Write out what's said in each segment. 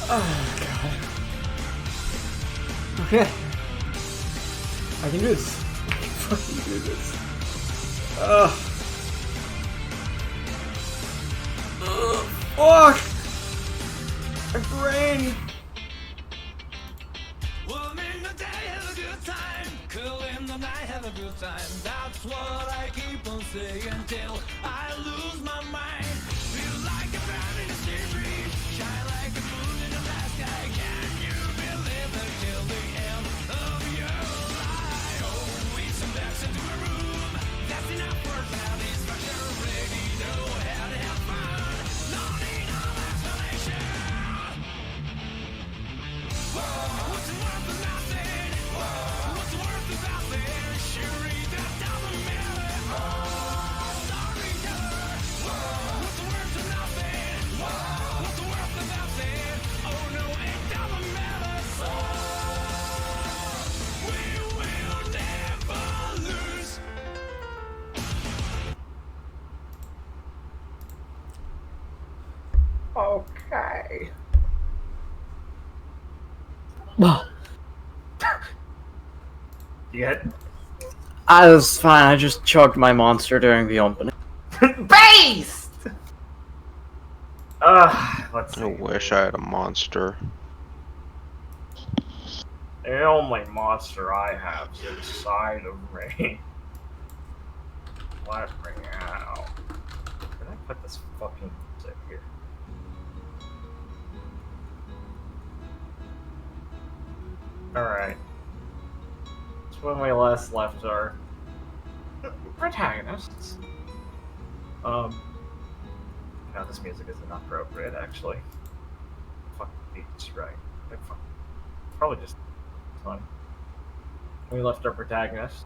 Oh, God. Okay. I can do this. I can fucking do this. Fuck! My brain! Well, in the day, have a good time. Cool in the night, have a good time. That's what I keep on saying till I lose my mind. Feel like a man in a street, shine like a moon in the last sky. Can you believe it till the end of your life? Oh, we some bags into a room. That's enough for satisfaction. Ready, go ahead and have fun. No need of explanation. What's the worth of nothing? What's the worth of nothing? Sure, that doesn't matter. Sorry, what's the worth of nothing? What's the worth of nothing? Oh no, it doesn't matter. We will never lose. Okay. Well, You get I was fine. I just chugged my monster during the opening. based. Let's I see. wish I had a monster. The only monster I have is inside of me. Let me out. Can I put this fucking music here? Alright. So when we last left our protagonists. No, this music is inappropriate, actually. Fuck the beach, right? Like, fuck. Probably just fun. When we left our protagonists,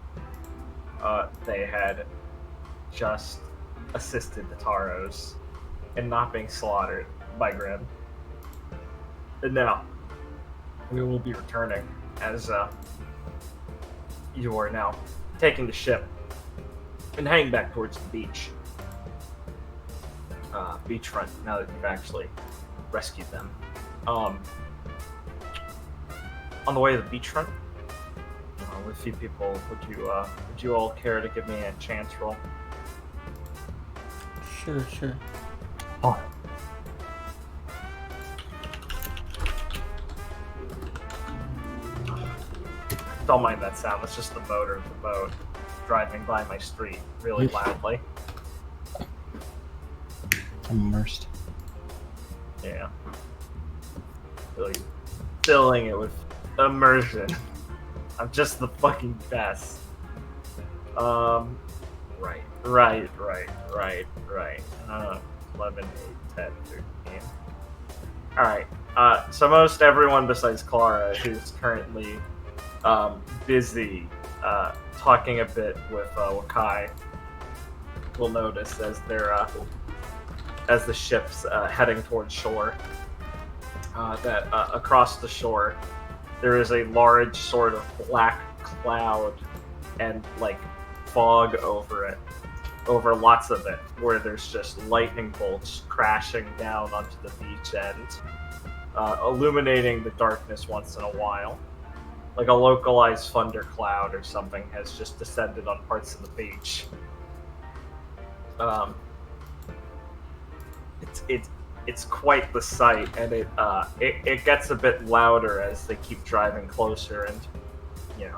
they had just assisted the Taros in not being slaughtered by Grim. And now, we will be returning as you are now taking the ship and heading back towards the beach. Beachfront, now that you've actually rescued them. On the way to the beachfront, with a few people, would you all care to give me a chance roll? Sure. Oh. Don't mind that sound. It's just the motor of the boat driving by my street really loudly. I'm immersed. Yeah. Really filling it with immersion. I'm just the fucking best. Right. 11, 8, 10, 13. Alright. So most everyone besides Clara, who's currently busy talking a bit with Wakai, will notice as they're as the ship's heading towards shore, that across the shore there is a large sort of black cloud and like fog over it, over lots of it, where there's just lightning bolts crashing down onto the beach end, illuminating the darkness once in a while. Like a localized thundercloud or something has just descended on parts of the beach. It's quite the sight, and it gets a bit louder as they keep driving closer, and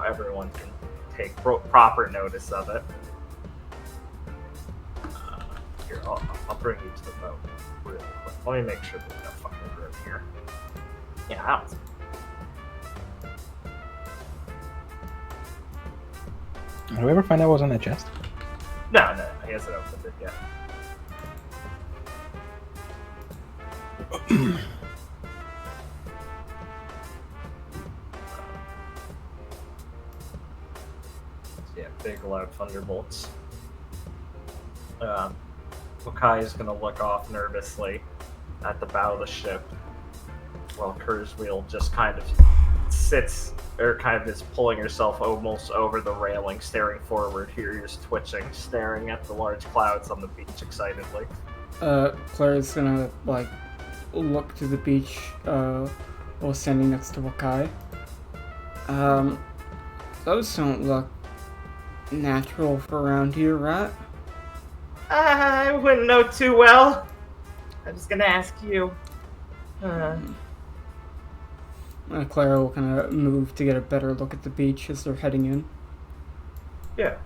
everyone can take proper notice of it. Here, I'll bring you to the boat really quick. Let me make sure there's no fucking room here. Yeah, that was. Did we ever find out what was on that chest? No, he hasn't opened it yet. Yeah, big loud thunderbolts. Wakai is gonna look off nervously at the bow of the ship, while Kurzweil just kind of sits, or kind of is pulling herself almost over the railing, staring forward. Here, he's twitching, staring at the large clouds on the beach excitedly. Claire's gonna look to the beach while standing next to Wakai. Those don't look natural for around here, right? I wouldn't know too well. I was gonna ask you. Clara will kind of move to get a better look at the beach as they're heading in. Yeah.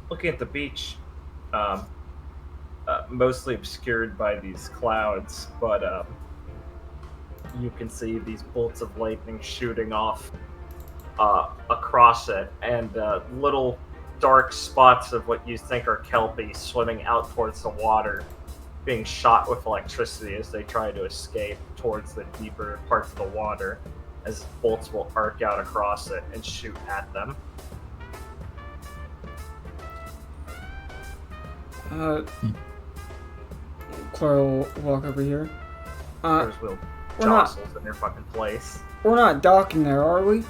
Looking at the beach, mostly obscured by these clouds, but you can see these bolts of lightning shooting off across it, and little dark spots of what you think are kelpie swimming out towards the water, being shot with electricity as they try to escape towards the deeper parts of the water, as bolts will arc out across it and shoot at them. Clara will walk over here. There's Will jostles in their fucking place. We're not docking there, are we?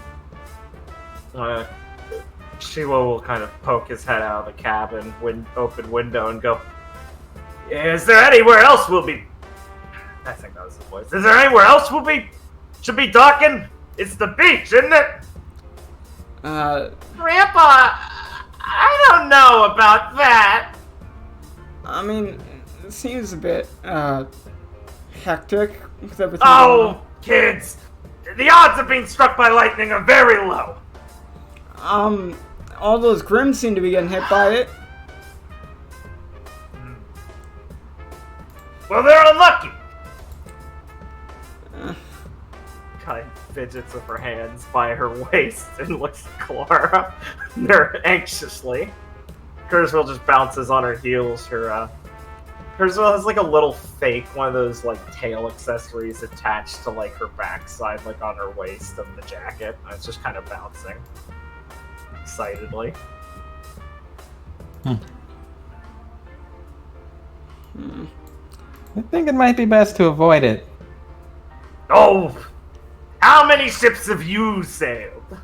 Shiwa will kind of poke his head out of the cabin, open window, and go, "Is there anywhere else we'll be..." I think that was the voice. "Is there anywhere else should be docking? It's the beach, isn't it?" Grandpa, I don't know about that. I mean, it seems a bit, hectic with everything. Oh, kids! The odds of being struck by lightning are very low. All those Grims seem to be getting hit by it. Well, they're unlucky. Kind of fidgets with her hands by her waist and looks at Clara anxiously. Kurzweil just bounces on her heels. Kurzweil has like a little fake, one of those like tail accessories attached to like her backside, like on her waist of the jacket. And it's just kind of bouncing excitedly. I think it might be best to avoid it. Oh, how many ships have you sailed?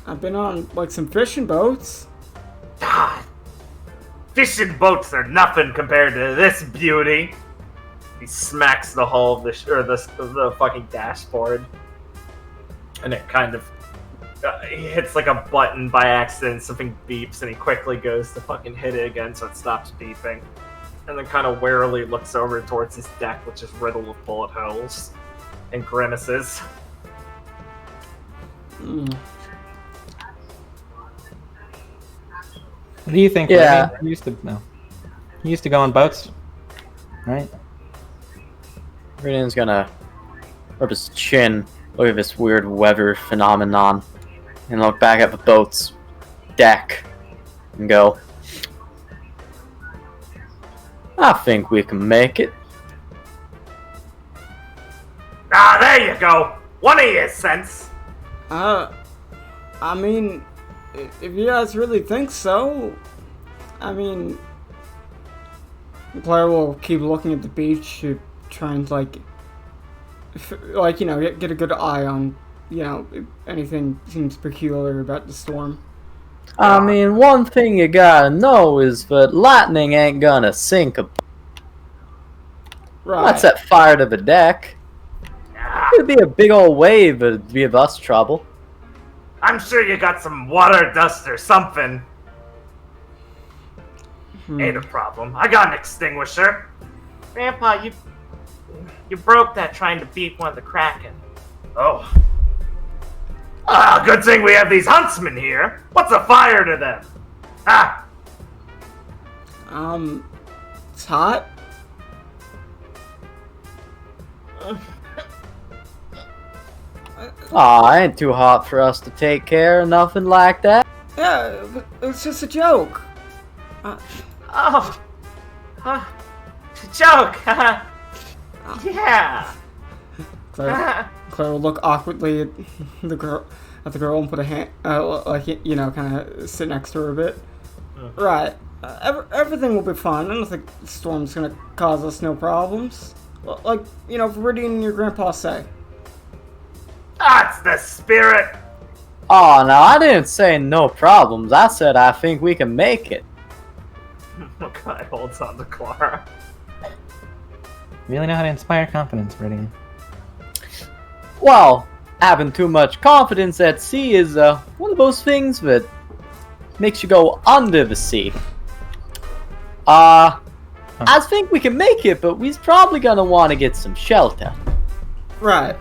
I've been on like some fishing boats. God, fishing boats are nothing compared to this beauty. He smacks the hull of the fucking dashboard, and it kind of he hits like a button by accident. Something beeps, and he quickly goes to fucking hit it again, so it stops beeping, and then kind of warily looks over towards his deck, which is riddled with bullet holes, and grimaces. What do you think? Yeah. He used to go on boats, right? Renan's gonna rub his chin, look at this weird weather phenomenon, and look back at the boat's deck, and go, "I think we can make it." Ah, there you go. One of your sense. I mean, if you guys really think so, I mean, Claire will keep looking at the beach to try and get a good eye on, if anything seems peculiar about the storm. I mean, one thing you gotta know is that lightning ain't gonna sink a... Right. Not set fire to the deck. It'd be a big old wave, it'd be of us trouble. I'm sure you got some water dust or something. Ain't a problem. I got an extinguisher. Grandpa, you broke that trying to beat one of the Kraken. Oh. Good thing we have these huntsmen here. What's a fire to them? Ah. It's hot. Aw, ain't too hot for us to take care of, nothing like that. Yeah, but it's just a joke. Joke. Yeah. Claire will look awkwardly at the girl, and put a hand, kind of sit next to her a bit. Right. Everything will be fine. I don't think the storm's gonna cause us no problems. Viridian and your grandpa say. That's the spirit. Oh, no, I didn't say no problems. I said I think we can make it. Guy holds on to Clara. Really know how to inspire confidence, Brittany. Well, having too much confidence at sea is one of those things that makes you go under the sea. I think we can make it, but we's probably gonna want to get some shelter. Right.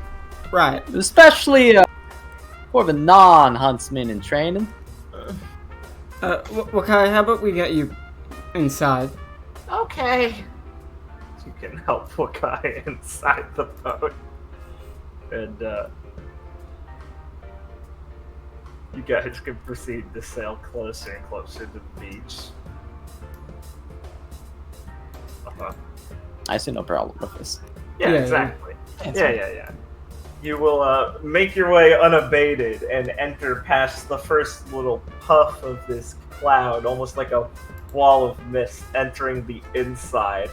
Especially for the non-huntsmen in training. Wakai, how about we get you inside? Okay. You can help Wakai inside the boat. And, you guys can proceed to sail closer and closer to the beach. I see no problem with this. Yeah, Yeah, exactly. It's Yeah. You will make your way unabated and enter past the first little puff of this cloud, almost like a wall of mist entering the inside.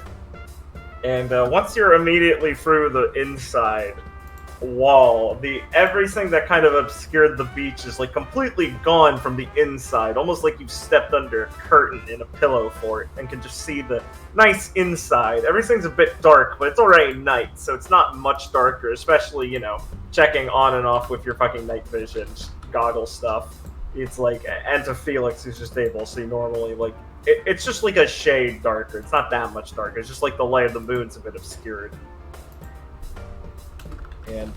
And once you're immediately through the inside wall, everything that kind of obscured the beach is like completely gone from the inside, almost like you've stepped under a curtain in a pillow fort and can just see the nice inside. Everything's a bit dark, but it's already night, so it's not much darker, especially, you know, checking on and off with your fucking night vision goggle stuff. It's like, and to Felix, who's just able to see normally, like, it's just like a shade darker. It's not that much darker. It's just like the light of the moon's a bit obscured. And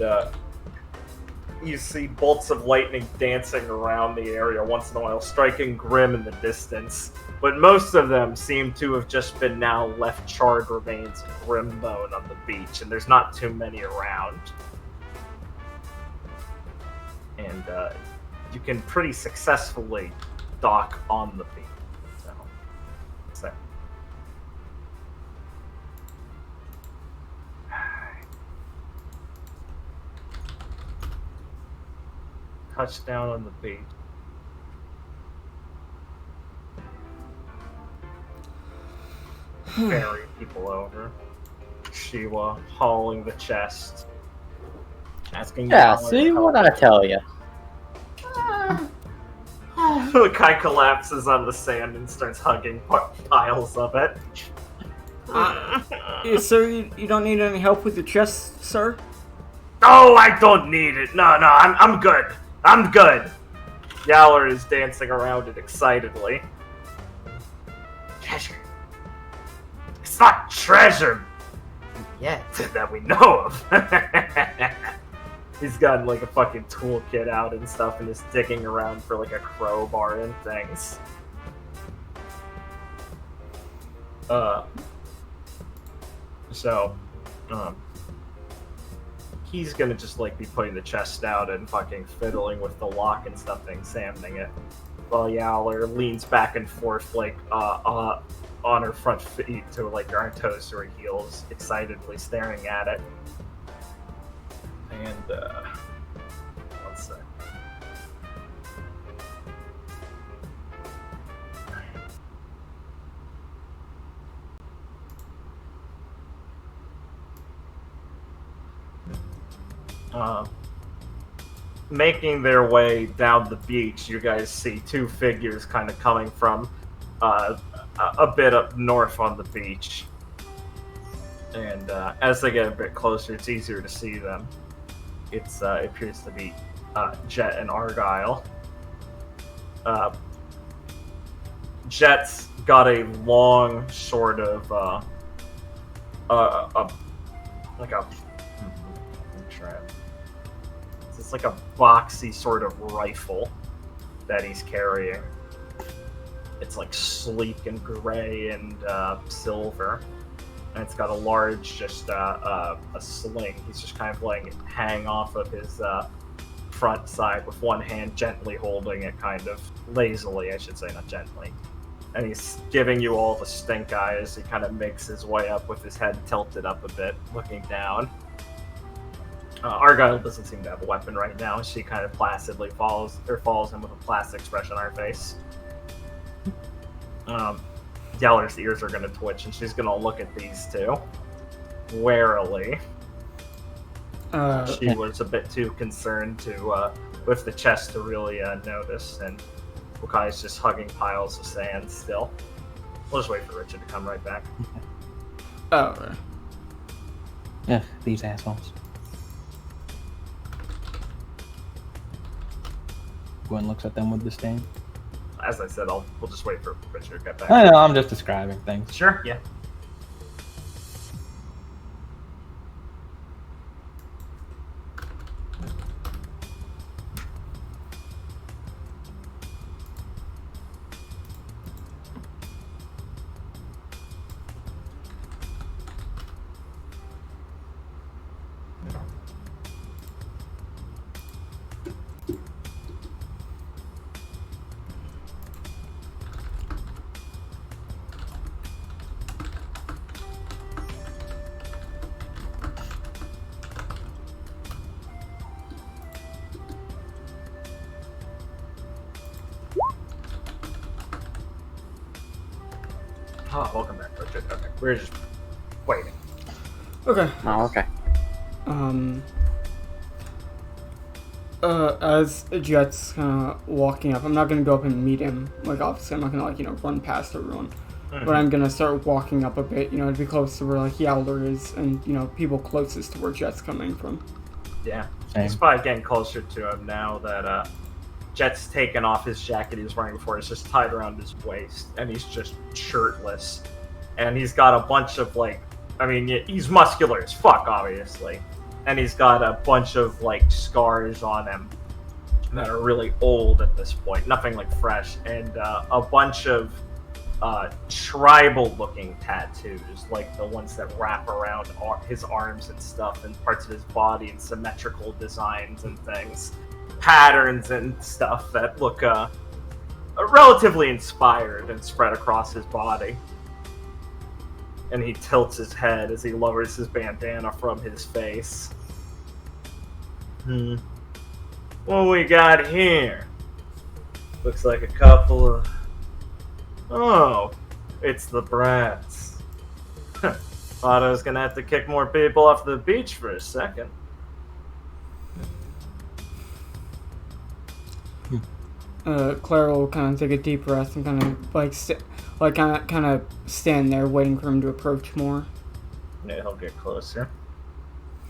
you see bolts of lightning dancing around the area once in a while, striking grim in the distance. But most of them seem to have just been now left charred remains of Grimbone on the beach, and there's not too many around. And you can pretty successfully dock on the beach. So. Touchdown on the beach. Ferry people over. Sheila hauling the chest. Asking Yeah, Yala see to what help I her. tell you. The guy collapses on the sand and starts hugging piles of it. Sir, you don't need any help with the chest, sir? Oh, I don't need it. No, I'm good. I'm good. Yowler is dancing around it excitedly. Treasure. It's not treasure yet that we know of. He's got like a fucking toolkit out and stuff and is digging around for like a crowbar and things. He's gonna just like be putting the chest out and fucking fiddling with the lock and stuff, examining it, while Yowler leans back and forth like on her front feet to like her toes to her heels, excitedly staring at it. And one sec. Making their way down the beach, you guys see two figures kind of coming from a bit up north on the beach. And as they get a bit closer, it's easier to see them. It appears to be Jet and Argyle. Jet's got a long sort of it's like a boxy sort of rifle that he's carrying. It's like sleek and gray and silver, and it's got a large, just a sling. He's just kind of like hang off of his front side with one hand gently holding it, kind of lazily, I should say, not gently. And he's giving you all the stink eye as he kind of makes his way up with his head tilted up a bit, looking down. Argyle doesn't seem to have a weapon right now. She kind of placidly follows him with a placid expression on her face. Yeller's ears are going to twitch, and she's going to look at these two warily. She was a bit too concerned to with the chest to really notice, and Wakai's just hugging piles of sand still. We'll just wait for Richard to come right back. Oh, okay. Ugh, these assholes. Gwen looks at them with disdain. As I said, we'll just wait for Richard to get back. I know, I'm just describing things. Sure, yeah. Oh, welcome back, Richard. Okay, we're just waiting. Okay. Oh, okay. As Jet's kind of walking up, I'm not gonna go up and meet him. Like, obviously, I'm not gonna, run past everyone. Mm-hmm. But I'm gonna start walking up a bit, to be close to where, Yowler is and, people closest to where Jet's coming from. Yeah. Same. He's probably getting closer to him now that Jet's taken off his jacket he was wearing before. It's just tied around his waist, and he's just shirtless. And he's got a bunch of, he's muscular as fuck, obviously. And he's got a bunch of, scars on him that are really old at this point. Nothing, fresh. And a bunch of tribal-looking tattoos, like the ones that wrap around his arms and stuff, and parts of his body, and symmetrical designs and things. Patterns and stuff that look relatively inspired and spread across his body. And he tilts his head as he lowers his bandana from his face. What we got here? Looks like a couple of... Oh, it's the brats. Thought I was gonna have to kick more people off the beach for a second. Clara will kind of take a deep breath and kind of stand there waiting for him to approach more. Yeah, he'll get closer.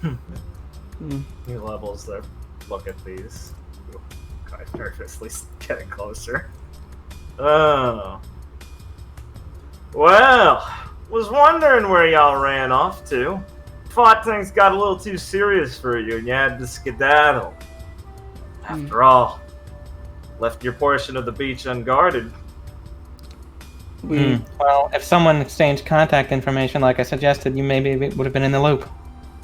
He levels the look at these. Kind of nervously getting closer. Oh. Well, was wondering where y'all ran off to. Thought things got a little too serious for you and you had to skedaddle. After all, left your portion of the beach unguarded. Well, if someone exchanged contact information like I suggested, you maybe would have been in the loop.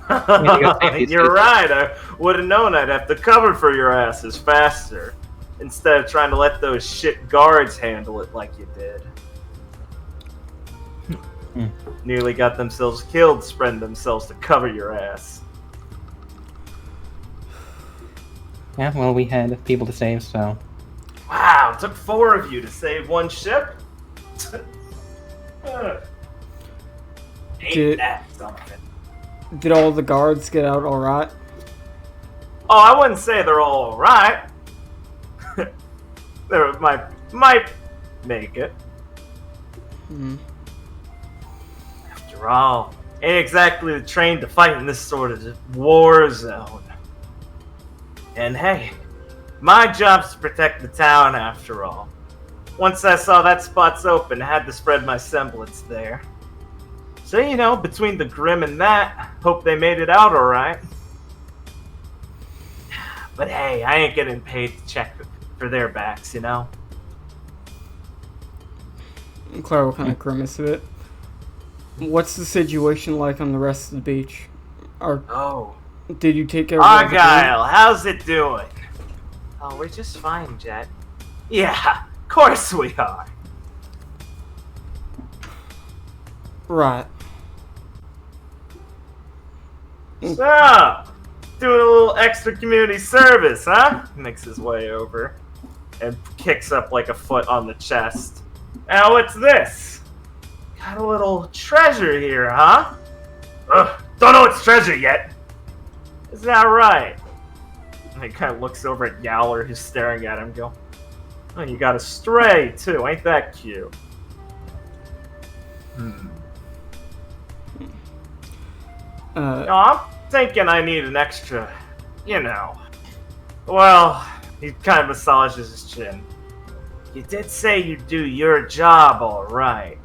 You're right. I would have known I'd have to cover for your asses faster. Instead of trying to let those shit guards handle it like you did. Nearly got themselves killed spreading themselves to cover your ass. Yeah, well, we had people to save, so... Wow, it took 4 of you to save one ship? Ain't that something? Did all the guards get out alright? Oh, I wouldn't say they're all alright. They might make it. After all, ain't exactly trained to fight in this sort of war zone. And hey, my job's to protect the town after all. Once I saw that spot's open, I had to spread my semblance there. So, between the Grim and that, hope they made it out alright. But hey, I ain't getting paid to check for their backs, Clara will kind of grimace a bit. What's the situation like on the rest of the beach? Did you take care of Argyle, how's it doing? Oh, we're just fine, Jet. Yeah, of course we are. Right. So, doing a little extra community service, huh? Makes his way over and kicks up like a foot on the chest. Now, what's this? Got a little treasure here, huh? Don't know it's treasure yet. Is that right? And he kind of looks over at Yowler, who's staring at him, go, oh, you got a stray, too. Ain't that cute? No, I'm thinking I need an extra, Well, he kind of massages his chin. You did say you'd do your job all right,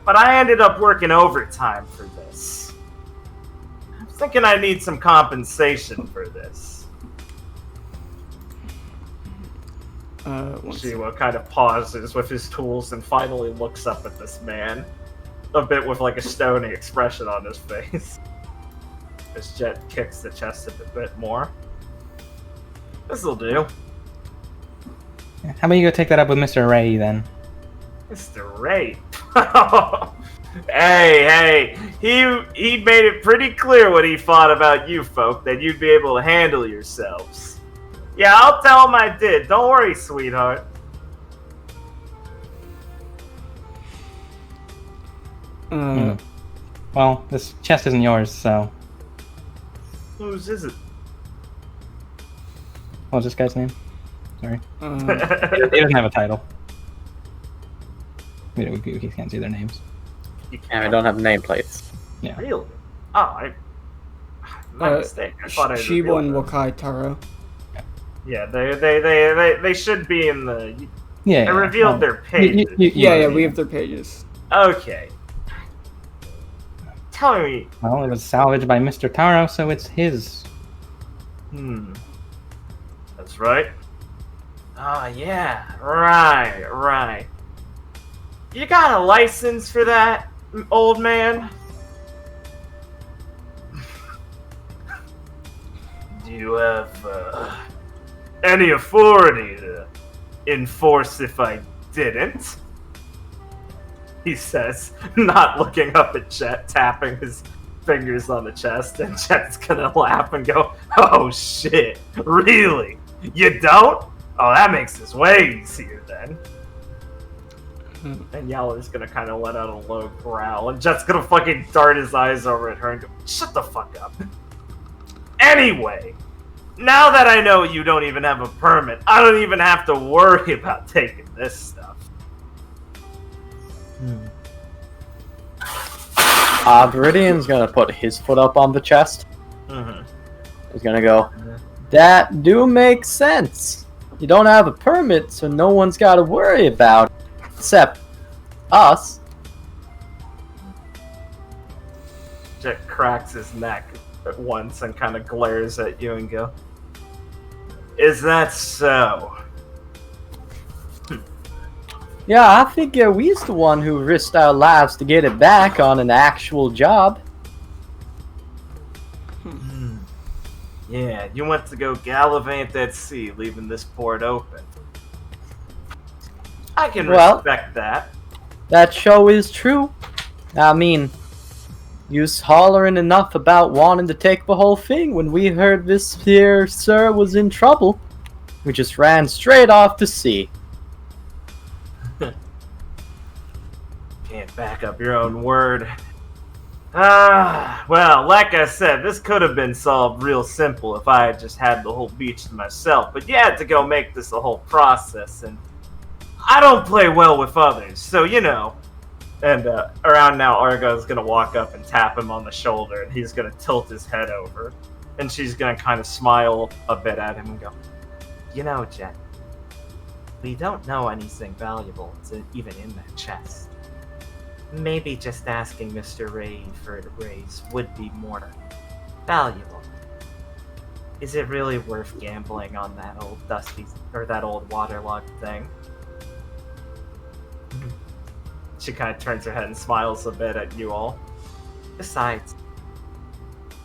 but I ended up working overtime for this. I'm thinking I need some compensation for this. Shiwa kind of pauses with his tools and finally looks up at this man, a bit with like a stony expression on his face. As Jet kicks the chest a bit more. This'll do. How about you go take that up with Mr. Ray then? Mr. Ray? Hey, he made it pretty clear what he thought about you folk, that you'd be able to handle yourselves. Yeah, I'll tell him I did. Don't worry, sweetheart. Well, this chest isn't yours, so... Whose is it? What was this guy's name? Sorry. He doesn't have a title. We can't see their names. And we don't have nameplates. Yeah. Really? Oh, my mistake. I thought I Shiba and revealed Wakai Taro. Yeah, they should be in the. Yeah. I revealed their pages. Yeah, we have their pages. Okay. Tell me. Well, it was salvaged by Mr. Taro, so it's his. That's right. Oh, yeah. Right. You got a license for that, old man? Do you have any authority to enforce if I didn't? He says, not looking up at Jet, tapping his fingers on the chest, and Jet's gonna laugh and go, oh shit, really? You don't? Oh, that makes this way easier then. And Yowler's gonna kind of let out a low growl, and Jet's gonna fucking dart his eyes over at her and go, shut the fuck up. Anyway, now that I know you don't even have a permit, I don't even have to worry about taking this stuff. Viridian's gonna put his foot up on the chest. He's gonna go, that do make sense. You don't have a permit, so no one's gotta worry about it. Except us. Jet cracks his neck at once and kind of glares at you and go, is that so? Yeah, I figure we's the one who risked our lives to get it back on an actual job. Yeah, you went to go gallivant at sea, leaving this port open. I can respect that. That show is true. I mean, you's hollering enough about wanting to take the whole thing when we heard this here sir was in trouble. We just ran straight off to sea. Can't back up your own word. Well, like I said, this could have been solved real simple if I had just had the whole beach to myself, but you had to go make this a whole process, and I don't play well with others, so you know. And around now, Argo's gonna walk up and tap him on the shoulder, and he's gonna tilt his head over, and she's gonna kind of smile a bit at him and go, you know, Jet, we don't know anything valuable even in that chest. Maybe just asking Mr. Ray for a raise would be more valuable. Is it really worth gambling on that old that old waterlogged thing? She kind of turns her head and smiles a bit at you all. Besides,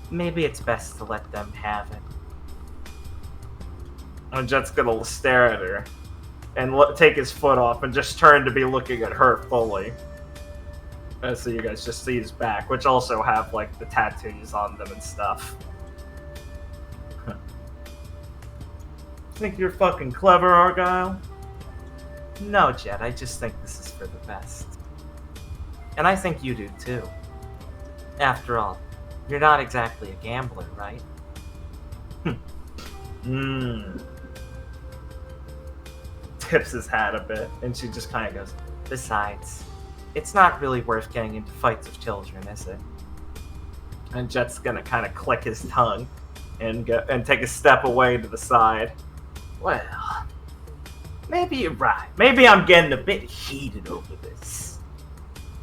maybe it's best to let them have it. And Jet's gonna stare at her and take his foot off and just turn to be looking at her fully. So you guys just see his back, which also have like the tattoos on them and stuff. Think you're fucking clever, Argyle? No, Jet, I just think this is for the best. And I think you do too. After all, you're not exactly a gambler, right? Tips his hat a bit, and she just kind of goes, besides, it's not really worth getting into fights with children, is it? And Jet's gonna kind of click his tongue and take a step away to the side. Well, maybe you're right. Maybe I'm getting a bit heated over this.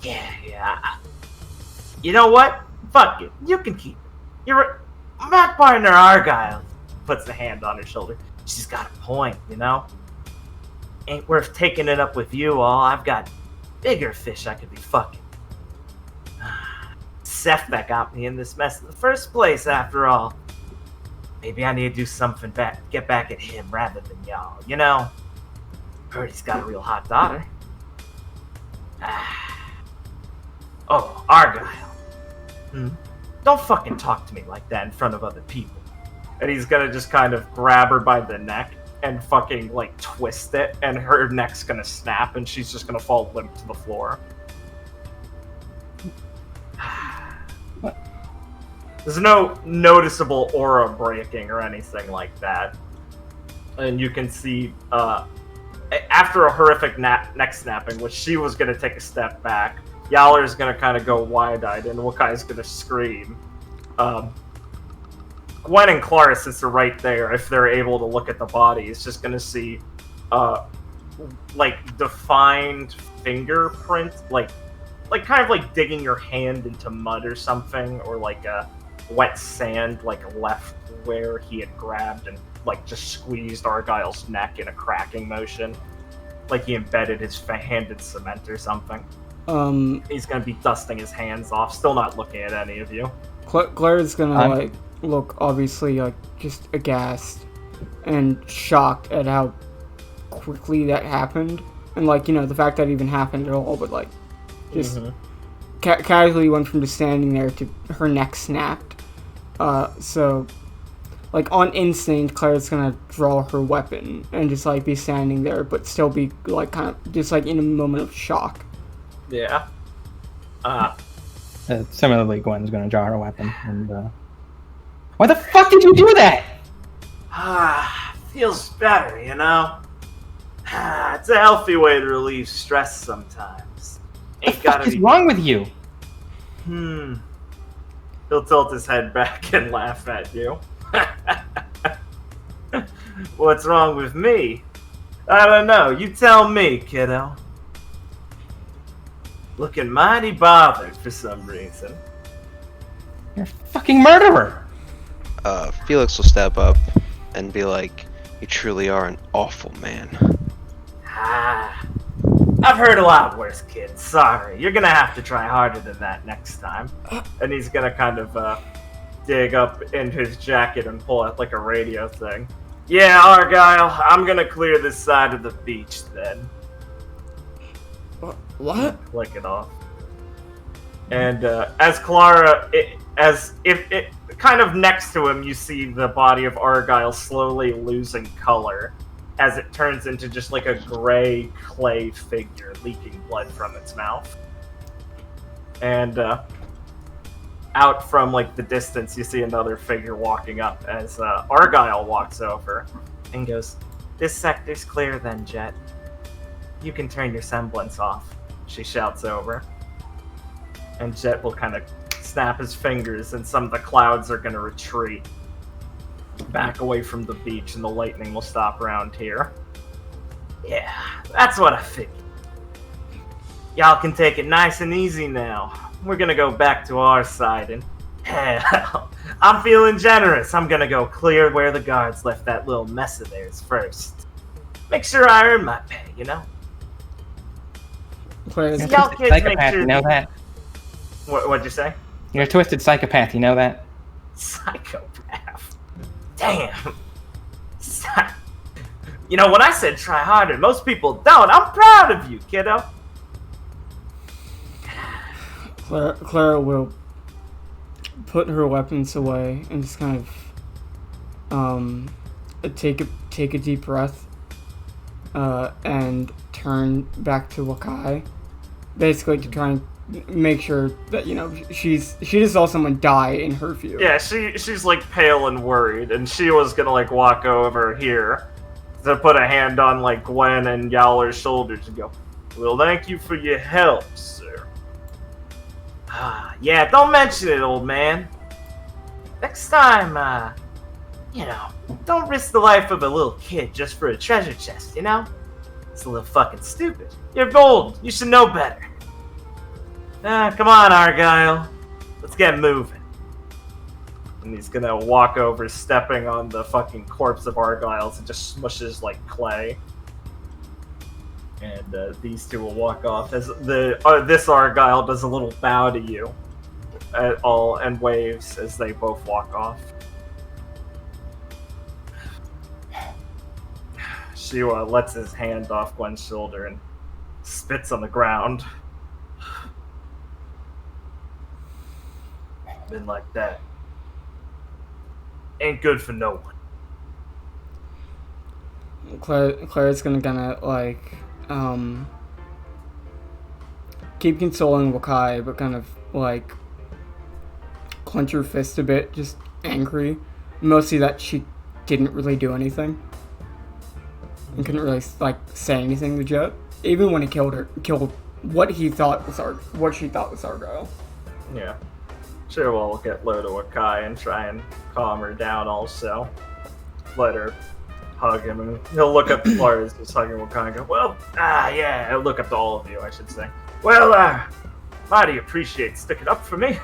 Yeah. You know what? Fuck it. You can keep it. My partner Argyle puts a hand on her shoulder. She's got a point, you know? Ain't worth taking it up with you all. I've got bigger fish I could be fucking. Seth that got me in this mess in the first place, after all. Maybe I need to do something get back at him rather than y'all, you know? Heard he's got a real hot daughter. Oh, Argyle. Don't fucking talk to me like that in front of other people. And he's gonna just kind of grab her by the neck and fucking, like, twist it, and her neck's gonna snap, and she's just gonna fall limp to the floor. What? There's no noticeable aura breaking or anything like that. And you can see, after a horrific neck snapping, which she was gonna take a step back, Yowler's gonna kind of go wide-eyed, and Wakai's gonna scream. Gwen and Clara, since they're right there, if they're able to look at the body, is just gonna see, like, defined fingerprint, like kind of like digging your hand into mud or something, or like a wet sand, like left where he had grabbed and like just squeezed Argyle's neck in a cracking motion, like he embedded his hand in cement or something. He's gonna be dusting his hands off, still not looking at any of you. Claire's gonna look obviously like just aghast and shocked at how quickly that happened, and like, you know, the fact that it even happened at all, but like just casually went from just standing there to her neck snapped. So like on instinct, Claire's gonna draw her weapon and just like be standing there, but still be like kind of just like in a moment of shock. Yeah. Similarly, Gwen's gonna draw her weapon and. Why the fuck did you do that? Feels better, you know? It's a healthy way to relieve stress sometimes. What the fuck is wrong with you? He'll tilt his head back and laugh at you. What's wrong with me? I don't know. You tell me, kiddo. Looking mighty bothered for some reason. You're a fucking murderer! Felix will step up and be like, "You truly are an awful man." I've heard a lot worse, kid. Sorry. You're gonna have to try harder than that next time. And he's gonna kind of dig up into his jacket and pull out like a radio thing. Yeah, Argyle, I'm gonna clear this side of the beach then. What? Click it off. And as Clara, kind of next to him, you see the body of Argyle slowly losing color as it turns into just like a gray clay figure leaking blood from its mouth. And out from like the distance, you see another figure walking up as Argyle walks over and goes, "This sector's clear then, Jet. You can turn your semblance off," she shouts over. And Jet will kind of snap his fingers, and some of the clouds are going to retreat back away from the beach, and the lightning will stop around here. Yeah, that's what I figured. Y'all can take it nice and easy now. We're going to go back to our side, and hell, I'm feeling generous. I'm going to go clear where the guards left that little mess of theirs first. Make sure I earn my pay, you know? Claire's Y'all kids make Psychopath, sure... you know that? What'd you say? You're a twisted psychopath, you know that? Psychopath. Damn. You know, when I said try harder, most people don't. I'm proud of you, kiddo. Clara will put her weapons away and just kind of take a deep breath and turn back to Wakai basically to try and make sure that, you know, she just saw someone die in her view. Yeah, she's like pale and worried, and she was gonna like walk over here to put a hand on like Gwen and Yowler's shoulders and go, "Well, thank you for your help, sir." Yeah, don't mention it, old man. Next time, you know, don't risk the life of a little kid just for a treasure chest, you know? It's a little fucking stupid. You're bold. You should know better. Come on, Argyle. Let's get moving. And he's gonna walk over, stepping on the fucking corpse of Argyle's and just smushes like clay. And these two will walk off as this Argyle does a little bow to you and waves as they both walk off. Shiwa lets his hand off Gwen's shoulder and spits on the ground. Been like that. Ain't good for no one. Claire's gonna like keep consoling Wakai, but kind of like clench her fist a bit, just angry. Mostly that she didn't really do anything. And couldn't really like say anything to Jet. Even when he killed what she thought was Argyle. Yeah. Sure, we'll get low to Wakai and try and calm her down also. Let her hug him, and he'll look up to Flores, just hugging Wakai and go, "Well, yeah," he'll look up to all of you, I should say. "Well, mighty appreciate sticking up for me.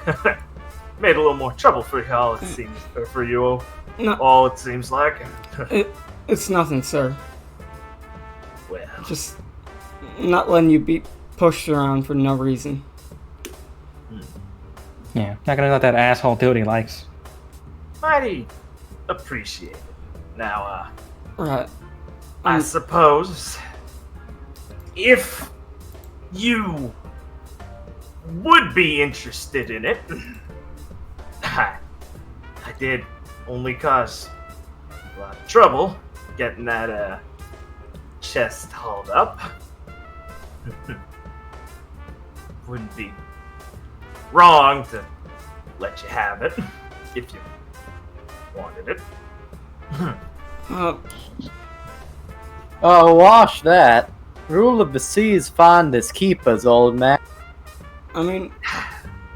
Made a little more trouble for y'all, it seems, or for you No, all, it seems like." it's nothing, sir. Well, Just not letting you be pushed around for no reason. Yeah, not gonna let that asshole do what he likes. mighty appreciate it. Now, Right. I suppose if you would be interested in it, I did only cause a lot of trouble getting that chest hauled up. Wouldn't be wrong to let you have it if you wanted it. Oh, wash that. Rule of the sea's fondest keepers, old man. I mean,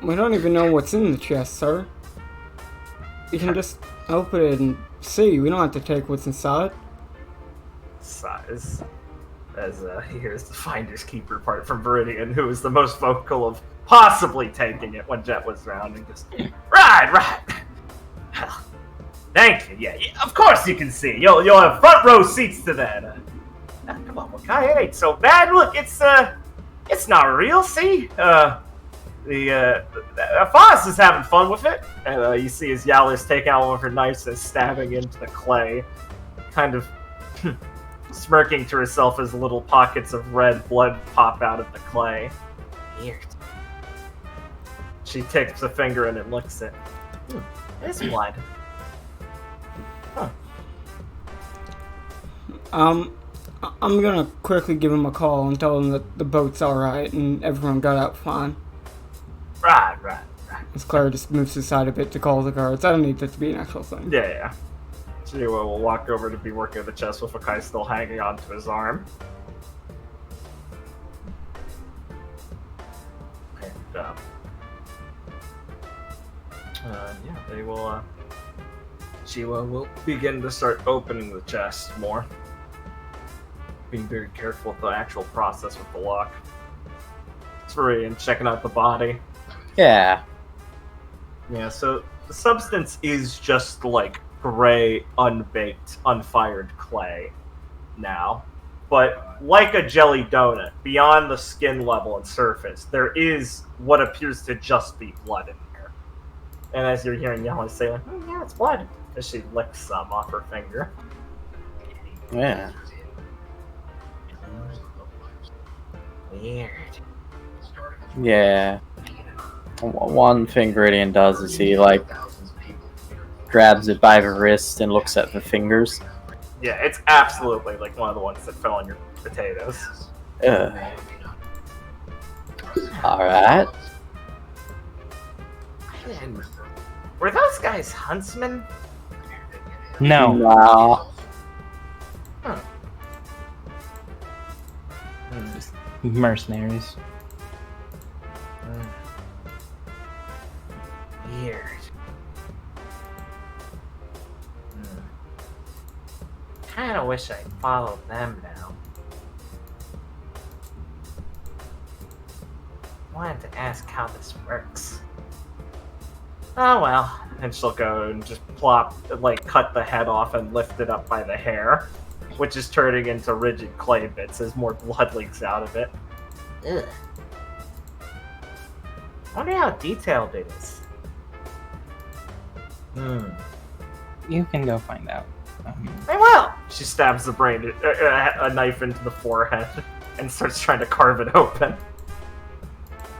we don't even know what's in the chest, sir. You can just open it and see. We don't have to take what's inside. Sighs as he hears the Finders Keeper part from Viridian, who was the most vocal of possibly taking it when Jet was around, and just, right. Well, thank you. Yeah, of course you can see. You'll have front row seats to that. Come on, Wakai, it ain't so bad. Look, it's not real. See, the Foss is having fun with it, and you see as Yowler's taking out one of her knives and stabbing into the clay, kind of smirking to herself as little pockets of red blood pop out of the clay. Weird. She takes a finger in and licks it. It's blood. Huh. I'm gonna quickly give him a call and tell him that the boat's alright and everyone got out fine. Right. As Claire just moves aside a bit to call the guards. I don't need that to be an actual thing. Yeah. Chiwa will walk over to be working the chest with Wakai still hanging onto his arm. And, yeah, they will, Chiwa will begin to start opening the chest more. Being very careful with the actual process with the lock. It's and checking out the body. Yeah. Yeah, so the substance is just like gray, unbaked, unfired clay now. But like a jelly donut, beyond the skin level and surface, there is what appears to just be blood in there. And as you're hearing Yellow say, like, yeah, it's blood, as she licks some off her finger. Yeah. Weird. Yeah. One thing Viridian does is he, like, grabs it by the wrist and looks at the fingers. Yeah, it's absolutely like one of the ones that fell on your potatoes. Alright. And were those guys huntsmen? No. Nah. Mercenaries. Weird. Kinda wish I followed them now. Wanted to ask how this works. Oh well. And she'll go and just cut the head off and lift it up by the hair, which is turning into rigid clay bits as more blood leaks out of it. Ugh. Wonder how detailed it is. You can go find out. I will! She stabs the brain, a knife into the forehead, and starts trying to carve it open.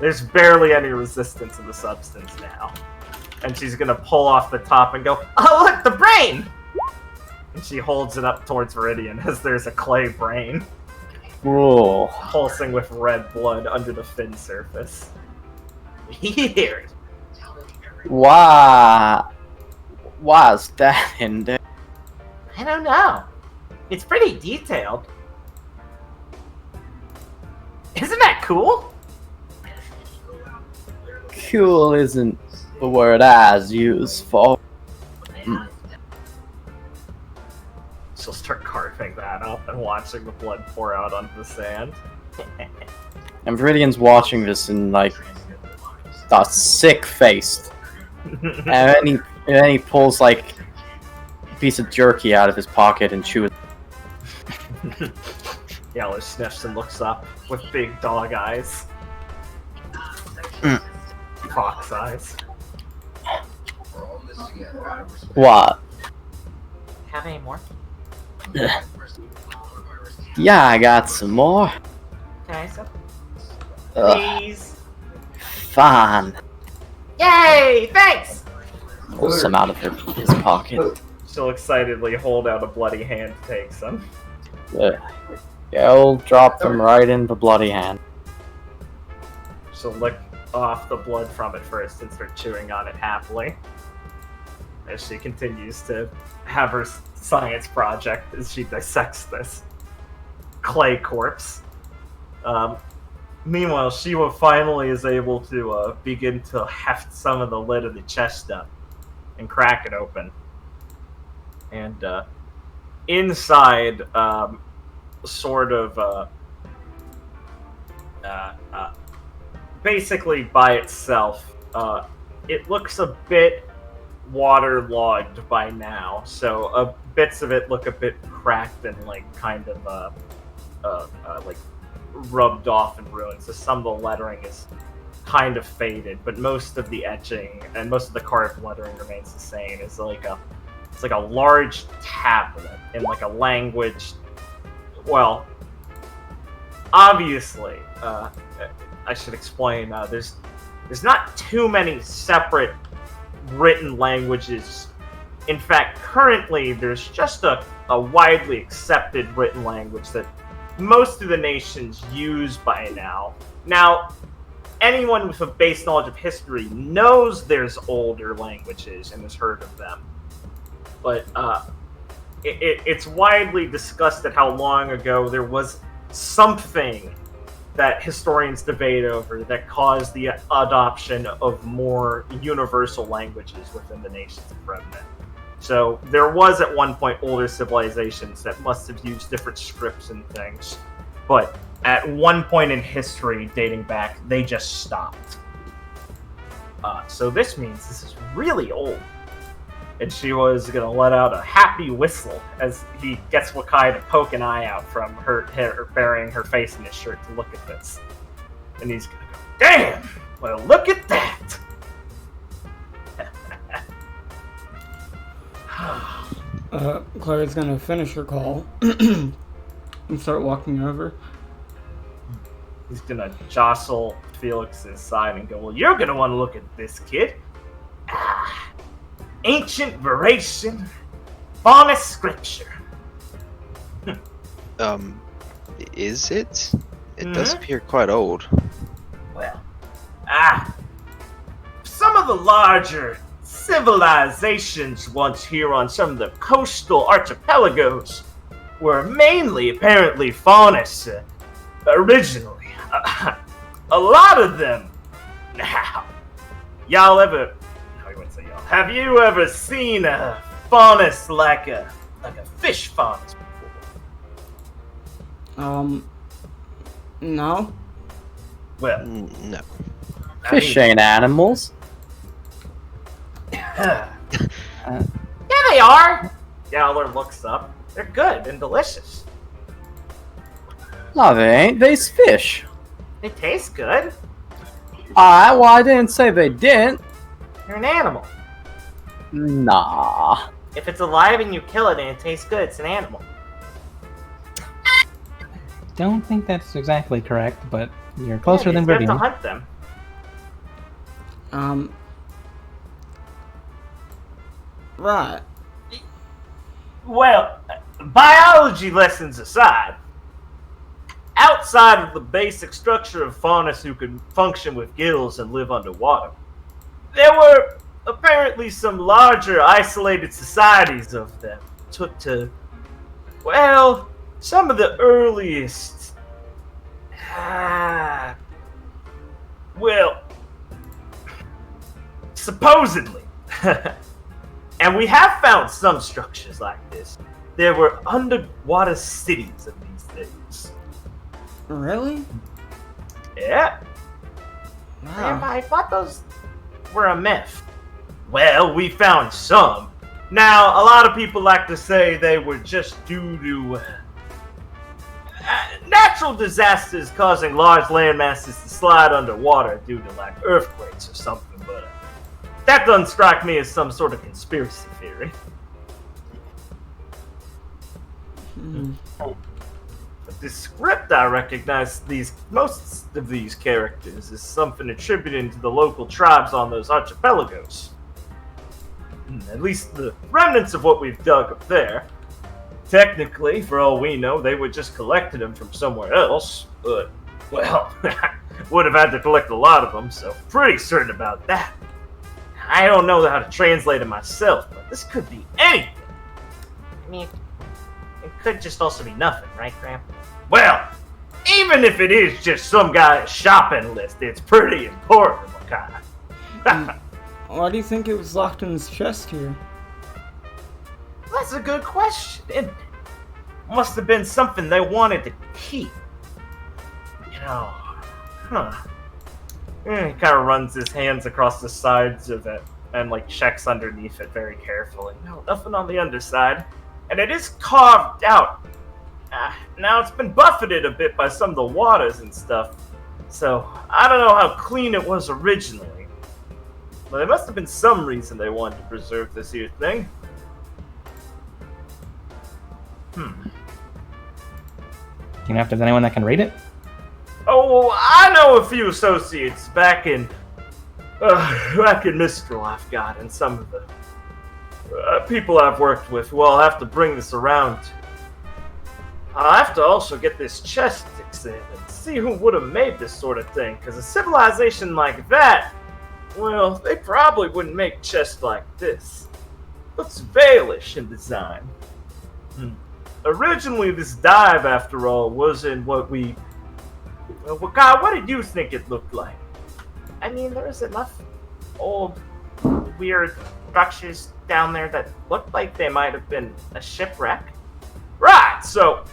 There's barely any resistance in the substance now. And she's gonna pull off the top and go, oh look, the brain! And she holds it up towards Viridian as there's a clay brain. Whoa. Pulsing with red blood under the fin surface. Weird. Why is that in there? I don't know. It's pretty detailed. Isn't that cool? Cool isn't the word I use for. She'll start carving that up and watching the blood pour out onto the sand. And Viridian's watching this in like a sick-faced. And then he pulls like a piece of jerky out of his pocket and chews. Yellow sniffs and looks up with big dog eyes. Fox eyes. What? Have any more? Yeah, I got some more. Okay, so Please. Fine. Yay! Thanks! Pulls some out of his pocket. She'll excitedly hold out a bloody hand to take some. I'll drop them right in the bloody hand. She'll lick off the blood from it first and start chewing on it happily. As she continues to have her science project as she dissects this clay corpse. Meanwhile, Shiva finally is able to begin to heft some of the lid of the chest up and crack it open. And inside, basically by itself, it looks a bit waterlogged by now. So bits of it look a bit cracked and kind of rubbed off and ruined. So some of the lettering is kind of faded, but most of the etching and most of the carved lettering remains the same. It's like a large tablet in like a language. Well, obviously, I should explain. There's not too many separate written languages. In fact, currently there's just a widely accepted written language that most of the nations use by now. Now, anyone with a base knowledge of history knows there's older languages and has heard of them. But it's widely discussed that how long ago there was something that historians debate over that caused the adoption of more universal languages within the nations of Remnant. So there was at one point older civilizations that must have used different scripts and things, but at one point in history dating back, they just stopped. So this means this is really old. And she was going to let out a happy whistle as he gets Wakai to poke an eye out from her burying her face in his shirt to look at this. And he's going to go, damn! Well, look at that! Claire's gonna finish her call and start walking over. He's going to jostle Felix's side and go, well, you're going to want to look at this, kid. Ancient Viridian faunus scripture. Is it? It does appear quite old. Well, Some of the larger civilizations once here on some of the coastal archipelagos were mainly, apparently, faunus originally. A lot of them. Now, y'all ever... No, you wouldn't say y'all. Have you ever seen a faunus like a fish faunus before? No. Well, No. Fish ain't animals. Yeah, they are. Yowler looks up. They're good and delicious. No, they ain't. They's fish. They taste good. Alright, well, I didn't say they didn't. You're an animal. Nah. If it's alive and you kill it and it tastes good, it's an animal. Don't think that's exactly correct, but you're closer than You have to Rivian. hunt them. Right. Well, biology lessons aside, outside of the basic structure of faunus who can function with gills and live underwater, there were apparently some larger isolated societies of them took to, well, some of the earliest, well, supposedly. And we have found some structures like this. There were underwater cities of these things. Really? Yeah. Wow. I thought those were a myth. Well, we found some. Now, a lot of people like to say they were just due to natural disasters causing large land masses to slide underwater due to like earthquakes or something, but that doesn't strike me as some sort of conspiracy theory. But the script I recognize most of these characters is something attributed to the local tribes on those archipelagos. At least the remnants of what we've dug up there. Technically, for all we know, they would just collected them from somewhere else, but, well, would have had to collect a lot of them, so pretty certain about that. I don't know how to translate it myself, but this could be anything. I mean, it could just also be nothing, right, Grandpa? Well, even if it is just some guy's shopping list, it's pretty important, Makai. Why do you think it was locked in his chest here? That's a good question, isn't it? Must have been something they wanted to keep. You know, He kind of runs his hands across the sides of it and like checks underneath it very carefully. No, nothing on the underside. And it is carved out. Now it's been buffeted a bit by some of the waters and stuff. So I don't know how clean it was originally. But there must have been some reason they wanted to preserve this here thing. You know if there's anyone that can read it? Oh, I know a few associates back in Mistral I've got, and some of the people I've worked with. Well, I'll have to bring this around. I'll have to also get this chest examined, see who would have made this sort of thing, because a civilization like that, well, they probably wouldn't make chests like this. Looks Valish in design. Originally, this dive, after all, was in what we... Well, God, what did you think it looked like? I mean, there's enough old, weird structures down there that looked like they might have been a shipwreck. Right, so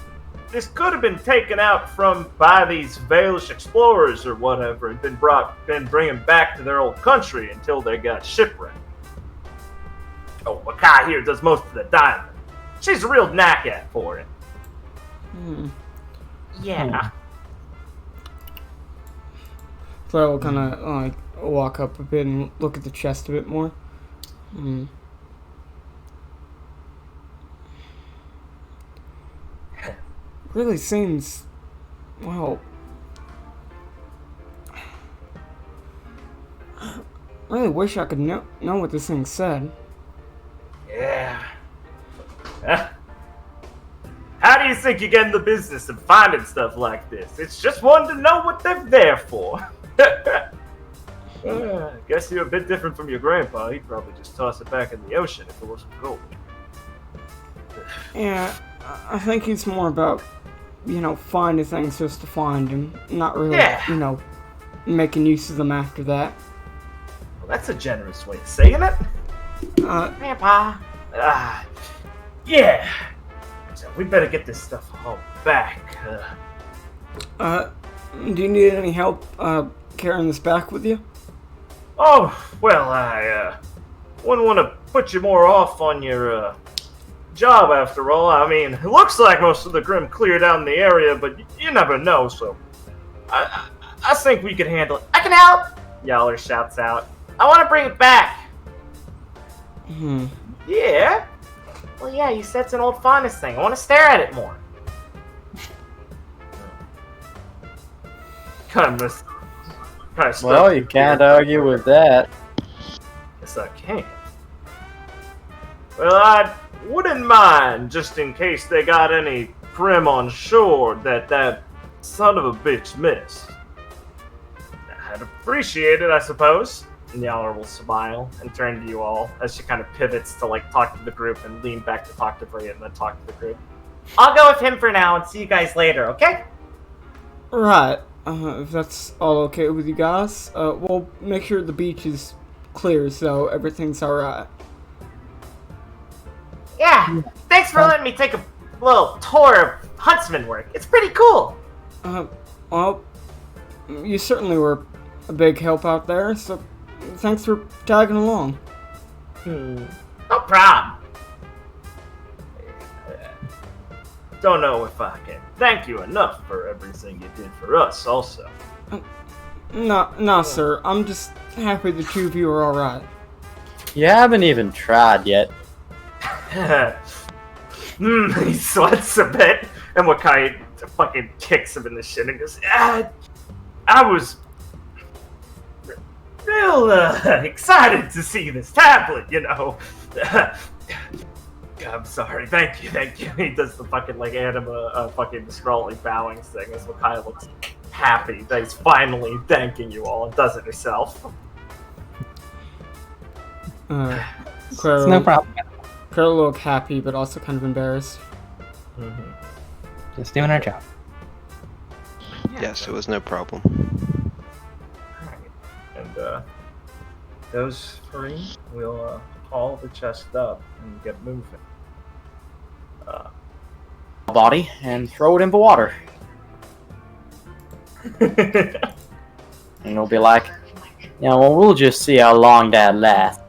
this could have been taken out by these Valish explorers or whatever and been bringing back to their old country until they got shipwrecked. Oh, Makai here does most of the diving. She's a real knack at for it. Yeah. So I will kind of like walk up a bit and look at the chest a bit more. Really seems, well, I really wish I could know what this thing said. Yeah. How do you think you get in the business of finding stuff like this? It's just wanting to know what they're there for. Guess you're a bit different from your grandpa. He'd probably just toss it back in the ocean if it wasn't gold. Yeah, I think it's more about, finding things just to find them, not really, Yeah. Making use of them after that. Well, that's a generous way of saying it. Grandpa. Yeah. So we better get this stuff all back. Do you need any help, carrying this back with you? Oh, well, I wouldn't want to put you more off on your job after all. I mean, it looks like most of the Grim cleared out in the area, but you never know, so I think we could handle it. I can help! Yaller shouts out. I want to bring it back. Yeah? Well, yeah, you said it's an old fondness thing. I want to stare at it more. Well, you can't argue with that. Yes, I can. Well, I wouldn't mind, just in case they got any Grim on shore that son of a bitch missed. I'd appreciate it, I suppose. And Yaller will smile and turn to you all as she kind of pivots to talk to the group and lean back to talk to Bria and then talk to the group. I'll go with him for now and see you guys later, okay? Right. If that's all okay with you guys, we'll make sure the beach is clear so everything's alright. Yeah, thanks for letting me take a little tour of Huntsman work. It's pretty cool. Well, you certainly were a big help out there, so thanks for tagging along. No problem. Don't know if I can thank you enough for everything you did for us, also. No, sir. I'm just happy the two of you are alright. You haven't even tried yet. He sweats a bit, and Wakai fucking kicks him in the shin and goes, I was real excited to see this tablet, I'm sorry, thank you. He does the fucking anima fucking scrolling bowing thing as Wakai looks happy that he's finally thanking you all and does it herself. Claire, No problem. Claire will look happy, but also kind of embarrassed. Just doing our job. Yes, it was no problem. And those three will haul the chest up and get moving. Body and throw it in the water. And it'll be like, well, we'll just see how long that lasts.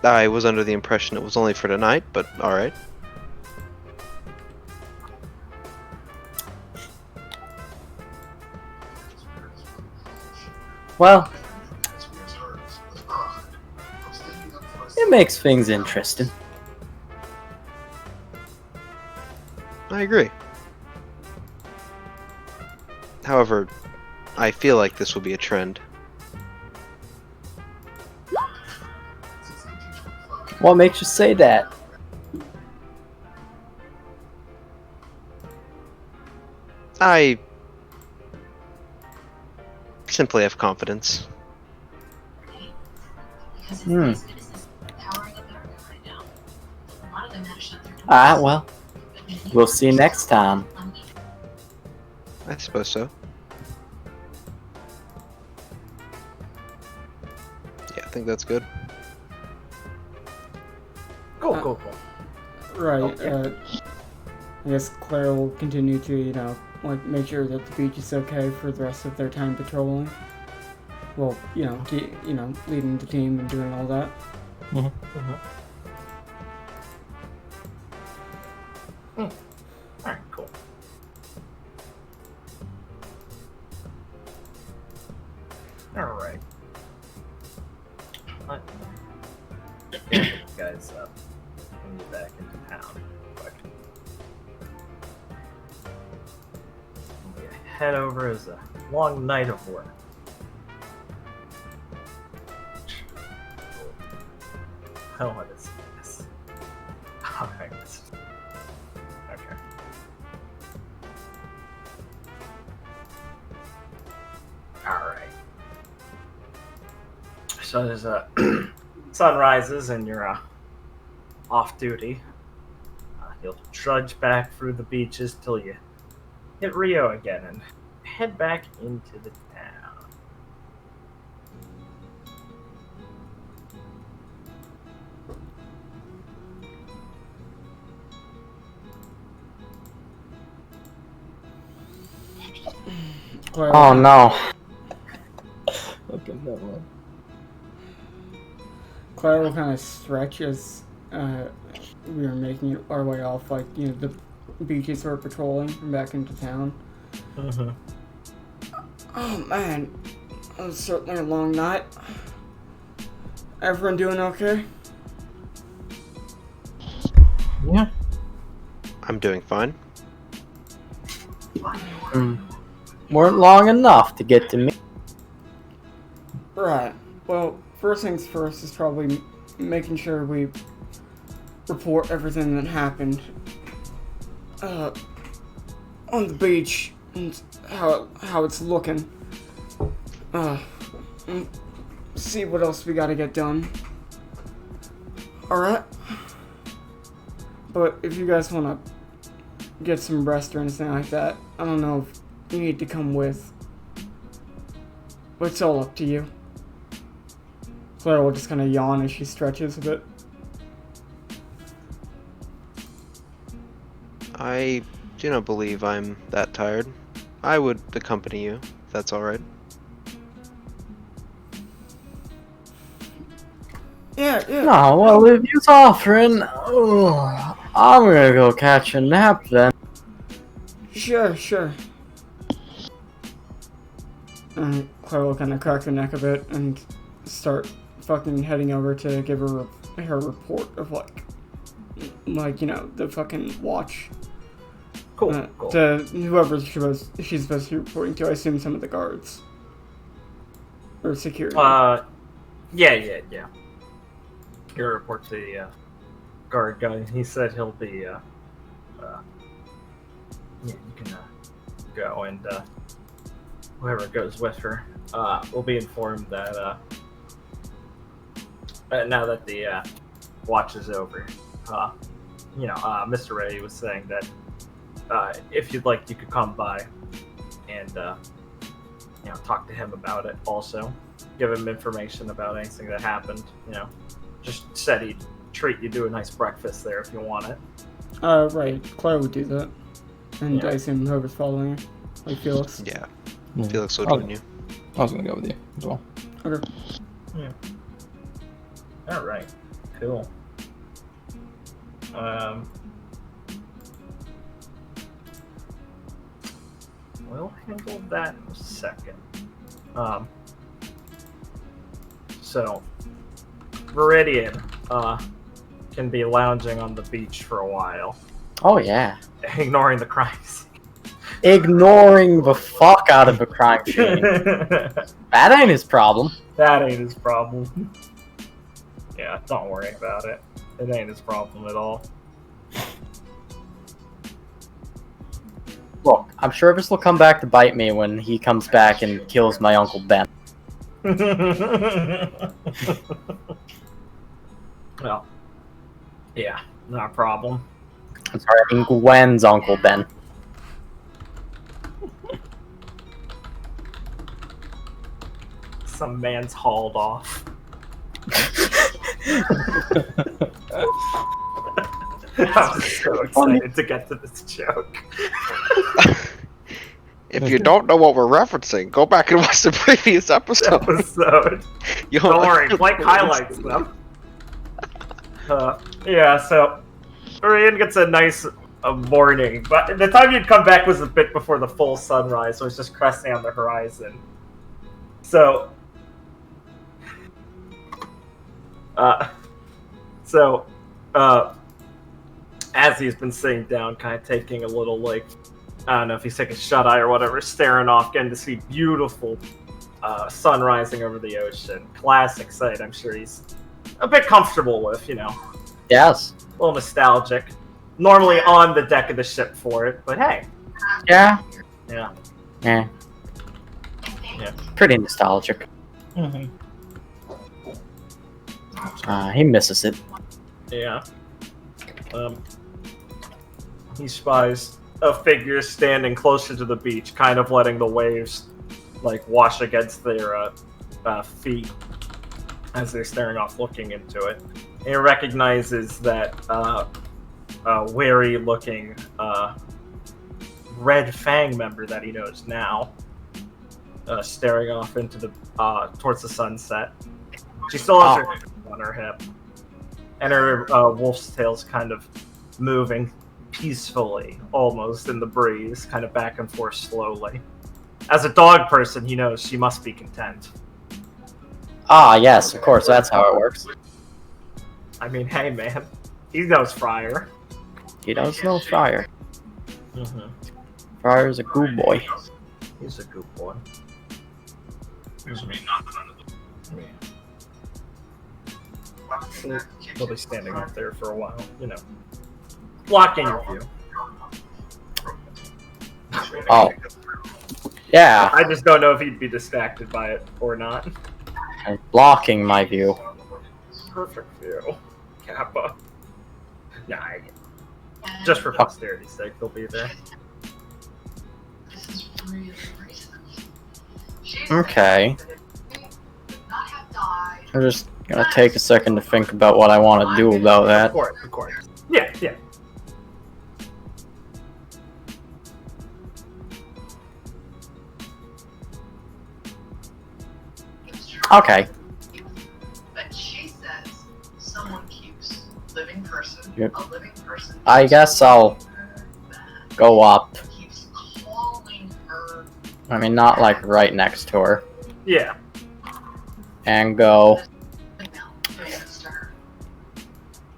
I was under the impression it was only for tonight, but alright. Well, it makes things interesting. I agree. However, I feel like this will be a trend. What makes you say that? I simply have confidence. Alright, well, we'll see you next time. I suppose so. Yeah, I think that's good. Cool. Right. Okay. I guess Claire will continue to, make sure that the beach is okay for the rest of their time patrolling. Well, leading the team and doing all that. Alright, cool. Alright. Let me get you guys up and get back into town. Quick. Head over as a long night of work. Oh, what is this? Alright. Okay. So there's a sun rises and you're off duty. You'll trudge back through the beaches till you hit Rio again and head back into the town. Oh no. Okay, that one. Clara will kind of stretch as we were making our way off, like, you know, the beaches we're patrolling and back into town. Mm-hmm. Oh man, it was certainly a long night. Everyone doing okay? Yeah. I'm doing fine. Weren't long enough to get to me. Right. Well, first things first is probably making sure we report everything that happened on the beach and how it's looking. And see what else we gotta get done. Alright? But if you guys wanna get some rest or anything like that, I don't know if you need to come with. But it's all up to you. Claire will just kind of yawn as she stretches a bit. I do not believe I'm that tired. I would accompany you, if that's alright. Yeah. No, well, if you're offering, I'm gonna go catch a nap then. Sure. And Claire will kind of crack her neck a bit and start fucking heading over to give her report of like, you know, the fucking watch. Cool. To whoever she's supposed to be reporting to. I assume some of the guards. Or security. Yeah. Your report to the guard guy. He said he'll be. Yeah, you can go and whoever goes with her will be informed that now that the watch is over, Mr. Ray was saying that if you'd like, you could come by and talk to him about it. Also, give him information about anything that happened. Just said he'd treat you to a nice breakfast there if you want it. Right. Claire would do that, and I assume whoever's following her, like Felix. Yeah. Yeah. Felix will join you. I was gonna go with you as well. Okay. Yeah. All right. Cool. We'll handle that in a second. So, Viridian can be lounging on the beach for a while, Oh yeah. ignoring the crime scene. Ignoring the fuck out of a crime scene. That ain't his problem. That ain't his problem. Yeah, don't worry about it. It ain't his problem at all. Look, I'm sure this will come back to bite me when he comes back and kills my Uncle Ben. Well, yeah, not a problem. I'm sorry, I mean Gwen's Uncle Ben. Some man's hauled off. I was so excited to get to this joke. If you don't know what we're referencing, go back and watch the previous episode. Don't worry, Blake highlights them. So Ryan gets a nice morning, but the time you'd come back was a bit before the full sunrise, so it's just cresting on the horizon. So, as he's been sitting down, kind of taking a little, like, I don't know if he's taking shut-eye or whatever, staring off, getting to see beautiful sun rising over the ocean. Classic sight, I'm sure he's a bit comfortable with, Yes. A little nostalgic. Normally on the deck of the ship for it, but hey. Yeah. Yeah. Yeah. Yeah. Pretty nostalgic. Mm-hmm. He misses it. Yeah. He spies a figure standing closer to the beach, kind of letting the waves like wash against their feet as they're staring off, looking into it. And he recognizes that wary-looking Red Fang member that he knows now, staring off into the towards the sunset. She still has her hand on her hip, and her wolf's tail's kind of moving peacefully, almost in the breeze, kind of back and forth slowly. As a dog person, he knows she must be content. Yes, of course, that's how it works. I mean, hey man, he knows Friar. He does know Friar. Mm-hmm. Friar's a good boy. He's a good boy. He'll be standing up there for a while, you know, blocking your view. Oh. Yeah, I just don't know if he'd be distracted by it or not. blocking my view. Perfect view. Kappa. Yeah, just for posterity's sake, they'll be there. Okay. I'm just gonna take a second to think about what I want to do about that. Of course. Yeah. Okay. But she says someone keeps living person, Yep. a living person. I guess I'll go up. Keeps calling her. I mean, not like right next to her. Yeah. And go.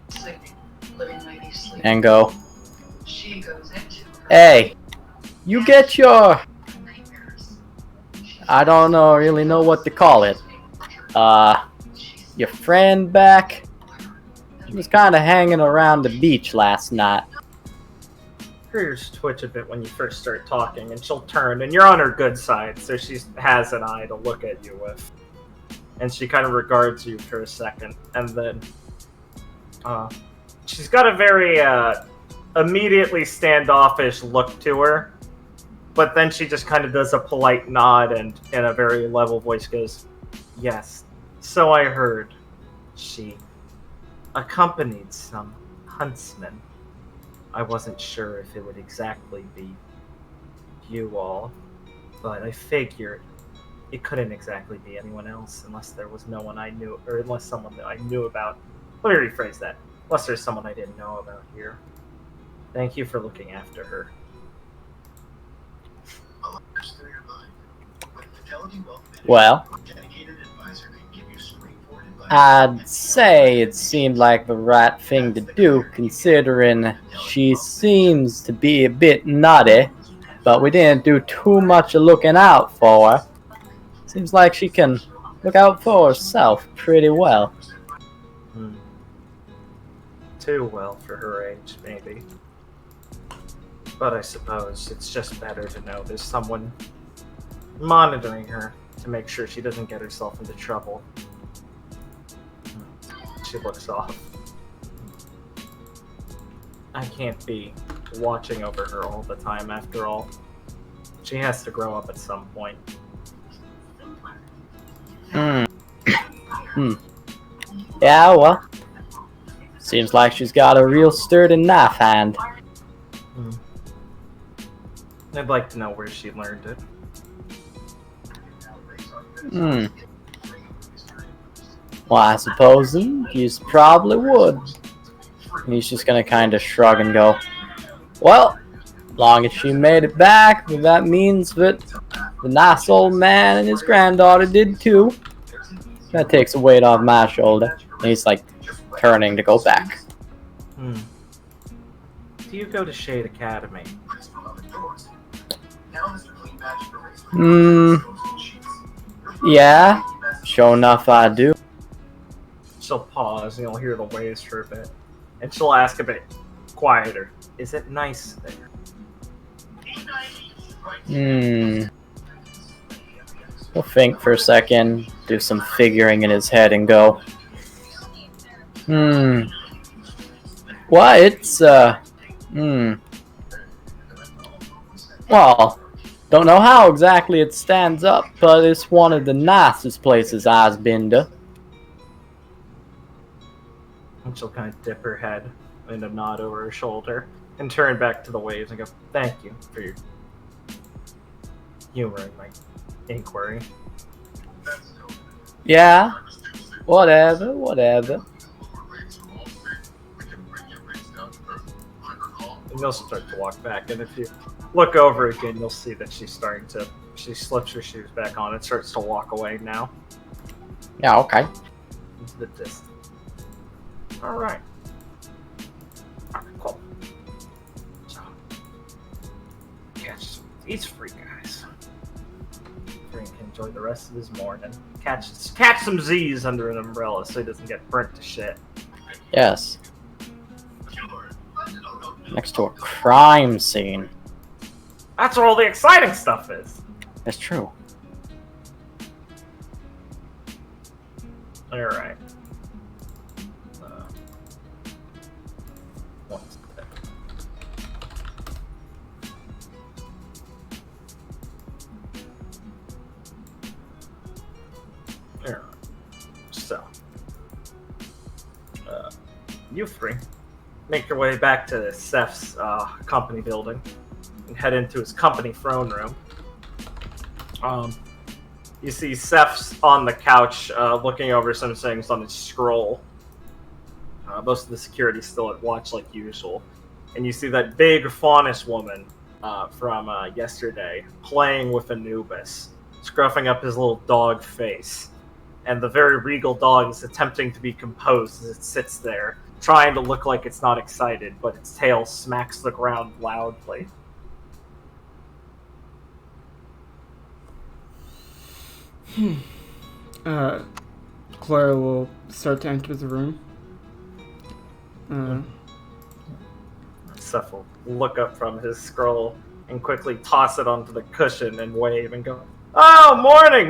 Sleeping, living lady sleeping. And go. She goes into her Hey, you get your. nightmares. I don't know, really know what to call it. Your friend back? She was kind of hanging around the beach last night. Her ears twitch a bit when you first start talking, and she'll turn, and you're on her good side, so she has an eye to look at you with. And she kind of regards you for a second, and then she's got a very immediately standoffish look to her, but then she just kind of does a polite nod and in a very level voice goes, "Yes, so I heard. She accompanied some huntsmen. I wasn't sure if it would exactly be you all, but I figured it couldn't exactly be anyone else unless there was no one I knew, or unless someone that I knew about. Let me rephrase that. Unless there's someone I didn't know about here. Thank you for looking after her." Well, I'd say it seemed like the right thing to do, considering she seems to be a bit nutty, but we didn't do too much of looking out for her. Seems like she can look out for herself pretty well. Too well for her age, maybe. But I suppose it's just better to know there's someone monitoring her to make sure she doesn't get herself into trouble. She looks off. I can't be watching over her all the time, after all. She has to grow up at some point. Yeah, well, seems like she's got a real sturdy knife hand. I'd like to know where she learned it. Well, I suppose you probably would. And he's just gonna kind of shrug and go, well, as long as she made it back, well, that means that the nice old man and his granddaughter did too. That takes a weight off my shoulder. And he's like turning to go back. Do you go to Shade Academy? Yeah, sure enough I do. She'll pause and you'll hear the waves for a bit. And she'll ask a bit quieter, is it nice there? He'll think for a second, do some figuring in his head and go, Well, it's, Well, don't know how exactly it stands up, but it's one of the nicest places I've been to. And she'll kind of dip her head and a nod over her shoulder and turn back to the waves and go, "Thank you for your humor in my inquiry." Yeah, whatever. And you'll start to walk back, and if you look over again, you'll see that she slips her shoes back on and starts to walk away now Yeah, okay. into the distance. Alright, cool. So, catch these free guys. Frank can enjoy the rest of his morning. Catch some Z's under an umbrella so he doesn't get burnt to shit. Yes. Next to a crime scene. That's where all the exciting stuff is. That's true. Alright. One second. Alright. So. You three make your way back to Seth's company building and head into his company throne room. You see Seth's on the couch looking over some things on his scroll. Most of the security's still at watch like usual. And you see that big faunus woman from yesterday playing with Anubis, scruffing up his little dog face. And the very regal dog is attempting to be composed as it sits there, trying to look like it's not excited, but its tail smacks the ground loudly. Clara will start to enter the room. Seth will look up from his scroll and quickly toss it onto the cushion and wave and go, "Oh, morning!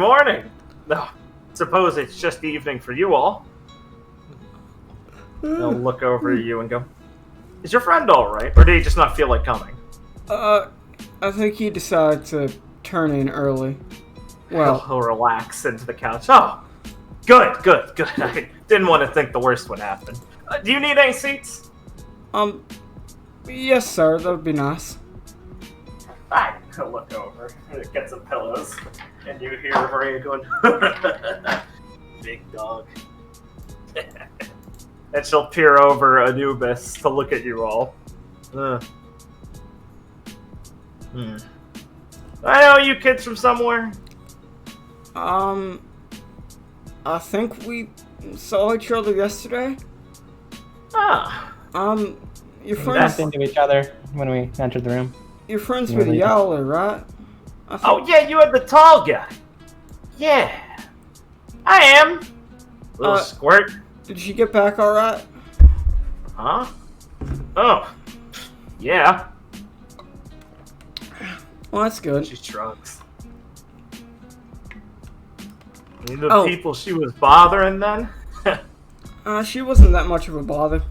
No, suppose it's just evening for you all." He'll look over at you and go, "Is your friend alright, or did he just not feel like coming?" I think he decided to turn in early. Well, He'll relax into the couch. "Oh, good. I didn't want to think the worst would happen. Do you need any seats?" Yes, sir, that would be nice. Alright, he'll look over, get some pillows, and you hear Maria going, "Big dog." And she'll peer over Anubis to look at you all. I know you kids from somewhere. I think we saw each other yesterday. Your We friends, bumped into each other when we entered the room. you're friends You with were leaving. Yowler, right? I think, Oh yeah, you had the tall guy. Yeah, I am. Little squirt. Did she get back all right? Huh? Oh, yeah. Well, that's good. She shrugs. The people she was bothering then? She wasn't that much of a bother.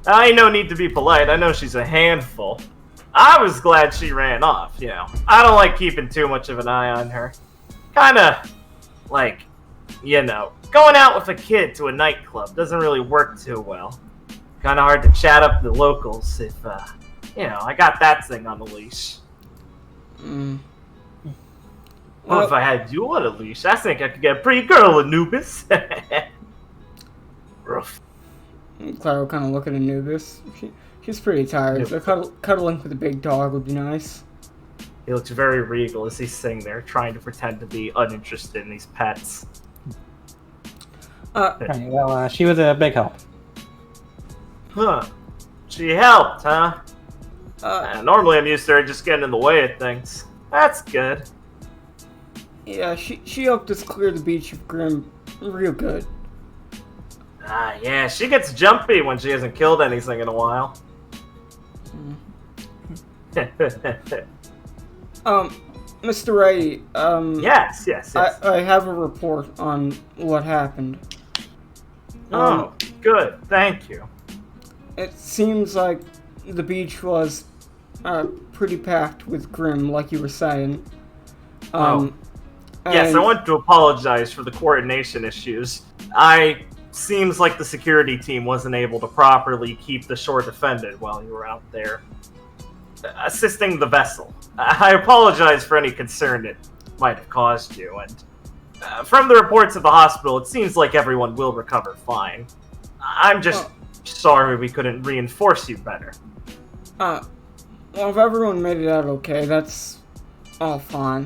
I ain't no need to be polite. I know she's a handful. I was glad she ran off, you know. I don't like keeping too much of an eye on her. Kinda, like, you know, going out with a kid to a nightclub doesn't really work too well. Kinda hard to chat up the locals if, you know, I got that thing on the leash. Well, if I had you on a leash, I think I could get a pretty girl, Anubis. Rough. Clara will kind of look at Anubis. She's pretty tired, so cuddling with a big dog would be nice. He looks very regal as he's sitting there, trying to pretend to be uninterested in these pets. Right, well, she was a big help. Huh. She helped, huh? Normally I'm used to her just getting in the way of things. That's good. Yeah, she helped us clear the beach of Grim real good. Yeah, she gets jumpy when she hasn't killed anything in a while. Mr. Ray, Yes. I have a report on what happened. Oh, good. Thank you. It seems like the beach was pretty packed with Grimm, like you were saying. Yes, I and- want to apologize for the coordination issues. Seems like the security team wasn't able to properly keep the shore defended while you were out there assisting the vessel. I apologize for any concern it might have caused you, and from the reports of the hospital, it seems like everyone will recover fine. I'm just sorry we couldn't reinforce you better. Well, if everyone made it out okay, that's all fine.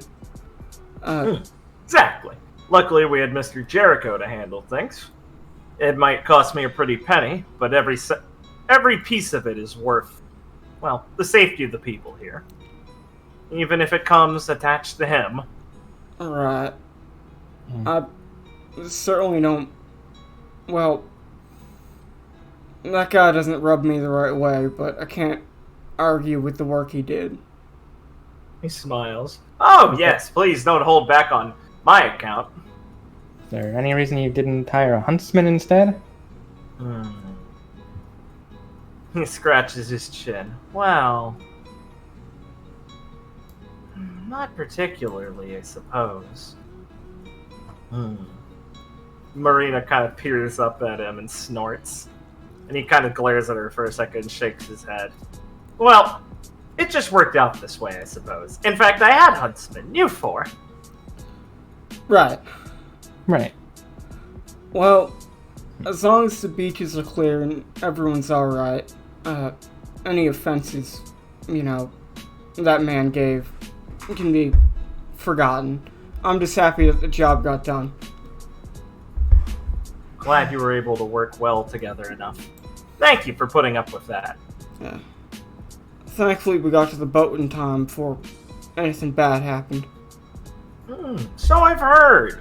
Exactly. Luckily, we had Mr. Jericho to handle things. It might cost me a pretty penny, but every piece of it is worth, well, the safety of the people here. Even if it comes attached to him. Right. I certainly don't... Well, that guy doesn't rub me the right way, but I can't argue with the work he did. He smiles. Oh, yes, please don't hold back on my account. Is there any reason you didn't hire a huntsman instead? He scratches his chin. Well, not particularly, I suppose. Marina kind of peers up at him and snorts. And he kind of glares at her for a second and shakes his head. Well, it just worked out this way, I suppose. In fact, I had huntsmen, you four. Right. Right. Well, as long as the beaches are clear and everyone's alright, any offenses, that man gave can be forgotten. I'm just happy that the job got done. Glad you were able to work well together enough. Thank you for putting up with that. Yeah. Thankfully, we got to the boat in time before anything bad happened. So I've heard.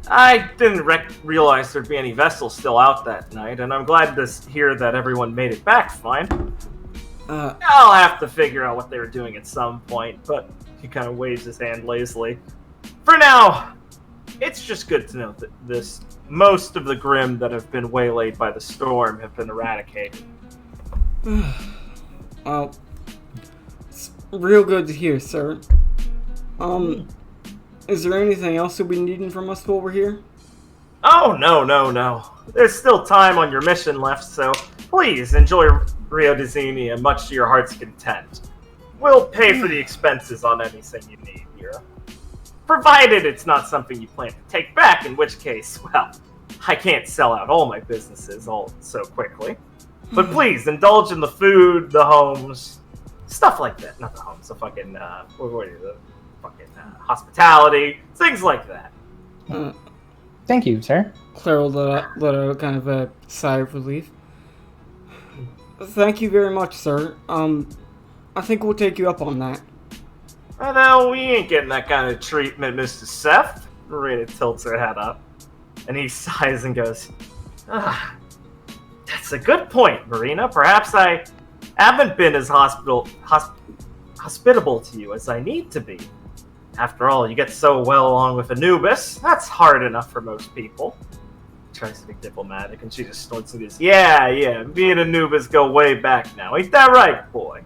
I didn't realize there'd be any vessels still out that night, and I'm glad to hear that everyone made it back fine. I'll have to figure out what they were doing at some point, but he kind of waves his hand lazily. For now, it's just good to know that most of the Grimm that have been waylaid by the storm have been eradicated. Well, it's real good to hear, sir. Is there anything else you'll be needing from us while we're here? Oh, no. There's still time on your mission left, so please enjoy Rio De Xenia much to your heart's content. We'll pay for the expenses on anything you need here. Provided it's not something you plan to take back, in which case, well, I can't sell out all my businesses all so quickly. But please, indulge in the food, the homes, stuff like that. Not the homes, the fucking, hospitality, things like that. Thank you, sir. Claire will let out kind of a sigh of relief. Thank you very much, sir. I think we'll take you up on that. No, we ain't getting that kind of treatment, Mr. Seth. Marina tilts her head up, and he sighs and goes, that's a good point, Marina. Perhaps I haven't been as hospitable to you as I need to be. After all, you get so well along with Anubis. That's hard enough for most people. Tries to be diplomatic, and she just snorts and goes, Yeah, me and Anubis go way back now. Ain't that right, boy?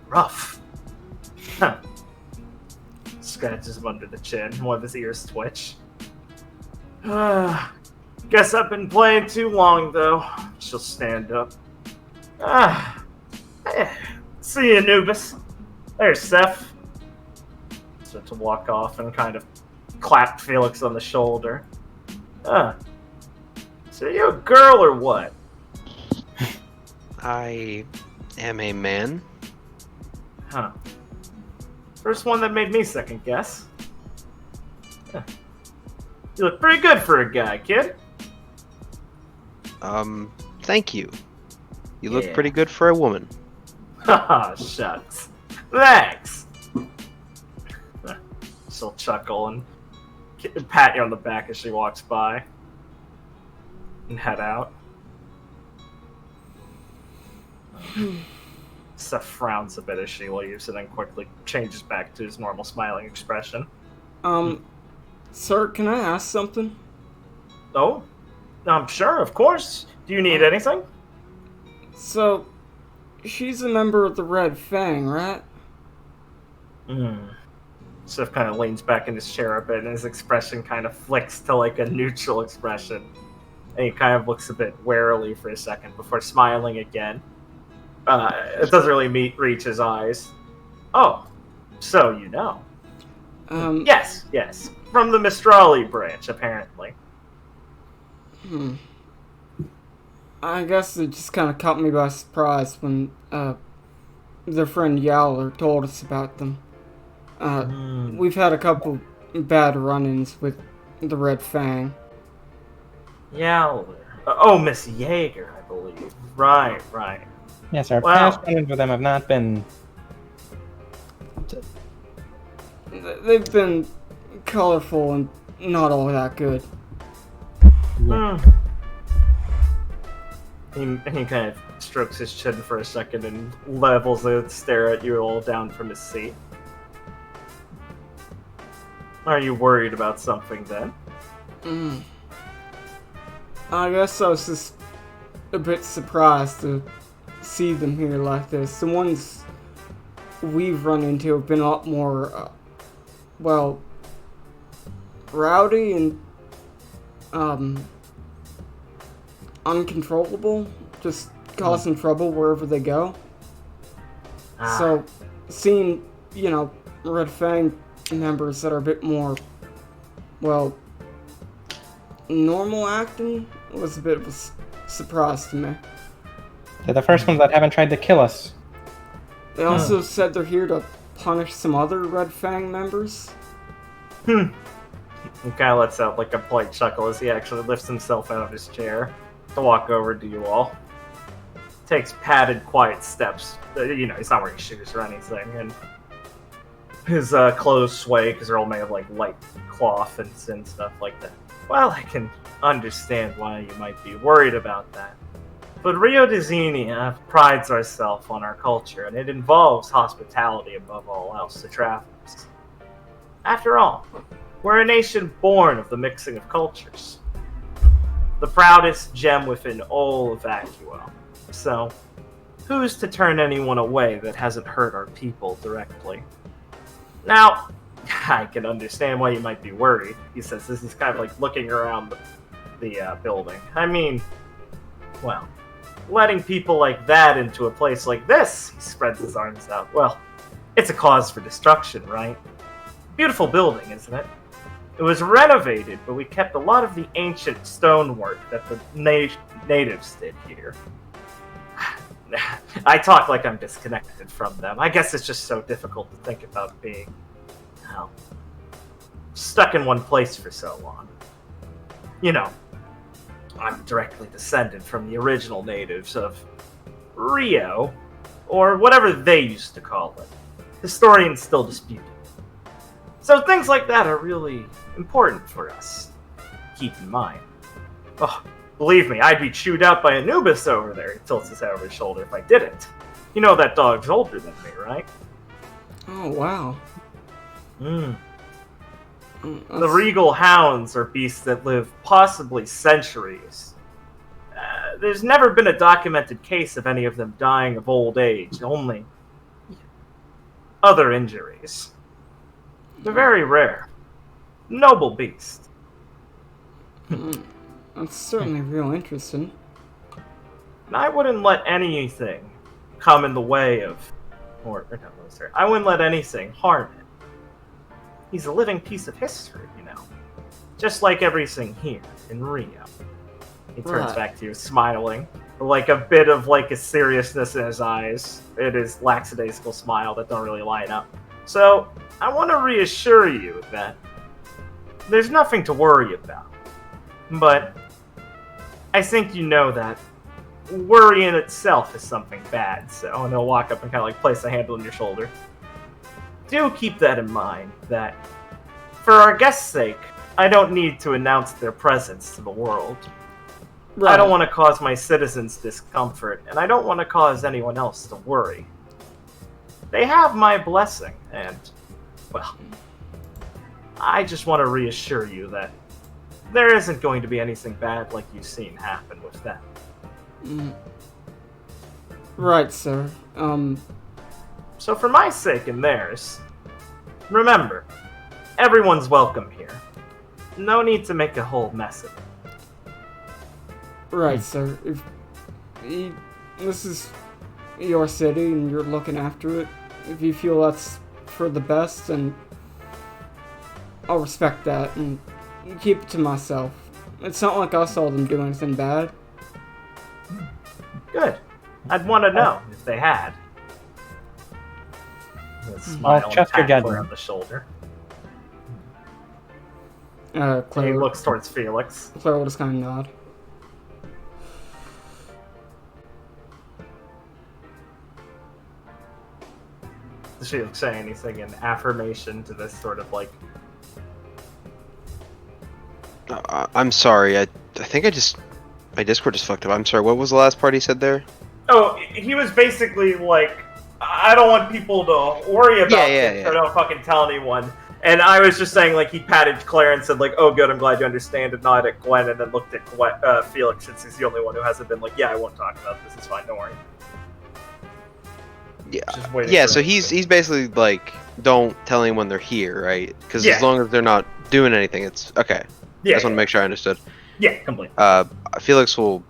Rough. Huh. Scratches him under the chin. One of his ears twitch. Guess I've been playing too long, though. She'll stand up. See you, Anubis. There's Seth. So to walk off and kind of clap Felix on the shoulder. So you a girl or what? I am a man. Huh. First one that made me second guess. Huh. You look pretty good for a guy, kid. Thank you. You look Yeah. pretty good for a woman. Haha, shucks. Thanks. She'll chuckle and pat you on the back as she walks by. And head out. Seth frowns a bit as she leaves and then quickly changes back to his normal smiling expression. Sir, can I ask something? Oh? I'm sure, of course. Do you need anything? So, she's a member of the Red Fang, right? Sif kind of leans back in his chair a bit, and his expression kind of flicks to like a neutral expression. And he kind of looks a bit warily for a second before smiling again. It doesn't really reach his eyes. Oh, so you know. Yes. From the Mistrali branch, apparently. I guess it just kind of caught me by surprise when their friend Yowler told us about them. We've had a couple bad run-ins with the Red Fang. Yowler. Oh, Miss Jaeger, I believe. Right. Yes, our Wow. past run-ins with them have not been. They've been colorful and not all that good. He kind of strokes his chin for a second and levels a stare at you all down from his seat. Are you worried about something then? I guess I was just a bit surprised to see them here like this. The ones we've run into have been a lot more, rowdy and, uncontrollable, just causing trouble wherever they go. So, seeing, Red Fang members that are a bit more, normal acting was a bit of a surprise to me. They're the first ones that haven't tried to kill us. They also said they're here to punish some other Red Fang members. He kind of lets out like a polite chuckle as he actually lifts himself out of his chair to walk over to you all. Takes padded, quiet steps. He's not wearing shoes or anything, and his clothes sway because they're all made of like light cloth and stuff like that. Well, I can understand why you might be worried about that. But Rio De Xenia prides ourselves on our culture, and it involves hospitality above all else to travelers. After all, we're a nation born of the mixing of cultures. The proudest gem within all Vacuo. So, who's to turn anyone away that hasn't hurt our people directly? Now, I can understand why you might be worried, he says. This is kind of like looking around the building. I mean, well, letting people like that into a place like this, he spreads his arms out. Well, it's a cause for destruction, right? Beautiful building, isn't it? It was renovated, but we kept a lot of the ancient stonework that the natives did here. I talk like I'm disconnected from them. I guess it's just so difficult to think about being, stuck in one place for so long. I'm directly descended from the original natives of Rio, or whatever they used to call it. Historians still dispute it. So things like that are really important for us. Keep in mind. Oh, believe me, I'd be chewed out by Anubis over there. He tilts his head over his shoulder if I didn't. You know that dog's older than me, right? Oh, wow. The regal hounds are beasts that live possibly centuries. There's never been a documented case of any of them dying of old age, only other injuries. They're very rare. Noble beast. That's certainly real interesting. And I wouldn't let anything come in the way of... I wouldn't let anything harm it. He's a living piece of history, Just like everything here in Rio. He turns back to you, smiling. Like a bit of a seriousness in his eyes. It is lackadaisical smile that don't really line up. So, I want to reassure you that there's nothing to worry about. But I think you know that worry in itself is something bad. So, and he'll walk up and kind of place a hand on your shoulder. Do keep that in mind, that for our guests' sake, I don't need to announce their presence to the world. Right. I don't want to cause my citizens discomfort, and I don't want to cause anyone else to worry. They have my blessing, and, well, I just want to reassure you that there isn't going to be anything bad like you've seen happen with them. Right, sir. So for my sake and theirs, remember, everyone's welcome here. No need to make a whole mess of it. Right, sir. If this is your city and you're looking after it, if you feel that's for the best, then I'll respect that and keep it to myself. It's not like I saw them do anything bad. Good. I'd want to know if they had. A smile and trust your pat judgment. on the shoulder. He Claire looks towards Felix. will just kind of nod. Does she say anything in affirmation to this sort of like... I'm sorry. I think my Discord just fucked up. I'm sorry. What was the last part he said there? Oh, he was basically like, I don't want people to worry about it, so don't fucking tell anyone. And I was just saying, like, he patted Claire and said, like, oh, good, I'm glad you understand, and nodded at Gwen, and then looked at Felix, since he's the only one who hasn't been like, yeah, I won't talk about this, it's fine, don't worry. Yeah, so he's basically like, don't tell anyone they're here, right? Because as long as they're not doing anything, it's okay. I just want to make sure I understood. Yeah, completely. Felix will,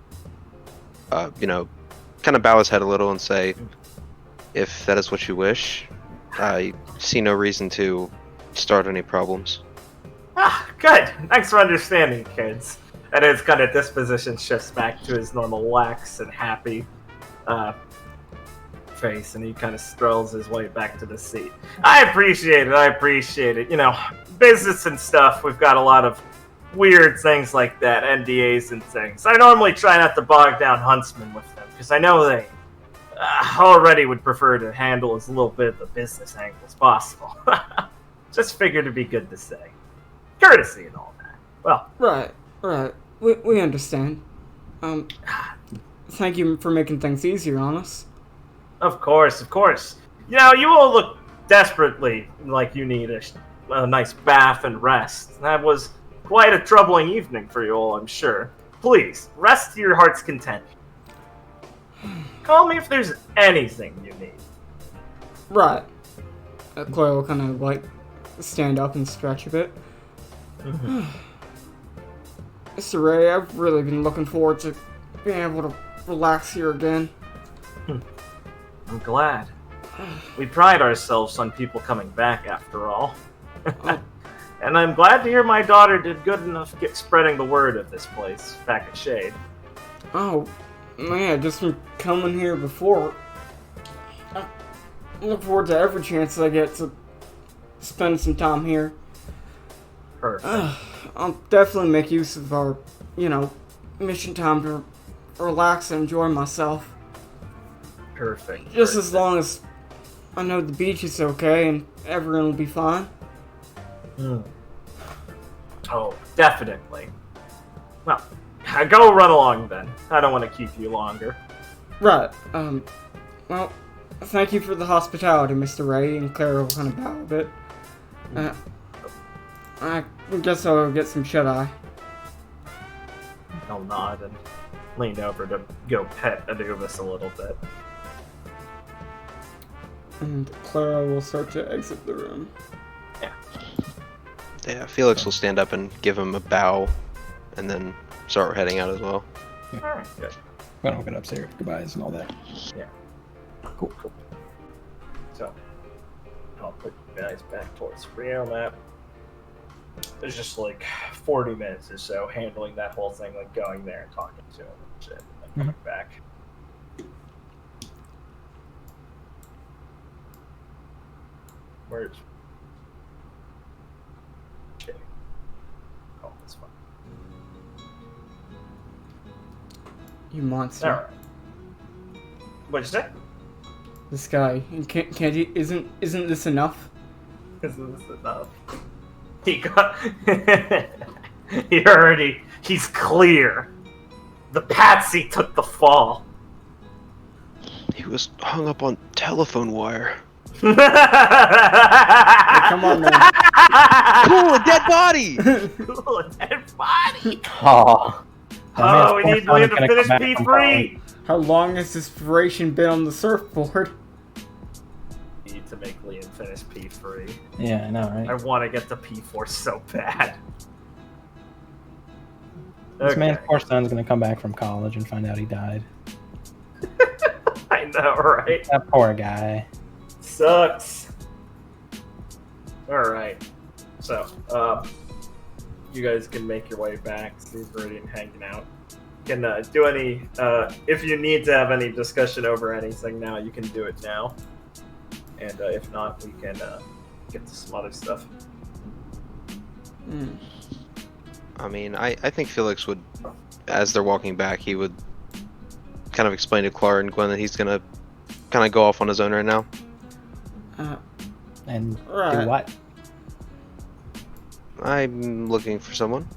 kind of bow his head a little and say, if that is what you wish, I see no reason to start any problems. Ah, good. Thanks for understanding, kids. And his kind of disposition shifts back to his normal lax and happy face, and he kind of strolls his way back to the seat. I appreciate it. You know, business and stuff, we've got a lot of weird things like that, NDAs and things. I normally try not to bog down Huntsman with them, because I know they already would prefer to handle as little bit of the business angle as possible. Just figured it'd be good to say. Courtesy and all that. Well. Right. We understand. Thank you for making things easier on us. Of course. You know, you all look desperately like you need a nice bath and rest. That was quite a troubling evening for you all, I'm sure. Please, rest to your heart's content. Call me if there's anything you need. Right. Claire will kind of, like, stand up and stretch a bit. Mr. Ray, I've really been looking forward to being able to relax here again. I'm glad. We pride ourselves on people coming back, after all. And I'm glad to hear my daughter did good enough spreading the word of this place back at Shade. Oh, man, just from coming here before, I look forward to every chance I get to spend some time here. Perfect. I'll definitely make use of our, mission time to relax and enjoy myself. Perfect. Just as long as I know the beach is okay and everyone will be fine. Oh, definitely. Well, go run along then. I don't want to keep you longer. Right. Well, thank you for the hospitality, Mr. Ray, and Clara will kind of bow a bit. I guess I'll get some shut-eye. I'll nod and lean over to go pet Anubis a little bit. And Clara will start to exit the room. Yeah, Felix will stand up and give him a bow, and then start heading out as well. Alright, good. Why don't we get upstairs? Goodbyes and all that. Yeah. Cool. So, I'll put you guys back towards the Rio map. There's just like 40 minutes or so handling that whole thing, like going there and talking to him and shit, and then coming back. Where's... Shit. Oh, that's fine. You monster. Alright. What'd you say? This guy. Can't you... Isn't this enough? Isn't this enough? He got... He's clear. The patsy took the fall. He was hung up on telephone wire. Hey, come on, man. Cool, a dead body! Cool, a dead body! Oh, Oh, we need Liam to finish P3! How long has this duration been on the surfboard? We need to make Liam finish P3. Yeah, I know, right? I want to get to P4 so bad. This man's poor son's gonna come back from college and find out he died. I know, right? That poor guy. Sucks. Alright. So, you guys can make your way back. Steve's already hanging out. You can do any, if you need to have any discussion over anything now, you can do it now. And if not, we can get to some other stuff. Mm. I mean, I think Felix would, as they're walking back, he would kind of explain to Clara and Gwen that he's gonna kind of go off on his own right now. And Right. do what? I'm looking for someone.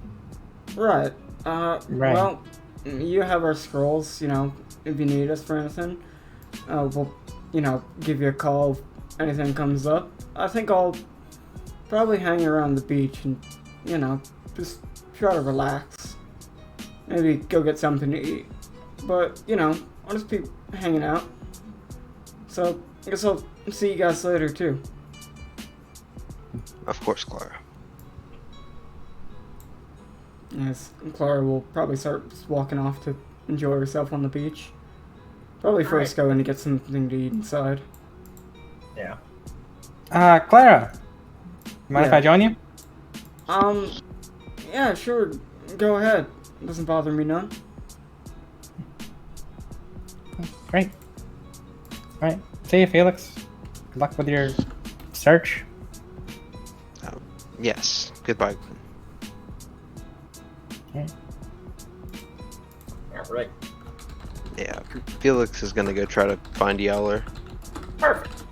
Right. Right. Well, you have our scrolls, you know, if you need us for anything. We'll, you know, give you a call if anything comes up. I think I'll probably hang around the beach and, you know, just try to relax. Maybe go get something to eat. But, you know, I'll just be hanging out. So, I guess I'll see you guys later, too. Of course, Clara. Yes, Clara will probably start just walking off to enjoy herself on the beach. Probably first go in to get something to eat inside. Yeah. Clara. Mind if Yeah. I join you? Yeah, sure. Go ahead. Doesn't bother me none. Great. Alright. See you, Felix. Good luck with your search. Yes. Goodbye. Alright. Yeah. Felix is gonna go try to find Yowler. Perfect.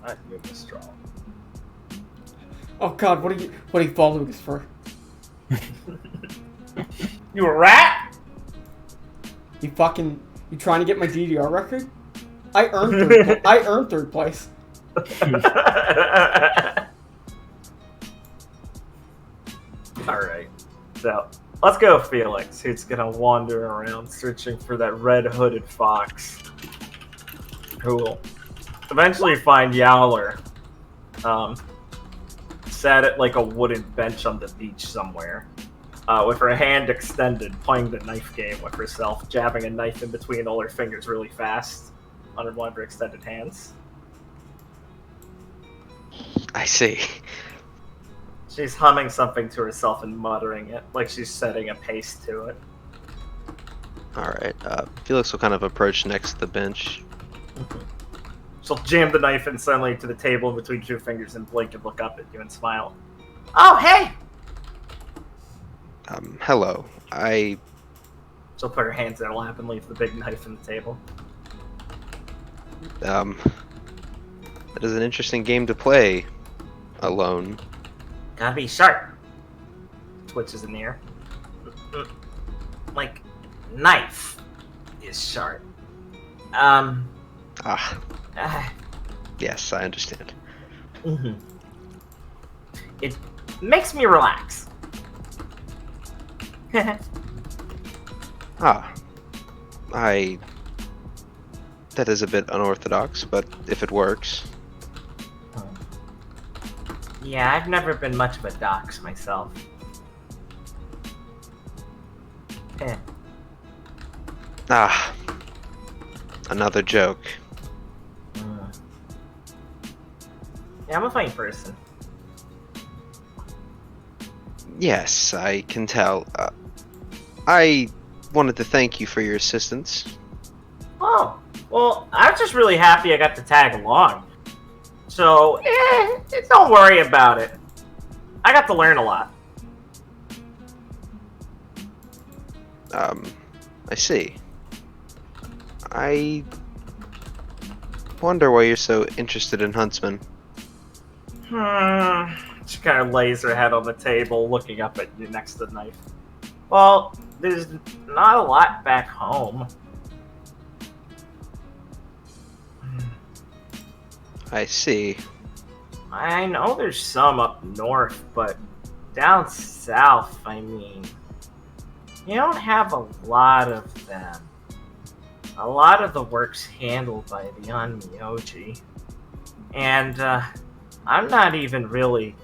I move this strong. Oh God, what are you following us for? You a rat? You trying to get my DDR record? I earned third place. Alright. So, let's go Felix, who's gonna wander around searching for that red-hooded fox. Who will eventually find Yowler. Sat at like a wooden bench on the beach somewhere. With her hand extended, playing the knife game with herself, jabbing a knife in between all her fingers really fast on one of her extended hands. I see. She's humming something to herself and muttering it, like she's setting a pace to it. Alright, Felix will kind of approach next to the bench. She'll jam the knife in suddenly to the table between two fingers and blink and look up at you and smile. Oh, hey! Hello. She'll put her hands in her lap and leave the big knife on the table. That is an interesting game to play alone. Gotta be sharp. Twitches in the air. Like, knife is sharp. Yes, I understand. It makes me relax. That is a bit unorthodox, but if it works. Yeah, I've never been much of a dox myself. Another joke. Yeah, I'm a funny person. Yes, I can tell. I wanted to thank you for your assistance. Oh, well, I was just really happy I got to tag along. So, don't worry about it. I got to learn a lot. I see. I wonder why you're so interested in Huntsman. She kind of lays her head on the table, looking up at you next to the knife. Well, there's not a lot back home. I see. I know there's some up north, but down south, I mean, you don't have a lot of them. A lot of the work's handled by the Onmyoji. And, I'm not even really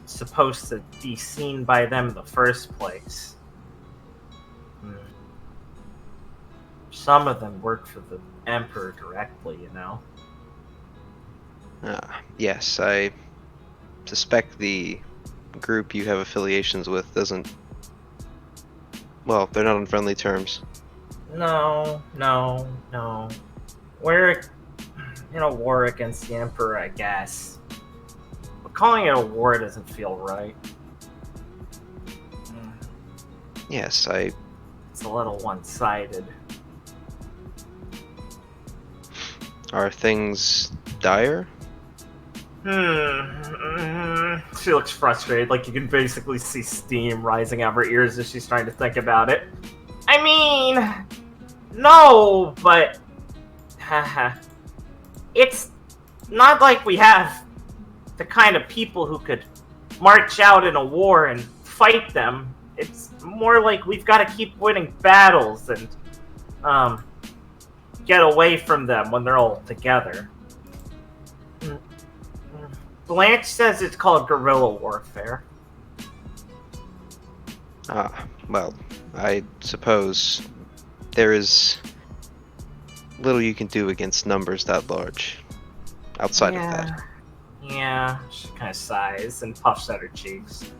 supposed to be seen by them in the first place. Some of them work for the Emperor directly, you know? Yes, I suspect the group you have affiliations with doesn't... Well, they're not on friendly terms. No. We're in a war against the Emperor, I guess. But calling it a war doesn't feel right. Yes, It's a little one-sided. Are things dire? She looks frustrated, like you can basically see steam rising out of her ears as she's trying to think about it. I mean, no, but it's not like we have the kind of people who could march out in a war and fight them. It's more like we've got to keep winning battles and get away from them when they're all together. Blanche says it's called guerrilla warfare. Well, I suppose there is little you can do against numbers that large, outside of that. Yeah, she kind of sighs and puffs at her cheeks.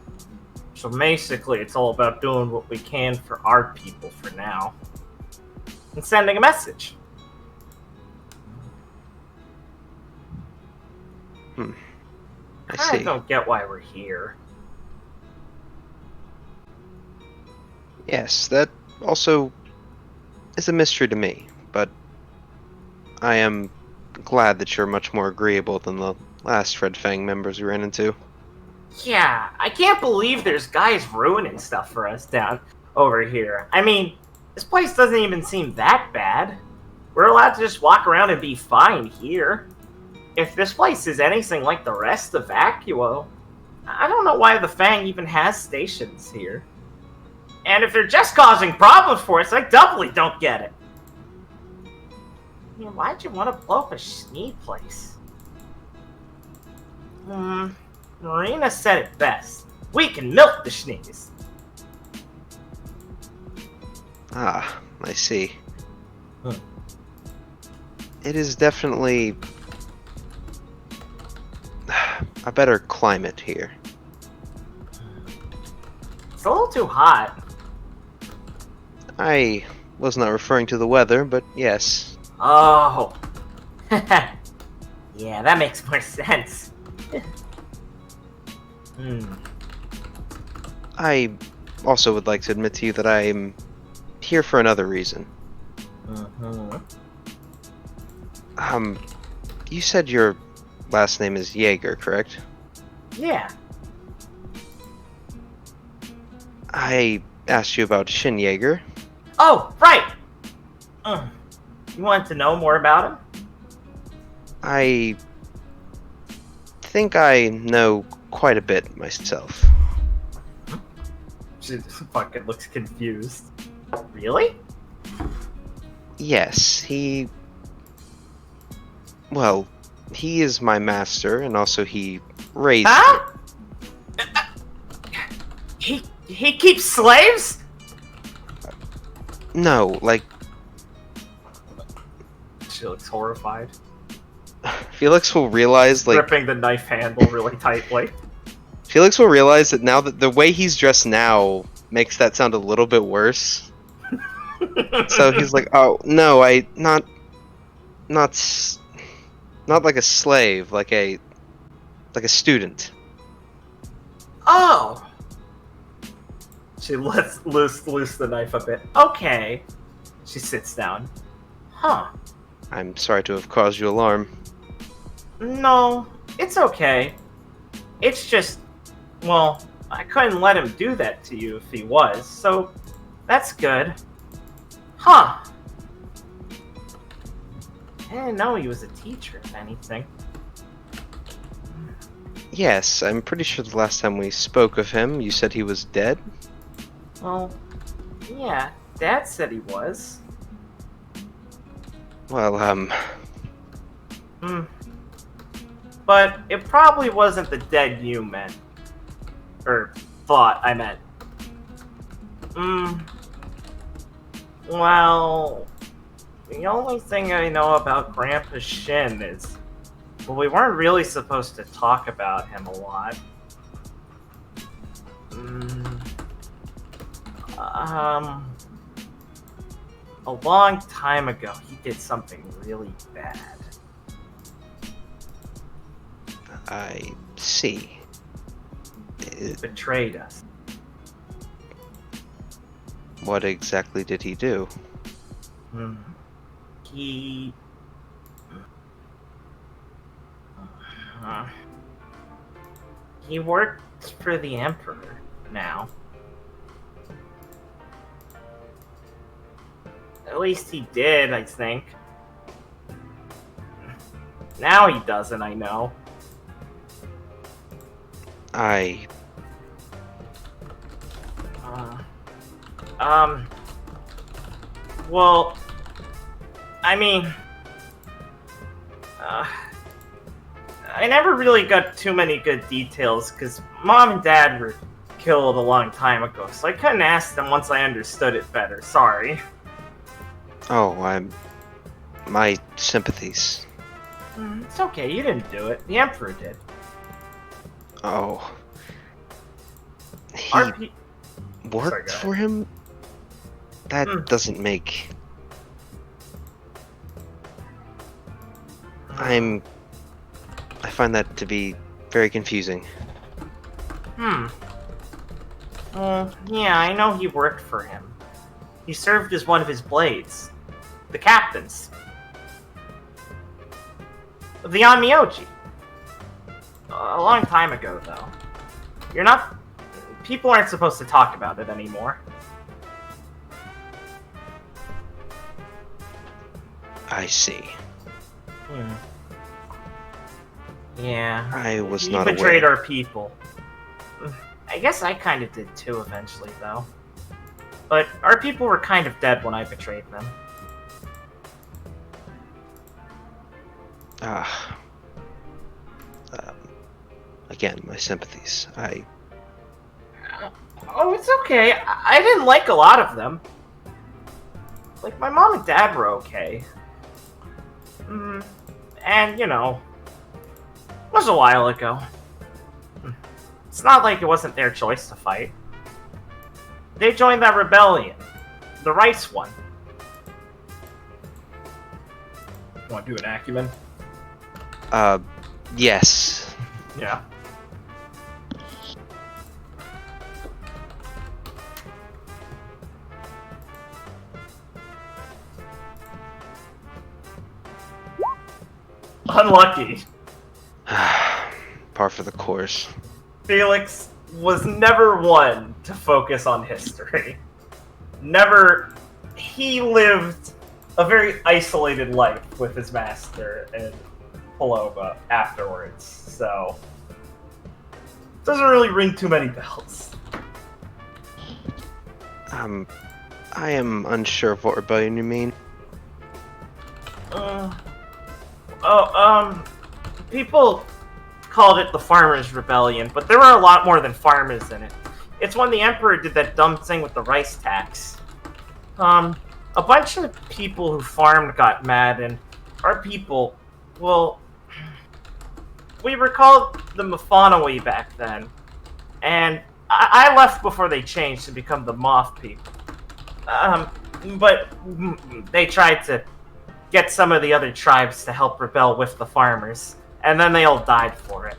So basically, it's all about doing what we can for our people for now. And sending a message. I don't get why we're here. Yes, that also is a mystery to me, but I am glad that you're much more agreeable than the last Red Fang members we ran into. Yeah, I can't believe there's guys ruining stuff for us down over here. I mean, this place doesn't even seem that bad. We're allowed to just walk around and be fine here. If this place is anything like the rest of Vacuo, I don't know why the Fang even has stations here. And if they're just causing problems for us, I doubly don't get it. I mean, why'd you want to blow up a Schnee place? Marina said it best. We can milk the Schnees. I see. It is definitely a better climate here. It's a little too hot. I was not referring to the weather, but yes. Oh. Yeah, that makes more sense. I also would like to admit to you that I am here for another reason. You said your last name is Jaeger, correct? Yeah. I asked you about Shin Jaeger. Oh, right! You want to know more about him? I think I know quite a bit myself. She fucking looks confused. Really? Yes, well, he is my master, and also he raised me. Huh? He keeps slaves? No, like, She looks horrified. Felix will realize, like, Gripping the knife handle really tightly. Felix will realize that now that the way he's dressed now makes that sound a little bit worse. So he's like, "Oh no, not like a slave, like a student." Oh! She lets loose the knife a bit. Okay. She sits down. Huh. I'm sorry to have caused you alarm. No, it's okay. It's just, well, I couldn't let him do that to you if he was, so that's good. Huh. I didn't know he was a teacher, if anything. Yes, I'm pretty sure the last time we spoke of him, you said he was dead? Well, yeah, Dad said he was. Well, But it probably wasn't the dead you meant. Or thought I meant. Well, the only thing I know about Grandpa Shin is, well, we weren't really supposed to talk about him a lot. A long time ago, he did something really bad. I see. He betrayed us. What exactly did he do? He... he works for the Emperor now. At least he did, I think. Now he doesn't, I know. Well, I mean, I never really got too many good details because Mom and Dad were killed a long time ago, so I couldn't ask them once I understood it better. Sorry. Oh, my sympathies. It's okay, you didn't do it. The Emperor did. Oh. He RP... worked for him? That doesn't make... I find that to be very confusing. Yeah, I know he worked for him. He served as one of his blades. The captains. Of the Onmyoji. A long time ago, though. People aren't supposed to talk about it anymore. I see. Yeah. I was He not betrayed aware. our people. I guess I kind of did too eventually, though. But our people were kind of dead when I betrayed them. Again, my sympathies. Oh, it's okay. I didn't like a lot of them. Like, my mom and dad were okay. And, it was a while ago. It's not like it wasn't their choice to fight. They joined that rebellion. The rice one. You want to do an acumen? Yes. Yeah. Unlucky. Par for the course. Felix was never one to focus on history. Never. He lived a very isolated life with his master and Paloba afterwards, so doesn't really ring too many bells. I am unsure of what rebellion you mean. People called it the Farmers' Rebellion, but there were a lot more than farmers in it. It's when the Emperor did that dumb thing with the rice tax. A bunch of people who farmed got mad, and our people, well, we were called the Mafanawi back then, and I left before they changed to become the Moth people. But they tried to get some of the other tribes to help rebel with the farmers, and then they all died for it.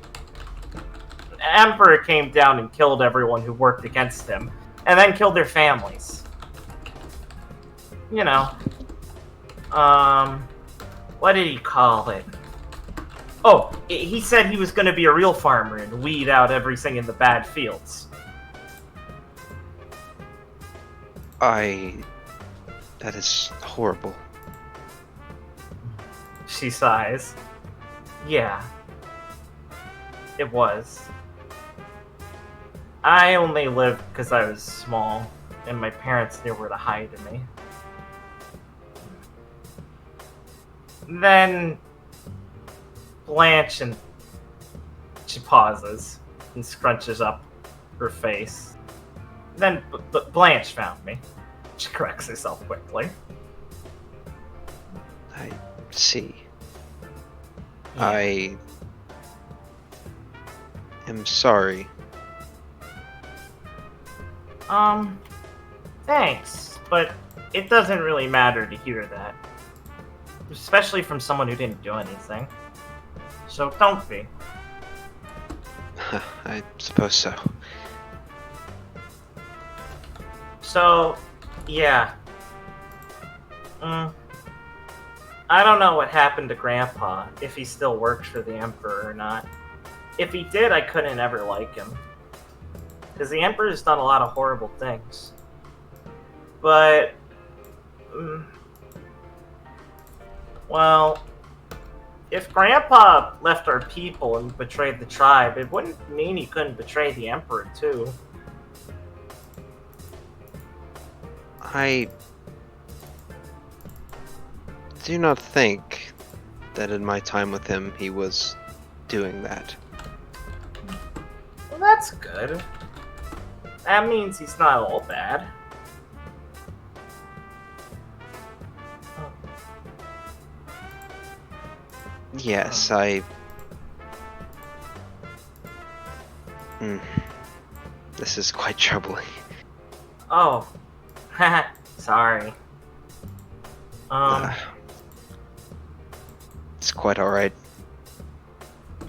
The Emperor came down and killed everyone who worked against him, and then killed their families. What did he call it? Oh, he said he was going to be a real farmer and weed out everything in the bad fields. That is horrible. She sighs. Yeah. It was. I only lived because I was small, and my parents knew where to hide me. Then Blanche and she pauses and scrunches up her face. Then Blanche found me. She corrects herself quickly. I see. Yeah. I am sorry. Thanks, but it doesn't really matter to hear that. Especially from someone who didn't do anything. So don't be. I suppose so. So, yeah. I don't know what happened to Grandpa, if he still works for the Emperor or not. If he did, I couldn't ever like him. Because the Emperor's done a lot of horrible things. But... well... if Grandpa left our people and betrayed the tribe, it wouldn't mean he couldn't betray the Emperor, too. I do not think that in my time with him he was doing that. Well, that's good. That means he's not all bad. Yes, This is quite troubling. Oh. Sorry. It's quite alright.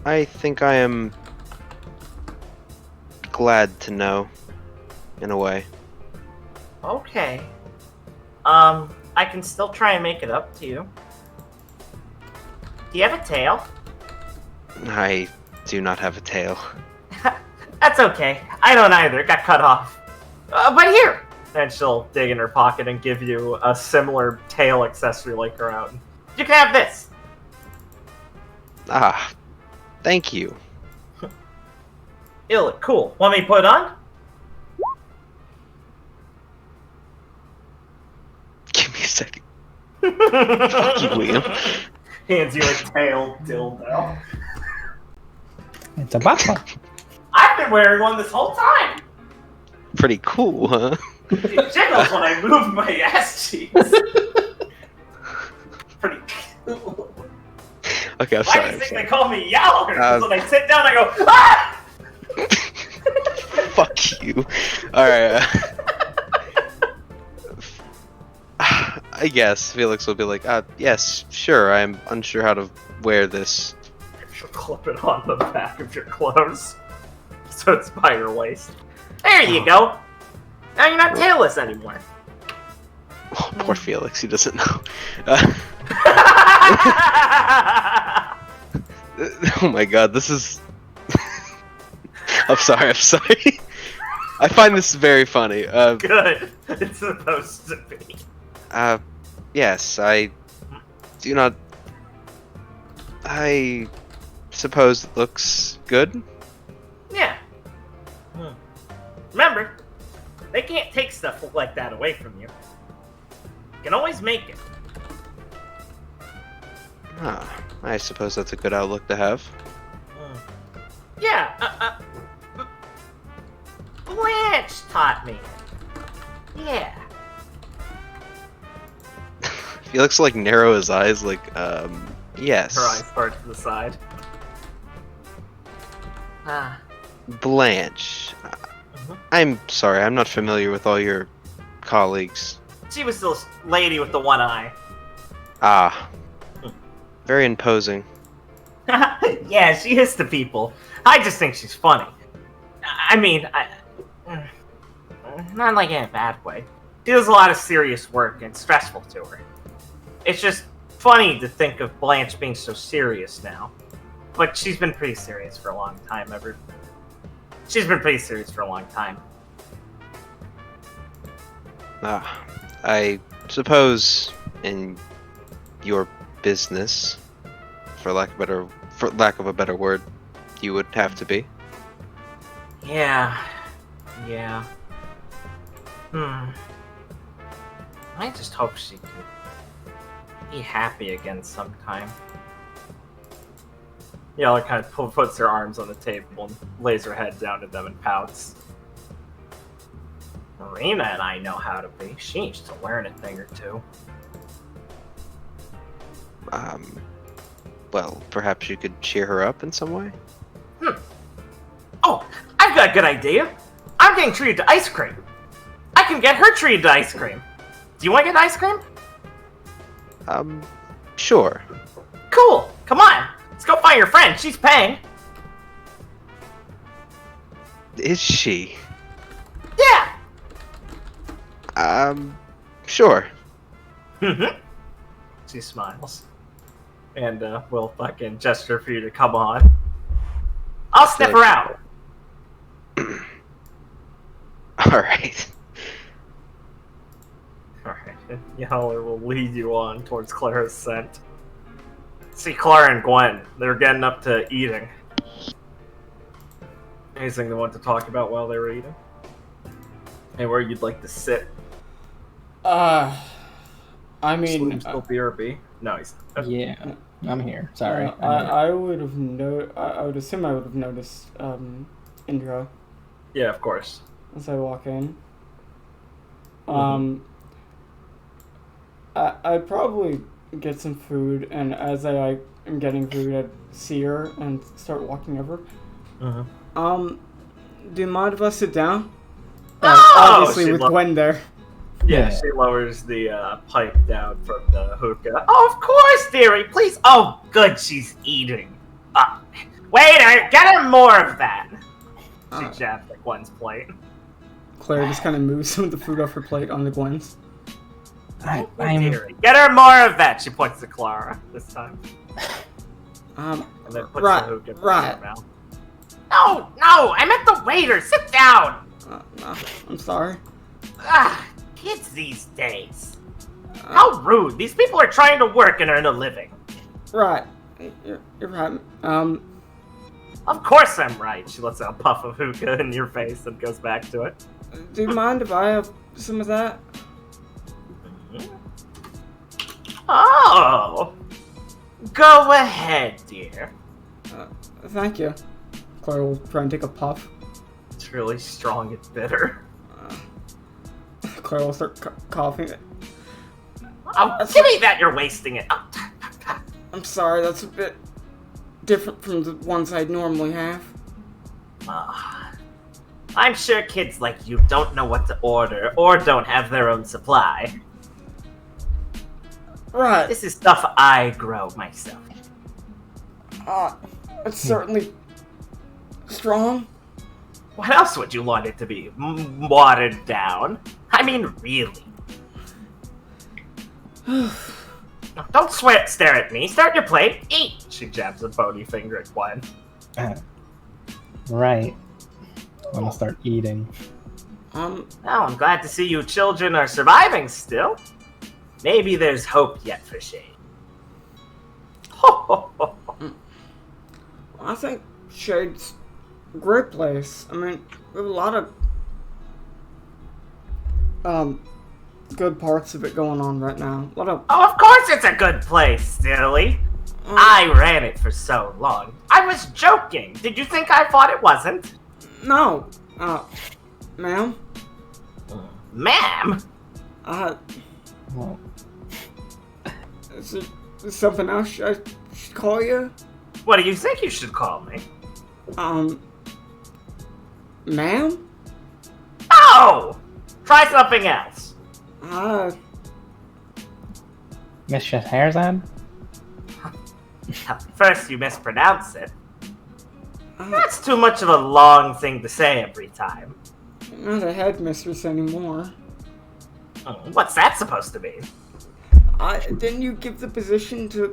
I think I am glad to know, in a way. Okay. I can still try and make it up to you. Do you have a tail? I do not have a tail. That's okay. I don't either. It got cut off. But here! And she'll dig in her pocket and give you a similar tail accessory like her own. You can have this! Ah, thank you. It'll look cool. Want me to put it on? Give me a second. Fuck you, Liam. Hands you a tail dildo. It's a button. I've been wearing one this whole time! Pretty cool, huh? It jiggles when I move my ass cheeks. Pretty cool. Okay, I'm Why sorry. do you I'm think sorry. they call me Yaller? Because when I sit down, I go, ah! Fuck you. Alright. I guess Felix will be like, yes, sure, I'm unsure how to wear this. She'll clip it on the back of your clothes. So it's by your waist. There you go. Now you're not tailless anymore. Oh, poor Felix, he doesn't know. Oh my god, this is... I'm sorry. I find this very funny. Good. It's supposed to be. Yes, I do not... I suppose it looks good? Yeah. Remember, they can't take stuff like that away from you. You can always make it. I suppose that's a good outlook to have. Yeah, Blanche taught me. Yeah. Felix like narrow his eyes like, yes. Her eyes start to the side. Blanche. I'm sorry, I'm not familiar with all your colleagues. She was the lady with the one eye. Very imposing. Yeah, she is to people. I just think she's funny. I mean, not like in a bad way. She does a lot of serious work and it's stressful to her. It's just funny to think of Blanche being so serious now. But she's been pretty serious for a long time. She's been pretty serious for a long time. I suppose in your business, for lack of a better word, you would have to be. Yeah. I just hope she could be happy again sometime. Yella kind of puts her arms on the table and lays her head down to them and pouts. Marina and I know how to be. She needs to learn a thing or two. Well, perhaps you could cheer her up in some way? Oh, I've got a good idea. I'm getting treated to ice cream. I can get her treated to ice cream. Do you want to get ice cream? Sure. Cool. Come on. Let's go find your friend. She's paying. Is she? Yeah. Sure. She smiles. And we'll fucking gesture for you to come on. I'll sniff her out. Alright. Alright. Yeller will lead you on towards Clara's scent. See Clara and Gwen. They're getting up to eating. Anything they want to talk about while they were eating? And where you'd like to sit? I mean, Slim's still BRB? No, he's not. Yeah, I'm here. Sorry. I would have I would assume I would have noticed Indra Yeah, of course. as I walk in. I'd probably get some food, and as I am getting food, I'd see her and start walking over. Do you mind if I sit down? Obviously she with Gwen there. Yeah, she lowers the pipe down from the hookah. Oh, of course, dearie, please. Oh, good, she's eating. Waiter, get her more of that. She jabs at Gwen's plate. Claire just kind of moves some of the food off her plate onto Gwen's. I'm Dearie, get her more of that. She points to Clara this time. And then puts the hookah in her mouth. No, I meant the waiter. Sit down. No, I'm sorry. Kids these days. How rude. These people are trying to work and earn a living. Right. You're right. Of course I'm right. She lets out a puff of hookah in your face and goes back to it. Do you mind if I have some of that? Oh. Go ahead, dear. Thank you. Claire will try and take a puff. It's really strong and bitter. Claire will start coughing. Oh, give me that, you're wasting it. I'm sorry, that's a bit different from the ones I'd normally have. I'm sure kids like you don't know what to order or don't have their own supply. Right. This is stuff I grow myself. It's certainly strong. What else would you want it to be? Watered down? I mean, really. Don't stare at me. Start your plate. Eat! She jabs a bony finger at Gwen. Right. I'm gonna start eating. Oh, I'm glad to see you children are surviving still. Maybe there's hope yet for Shade. I think Shade's a great place. I mean, we have a lot of good parts of it going on right now. Oh, of course it's a good place, silly. I ran it for so long. I was joking. Did you think I thought it wasn't? No. Ma'am? Ma'am? Well, Is there something else I should call you? What do you think you should call me? Ma'am? Oh! Try something else. Miss Scheherazade? First you mispronounce it. That's too much of a long thing to say every time. Not a headmistress anymore. What's that supposed to mean? Didn't you give the position to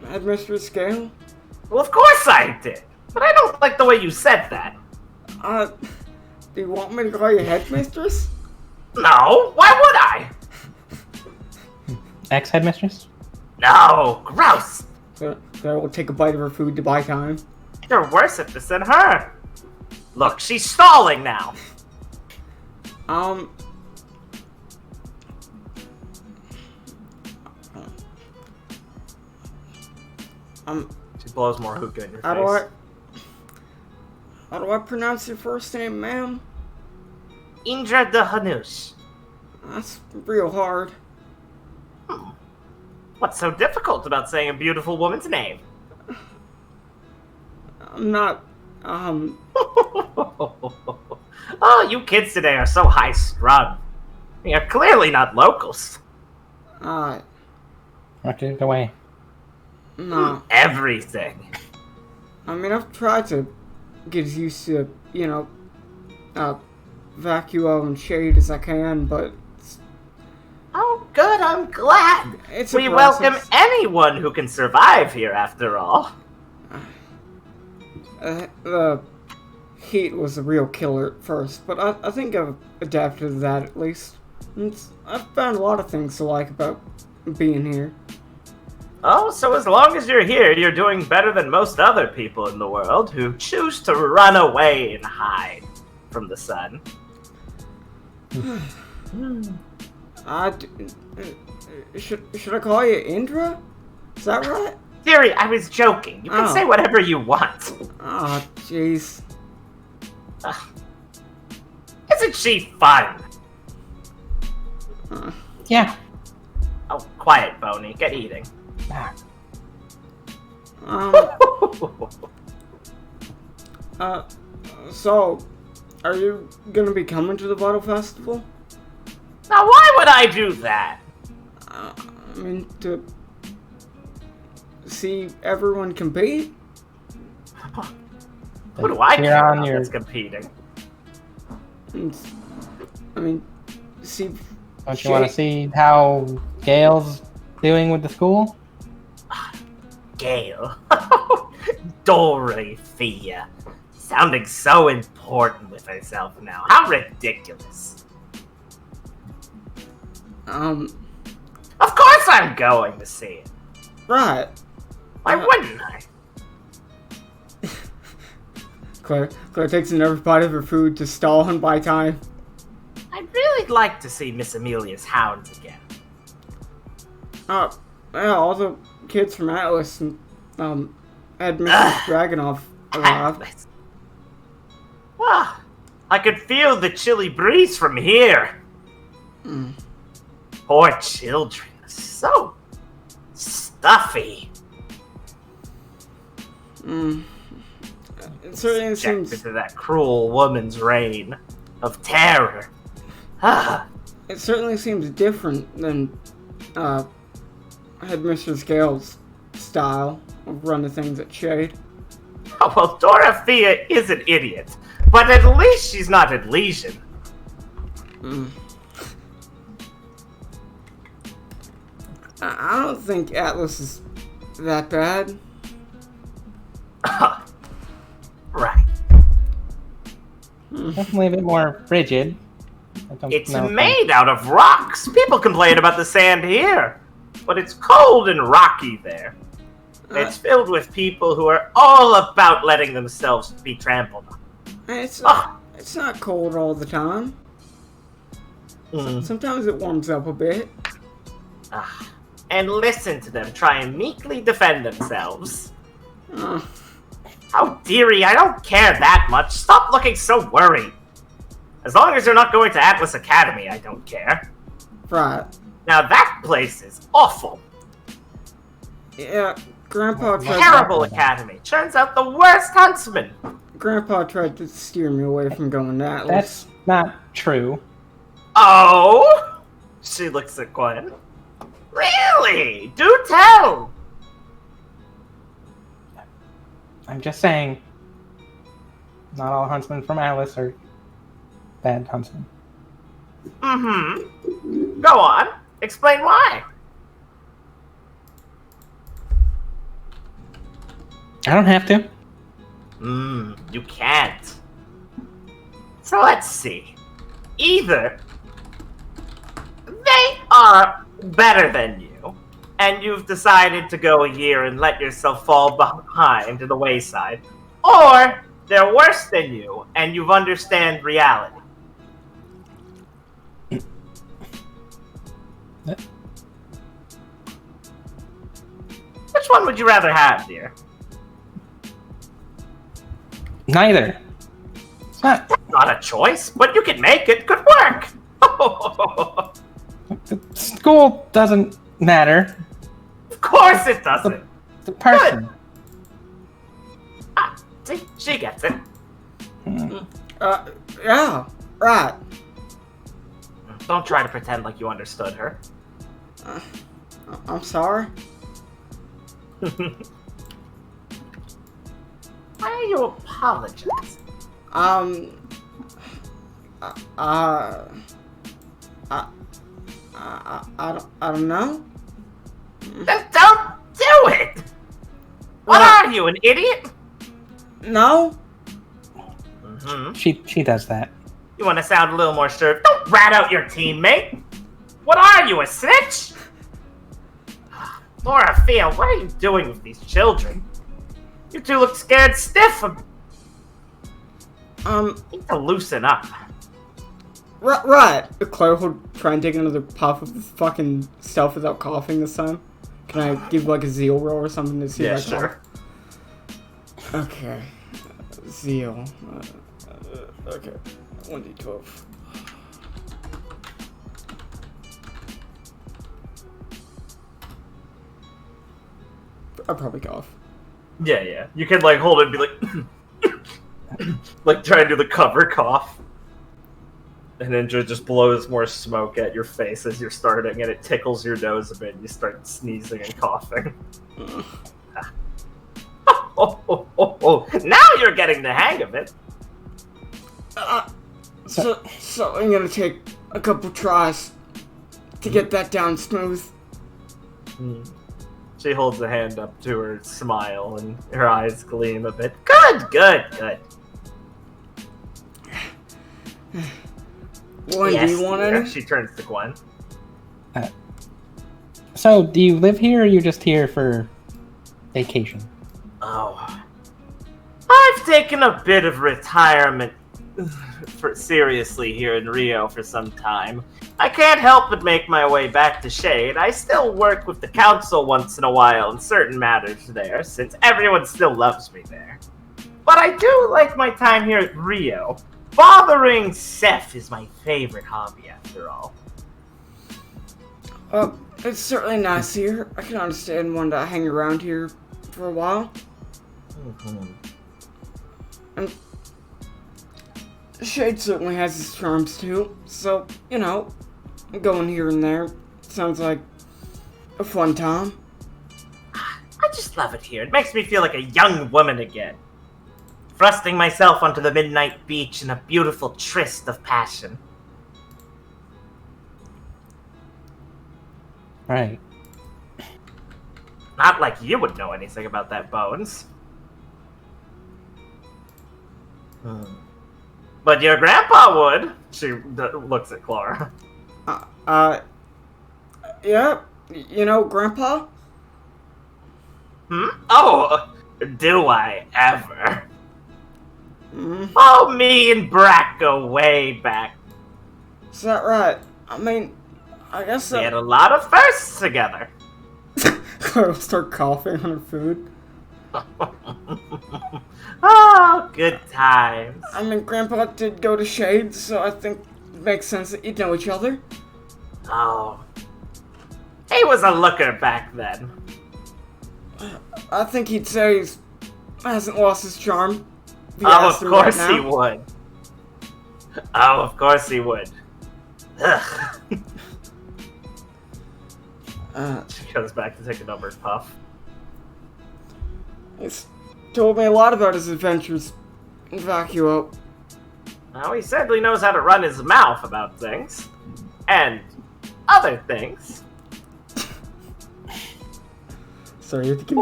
Headmistress Gale? Well, of course I did. But I don't like the way you said that. Do you want me to call you headmistress? No, why would I? Ex-headmistress? No, gross. So I will take a bite of her food to buy time. You're worse at this than her. Look, she's stalling now. She blows more hookah in your face. How do I pronounce your first name, ma'am? Indra de Hanush. That's real hard. What's so difficult about saying a beautiful woman's name? I'm not, Oh, you kids today are so high-strung. You're clearly not locals. What did it away? no. Everything. I mean, I've tried to get as used to, vacuum and shade as I can, but Oh, good, I'm glad. it's a We process. welcome anyone who can survive here, after all. The heat was a real killer at first, but I think I've adapted to that at least. I've found a lot of things to like about being here. Oh, so as long as you're here, you're doing better than most other people in the world who choose to run away and hide from the sun. Should I call you Indra? Is that right? Theory, I was joking. You can Oh. say whatever you want. Oh, jeez. Isn't she fun? Yeah. Oh, quiet, Boney. Get eating. So, are you gonna be coming to the Vytal Festival? Now, why would I do that? I mean, to see everyone compete? Who do I Cheer care on about your- that's competing? I mean, see. Don't you want to see how Gail's doing with the school? Gale. Dorothea. Sounding so important with herself now. How ridiculous. Of course I'm going to see it. Right. Why wouldn't I? Claire takes another bite of her food to stall and buy time. I'd really like to see Miss Amelia's hounds again. Yeah, all the kids from Atlas and, had Mrs. Dragunov arrived. Atlas. Well, I could feel the chilly breeze from here. Poor children. So stuffy. It certainly Subjected seems. to that cruel woman's reign of terror. It certainly seems different than Headmistress Gale's style of running things at Shade. Oh, well, Dorothea is an idiot, but at least she's not at Legion. I don't think Atlas is that bad. Right. Definitely a bit more rigid. I don't It's know if made out of rocks. People complain about the sand here, but it's cold and rocky there. It's filled with people who are all about letting themselves be trampled on. It's Ugh. it's not cold all the time. Sometimes it warms up a bit. And listen to them try and meekly defend themselves. Uh, Oh, dearie, I don't care that much. Stop looking so worried. As long as you're not going to Atlas Academy, I don't care. right. Now that place is awful. Yeah, Grandpa tried. Terrible academy. Turns out the worst huntsman. Grandpa tried to steer me away from going to Atlas. that's not true. Oh? She looks at Gwen. Really? Do tell. I'm just saying, not all huntsmen from Alice are bad huntsmen. Mm-hmm. Go on. Explain why. I don't have to. You can't. So let's see. Either they are better than you, and you've decided to go a year and let yourself fall behind to the wayside, or they're worse than you, and you've understand reality. Which one would you rather have, dear? Neither. It's not. Not a choice, but you can make it. Good work. The school doesn't matter. Of course it doesn't. The person. See, she gets it. Yeah, right. Don't try to pretend like you understood her. I'm sorry. Why are you apologizing? I don't know. Then don't do it! What are you, an idiot? No. She does that. You want to sound a little more sure? Don't rat out your teammate! What are you, a snitch? Laura, Fia, what are you doing with these children? You two look scared stiff. You need to loosen up. Right. Claire will try and take another puff of this fucking stuff without coughing this time. Can I give like a zeal roll or something to see if I cough? Okay. Zeal. Okay. 1d12. I'll probably cough. Yeah. You can like hold it and be like, like try and do the cover cough. And then just blows more smoke at your face as you're starting, and it tickles your nose a bit, and you start sneezing and coughing. Now you're getting the hang of it. So I'm gonna take a couple tries to get that down smooth. She holds a hand up to her smile, and her eyes gleam a bit. Good. Gwen, Yes, do you want dear. any? She turns to Gwen. So, do you live here or are you just here for vacation? Oh. I've taken a bit of retirement seriously here in Rio for some time. I can't help but make my way back to Shade. I still work with the council once in a while in certain matters there, since everyone still loves me there. But I do like my time here at Rio. Bothering Seth is my favorite hobby, after all. It's certainly nice here. I can understand wanting to hang around here for a while. And Shade certainly has its charms too, so, you know, going here and there sounds like a fun time. I just love it here. It makes me feel like a young woman again. Thrusting myself onto the midnight beach in a beautiful tryst of passion. Right. Not like you would know anything about that, Bones. But your grandpa would. She looks at Clara. Yeah, you know, Grandpa? Oh, do I ever? Oh, me and Brack go way back. Is that right? I mean, I guess We had a lot of firsts together. Claire will start coughing on her food. Oh, good times. I mean, Grandpa did go to Shade, so I think it makes sense that you'd know each other. Oh. He was a looker back then. I think he'd say he hasn't lost his charm. if you Oh, asked of him right course now. he would. Oh, of course he would. Ugh. She goes back to take another puff. He's told me a lot about his adventures in Vacuo. Now, he certainly knows how to run his mouth about things. And other things. Sorry, you have to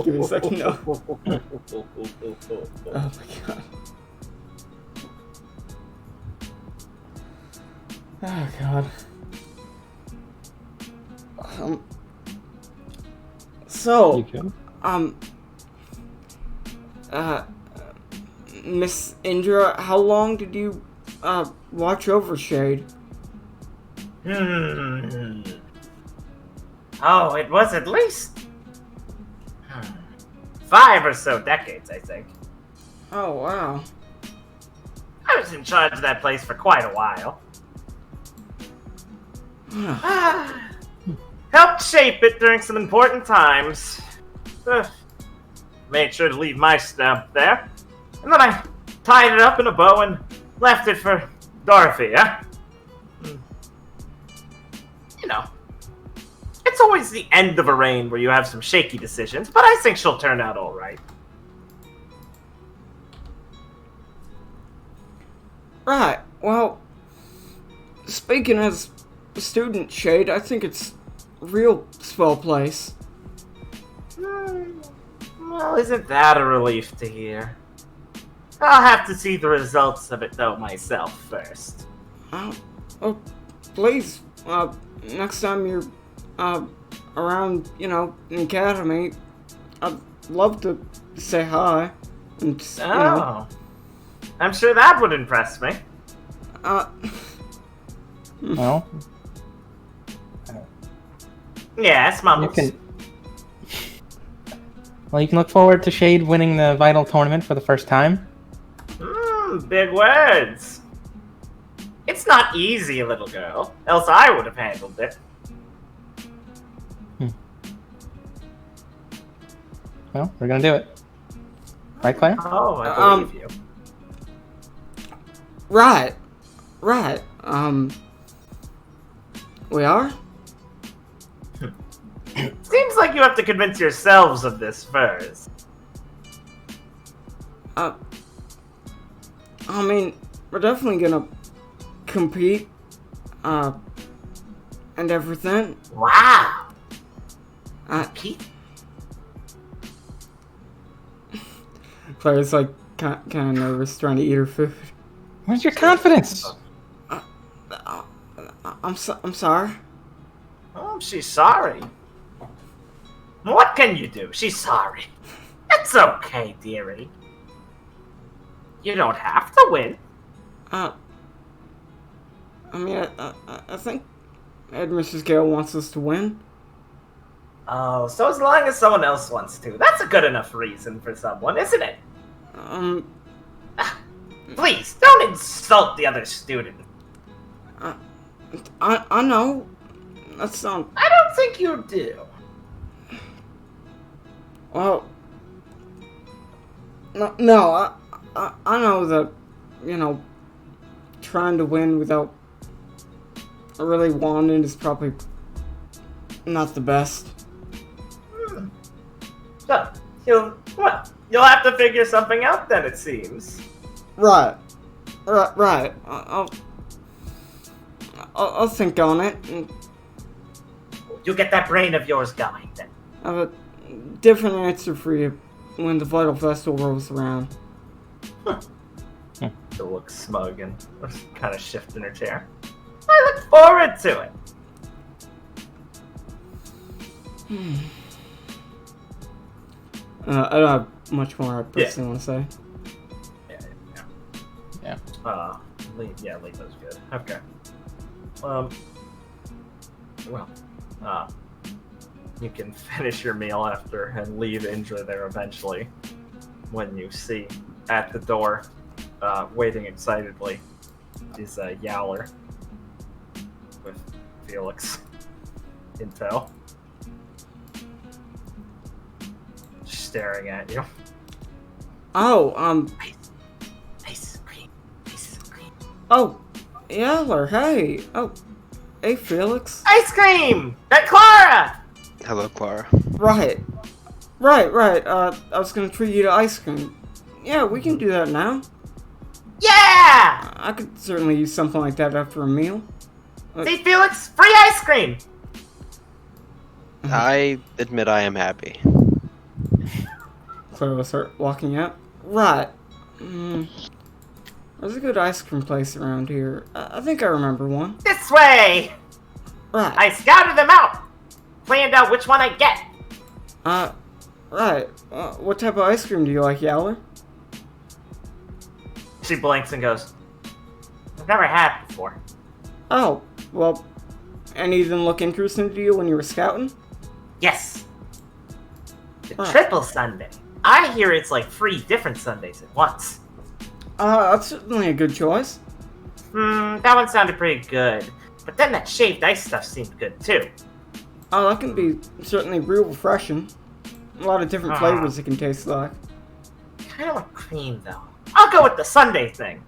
give me a second. No. Oh my god. Oh god. So, You good? Miss Indra, how long did you watch over Shade? Oh, it was at least 5 or so decades, I think. Oh wow. I was in charge of that place for quite a while. Helped shape it during some important times. Made sure to leave my stamp there. And then I tied it up in a bow and left it for Dorothy, yeah? You know, it's always the end of a reign where you have some shaky decisions, but I think she'll turn out alright. Right. Well, speaking as a student, Shade, I think it's a real swell place. Well, isn't that a relief to hear? I'll have to see the results of it, though, myself first. Oh, please, next time you're, around, you know, an academy, I'd love to say hi. And just, you know, I'm sure that would impress me. Well, Yes, you Mumbles. can. Well, you can look forward to Shade winning the Vytal tournament for the first time. Big words. It's not easy, little girl. Else I would have handled it. Well, we're gonna do it. Right, Claire? Oh, I believe you. right. We are? Seems like you have to convince yourselves of this first. I mean, we're definitely gonna compete, and everything. Wow. Pete? Claire's like kind of nervous, trying to eat her food. Where's your confidence? I'm sorry. Oh, she's sorry. What can you do? She's sorry. It's okay, dearie. You don't have to win. I mean, I think Ed Mrs. Gale wants us to win. Oh, so as long as someone else wants to, that's a good enough reason for someone, isn't it? Please, don't insult the other student. I know. That's not. I don't think you do. Well, no, I know that, you know, trying to win without really wanting is probably not the best. So, you'll have to figure something out then, it seems. Right. I'll think on it. And You get that brain of yours going then. I have a different answer for you when the Vytal Festival rolls around. She'll look smug and kind of shift in her chair. I look forward to it. I don't have much more I personally want to say. Yeah. Leto's good. Okay. You can finish your meal after and leave Indra there eventually. When you see at the door, waiting excitedly, is Yowler with Felix in tow, staring at you. Oh, Ice cream. oh, Yeller, hey. Oh, hey, Felix. Ice cream! That Clara! Hello, Clara. Right. I was gonna treat you to ice cream. Yeah, we can do that now. Yeah! I could certainly use something like that after a meal. See, Felix, free ice cream! I admit I am happy. So we'll start walking out. Right. There's a good ice cream place around here. I think I remember one. This way! Right. I scouted them out! Planned out which one I'd get. Right. What type of ice cream do you like, Yowler? She blinks and goes, I've never had it before. Oh, well, any of them look interesting to you when you were scouting? Yes. The Huh. triple sundae. I hear it's like 3 different sundaes at once. That's certainly a good choice. That one sounded pretty good. But then that shaved ice stuff seemed good too. Oh, that can be certainly real refreshing. A lot of different flavors it can taste like. Kinda like cream though. I'll go with the sundae thing.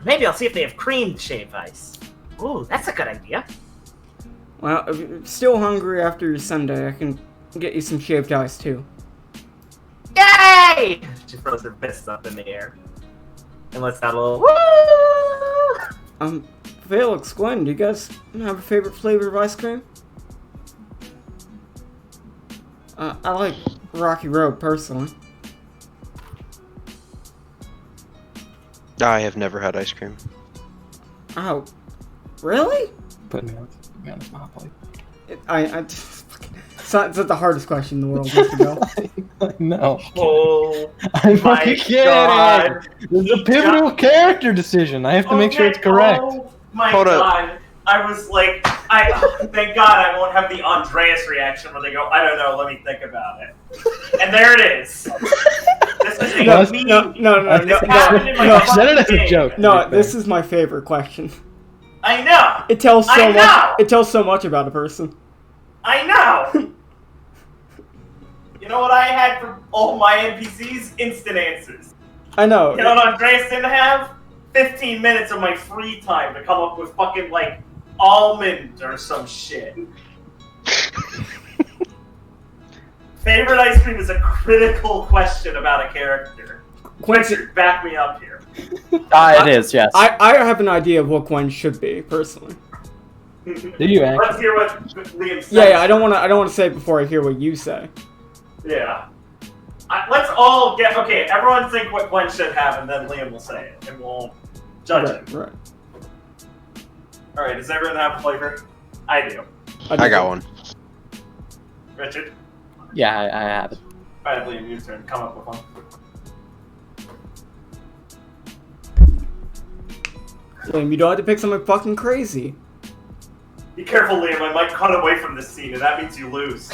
Maybe I'll see if they have creamed shaved ice. Ooh, that's a good idea. Well, if you're still hungry after your sundae, I can get you some shaved ice too. Yay! She throws her fists up in the air. And lets out a little woo! Felix, Gwen, do you guys have a favorite flavor of ice cream? I like Rocky Road, personally. I have never had ice cream. Oh, really? Put me on this monopoly. It's not the hardest question in the world, Mr. Bell. I know. Oh I'm my fucking kidding. God. There's a pivotal character decision. I have to make sure it's correct. Oh my Hold up. God. I was like, thank God I won't have the Andreas reaction where they go, I don't know, let me think about it. And there it is. This is a No, meme. no. This happened in my no. I said it as a fucking joke. game. No, this is my favorite question. I know. It tells I so know! much. It tells so much about a person. I know. You know what I had for all my NPCs? Instant answers. I know. You know what Andreas didn't have? 15 minutes of my free time to come up with fucking, like, almond or some shit. Favorite ice cream is a critical question about a character. Richard, back me up here. It is, yes. I have an idea of what Gwen should be, personally. Do you Let's actually? hear what Liam says. Yeah, I don't want to say it before I hear what you say. Yeah. Let's all get... Okay, everyone think what Gwen should have, and then Liam will say it, and we'll judge it. Right. Alright, does everyone have a flavor? I do. I got one. Richard? Yeah, I have it. Alright, Liam, your turn. Come up with one. Liam, you don't have to pick something fucking crazy. Be careful, Liam. I might cut away from this scene, and that means you lose.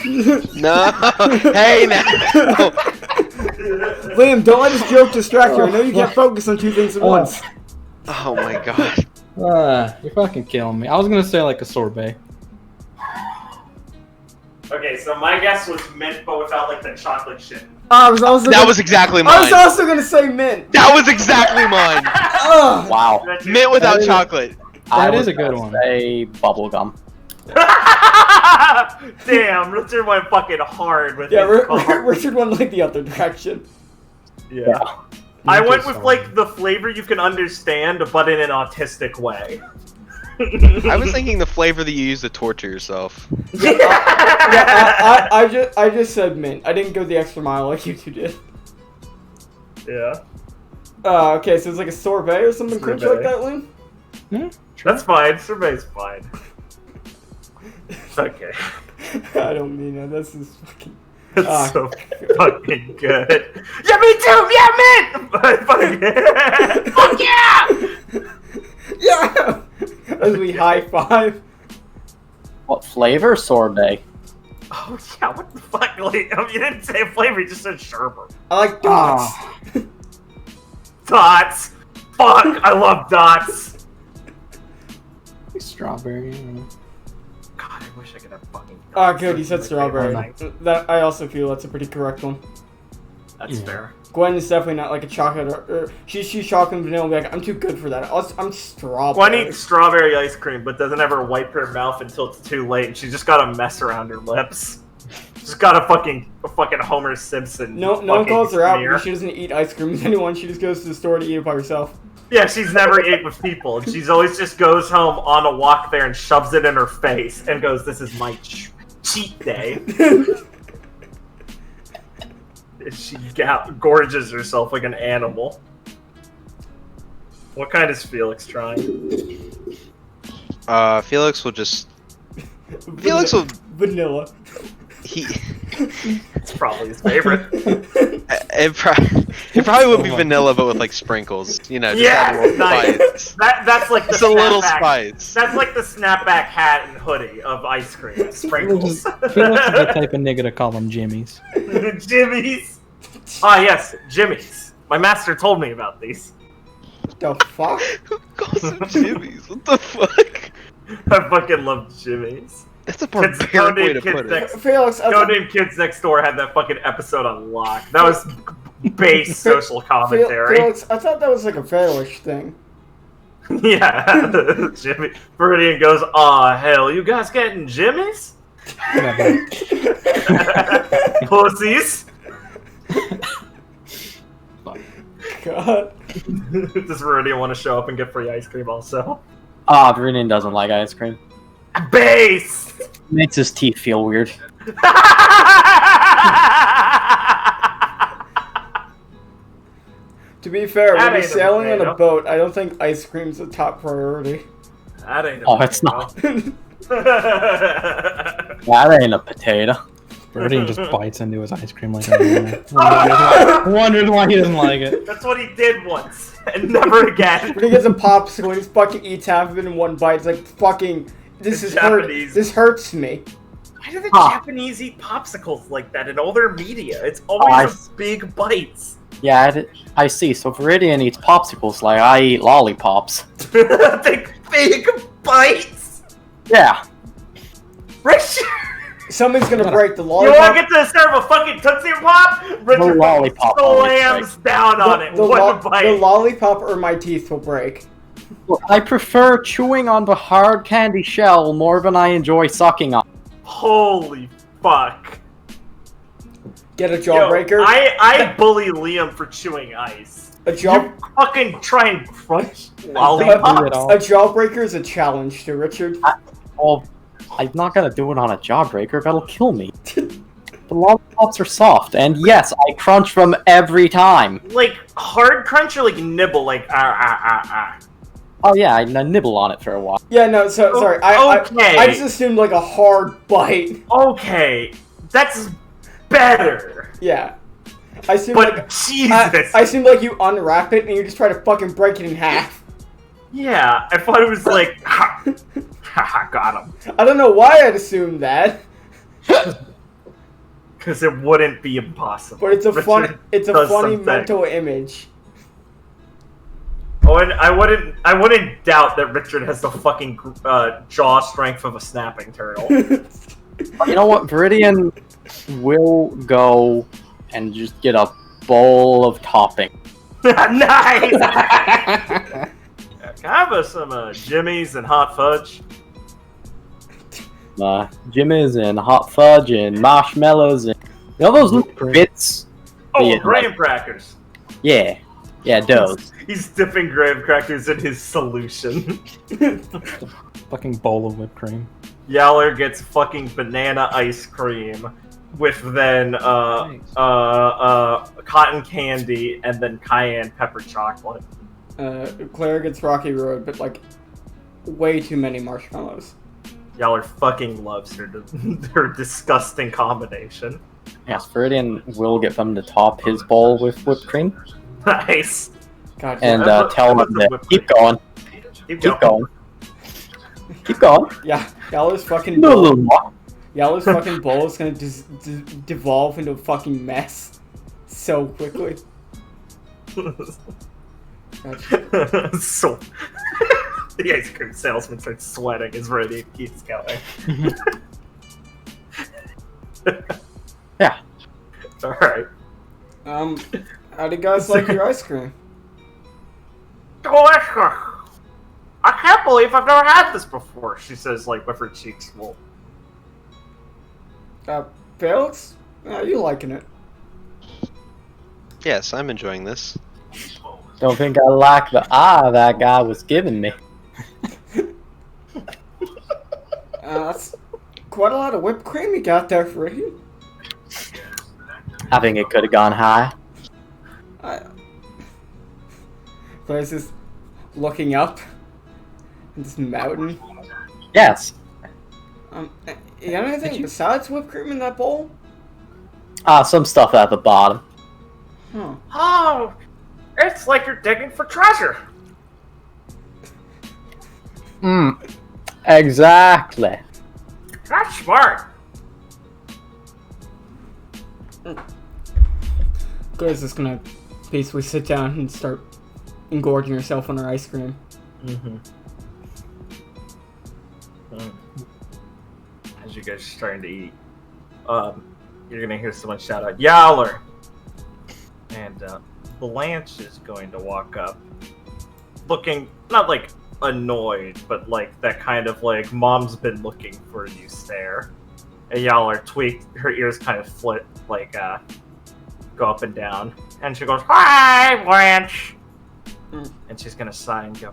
No! Hey, now! Liam, don't let this joke distract you. I know you can't focus on 2 things at once. Oh my god. You're fucking killing me. I was gonna say like a sorbet. Okay, so my guess was mint, but without, like, the chocolate shit. I was also That was exactly I was mine. also gonna say mint. That was exactly mine. Ugh. Wow. Richard? Mint without That is- chocolate. That was is a good gonna one. say bubblegum. Damn, Richard went fucking hard with Yeah, his call. Richard went like the other direction. Yeah. I went with, like, the flavor you can understand, but in an autistic way. I was thinking the flavor that you use to torture yourself. I just said mint. I didn't go the extra mile like you two did. Yeah. Okay, so it's like a sorbet or something cringe like that, Liam? That's fine. Survey's fine. Okay. I don't mean it. This is fucking. That's so fucking good. Yeah, me too! Yeah, man! Fuck yeah! Yeah! As we high five. What flavor? Sorbet. Oh, yeah, what the fuck? Like, you didn't say a flavor, you just said sherbet. I like dots. Dots! Fuck, I love dots! Strawberry. God, I wish I could have fucking Oh, dots. good. You said That's my favorite strawberry. thing. That I also feel that's a pretty correct one. That's Yeah. fair. Gwen is definitely not like a chocolate or she's chocolate and vanilla. Be like, I'm too good for that. I'm strawberry. Gwen eats strawberry ice cream, but doesn't ever wipe her mouth until it's too late, and she's just got a mess around her lips. She's got a fucking Homer Simpson. No one fucking calls her out smear. because she doesn't eat ice cream with anyone. She just goes to the store to eat it by herself. Yeah, she's never ate with people, and she's always just goes home on a walk there and shoves it in her face and goes, "This is my cheat day. She gorges herself like an animal. What kind is Felix trying? Felix will just. Felix will. Vanilla. He. It's probably his favorite. It probably would be vanilla, but with like sprinkles. You know, just add a little nice. spice. That's like the Just a little snapback- spice. That's like the snapback hat and hoodie of ice cream. Sprinkles. Felix is the type of nigga to call them Jimmys. Jimmy's. Ah, yes, Jimmy's. My master told me about these. The fuck? Who calls them Jimmys? What the fuck? I fucking love Jimmy's. That's a barbaric way to put it. Next, Felix, I Go thought, Name Kids Next Door had that fucking episode on lock. That was base social commentary. Felix, I thought that was like a Failish thing. Yeah, Jimmy. Viridian goes, aw, hell, you guys getting Jimmy's? Pussies. God. Does Viridian want to show up and get free ice cream also? Viridian doesn't like ice cream. Base! Makes his teeth feel weird. To be fair, That when you're ain't a sailing on a potato. boat, I don't think ice cream's a top priority. That ain't Oh, it's not. not. That ain't a potato. Viridian just bites into his ice cream like an animal. Wonders why he doesn't like it. That's what he did once, and never again. When he gets a popsicle, he just fucking eats half of it in one bite. It's like, fucking, this It's is hurt. Japanese. This hurts me. Why do the Huh. Japanese eat popsicles like that in all their media? It's always big bites. Yeah, I see. So Viridian eats popsicles like I eat lollipops. Big bites. Yeah. Richard, Something's gonna break the you want lollipop. to get to serve a fucking Tootsie Pop? Richard lollipop always slams down on it. One bite. the lollipop or my teeth will break. Look, I prefer chewing on the hard candy shell more than I enjoy sucking on. Holy fuck. Get a Yo, jawbreaker. I bully Liam for chewing ice. A jaw. You fucking try and crunch Do it lollipops? all. A jawbreaker is a challenge to Richard. Well, I'm not gonna do it on a jawbreaker. That'll kill me. The lollipops are soft, and yes, I crunch them every time. Like hard crunch or like nibble? Like ah. Oh yeah, I nibble on it for a while. Yeah, no, so sorry. Okay. I just assumed like a hard bite. Okay, that's better. Yeah. I assumed But like Jesus. I assumed like you unwrap it and you just try to fucking break it in half. Yeah, I thought it was like ha, got him. I don't know why I'd assumed that, Because it wouldn't be impossible. but it's a Richard funny does something. mental image. Oh, and I wouldn't doubt that Richard has the fucking jaw strength of a snapping turtle. You know what? Viridian will go and just get a bowl of topping. Nice. Can I have some Jimmy's and hot fudge? Jimmy's and hot fudge and marshmallows and you know those little bits. Oh, Yeah, graham crackers. Yeah, those. He's dipping graham crackers in his solution. Fucking bowl of whipped cream. Yaller gets fucking banana ice cream with then cotton candy and then cayenne pepper chocolate. Claire gets Rocky Road, but like way too many marshmallows. Yaller fucking loves her her disgusting combination. Yes, Viridian will get them to top his bowl with whipped cream Nice. God, and Yeah, tell that's them a to whipped keep going, Keep keep going. going, keep going. yeah, Yaller's fucking Do a bowl. little more. Yaller's fucking bowl is gonna devolve into a fucking mess so quickly. God. So the ice cream salesman starts sweating as Radiant keeps going. Yeah. Alright. How do you guys like your ice cream? Delicious! I can't believe I've never had this before, she says, like, with her cheeks full. Felix? You liking it? Yes, I'm enjoying this. Don't think I like the eye that guy was giving me. That's quite a lot of whipped cream you got there, Free. I think it could have gone high. There's this looking up at this mountain. Yes. You got anything besides whipped cream in that bowl? Some stuff at the bottom. Huh. Oh, it's like you're digging for treasure. Exactly. That's smart. Grace is gonna basically sit down and start engorging herself on her ice cream. As you guys are starting to eat, you're gonna hear someone shout out, "Yowler!" And Blanche is going to walk up, looking not like annoyed, but like that kind of like "mom's been looking for you" stare. And Yowler tweaked, her ears kind of flit, like go up and down, and she goes, "Hi, Blanche," and she's gonna sigh and go,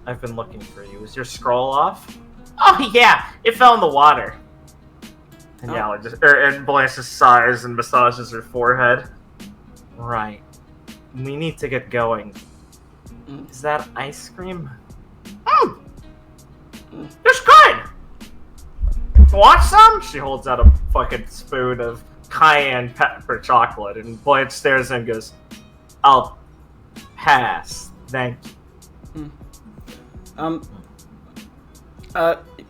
"I've been looking for you. Is your scroll off?" "Oh yeah, it fell in the water." And Yowler and Blanche just sighs and massages her forehead. "Right. We need to get going. Is that ice cream?" It's good! Want some? She holds out a fucking spoon of cayenne pepper chocolate, and Blanche stares and goes, "I'll pass. Thank you."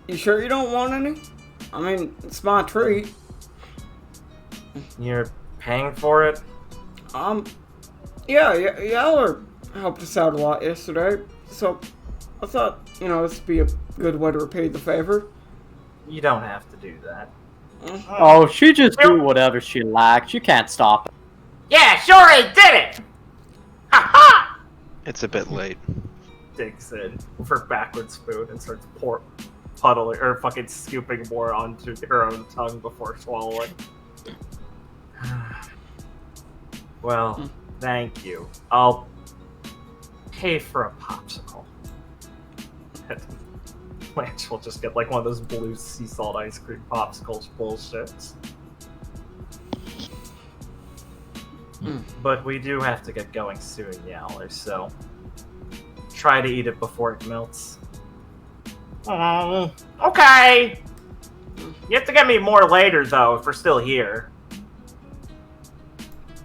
You sure you don't want any? I mean, it's my treat. You're paying for it? Yeah, Yeller helped us out a lot yesterday, so I thought, this would be a good way to repay the favor. You don't have to do that. Oh, she just do whatever she likes. You can't stop it. Yeah, sure he did it! Ha ha! It's a bit late. Digs in with her backward spoon and starts puddling or fucking scooping more onto her own tongue before swallowing. Well, thank you. I'll pay for a popsicle. Blanche will just get like one of those blue sea salt ice cream popsicles bullshits. But we do have to get going soon, Yowler, so try to eat it before it melts. Okay! You have to get me more later, though, if we're still here.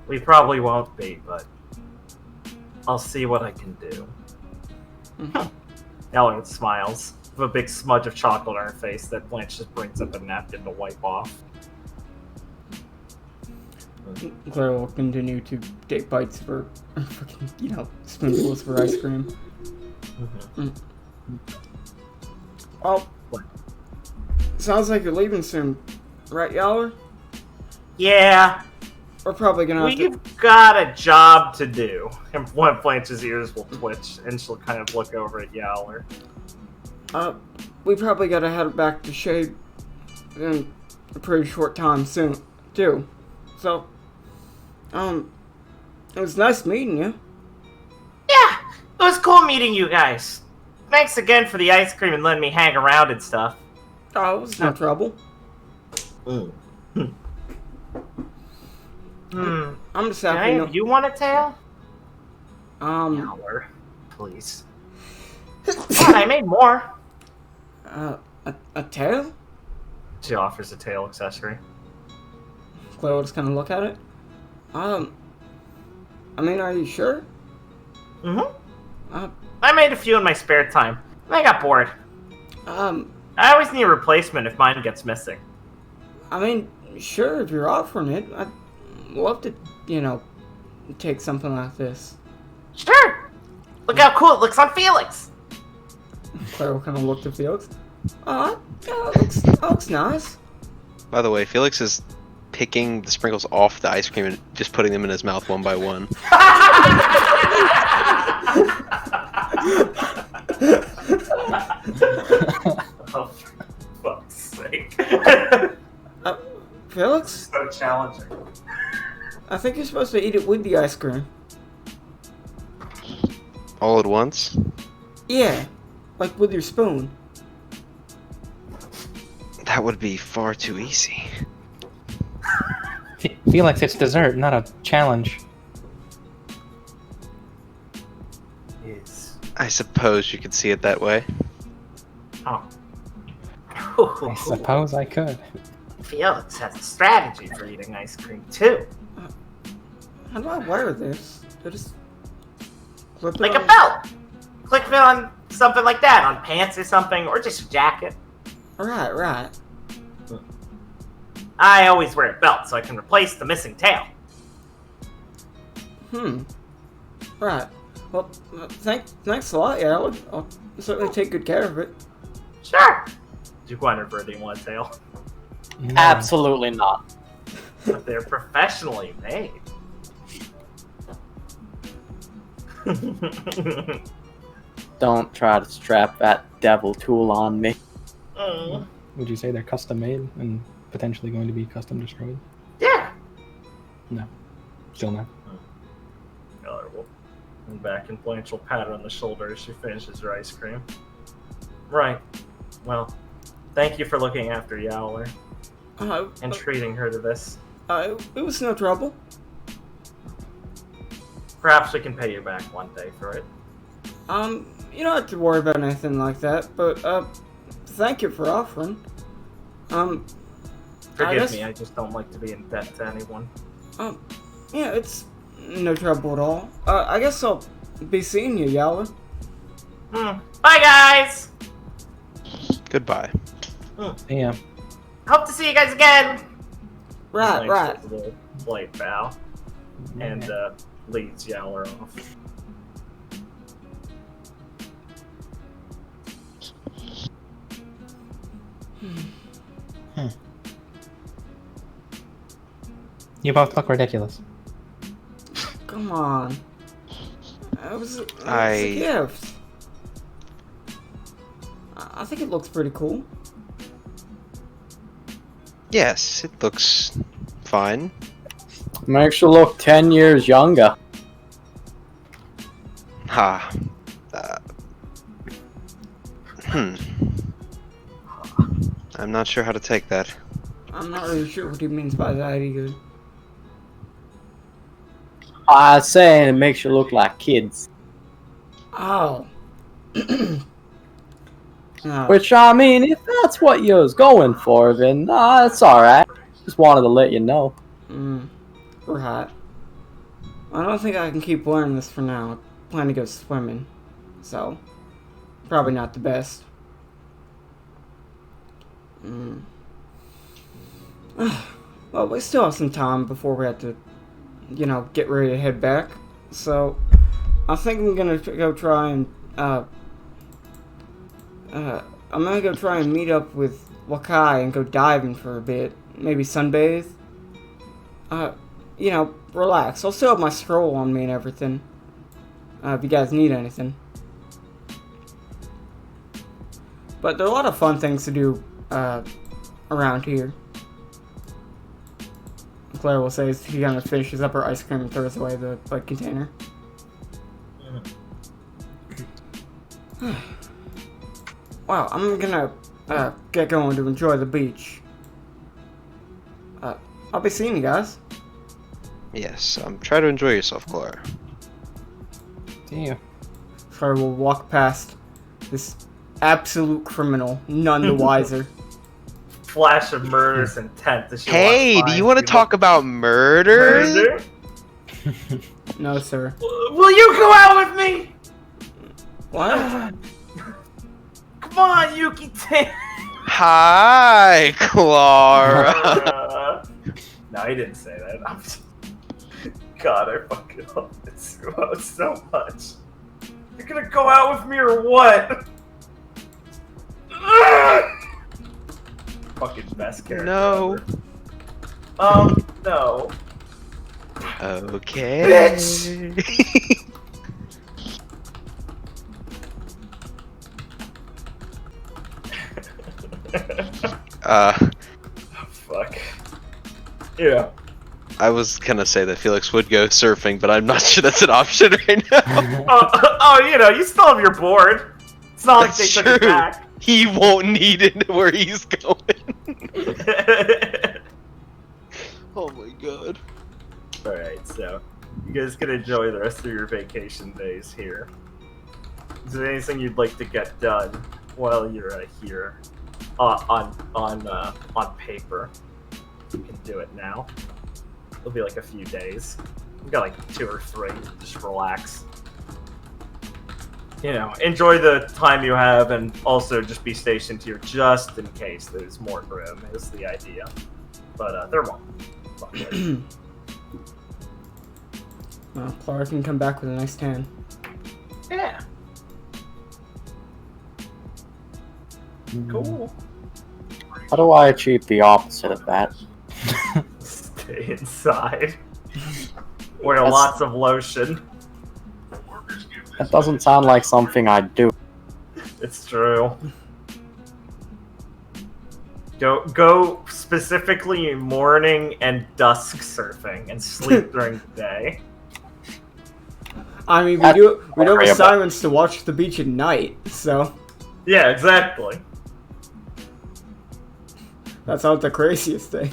We probably won't be, but I'll see what I can do. Yowler smiles, with a big smudge of chocolate on her face that Blanche just brings up a napkin to wipe off. Claire will continue to take bites for fucking, spoonfuls for ice cream. Oh, sounds like you're leaving soon, right, Yowler? Yeah, We're probably gonna have to... we've got a job to do. And one of Blanche's ears will twitch, and she'll kind of look over at Yowler. We probably gotta head back to Shade in a pretty short time soon, too. So, it was nice meeting you. Yeah, it was cool meeting you guys. Thanks again for the ice cream and letting me hang around and stuff. Oh, it was no trouble. I'm just happy. You want a tail? Yowler, Please. Come on, I made more. A tail? She offers a tail accessory. Claire will just kind of look at it. I mean, are you sure? I made a few in my spare time. I got bored. I always need a replacement if mine gets missing. I mean, sure, if you're offering it, I'd love to, take something like this. Sure! Look how cool it looks on Felix! Claire will kind of look at Felix. Yeah, it looks nice. By the way, Felix is picking the sprinkles off the ice cream and just putting them in his mouth one by one. Oh, for fuck's sake. Felix? So challenging. I think you're supposed to eat it with the ice cream. All at once? Yeah, like with your spoon. That That would be far too easy. Felix, it's dessert, not a challenge. Yes. I suppose you could see it that way. Oh. I suppose I could. Felix has a strategy for eating ice cream too. How do I wear this? I just clip it Like a on- belt. Click it on something like that, on pants or something, or just a jacket. Right. I always wear a belt so I can replace the missing tail. Right. Well, thanks a lot, yeah. I'll certainly take good care of it. Sure. Do Gwennifer want a tail? No. Absolutely not. But they're professionally made. Don't try to strap that devil tool on me. Would you say they're custom made and potentially going to be custom destroyed? Yeah. Still not. And back and Blanche will pat her on the shoulder as she finishes her ice cream. Right. Well, thank you for looking after Yowler and treating her to this. It was no trouble. Perhaps we can pay you back one day for it. You don't have to worry about anything like that, but, thank you for offering. Forgive me, I just don't like to be in debt to anyone. Yeah, it's no trouble at all. I guess I'll be seeing you, Yowler. Bye, guys! Goodbye. Yeah. Hope to see you guys again! Right. Blanche does a little light bow and leads Yowler off. You both look ridiculous. Come on. It was a I- gift. I think it looks pretty cool. Yes, it looks fine. Makes you look 10 years younger. Ha. I'm not sure how to take that. I'm not really sure what he means by that either. I was saying it makes you look like kids. Oh. No. Which, I mean, if that's what you was going for, then that's alright. Just wanted to let you know. Right. I don't think I can keep wearing this for now. I plan to go swimming. So, probably not the best. Well, we still have some time before we have to, get ready to head back. So, I think I'm gonna go try and, I'm gonna go try and meet up with Wakai and go diving for a bit. Maybe sunbathe. Relax. I'll still have my scroll on me and everything. If you guys need anything. But there are a lot of fun things to do, around here. Claire will say as he kind of finishes up her ice cream and throws away the container. Wow, I'm gonna get going to enjoy the beach. I'll be seeing you guys. Yes, try to enjoy yourself, Clara. See you. Claire will walk past this absolute criminal, none the wiser. Flash of murderous intent. As she Hey, walks do by you want to people. talk about murder? Murder? No, sir. Will you go out with me? What? Come on, Yuki Tan. Hi, Clara. No, he didn't say that. God, I fucking love this quote so much. You're gonna go out with me or what? Fucking best character. No. Ever. No. Okay. Bitch! Fuck. Yeah. I was gonna say that Felix would go surfing, but I'm not sure that's an option right now. You still have your board. It's not like they That's took it true. back. He won't need it where he's going. Oh my god. Alright, so you guys can enjoy the rest of your vacation days here. Is there anything you'd like to get done while you're here on paper? You can do it now. It'll be like a few days. We got like 2 or 3. Just relax. You know, enjoy the time you have, and also just be stationed here just in case there's more Grim. Is the idea, but there won't. Well, Clara can come back with a nice tan. Yeah. Cool. How do I achieve the opposite of that? Stay inside. Wear That's- lots of lotion. That doesn't sound like something I'd do. It's true. Go specifically morning and dusk surfing and sleep during the day. I mean, we That's do have agreeable. assignments to watch the beach at night, so Yeah, exactly. that's not the craziest thing.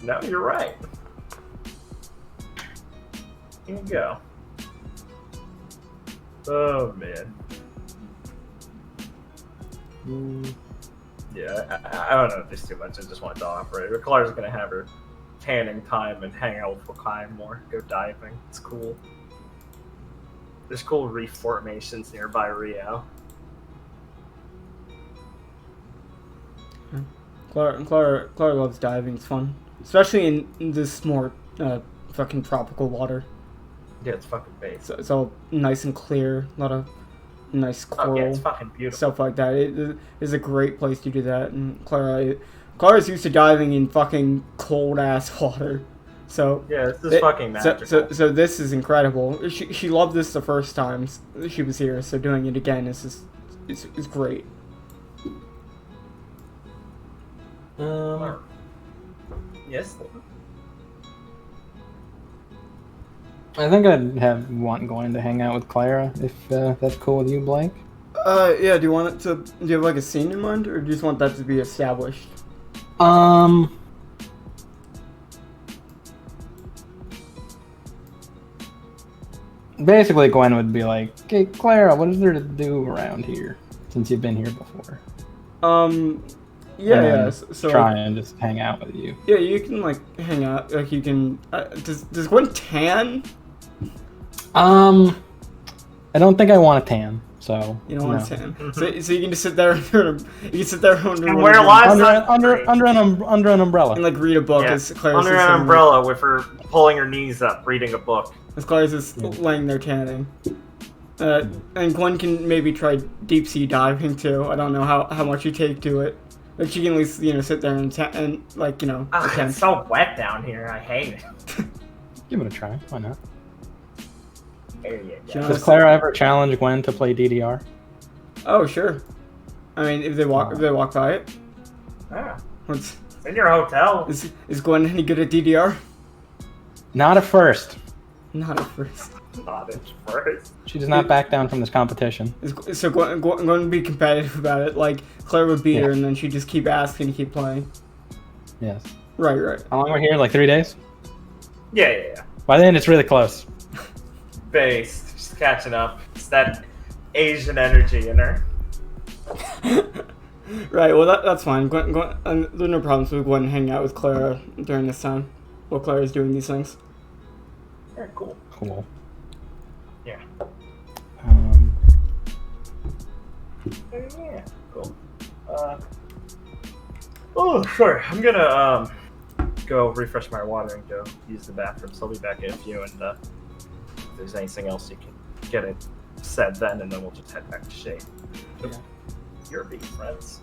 No, you're right. Here you go. Oh man. Yeah, I don't know if there's too much. I just want to operate. But Clara's gonna have her tanning time and hang out with Wakai more. Go diving. It's cool. There's cool reef formations nearby Rio. Clara loves diving. It's fun, especially in this more fucking tropical water. Yeah, it's fucking base. So it's all nice and clear. A lot of nice Oh coral, yeah, it's fucking beautiful. stuff like that. It is a great place to do that. And Clara's used to diving in fucking cold ass water. So Yeah, this is fucking magical. so this is incredible. She loved this the first time she was here. So doing it again is great. Yes. I think I'd want going to hang out with Clara if that's cool with you, Blake. Yeah. Do you have like a scene in mind, or do you just want that to be established? Basically, Gwen would be like, "Okay, Clara, what is there to do around here? Since you've been here before." Yeah, And yeah. then So try and just hang out with you. yeah, you can like hang out. Like you can. Does Gwen tan? I don't think I want a tan, so You don't want no. to tan. So you can just sit there. You can sit there under And one wear of your- lots Under an umbrella. and like read a book Yeah, as Clara's under just an sitting umbrella with her pulling her knees up, reading a book. there- as Clara's just laying there tanning. And Gwen can maybe try deep sea diving too. I don't know how much you take to it. But she can at least sit there and like tan. It's so wet down here. I hate it. Give it a try. Why not? There you Sure. go. Does Clara ever challenge Gwen to play DDR? Oh sure. I mean, if they walk by it, Yeah. what's It's in your hotel. is Gwen any good at DDR? Not at first. Not at first. Not at first. She does not back down from this competition. So Gwen would be competitive about it. Like Claire would beat her, Yeah. and then she'd just keep asking to keep playing. Yes. Right. How long we're here? Like 3 days? Yeah. By then, it's really close. Based. She's catching up. It's that Asian energy in her. Right. Well, that's fine. Gwen, there's no problems with Gwen hanging out with Clara during this time while Clara's doing these things. Very cool. Cool. Yeah. Yeah. Cool. Oh, sorry. I'm gonna go refresh my water and go use the bathroom. So I'll be back in a few, and if there's anything else you can get it said then, and then we'll just head back to Shade. Yeah. Your big friends.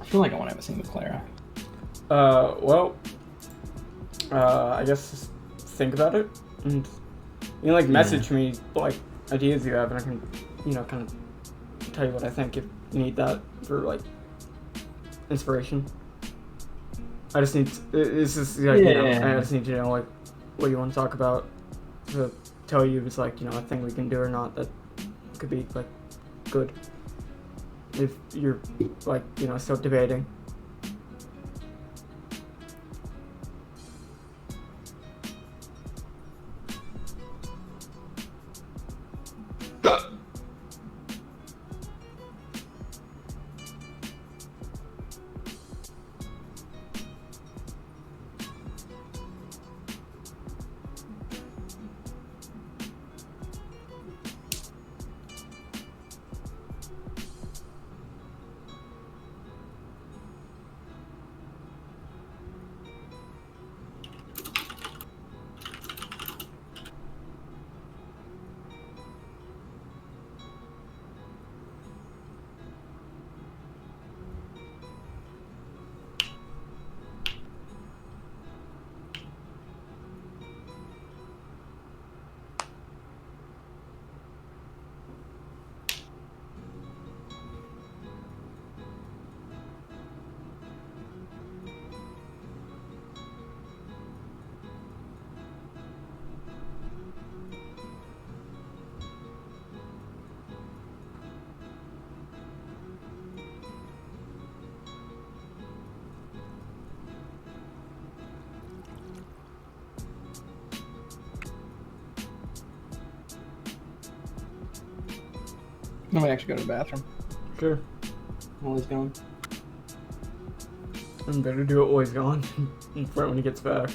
I feel like I want to have a scene with Clara. Well, I guess just think about it, and you can message me like ideas you have, and I can, kind of tell you what I think if you need that for like inspiration. I just need. This is I just need to know like what you want to talk about. So tell you it's like, a thing we can do or not that could be like good. If you're like, still debating. Let me actually go to the bathroom. Sure. While he's gone. And better do it while he's gone. Right when he gets back.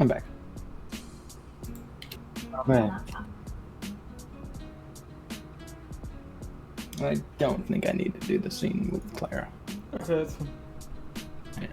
come back. Oh, man. I don't think I need to do the scene with Clara. Okay, that's fine. Yeah.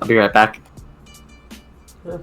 I'll be right back. Sure.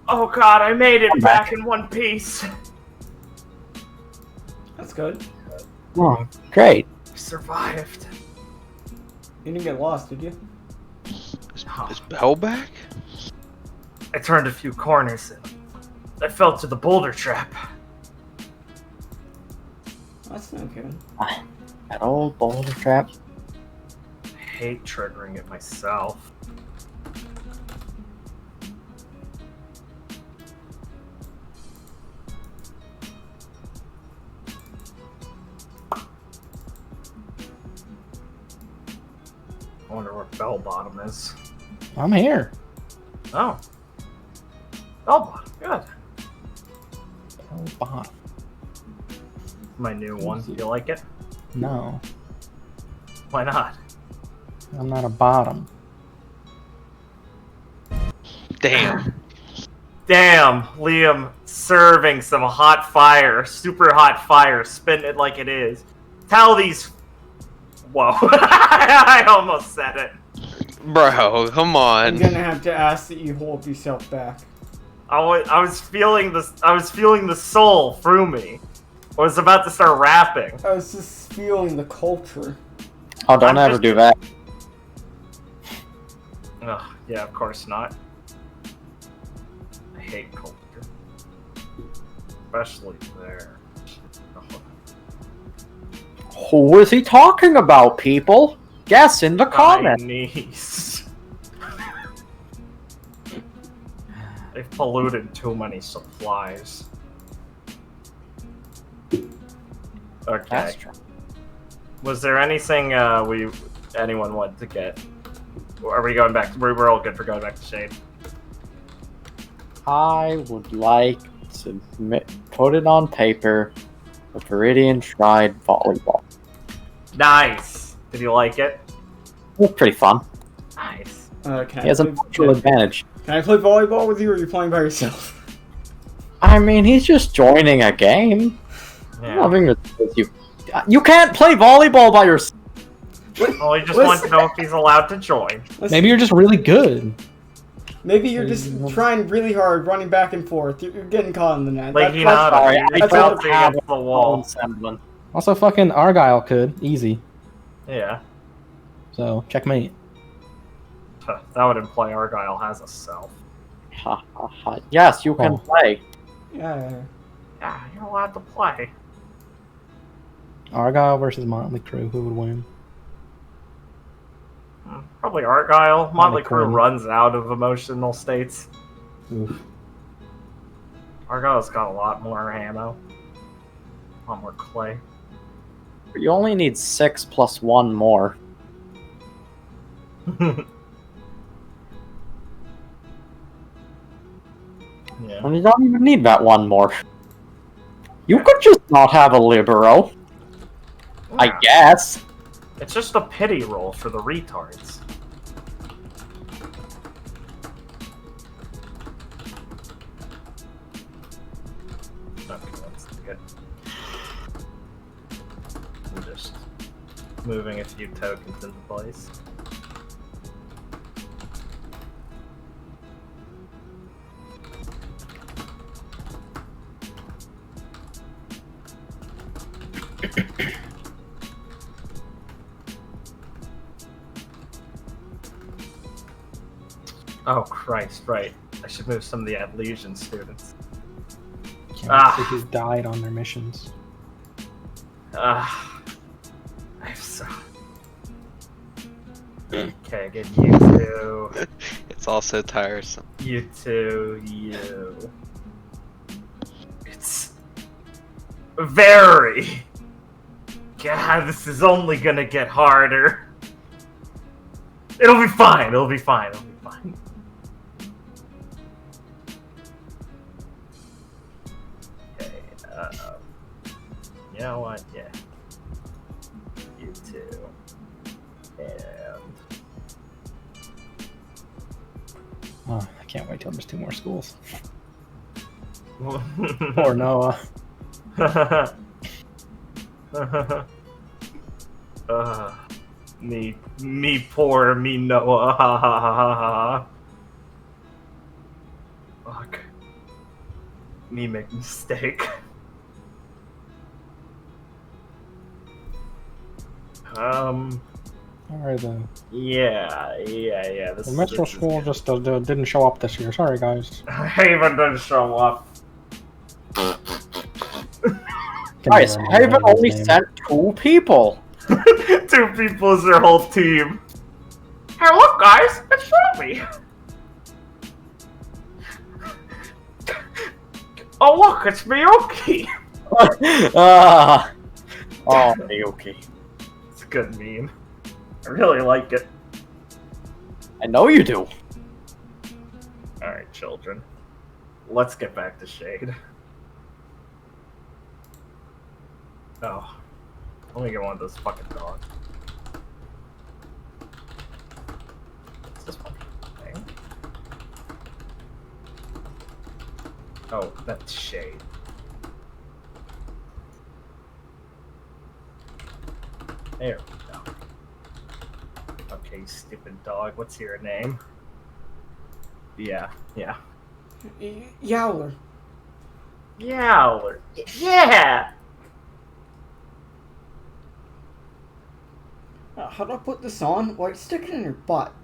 Oh god, I made it back in one piece. That's good. Oh, great. Survived. You didn't get lost, did you? Is Bell back? I turned a few corners and I fell to the boulder trap. That's not good. That old boulder trap. I hate triggering it myself. I wonder where Bell Bottom is. I'm here. Oh. Bell Bottom, good. Oh, bottom. My new one. You like it? No, Why not? I'm not a bottom. Damn. Damn, Liam serving some hot fire, super hot fire, spin it like it is. Tell these. Whoa. I almost said it. Bro, come I'm on. gonna have to ask that you hold yourself back. I was feeling this. I was feeling the soul through me. I was about to start rapping. I was just feeling the culture. Oh, don't I'm ever just- do that. Ugh, yeah, of course not. I hate culture. Especially there. Who is he talking about, people? Guess in the comments. Chinese. They've polluted too many supplies. Okay. That's true. Was there anything anyone wanted to get? Are we going back? We're all good for going back to Shade. I would like to put it on paper. The Viridian tried volleyball. Nice. Did you like it? It was pretty fun. Nice. Can He has a natural advantage. Can I play volleyball with you, or are you playing by yourself? I mean, he's just joining a game. Yeah. Nothing to do with you. You can't play volleyball by yourself. Well, he just wants to know if he's allowed to join. Maybe you're just really good. Maybe you're just trying really hard, running back and forth. You're getting caught in the net. Like, That's sorry, you're I just don't bouncing have against the wall. Semblance. Also, fucking Argyle could. Easy. Yeah. So, checkmate. That would imply Argyle has a self. Ha ha ha. Yes, you can Oh. play. Yeah. Yeah, you're allowed to play. Argyle versus Motley Crue. Who would win? Probably Argyle. Motley Crue Crue. runs out of emotional states. Oof. Argyle's got a lot more ammo. A lot more clay. You only need 6 plus 1 more. Yeah. And you don't even need that one more. You could just not have a libero, I Yeah. guess. It's just a pity roll for the retards. Okay, that's good. I'm just moving a few tokens into place. Oh Christ, right. I should move some of the Adlesion students. Can't wait to see who died on their missions. I'm so... Okay, get you two. It's all so tiresome. You two, you. It's... very... God, this is only gonna get harder. It'll be fine, it'll be fine, it'll be fine. Okay, you know what? Yeah. You two. And... Oh, I can't wait till there's 2 more schools. Poor Noah. Me poor me Noah. Ha ha ha ha ha. Fuck. Me make mistake. Alright then. Yeah. This The Metro is School good. just didn't show up this year. Sorry, guys. Haven didn't show up. Guys, Haven only sent 2 people. 2 people is their whole team. Hey, look, guys, it's Robbie. Oh, look, it's Miyuki. Oh, Miyuki. It's a good meme. I really like it. I know you do. Alright, children. Let's get back to Shade. Oh. Let me get one of those fucking dogs. What's this fucking thing? Oh, that's Shade. There we go. Okay, stupid dog. What's your name? Yeah. Yowler. Yowler. Yeah! How do I put this on? Like, stick it in your butt.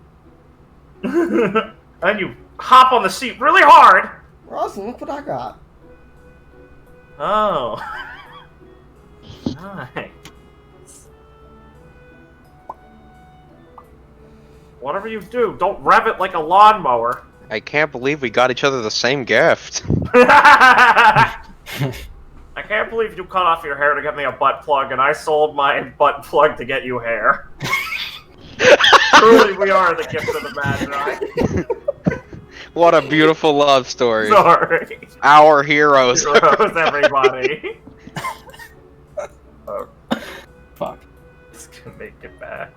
And you hop on the seat really hard! Roslyn, look what I got. Oh. Nice. Whatever you do, don't rev it like a lawnmower. I can't believe we got each other the same gift. I can't believe you cut off your hair to get me a butt plug, and I sold my butt plug to get you hair. Truly, we are the gift of the Magi. What a beautiful love story. Sorry. Our heroes. Heroes, everybody. Oh, Fuck. just gonna make it back.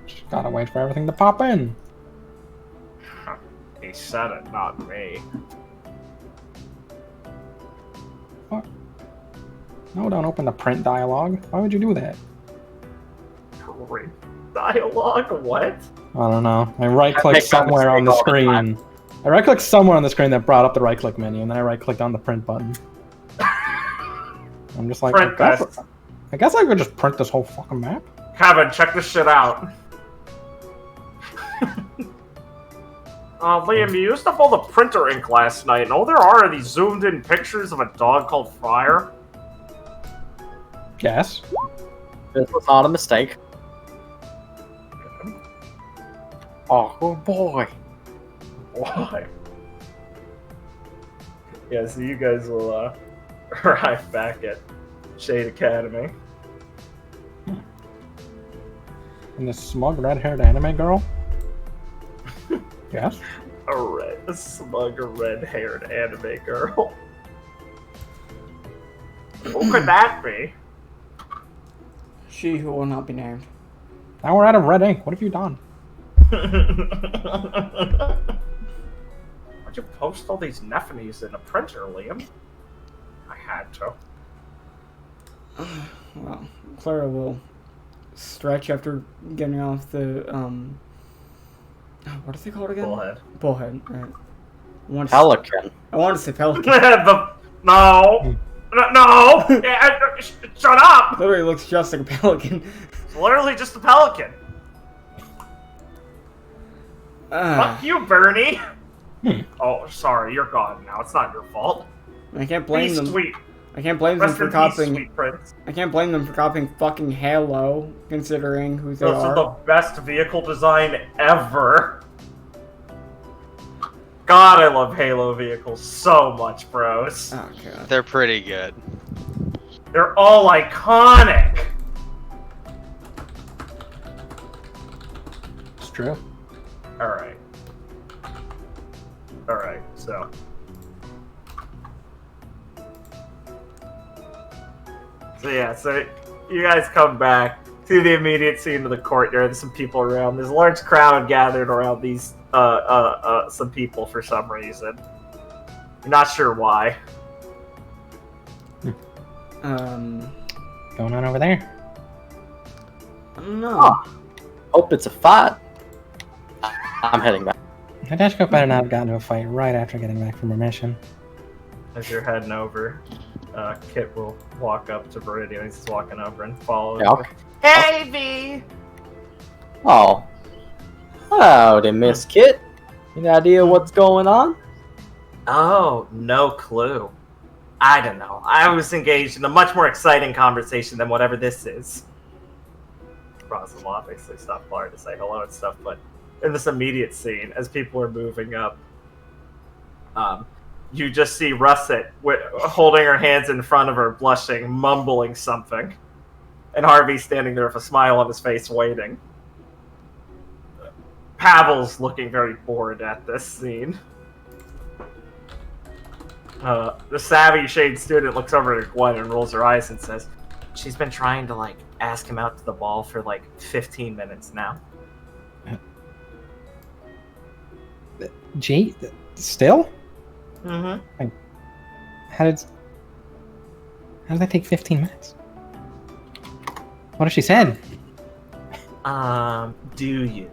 Just gotta wait for everything to pop in. He said it, not me. What? No, don't open the print dialogue. Why would you do that? Great dialogue? What? I don't know. I right-clicked make that somewhere on the mistake all the screen. I right-clicked somewhere on the screen that brought up the right-click menu, and then I right-clicked on the print button. I'm just like, Print best. I guess I could just print this whole fucking map. Kevin, check this shit out. Liam, you used up all the printer ink last night, and all there are these zoomed-in pictures of a dog called Fire. Yes. This was not a mistake. Oh boy. Why? Yeah, so you guys will arrive back at Shade Academy. And this smug red-haired anime girl. Yes? A smug, red-haired anime girl. Who could that be? She who will not be named. Now we're out of red ink. What have you done? Why'd you post all these Nephanies in a printer, Liam? I had to. Well, Clara will stretch after getting off the what is it called again? Bullhead. Bullhead, right. Pelican. I want to say pelican. No! No! Shut up! Literally looks just like a pelican. It's literally just a pelican. Ah, Fuck you, Bernie! Oh, sorry, you're gone now. It's not your fault. I can't Be blame them. sweet. I can't blame them Rest for in peace, copying. sweet prince. I can't blame them for copying fucking Halo, considering who they Those are are. the best vehicle design ever. God, I love Halo vehicles so much, bros. Oh god. They're pretty good. They're all iconic. It's true. Alright. Alright, so. So yeah, so you guys come back to the immediate scene of the courtyard. There's some people around. There's a large crowd gathered around these some people for some reason. You're not sure why. Going on over there? No. Oh. Hope it's a fight. I'm heading back. Nadeshko better not have gotten into a fight right after getting back from her mission. As you're heading over, Kit will walk up to Viridian. He's walking over and follow. Yeah, Over. Hey, V. Oh. Howdy, Miss Kit. Any idea what's going on? Oh, no clue. I don't know. I was engaged in a much more exciting conversation than whatever this is. Ross will obviously stop Clara to say hello and stuff, but in this immediate scene, as people are moving up, you just see Russet holding her hands in front of her, blushing, mumbling something. And Harvey standing there with a smile on his face, waiting. Pavel's looking very bored at this scene. The savvy shade student looks over at Gwen and rolls her eyes and says, "She's been trying to, ask him out to the ball for, 15 minutes now." Gee, still? Mm-hmm. How did that take 15 minutes? What if she said? Do you?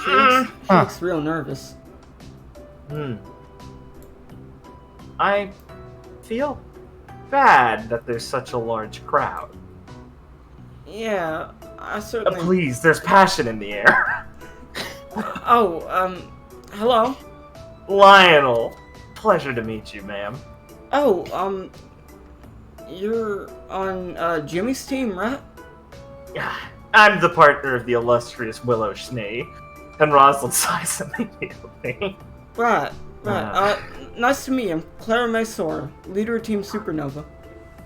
She looks real nervous. I feel bad that there's such a large crowd. Yeah, I certainly. Please, there's passion in the air. Oh, hello. Lionel, pleasure to meet you, ma'am. Oh, you're on Jimmy's team, right? Yeah, I'm the partner of the illustrious Willow Schnee, and Rosalind sighs immediately. Right. Nice to meet you. I'm Clara Mesor, leader of Team Supernova.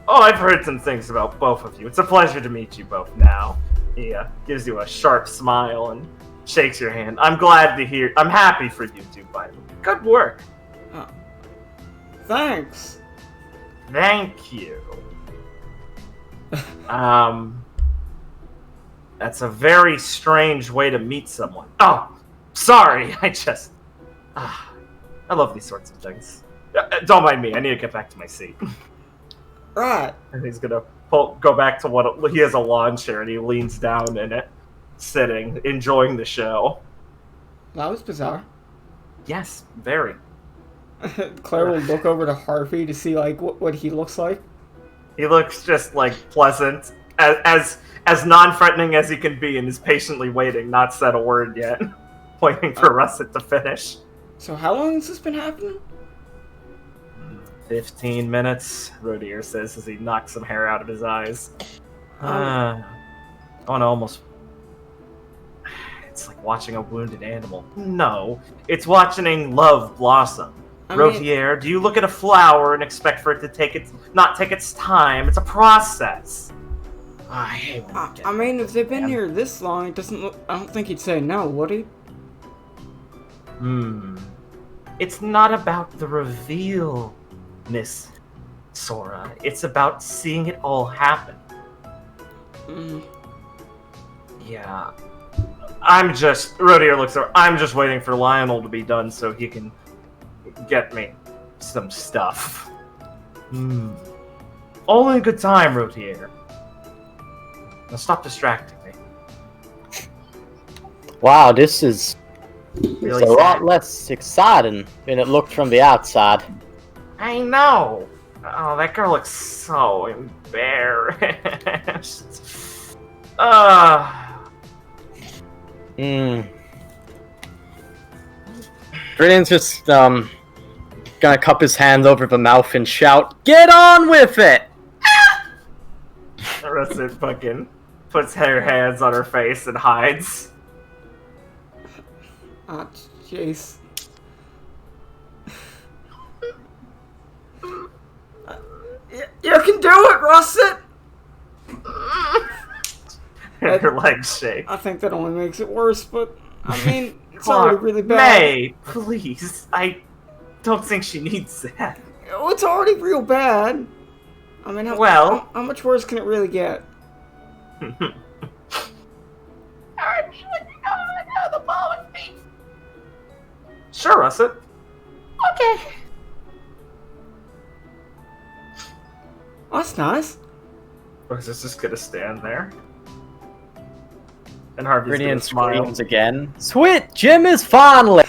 Oh, I've heard some things about both of you. It's a pleasure to meet you both now. He gives you a sharp smile and shakes your hand. I'm happy for you two, by the way. Good work. Thanks. Thank you. That's a very strange way to meet someone. Oh, sorry. I love these sorts of things. Don't mind me. I need to get back to my seat. Right. And he's gonna go back to he has a lawn chair and he leans down in it, sitting, enjoying the show. That was bizarre. Yes, very. Claire will look over to Harvey to see what he looks like. He looks just pleasant, as non-threatening as he can be, and is patiently waiting, not said a word yet, waiting for Russet to finish. So how long has this been happening? 15 minutes, Rodier says as he knocks some hair out of his eyes. Almost. It's like watching a wounded animal. No, it's watching love blossom. Rodier, do you look at a flower and expect for it to not take its time? It's a process. I hate when you get I mean, if they've been man. here this long, it doesn't look. I don't think he'd say no, would he? It's not about the reveal, Miss Sora. It's about seeing it all happen. Yeah. Rodier looks over. I'm just waiting for Lionel to be done so he can get me some stuff. All in good time, Rodier. Now stop distracting me. Wow, this is Really a lot sad. less exciting than it looked from the outside. I know. Oh, that girl looks so embarrassed. Viridian's just gonna cup his hand over the mouth and shout, "Get on with it!" Russet fucking puts her hands on her face and hides. Ah, jeez. You can do it, Russet! And her legs shake. I think that only makes it worse, but I mean, it's already really bad. May, please. I don't think she needs that. Oh, it's already real bad. I mean, how much worse can it really get? Sure, Russet. Okay. That's nice. Russet's just gonna stand there. And Harvey's gonna Viridian smile. screams again. Sweet, Jim is finally.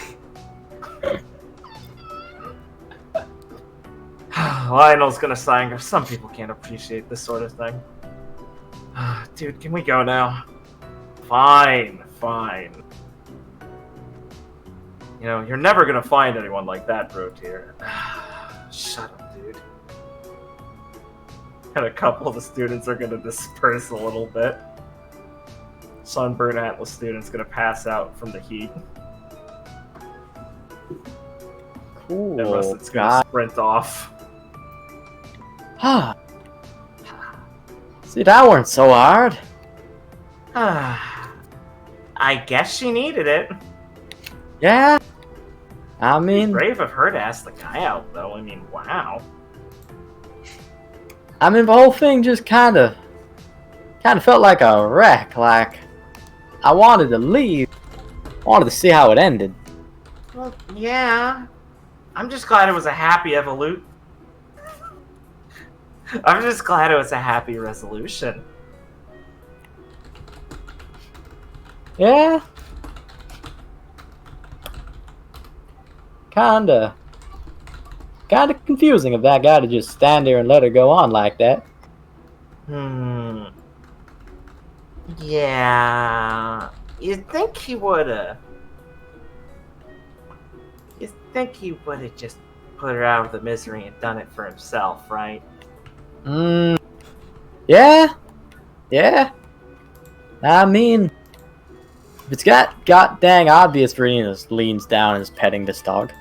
Lionel's gonna sigh and go, some people can't appreciate this sort of thing. Dude, can we go now? Fine. You know, you're never gonna find anyone like that, Brotier. Shut up, dude. And a couple of the students are gonna disperse a little bit. Sunburn Atlas student's gonna pass out from the heat. Cool. And Russet's gonna sprint off. See, that weren't so hard. I guess she needed it. Yeah. I mean, Brave of her to ask the guy out, though. I mean, wow. the whole thing just kind of felt like a wreck. Like, I wanted to leave. Wanted to see how it ended. Well, yeah. I'm just glad it was a happy evolute. I'm just glad it was a happy resolution. Yeah. Kinda confusing of that guy to just stand there and let her go on like that. Yeah. You'd think he would've just put her out of the misery and done it for himself, right? Yeah. I mean, if it's got dang obvious, Viridian just leans down and is petting this dog.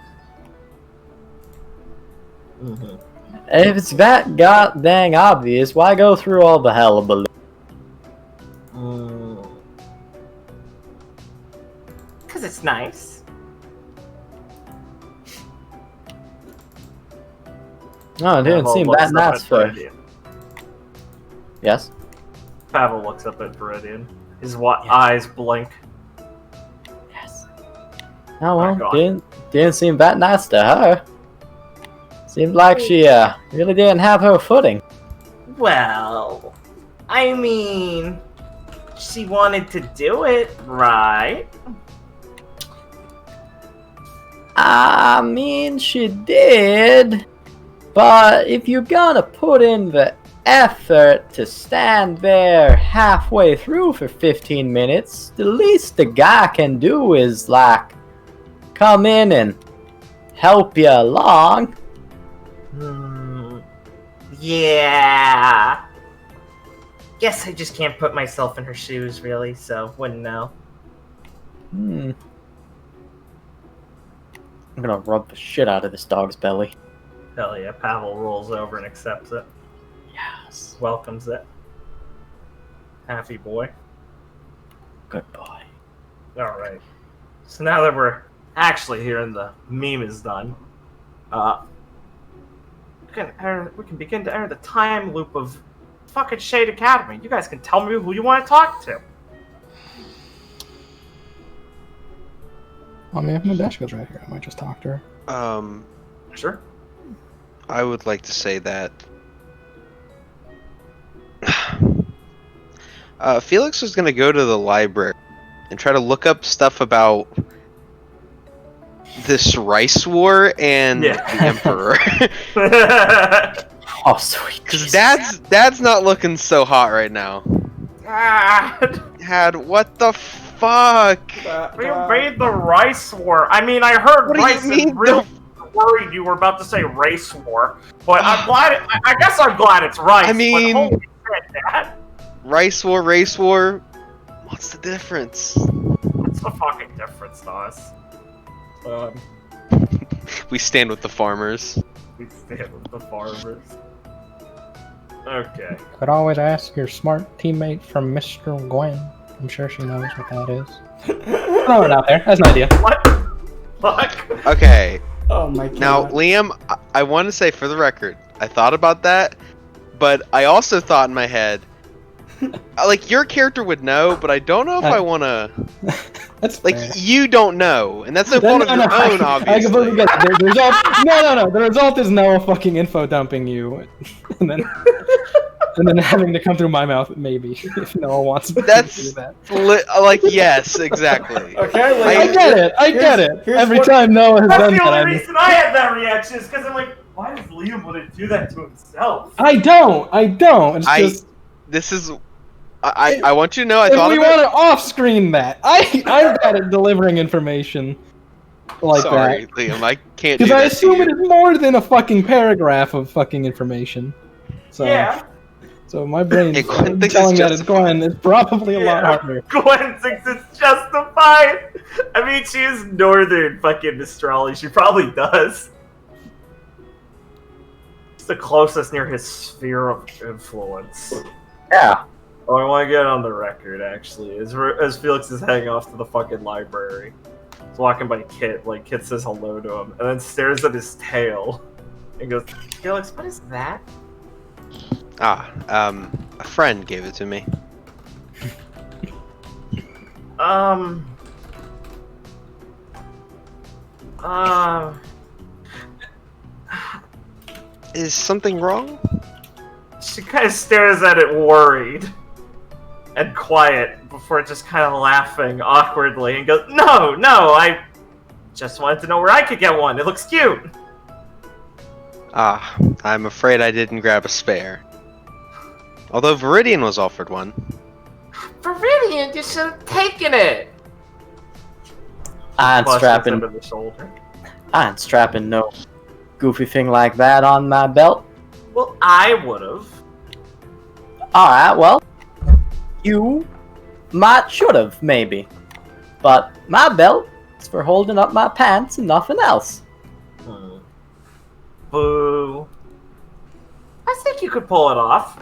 If it's that god dang obvious, why go through all the hullabaloo? Because it's nice. No, it didn't seem that nice for. Yes. Pavel looks up at Viridian. His eyes blink. Yes. Oh well, God. didn't seem that nice to her. Seemed like she really didn't have her footing. Well, I mean, she wanted to do it, right? I mean, she did. But if you're gonna put in the effort to stand there halfway through for 15 minutes, the least the guy can do is, like, come in and help you along. Yeah. Guess I just can't put myself in her shoes, really, so wouldn't know. I'm gonna rub the shit out of this dog's belly. Hell yeah, Pavel rolls over and accepts it. Yes. Welcomes it. Happy boy. Good boy. Alright. So now that we're actually here and the meme is done, we can begin to enter the time loop of fucking Shade Academy. You guys can tell me who you want to talk to. I mean, if Nadeshka's right here, I might just talk to her. Sure. I would like to say that Felix was gonna go to the library and try to look up stuff about this rice war and Yeah. the Emperor. Oh, sweet. Because Dad's not looking so hot right now. Dad, what the fuck? We made the rice war. I mean, I heard What do you rice mean and really worried you were about to say race war. But I'm glad. I guess I'm glad it's rice. I mean- but holy shit, Dad. Rice war, race war. What's the difference? What's the fucking difference to us? We stand with the farmers. We stand with the farmers. Okay. Could always ask your smart teammate from Mr. Gwen. I'm sure she knows what that is. Throw it out there. That's an idea. What? Fuck. Okay, Oh my god. now Liam, I want to say for the record, I thought about that, but I also thought in my head, like your character would know, but I don't know if I want to. That's Like fair. you don't know, and that's no fault of your own, I completely obviously. get it. The result, no. The result is Noah fucking info dumping you, and then having to come through my mouth, maybe if Noah wants to That's do that. like yes, exactly. Okay, I get it. here's Every what- time Noah has That's done the that, only I've reason I had that reaction is because I'm like, why does Liam want to do that to himself? I don't. It's I- just This is. I want you to know. I if thought we of it. want to off-screen that. I'm bad at delivering information like Sorry, that. Liam. I can't do Because I that to assume you. it is more than a fucking paragraph of fucking information. So, Yeah. so my brain Hey, Gwen thinks telling it's that it's Gwen is probably a lot Yeah. harder. Gwen thinks it's justified. I mean, she is northern fucking astrology. She probably does. It's the closest near his sphere of influence. Yeah. Oh, I want to get on the record, actually. As Felix is heading off to the fucking library, he's walking by Kit. Like, Kit says hello to him, and then stares at his tail, and goes, Felix, what is that? A friend gave it to me. Is something wrong? She kind of stares at it worried and quiet before just kind of laughing awkwardly and goes, No, I just wanted to know where I could get one. It looks cute. I'm afraid I didn't grab a spare. Although Viridian was offered one. Viridian, you should have taken it. I ain't Clutches strapping. him to the shoulder. I ain't strapping no goofy thing like that on my belt. Well, I would have. Alright, well, you might should have, maybe. But my belt is for holding up my pants and nothing else. Boo. I think you could pull it off.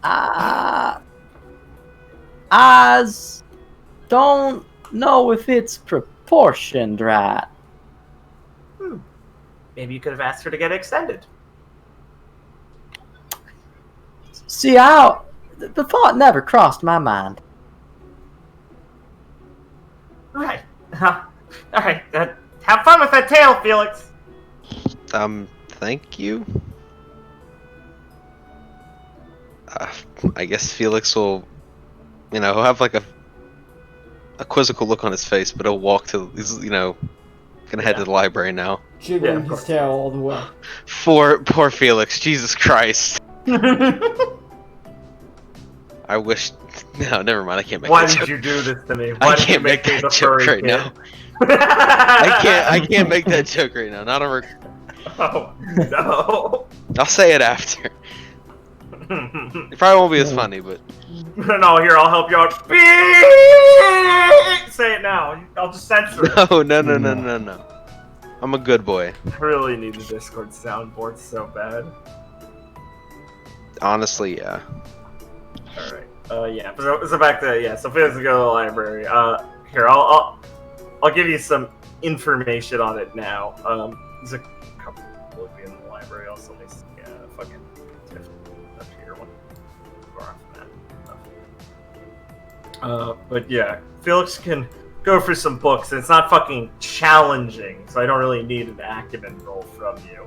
I don't know if it's proportioned right. Maybe you could have asked her to get it extended. See, the thought never crossed my mind. Alright. Alright, have fun with that tail, Felix. Thank you. I guess Felix will, he'll have like a quizzical look on his face, but he'll walk to, he's, gonna head to the library now. Jiggling of his course. tail all the way. Poor Felix, Jesus Christ. I wish, no, never mind, I can't make Why that did joke. you do this to me? I Why did you can't make me that the joke furry right kid? now. I can't make that joke right now, Oh, no. I'll say it after. It probably won't be as funny, but No, here, I'll help you out. Say it now. I'll just censor it. no. I'm a good boy. I really need the Discord soundboard so bad. Honestly, yeah. Alright. Yeah. So back to so Felix go to the library. Here, I'll give you some information on it now. There's a couple people will be in the library. Also, let me see. Fucking up here one. But yeah, Felix can go for some books, and it's not fucking challenging, so I don't really need an acumen roll from you.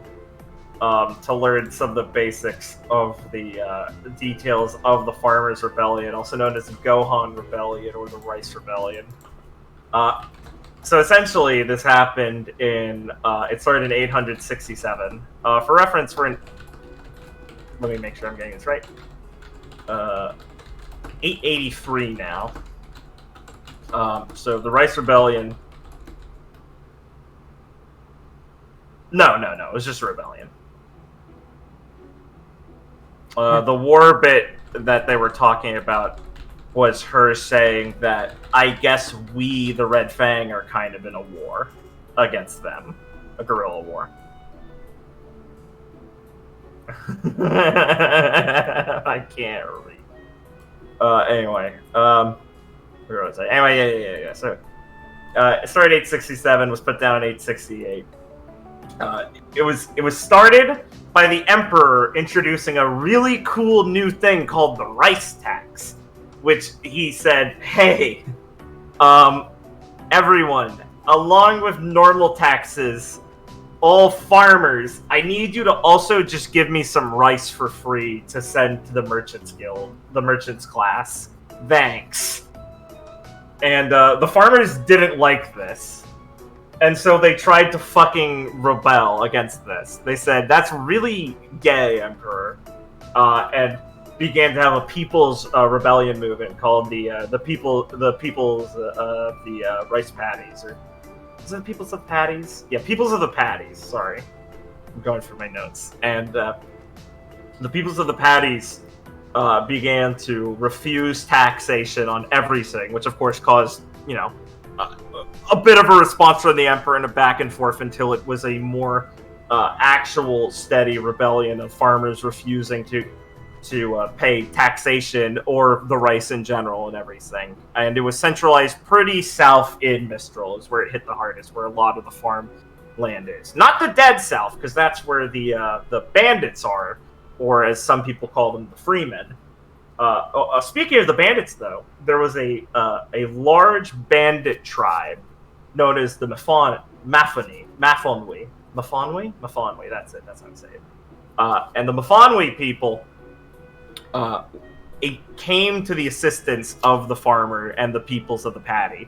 To learn some of the basics of the details of the Farmers' Rebellion, also known as the Gohan Rebellion or the Rice Rebellion. So essentially, this happened in, it started in 867. For reference, we're in, let me make sure I'm getting this right, 883 now. So the Rice Rebellion, no, it was just a rebellion. The war bit that they were talking about was her saying that I guess we, the Red Fang, are kind of in a war against them. A guerrilla war. I can't read. Anyway, where was I? Anyway, yeah. So, it started 867, was put down in 868. It was started by the Emperor introducing a really cool new thing called the rice tax, which he said, hey, everyone, along with normal taxes, all farmers, I need you to also just give me some rice for free to send to the Merchants Guild, the Merchants class. Thanks. And the farmers didn't like this. And so they tried to fucking rebel against this. They said, that's really gay, Emperor. And began to have a people's rebellion movement called the Rice Paddies, or is it Peoples of Paddies? Yeah, Peoples of the Paddies. Sorry, I'm going through my notes. And the Peoples of the Paddies began to refuse taxation on everything, which of course caused a bit of a response from the Emperor and a back and forth until it was a more actual steady rebellion of farmers refusing to pay taxation or the rice in general and everything. And it was centralized pretty south in Mistral is where it hit the hardest, where a lot of the farm land is. Not the dead south, because that's where the bandits are, or as some people call them, the freemen. Speaking of the bandits, though, there was a large bandit tribe known as the Mafonwi, that's it, that's how I say it. And the Mafonwi people, it came to the assistance of the farmer and the peoples of the Paddy,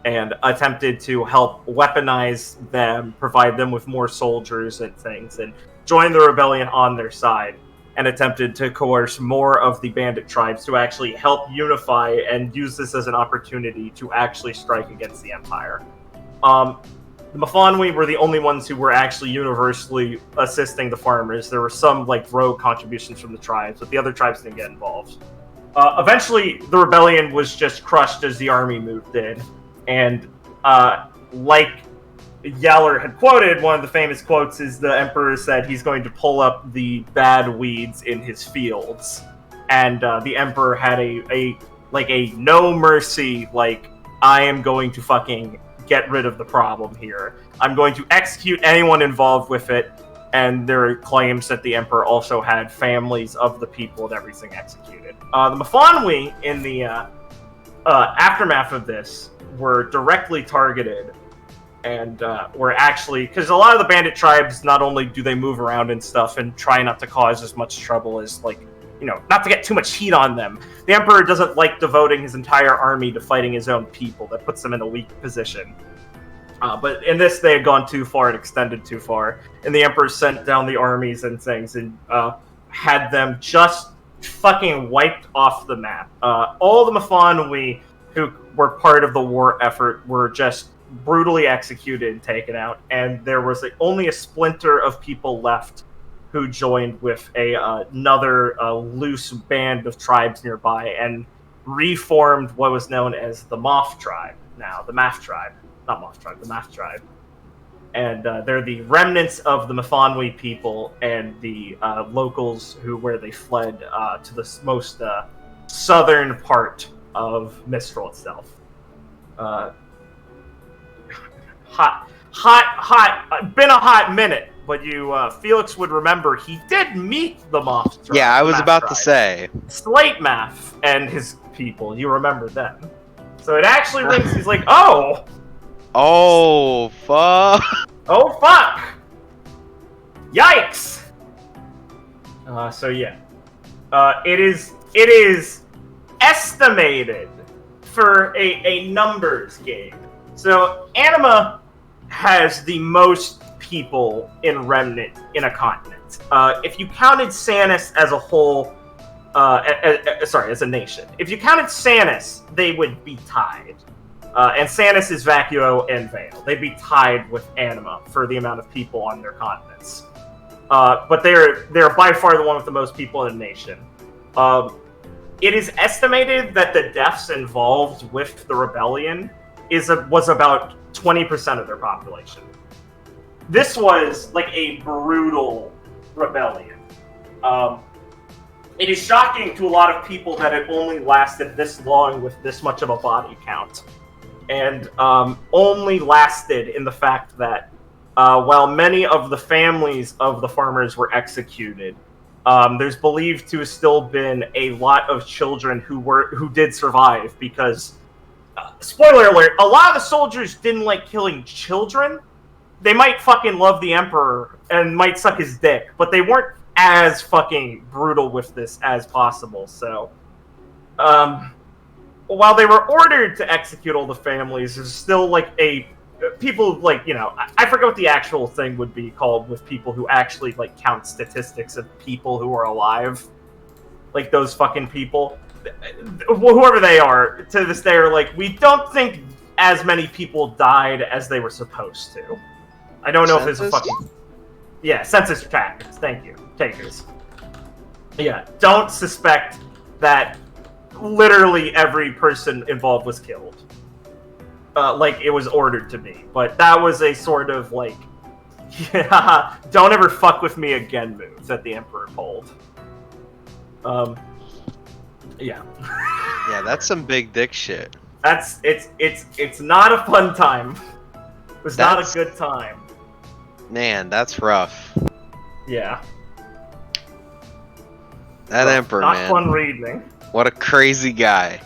and attempted to help weaponize them, provide them with more soldiers and things, and join the rebellion on their side, and attempted to coerce more of the bandit tribes to actually help unify and use this as an opportunity to actually strike against the Empire. The Mafonwi were the only ones who were actually universally assisting the farmers. There were some rogue contributions from the tribes, but the other tribes didn't get involved. Eventually, the rebellion was just crushed as the army moved in, and like Yaller had quoted, one of the famous quotes is the Emperor said he's going to pull up the bad weeds in his fields, and the Emperor had a no mercy, I am going to fucking get rid of the problem here. I'm going to execute anyone involved with it, and there are claims that the Emperor also had families of the people and everything executed. The Mafonwi, in the aftermath of this, were directly targeted, and were actually, because a lot of the bandit tribes, not only do they move around and stuff and try not to cause as much trouble as, not to get too much heat on them, the Emperor doesn't like devoting his entire army to fighting his own people. That puts them in a weak position. But in this, they had gone too far and extended too far, and the Emperor sent down the armies and things and had them just fucking wiped off the map. All the Mafonwi who were part of the war effort were just brutally executed and taken out, and there was only a splinter of people left who joined with another loose band of tribes nearby and reformed what was known as the Moth tribe. Now, the Math tribe. Not Moth tribe, the Math tribe. And they're the remnants of the Mafonwi people and the locals where they fled to the most southern part of Mistral itself. Been a hot minute, but Felix would remember he did meet the Moth Tribe. Yeah, I was Math about to Tribe. say. Slate Math and his people. You remember them. So it actually rings. He's like, oh. Oh, fuck. Oh, fuck. Yikes. So yeah. It is estimated for a numbers game. So Anima has the most people in Remnant in a continent. If you counted Sanus as a whole, as a nation. If you counted Sanus, they would be tied. And Sanus is Vacuo and Vale. They'd be tied with Anima for the amount of people on their continents. But they're by far the one with the most people in the nation. It is estimated that the deaths involved with the rebellion was about 20% of their population. This was like a brutal rebellion. It is shocking to a lot of people that it only lasted this long with this much of a body count. And only lasted in the fact that while many of the families of the farmers were executed, there's believed to have still been a lot of children who did survive because, spoiler alert, a lot of the soldiers didn't like killing children. They might fucking love the Emperor and might suck his dick, but they weren't as fucking brutal with this as possible. So, while they were ordered to execute all the families, there's still like people like, I forget what the actual thing would be called with people who actually like count statistics of people who are alive. Like those fucking people, whoever they are, to this day are like, we don't think as many people died as they were supposed to. I don't know if there's a fucking... Yeah, census trackers, thank you. Takers. Yeah, don't suspect that literally every person involved was killed. Like it was ordered to be. But that was a sort of like, yeah, don't ever fuck with me again move that the Emperor pulled. Yeah. Yeah, that's some big dick shit. It's not a fun time. It was not a good time. Man, that's rough. Yeah. That Emperor, not man. Not fun reading. What a crazy guy.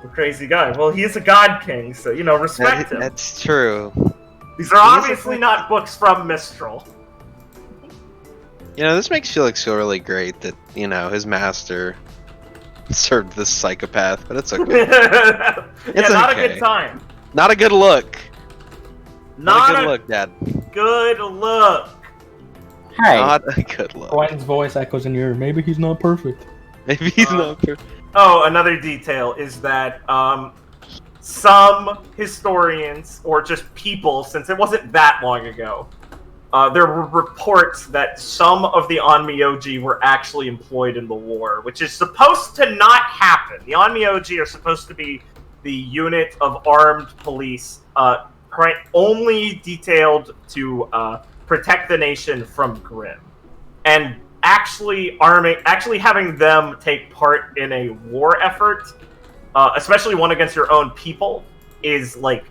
A crazy guy. Well, he's a god king, so, respect him. That's true. These are obviously not books from Mistral. This makes Felix feel really great that, his master served this psychopath, but it's okay. It's not okay. A good time. Not a good look. Not a good look, Dad. Good look. Hey. Not a good look. Gwen's voice echoes in your ear. Maybe he's not perfect. Maybe he's not perfect. Oh, another detail is that some historians, or just people, since it wasn't that long ago, there were reports that some of the Onmyoji were actually employed in the war, which is supposed to not happen. The Onmyoji are supposed to be the unit of armed police, only detailed to protect the nation from Grimm. And actually having them take part in a war effort, especially one against your own people, is like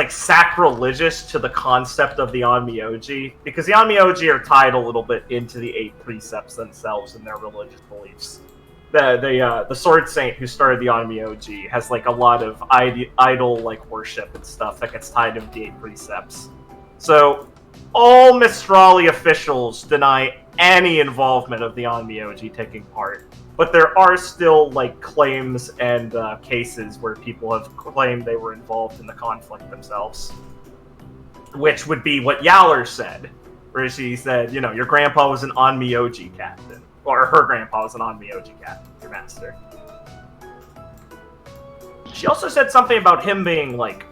sacrilegious to the concept of the Onmyoji, because the Onmyoji are tied a little bit into the 8 precepts themselves and their religious beliefs. The Sword Saint who started the Onmyoji has like a lot of idol like worship and stuff that gets tied into the 8 precepts. So all Mistrali officials deny any involvement of the Onmyoji taking part. But there are still like claims and cases where people have claimed they were involved in the conflict themselves. Which would be what Yaller said, where she said, your grandpa was an Onmyoji captain. Or her grandpa was an Onmyoji captain, your master. She also said something about him being like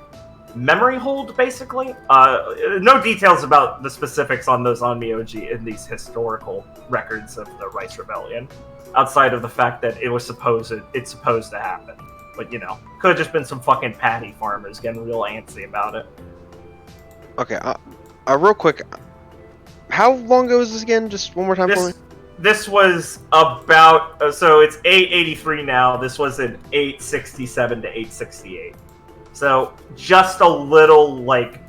memory hold, basically. No details about the specifics on those Onmyoji in these historical records of the Rice Rebellion, outside of the fact that it's supposed to happen. But could have just been some fucking patty farmers getting real antsy about it. Okay, real quick, how long ago was this again? Just one more time for me. This was about so it's 883 now. This was in 867 to 868. So just a little like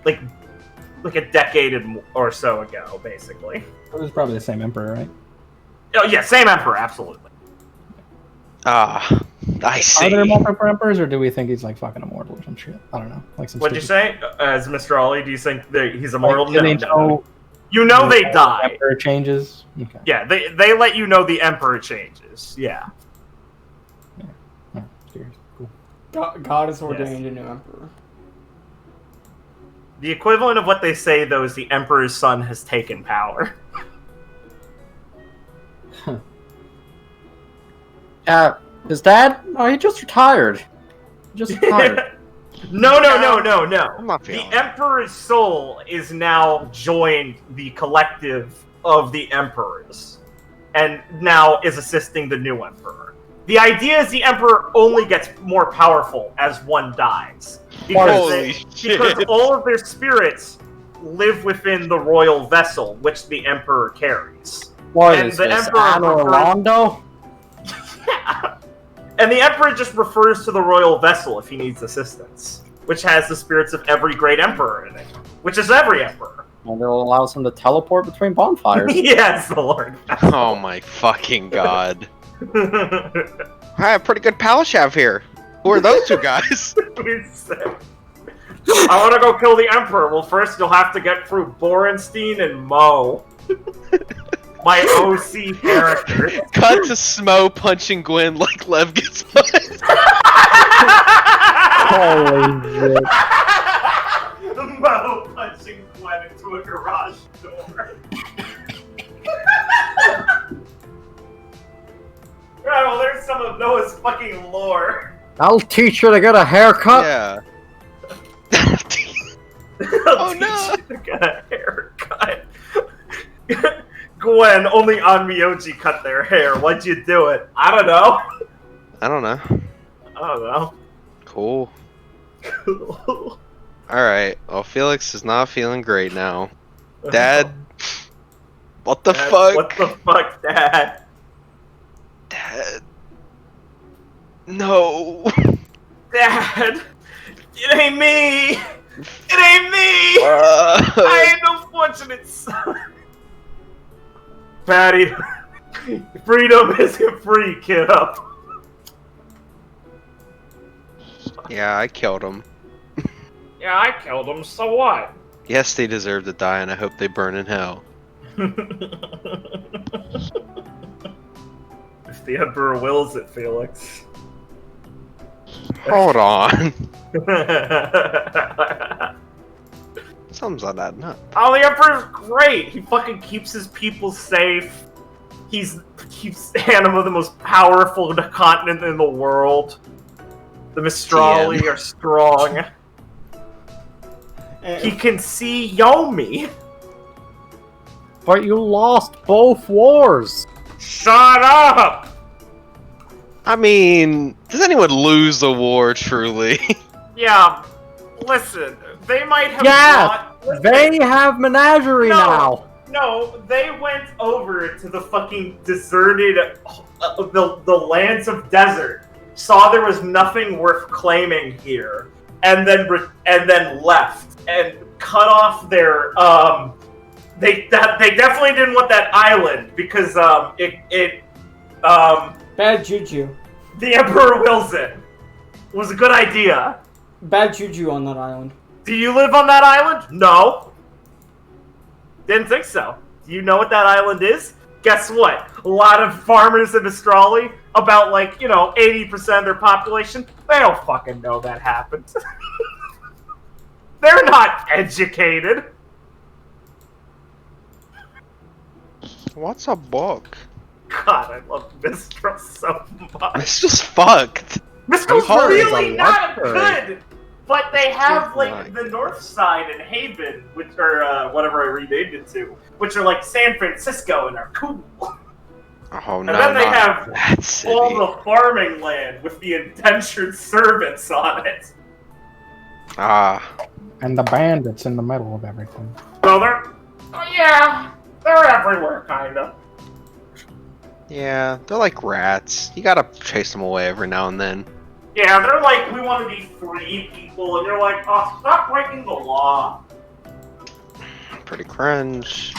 a decade or so ago, basically. It was probably the same emperor, right? Oh yeah, same emperor, absolutely. Ah, I Are see. there multiple emperors, or do we think he's like fucking immortal or some shit? I don't know. Like some. What'd you say? As Mr. Ollie, do you think that he's Like, immortal? do they No. know You know they the die. Emperor changes. Okay. Yeah, they let you know the emperor changes. Yeah. Oh, curious. Cool. God has ordained a new emperor. The equivalent of what they say though is the emperor's son has taken power. His dad? No, he just retired. He just retired. No. I'm not The feeling it. emperor's soul is now joined the collective of the emperors, and now is assisting the new emperor. The idea is the emperor only gets more powerful as one dies, Holy shit. because all of their spirits live within the royal vessel, which the emperor carries. What And is the this, Emperor Anne prefers- Orlando? And the emperor just refers to the royal vessel if he needs assistance, which has the spirits of every great emperor in it, which is every emperor. And it allows him to teleport between bonfires. Yes, the Lord. Oh my fucking god. I have a pretty good palace you have here. Who are those two guys? We said, I want to go kill the emperor. Well, first you'll have to get through Borenstein and Mo. My OC character. Cut to Smo punching Gwen like Lev gets punched. Holy shit. Mo punching Gwen into a garage door. Right, well, there's some of Noah's fucking lore. I'll teach you to get a haircut. Yeah. Oh no. Get a haircut. Gwen, only Onmyoji cut their hair. Why'd you do it? I don't know. I don't know. I don't know. Cool. Alright, well, Felix is not feeling great now. Dad, what the Dad, fuck? What the fuck, Dad? Dad. No. Dad! It ain't me! It ain't me! Uh, I ain't no fortunate son! Patty, freedom isn't free, kiddo. yeah, I killed him. Yeah, I killed him, so what? Yes, they deserve to die, and I hope they burn in hell. If the Emperor wills it, Felix. Hold on. Something's not adding up. Oh, the Emperor's great! He fucking keeps his people safe. Keeps Anima the most powerful continent in the world. The Mistrali are strong. He can see Yomi. But you lost both wars. Shut up! I mean, does anyone lose the war, truly? Yeah, listen, they might have Yeah, listen, They have menagerie now. No, they went over to the fucking deserted, the lands of desert, saw there was nothing worth claiming here, and then left and cut off their They definitely didn't want that island because Bad juju. the Emperor wills it. Was a good idea. Bad juju on that island. Do you live on that island? No. Didn't think so. Do you know what that island is? Guess what? A lot of farmers in Australia, about 80% of their population, they don't fucking know that happened. They're not educated. What's a book? God, I love Mistral so much. It's just fucked. Mistral's hard. really It's a not luxury. good. But they have Like- the north side and Haven, which are whatever I renamed it to, which are like San Francisco and are cool. Oh no, And then they not have that city. all the farming land with the indentured servants on it. Ah, And the bandits in the middle of everything. So they're, they're everywhere, kinda. Yeah, they're like rats. You gotta chase them away every now and then. Yeah, they're like, we want to be free people, and you're like, oh, stop breaking the law. Pretty cringe.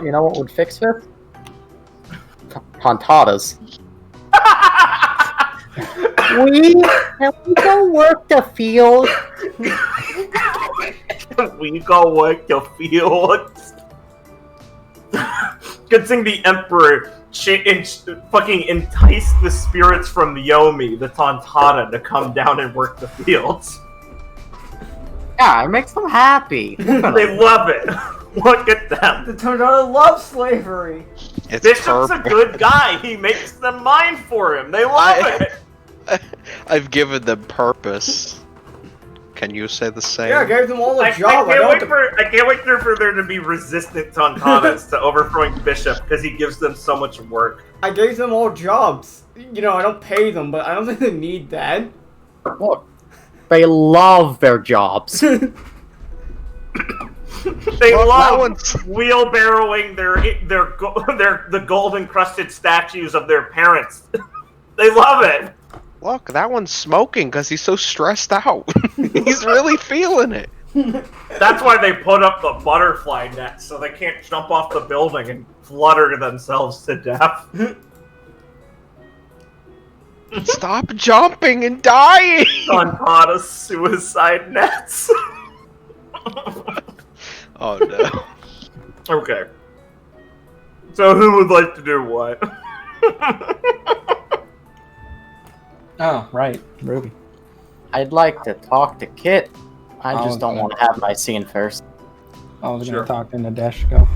You know what would fix this? Pontadas. Can we go work the field? We go work the fields. Good thing the Emperor fucking enticed the spirits from Yomi, the Tontada, to come down and work the fields. Yeah, it makes them happy. They love it. Look at them. The Tornado loves slavery. It's Bishop's a purple. good guy. He makes them mine for him. They love it. I've given them purpose. Can you say the same? Yeah, I gave them all a I job. can't wait for there to be resistant Tontadas to overthrowing Bishop because he gives them so much work. I gave them all jobs. You know, I don't pay them, but I don't think they need that. Look, they love their jobs. They Well, that love one's- wheelbarrowing the gold encrusted statues of their parents. They love it. Look, that one's smoking because he's so stressed out. He's really feeling it. That's why they put up the butterfly net so they can't jump off the building and flutter themselves to death. Stop jumping and dying! Tontada suicide nets. Oh no. Okay. So who would like to do what? Oh, right, Ruby. I'd like to talk to Kit. I Oh, just don't okay. want to have my scene first. I was Sure. gonna talk to Nadeshko.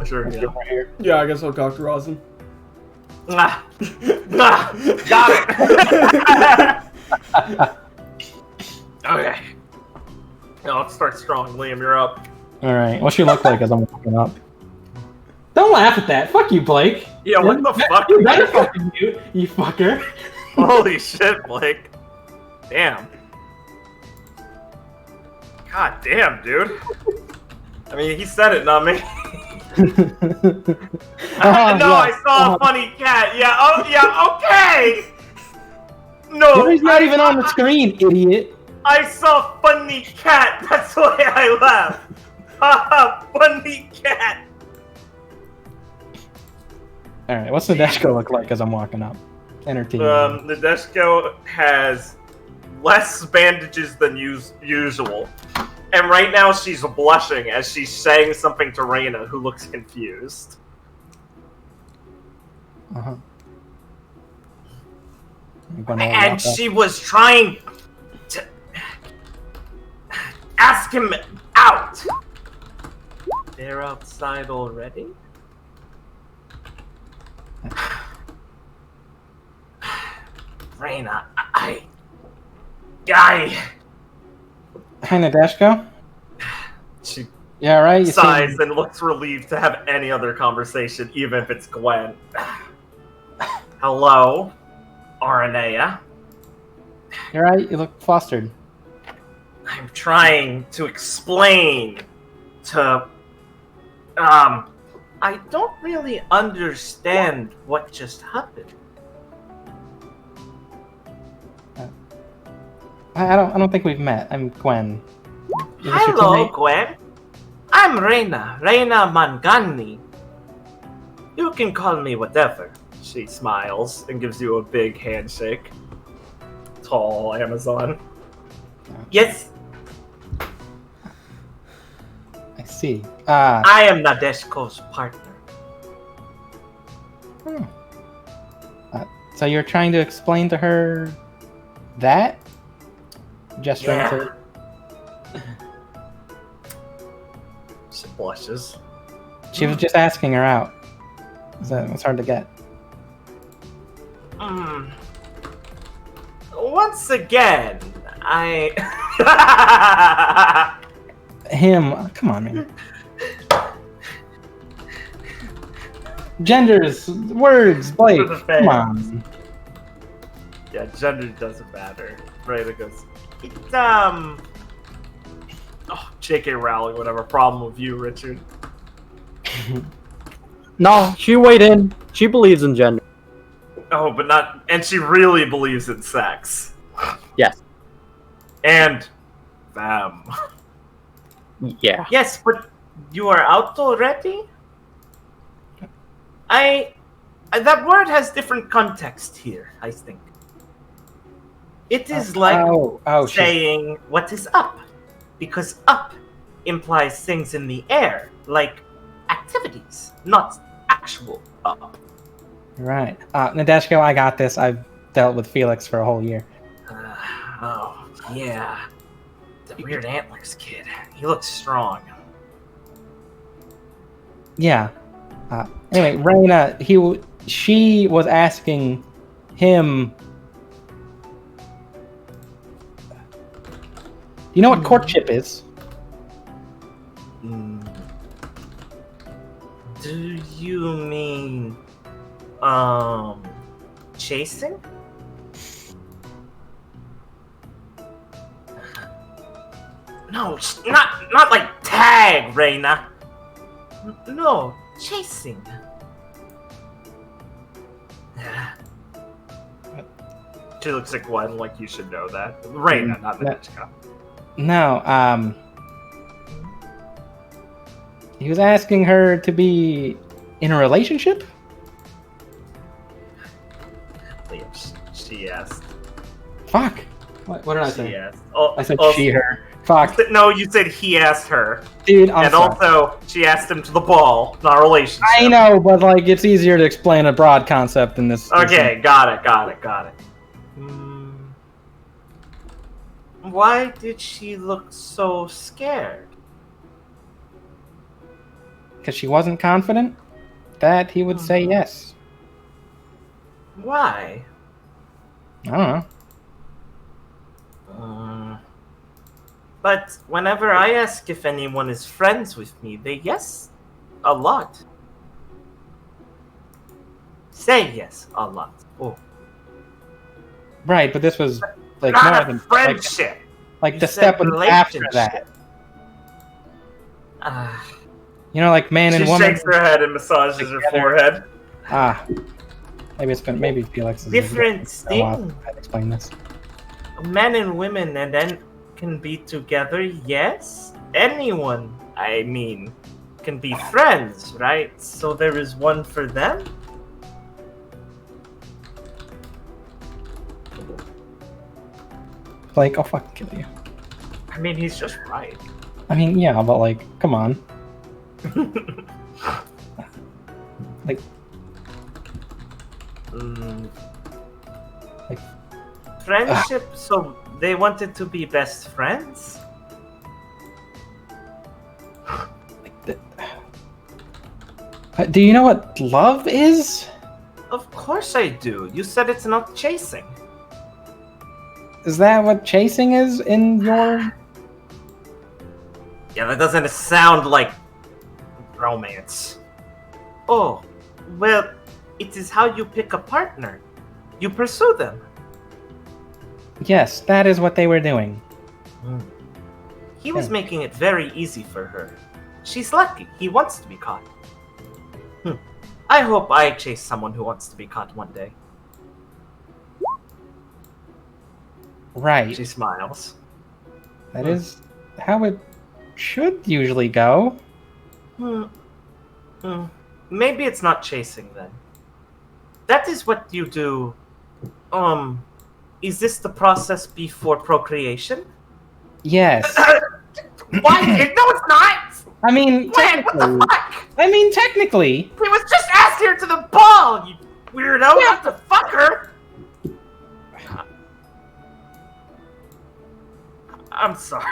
Sure, Let's yeah. get right here. Yeah, I guess I'll talk to Rosin. Ah. Ah. Got it! Okay. Now let's start strong. Liam, you're up. Alright, what's she look like as I'm walking up? Don't laugh at that. Fuck you, Blake. Yeah, what the fuck? You better fucking do, you fucker. Holy shit, Blake. Damn. God damn, dude. I mean, he said it, not me. I saw a funny cat. Yeah, oh, yeah, okay. No, He's not even on the screen, idiot. I saw funny cat. That's why I laughed. Haha, funny cat. Alright, what's Nadeshko look like as I'm walking up? Entertain. Nadeshko has less bandages than usual. And right now she's blushing as she's saying something to Reyna, who looks confused. Uh-huh. I'm gonna And walk up. she was trying to ask him out. They're outside already? Reyna, Hi, Nadeshko? She Yeah, right? You sighs seem... and looks relieved to have any other conversation, even if it's Gwen. Hello, Aranea. You're right, you look flustered. I'm trying to explain to... I don't really understand what just happened. I don't think we've met. I'm Gwen. Is this your Hello, teammate? Gwen. I'm Reyna Mangani. You can call me whatever. She smiles and gives you a big handshake. Tall Amazon. Yes, I see. I am Nadeshko's partner. So you're trying to explain to her that? Gesturing Yeah. to... She blushes. She was just asking her out. It's hard to get. Once again, Him. Come on, man. Genders, words, Blake. For the Come fans. on. Yeah, gender doesn't matter. Reyna goes, it's, Oh, J.K. Rowling would have a problem with you, Richard. No, she weighed in. She believes in gender. Oh, but not. And she really believes in sex. Yes. And them. Yeah. Yes, but you are out already? That word has different context here, I think. It is like she's- saying, what is up? Because up implies things in the air, like activities, not actual up. Right. Nadeshko, I got this. I've dealt with Felix for a whole year. Oh, yeah. The weird antlers kid. He looks strong. Yeah. Anyway, Raina, she was asking him. You know what courtship is? Do you mean, chasing? No, not like tag, Reina. No, chasing. She looks like one, like you should know that. Reina, not Nadeshka. No, he was asking her to be in a relationship? Yes, she asked. Fuck. What did I She say? asked. Oh, I said also- she, her. Fuck. No, you said he asked her. Dude, I'm And sorry. also, she asked him to the ball, not a relationship. I know, but like, it's easier to explain a broad concept than this. Okay, got it. Why did she look so scared? Because she wasn't confident that he would say yes. Why? I don't know. But whenever I ask if anyone is friends with me, they yes a lot. Say yes a lot. Oh, Right, but this was like not more a than friendship. like You the said step was after relationship. that. Ah. You know, like man She and woman. shakes her head and massages her forehead. Maybe Felix is Different I'll thing. explain this. Men and women, and then can be together. Yes, anyone. I mean, can be friends, right? So there is one for them. Like, I'll fucking kill you. I mean, he's just right. I mean, yeah, but like, come on. Like, Like- friendship. So they wanted to be best friends. do you know what love is? Of course I do. You said it's not chasing. Is that what chasing is in your? Yeah, that doesn't sound like romance. Oh, well, it is how you pick a partner. You pursue them. Yes, that is what they were doing. He was Yeah. making it very easy for her. She's lucky. He wants to be caught. I hope I chase someone who wants to be caught one day. Right. She smiles. That is how it should usually go. Maybe it's not chasing then. That is what you do. Is this the process before procreation? Yes. What? No, it's not! I mean, When? What technically. the fuck? I mean, technically. He was just asked here to the ball, you weirdo, not to fuck her! I'm sorry,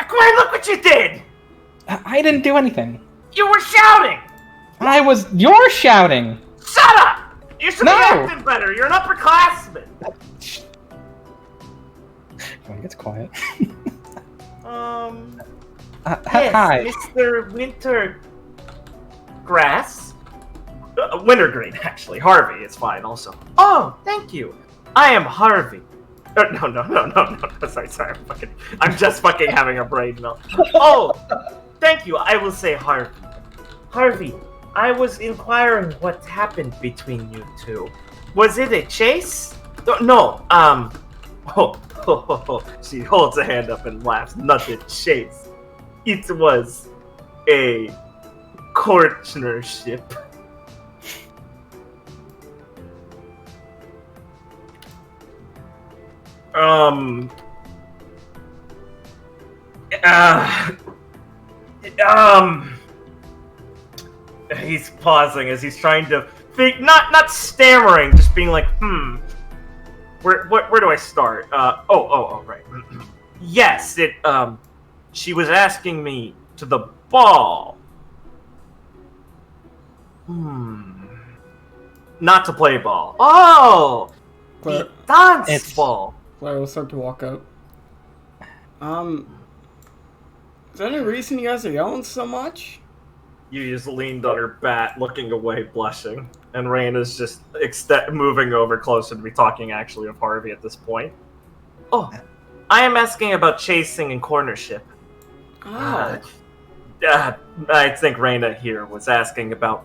Gwen, look what you did! I didn't do anything. You were shouting! You're shouting. Shut up! You should No! be acting better, you're an upperclassman! It gets quiet. Yes, Hi. Mr. Wintergrass. Wintergreen, actually. Harvey is fine, also. Oh, thank you. I am Harvey. No. Sorry. I'm just fucking having a brain melt. Oh, thank you. I will say Harvey. Harvey, I was inquiring what happened between you two. Was it a chase? No, She holds a hand up and laughs. Not a chase. It was a courtnership. He's pausing as he's trying to think, not stammering, just being like, where do I start? Right. Yes, she was asking me to the ball. Not to play ball. Oh! Claire, The dance ball. Claire will start to walk up. Is there any reason you guys are yelling so much? You just leaned on her bat, looking away, blushing. And Rain is just moving over closer to be talking actually of Harvey at this point. Oh, I am asking about chasing and cornership. Oh. I think Raina here was asking about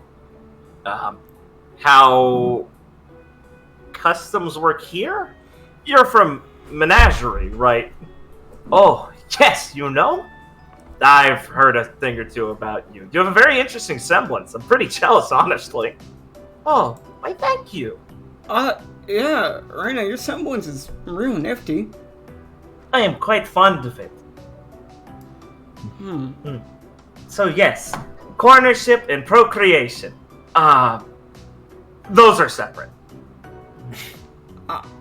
how customs work here? You're from Menagerie, right? Oh, yes, you know? I've heard a thing or two about you. You have a very interesting semblance. I'm pretty jealous, honestly. Oh, why thank you. Yeah, Raina, your semblance is real nifty. I am quite fond of it. So yes, cornership and procreation. Those are separate.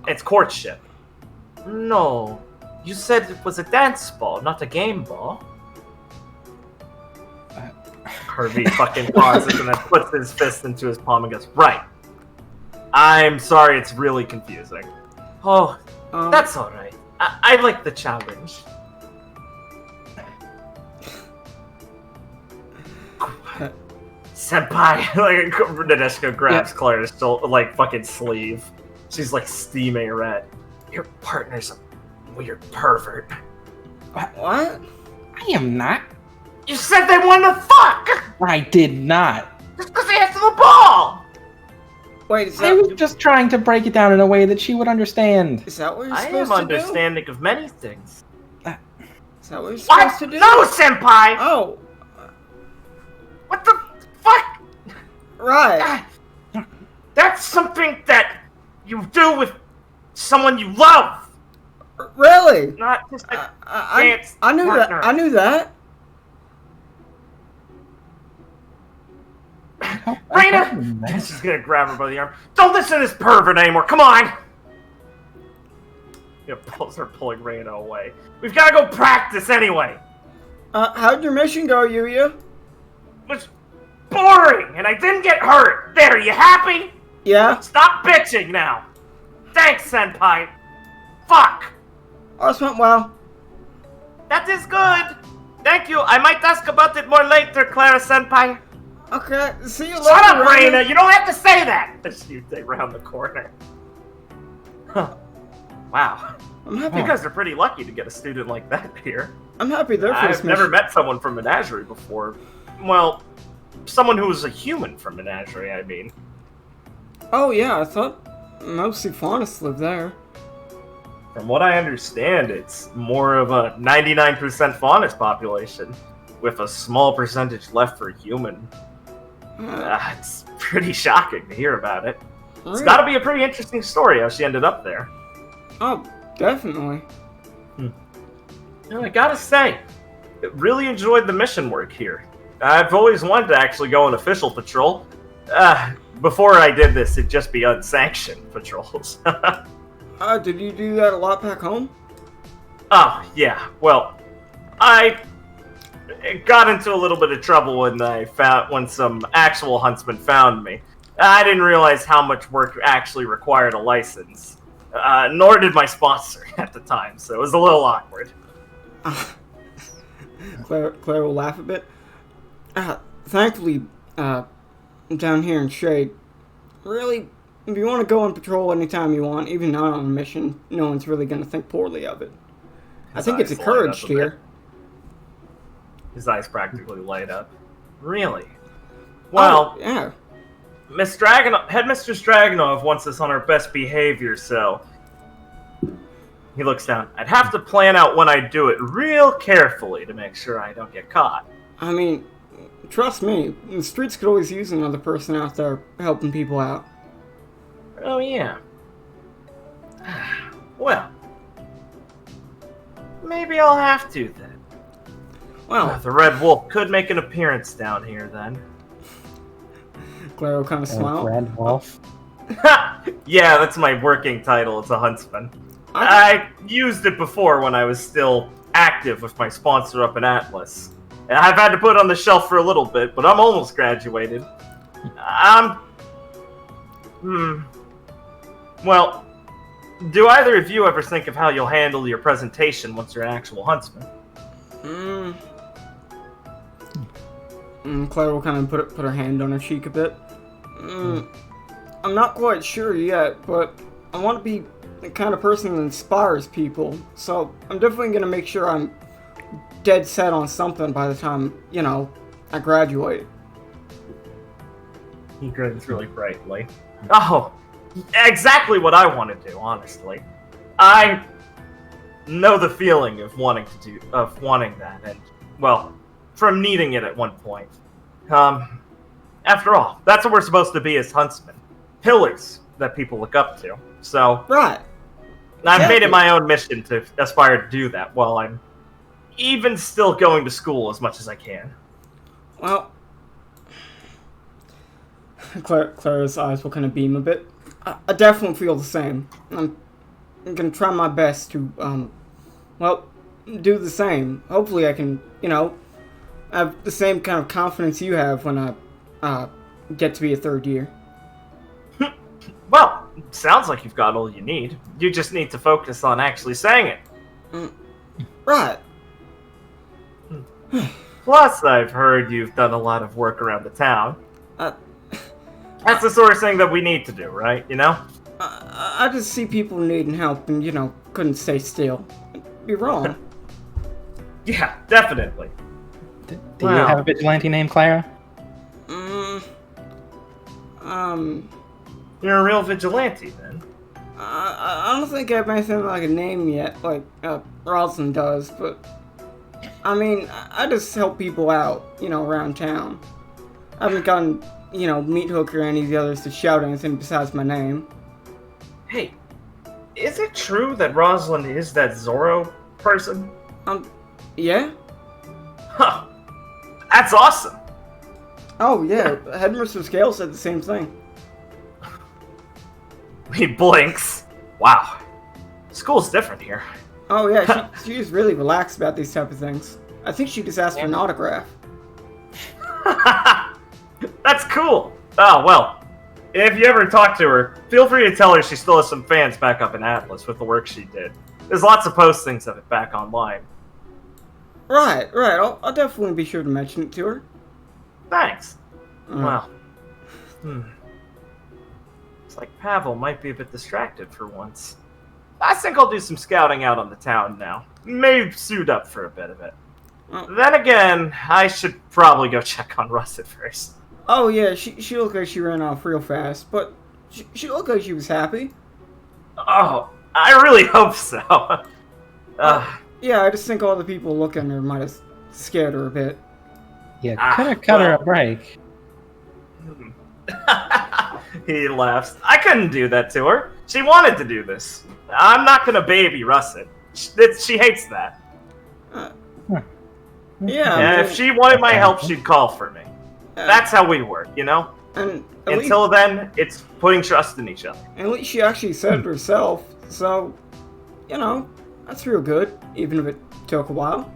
It's courtship. No, you said it was a dance ball, not a game ball. Harvey fucking pauses and then puts his fist into his palm and goes, right. I'm sorry, it's really confusing. Oh, that's alright. I like the challenge. Senpai, like Nadeshiko grabs Claire's fucking sleeve. She's like steaming red. Your partner's a weird pervert. What? I am not. You said they wanted to fuck! I did not. Just because they asked for the ball! Wait, is I was just trying to break it down in a way that she would understand. that what you're I supposed am to do? understanding of many things. Is that what you're supposed What? to do? No, Senpai! Oh, What the fuck? right. That's something that you do with someone you love! Really? Not just a I dance knew partner. that. I knew that. Raina! She's gonna grab her by the arm. Don't listen to this pervert anymore, come on! Start pulling Raina away. We've gotta go practice anyway! How'd your mission go, Yuya? It was boring, and I didn't get hurt! There, you happy? Yeah? Stop bitching now! Thanks, Senpai! Fuck! Oh, this went well. That is good! Thank you, I might ask about it more later, Clara Senpai. Okay, see you later. Shut up, Raina! You don't have to say that! As you take round the corner. Huh. Wow. I'm happy. You guys are pretty lucky to get a student like that here. I'm happy they're for this I've never mission. met someone from Menagerie before. Well, someone who was a human from Menagerie, I mean. Oh yeah, I thought mostly faunists live there. From what I understand, it's more of a 99% faunus population, with a small percentage left for human. It's pretty shocking to hear about it. It's Really? gotta be a pretty interesting story how she ended up there. Oh, definitely. I gotta say, I really enjoyed the mission work here. I've always wanted to actually go on official patrol. Before I did this, it'd just be unsanctioned patrols. Did you do that a lot back home? Oh, yeah. Well, I got into a little bit of trouble when some actual huntsmen found me. I didn't realize how much work actually required a license. Nor did my sponsor at the time, so it was a little awkward. Claire will laugh a bit. Thankfully, down here in Shade, really, if you want to go on patrol anytime you want, even not on a mission, no one's really going to think poorly of it. I think it's eyes light encouraged up a bit. here. His eyes practically light up. Really? Well, yeah. Headmistress Dragunov wants us on our best behavior, so... He looks down. I'd have to plan out when I do it real carefully to make sure I don't get caught. I mean, trust me, the streets could always use another person out there helping people out. Oh, yeah. Well, maybe I'll have to then. Well, The Red Wolf could make an appearance down here then. Claro kind of smiled. Red Wolf. Yeah, that's my working title. It's a huntsman. I used it before when I was still active with my sponsor up in Atlas. And I've had to put it on the shelf for a little bit, but I'm almost graduated. Well, do either of you ever think of how you'll handle your presentation once you're an actual huntsman? Claire will kind of put her hand on her cheek a bit. I'm not quite sure yet, but I want to be the kind of person that inspires people, so I'm definitely going to make sure I'm dead set on something by the time, I graduate. He grins really brightly. Oh, exactly what I want to do, honestly. I know the feeling of wanting that, and, well, from needing it at one point. After all, that's what we're supposed to be as huntsmen. Pillars that people look up to. So, Right. I've made it my own mission to aspire to do that while I'm even still going to school as much as I can. Well, Clara's eyes will kind of beam a bit. I definitely feel the same. I'm going to try my best to, do the same. Hopefully I can, have the same kind of confidence you have when I get to be a third year. Well, sounds like you've got all you need. You just need to focus on actually saying it. Right. Plus, I've heard you've done a lot of work around the town. That's the sort of thing that we need to do, right? I just see people needing help and, couldn't stay still. You're wrong. Yeah, definitely. Do you have a vigilante named Clara? You're a real vigilante, then. I don't think I have anything like a name yet, like Rosalind does, but I mean, I just help people out, around town. I haven't gotten, Meat Hook or any of the others to shout anything besides my name. Hey, is it true that Rosalind is that Zorro person? Yeah? Huh. That's awesome. Oh, yeah, Headmistress Gale said the same thing. He blinks. Wow. School's different here. Oh, yeah, she's really relaxed about these type of things. I think she just asked for an autograph. That's cool. Oh, well. If you ever talk to her, feel free to tell her she still has some fans back up in Atlas with the work she did. There's lots of postings of it back online. Right. I'll definitely be sure to mention it to her. Thanks. Well. It's like Pavel might be a bit distracted for once. I think I'll do some scouting out on the town now. Maybe suit up for a bit of it. Then again, I should probably go check on Russet first. Oh, yeah, she looked like she ran off real fast, but she looked like she was happy. Oh, I really hope so. Yeah, I just think all the people looking at her might have scared her a bit. Yeah, could have cut her a break. He laughs. I couldn't do that to her. She wanted to do this. I'm not gonna baby Russet. She hates that. Yeah. If she wanted my help, she'd call for me. That's how we work, And Until then, it's putting trust in each other. at least she actually said it herself, so, that's real good, even if it took a while.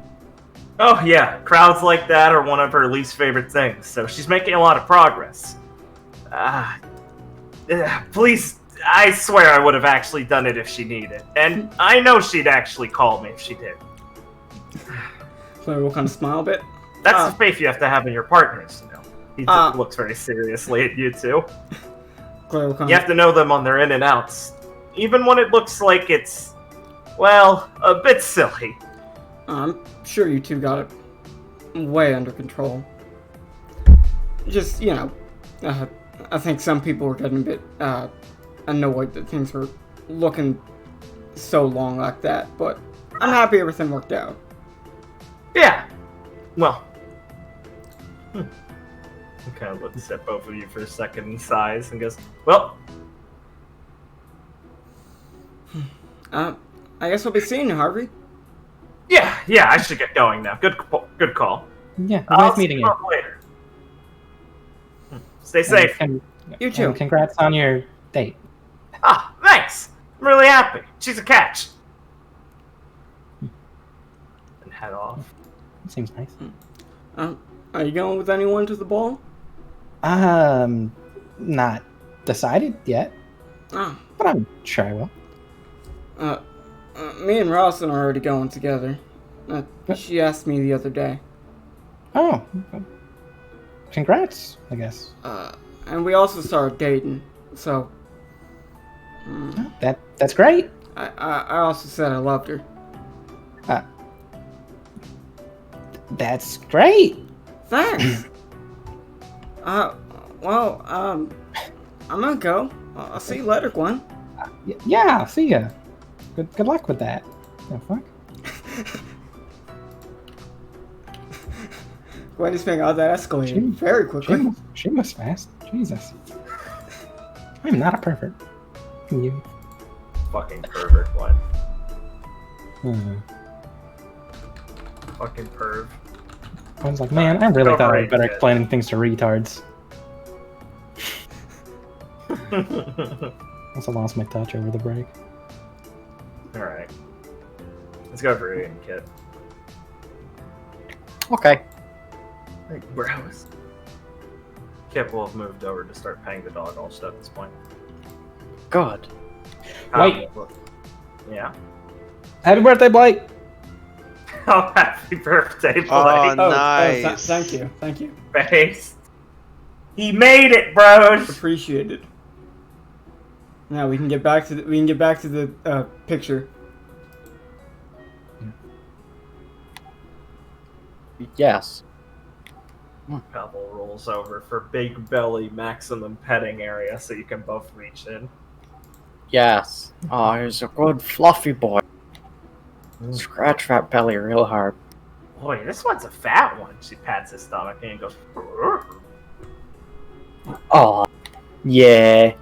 Oh yeah, crowds like that are one of her least favorite things, so she's making a lot of progress. Please, I swear I would have actually done it if she needed. And I know she'd actually call me if she did. Claire will kind of smile a bit. That's the faith you have to have in your partners, He looks very seriously at you two. Claire will kind You have to know them on their in and outs. Even when it looks like it's, well, a bit silly. I'm sure you two got it way under control. just, I think some people were getting a bit annoyed that things were looking so long like that, but I'm happy everything worked out. Yeah. Well. He kind of looks at both of you for a second and sighs and goes, well. I guess we'll be seeing you, Harvey. Yeah, I should get going now. Good call. Yeah, I'll nice meeting see you. up later. Stay safe. You too. And congrats on your date. Ah, thanks. I'm really happy. She's a catch. And head off. Seems nice. Are you going with anyone to the ball? Not decided yet, Oh. but I'm sure I will. Me and Rawson are already going together. She asked me the other day. Oh, congrats, I guess. And we also started dating, so... That's great. I also said I loved her. That's great. Thanks! Well, I'm gonna go. I'll see you later, Gwen. Yeah, see ya. Good luck with that. Oh, fuck. Gwen is being all that escalated very quickly. She was fast. Jesus. I'm not a pervert. You. Fucking pervert one. Fucking perv. I was like, man, I really thought I was better explaining things to retards. Also lost my touch over the break. Alright. Let's go for it, Kit. Okay. Like, bros. Kip will have moved over to start paying the dog all shit at this point. God. Wait. Yeah. Happy birthday, Blake! Oh, happy birthday, Blake. Oh, nice. Thank you. Face. He made it, bros. Appreciated. Now we can get back to the picture. Yes. Couple rolls over for big belly maximum petting area so you can both reach in. Yes. Oh, he's a good fluffy boy. Scratch that belly real hard. Boy, this one's a fat one. She pats his stomach and goes, Oh, yeah.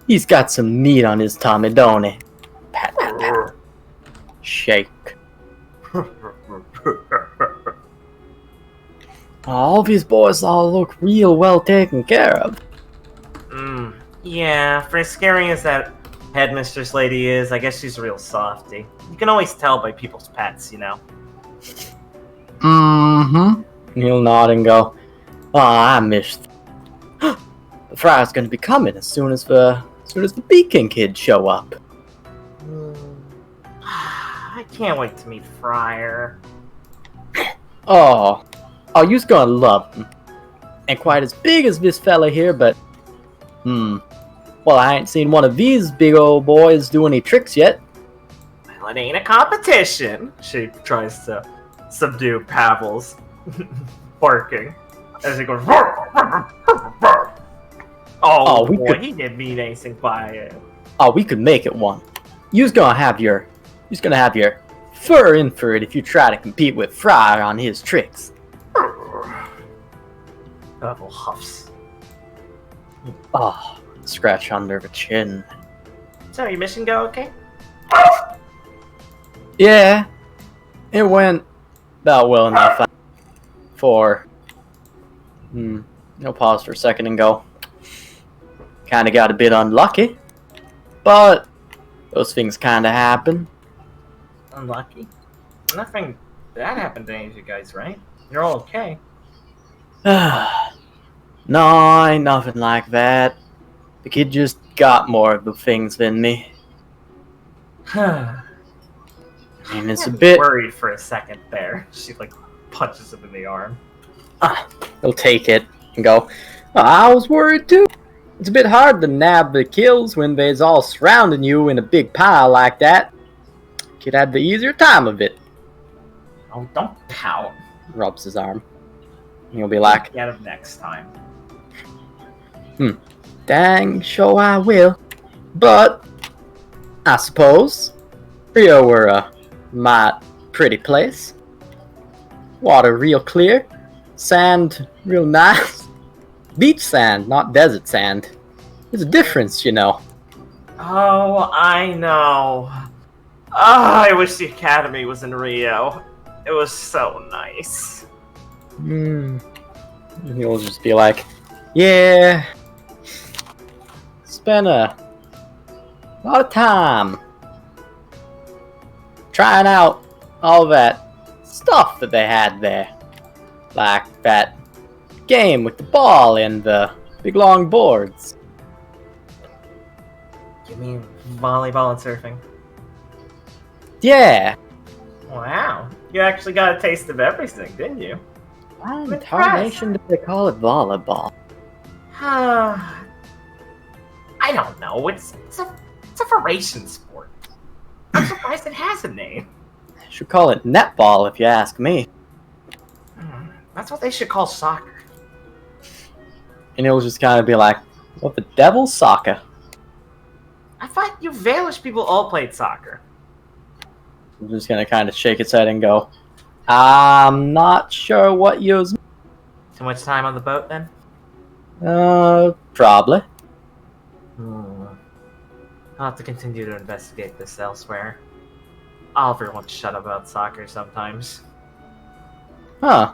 He's got some meat on his tummy, don't he? Pat, pat, pat. Shake. All these boys all look real well taken care of. Yeah, for as scary as that headmistress lady is, I guess she's a real softy. You can always tell by people's pets, you know. Mm-hmm. He'll nod and go, oh, I missed. The friar's gonna be coming as soon as the Beacon kids show up. I can't wait to meet Friar. Oh, you's gonna love him. Ain't quite as big as this fella here, but well, I ain't seen one of these big old boys do any tricks yet. Well, it ain't a competition. She tries to subdue Pavel's barking as he goes. Oh, we boy, could- he didn't mean anything by it. Oh, we could make it one. You's gonna have your fur in for it if you try to compete with Friar on his tricks. Pavel huffs. Oh, scratch under the chin. So, your mission go okay? Yeah, it went about well enough for... He'll pause for a second and go, kinda got a bit unlucky, but those things kinda happen. Unlucky? Nothing bad happened to any of you guys, right? You're all okay. No, ain't nothing like that. The kid just got more of the things than me. I And it's a bit... worried for a second there. She like punches him in the arm. He'll take it and go, I was worried too. It's a bit hard to nab the kills when they's all surrounding you in a big pile like that. Kid had the easier time of it. Oh, don't pout. Rubs his arm. He'll be like, Get him next time. Dang sure I will. But I suppose Rio were a might pretty place. Water real clear, sand real nice. Beach sand, not desert sand. There's a difference, you know. Oh, I know. Oh, I wish the academy was in Rio. It was so nice. He'll just be like, yeah. Spent a lot of time trying out all that stuff that they had there. Like that game with the ball and the big long boards. You mean volleyball and surfing? Yeah. Wow. You actually got a taste of everything, didn't you? Why in tarnation do they call it volleyball? I don't know. It's a Eurasian sport. I'm surprised it has a name. Should call it netball if you ask me. That's what they should call soccer. And it'll just kind of be like, what the devil's soccer? I thought you Valish people all played soccer. I'm just gonna kind of shake its head and go, I'm not sure what yours. Too much time on the boat then? Probably. I'll have to continue to investigate this elsewhere. Oliver wants to shut up about soccer sometimes. Huh.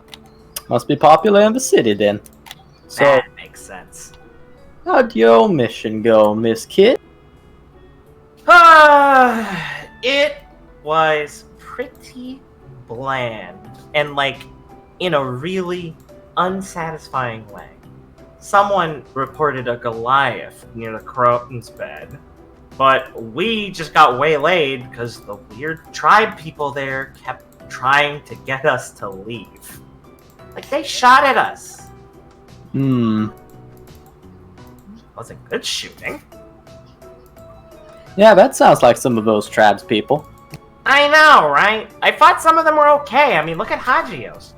Must be popular in the city then. So, That makes sense. how'd your mission go, Miss Kid? It was pretty bland. And, like, in a really unsatisfying way. Someone reported a Goliath near the Croton's bed. But we just got waylaid because the weird tribe people there kept trying to get us to leave. Like, they shot at us. Wasn't good shooting. Yeah, that sounds like some of those tribes people. I know, right? I thought some of them were okay. I mean, look at Hagios.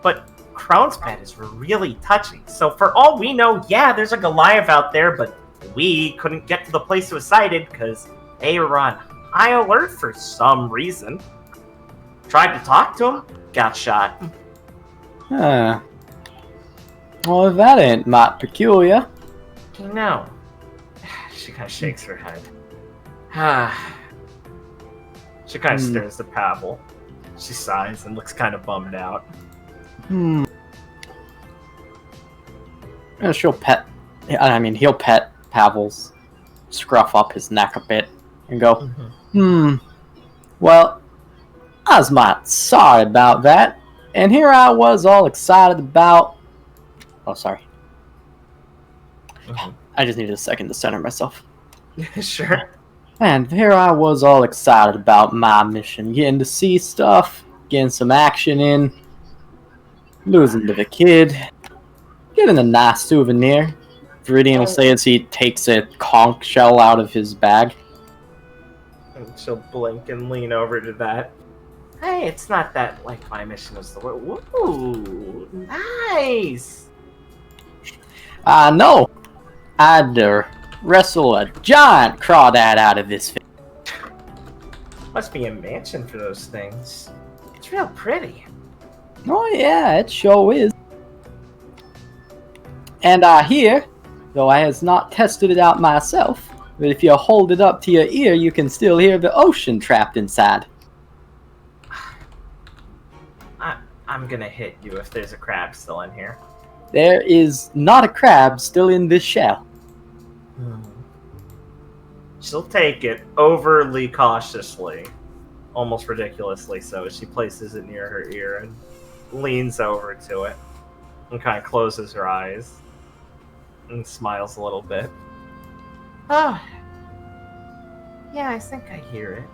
But Crone's bed is really touchy. So for all we know, yeah, there's a Goliath out there, but we couldn't get to the place it was sighted because they were on high alert for some reason. Tried to talk to him, got shot. Huh. Well, if that ain't might peculiar. No. She kind of shakes her head. She kind of stares at Pavel. She sighs and looks kind of bummed out. And she'll pet. I mean, he'll pet Pavel's, scruff up his neck a bit, and go, Well, I was might sorry about that. And here I was all excited about. Oh, sorry. I just needed a second to center myself. Sure. And here I was all excited about my mission, getting to see stuff, getting some action in, losing to the kid, getting a nice souvenir. Viridian will say as he takes a conch shell out of his bag. And she'll blink and lean over to that. Hey, it's not that like my mission was the word. Ooh, nice! I know. I'd wrestle a giant crawdad out of this thing. Must be a mansion for those things. It's real pretty. Oh yeah, it sure is. And I hear, though I has not tested it out myself, that if you hold it up to your ear, you can still hear the ocean trapped inside. I'm gonna hit you if there's a crab still in here. There is not a crab still in this shell. She'll take it overly cautiously, almost ridiculously so, as she places it near her ear and leans over to it and kind of closes her eyes and smiles a little bit. Oh, yeah, I think I hear it.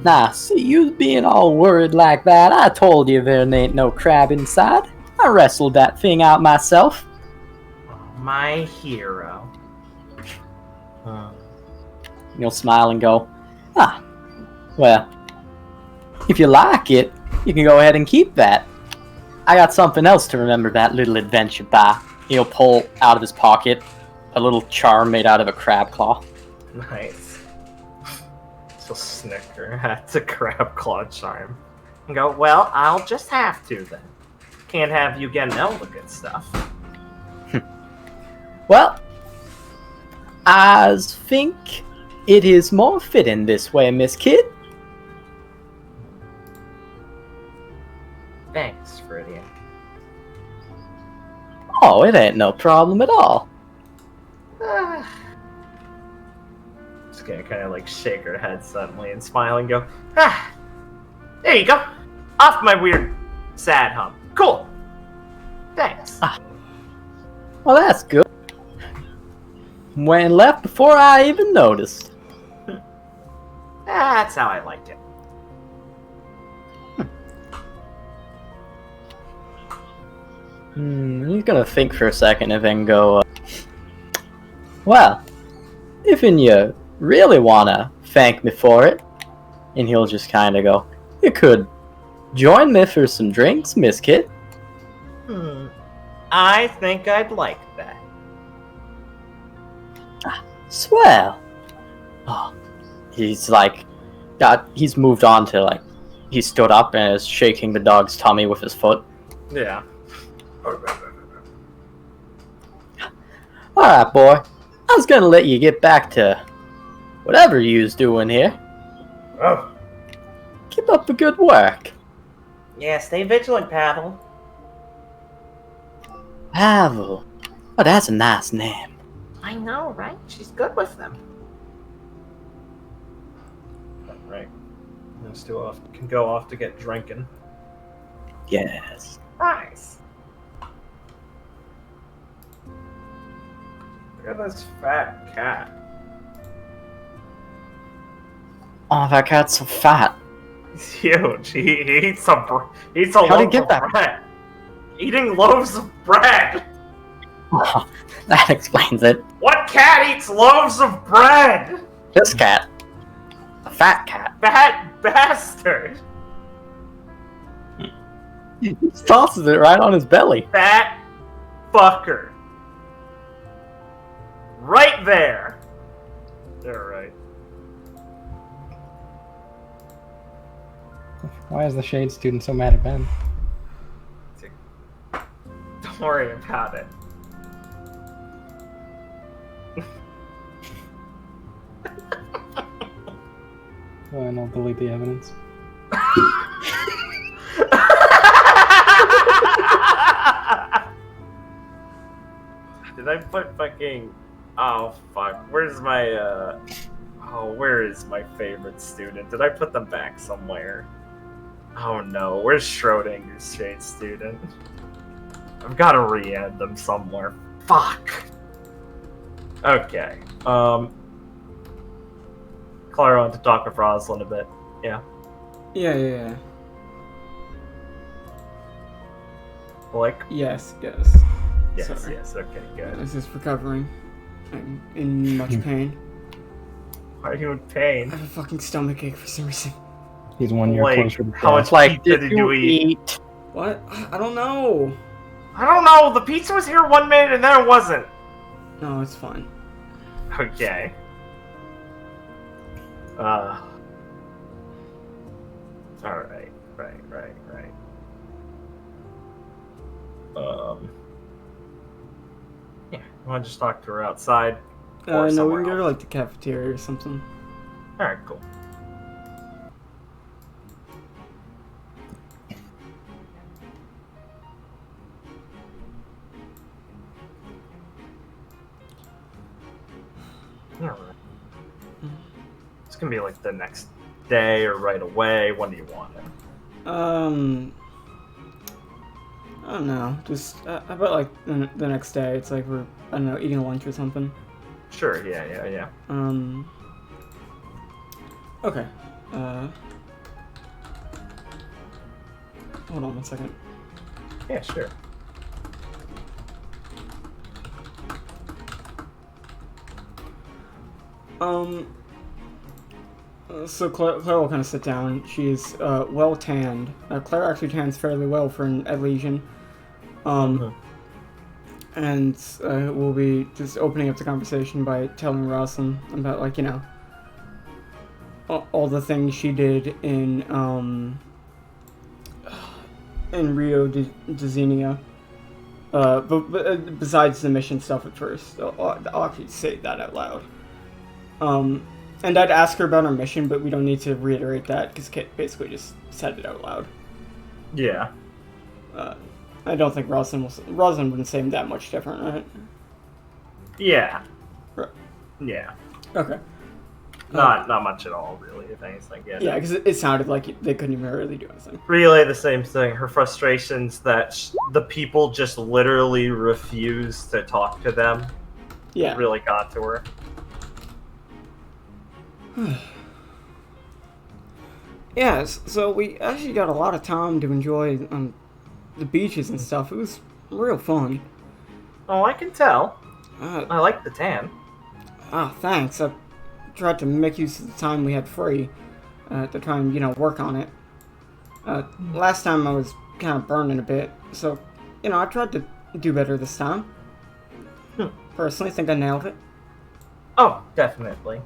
Nah, see you being all worried like that. I told you there ain't no crab inside. I wrestled that thing out myself. My hero. You'll smile and go, well, if you like it, you can go ahead and keep that. I got something else to remember that little adventure by. He'll pull out of his pocket a little charm made out of a crab claw. Nice. She'll snicker at the crab claw charm. And go, well, I'll just have to then. Can't have you getting all the good stuff. Well, I think it is more fitting this way, Miss Kid. Thanks, Viridian. Oh, it ain't no problem at all. Just gonna kind of like shake her head suddenly and smile and go, ah, there you go. Off my weird, sad hump. Cool. Thanks. Well, that's good. Went left before I even noticed. That's how I liked it. He's gonna think for a second and then go, well, if you really wanna thank me for it, and he'll just kinda go, you could join me for some drinks, Miss Kid. I think I'd like that. Swell. Oh, he's like, he's moved on to like, he stood up and is shaking the dog's tummy with his foot. Yeah. Alright, boy. I was gonna let you get back to whatever you's doing here. Oh. Keep up the good work. Yeah, stay vigilant, Pavel. Pavel. Oh, that's a nice name. I know, right? She's good with them. Right. Those two can go off to get drinking. Yes. Nice. Look at this fat cat. Oh, that cat's so fat. He's huge. He eats a How'd he loaf get of that? bread. Eating loaves of bread. Oh, that explains it. What cat eats loaves of bread? This cat. A fat cat. Fat bastard. He just tosses it right on his belly. Fat fucker. Right there. They're right. Why is the shade student so mad at Ben? Don't worry about it. Oh, and I'll delete the evidence. Did I put fucking... Oh, fuck. Where's my, Oh, where is my favorite student? Did I put them back somewhere? Oh no, where's Schrodinger's shade student? I've got to re-add them somewhere. Fuck! Okay, Clara wanted to talk with Rosalind a bit. Yeah. Yeah. Like? Yes. Yes, Sorry. yes, okay, good. This is recovering. I'm in much pain. Why are you in I pain? have a fucking stomachache for some reason. He's 1 year Like, closer to how death. much Like, pizza did did you eat? eat? What? I don't know. I don't know, the pizza was here 1 minute and then it wasn't. No, it's fine. Okay. Alright, right. Yeah, you wanna just talk to her outside? Or No, we somewhere can go to else? like the cafeteria or something. Alright, cool. Alright. It's gonna be like the next day or right away. When do you want it? I don't know. Just how about like the next day? It's like we're, I don't know, eating lunch or something. Sure, yeah. Okay. Hold on 1 second. Yeah, sure. So Claire will kind of sit down. She's well tanned. Claire actually tans fairly well for an Elysian. And we'll be just opening up the conversation by telling Rosalind about, like, you know, all the things she did in Rio De Xenia. But besides the mission stuff at first, I'll actually say that out loud. And I'd ask her about her mission, but we don't need to reiterate that because Kit basically just said it out loud. Yeah. I don't think Rosalind wouldn't say that much different, right? Yeah. Right. Yeah. Okay. Not much at all, really, if anything. Yeah, because it sounded like they couldn't even really do anything. Relay the same thing. Her frustrations that the people just literally refuse to talk to them. Yeah. Really got to her. Yeah, so we actually got a lot of time to enjoy the beaches and stuff. It was real fun. Oh, I can tell. Uh, I like the tan. Thanks. I tried to make use of the time we had free to try and, you know, work on it. Last time I was kind of burning a bit, so, you know, I tried to do better this time. Personally, think I nailed it. Oh, definitely.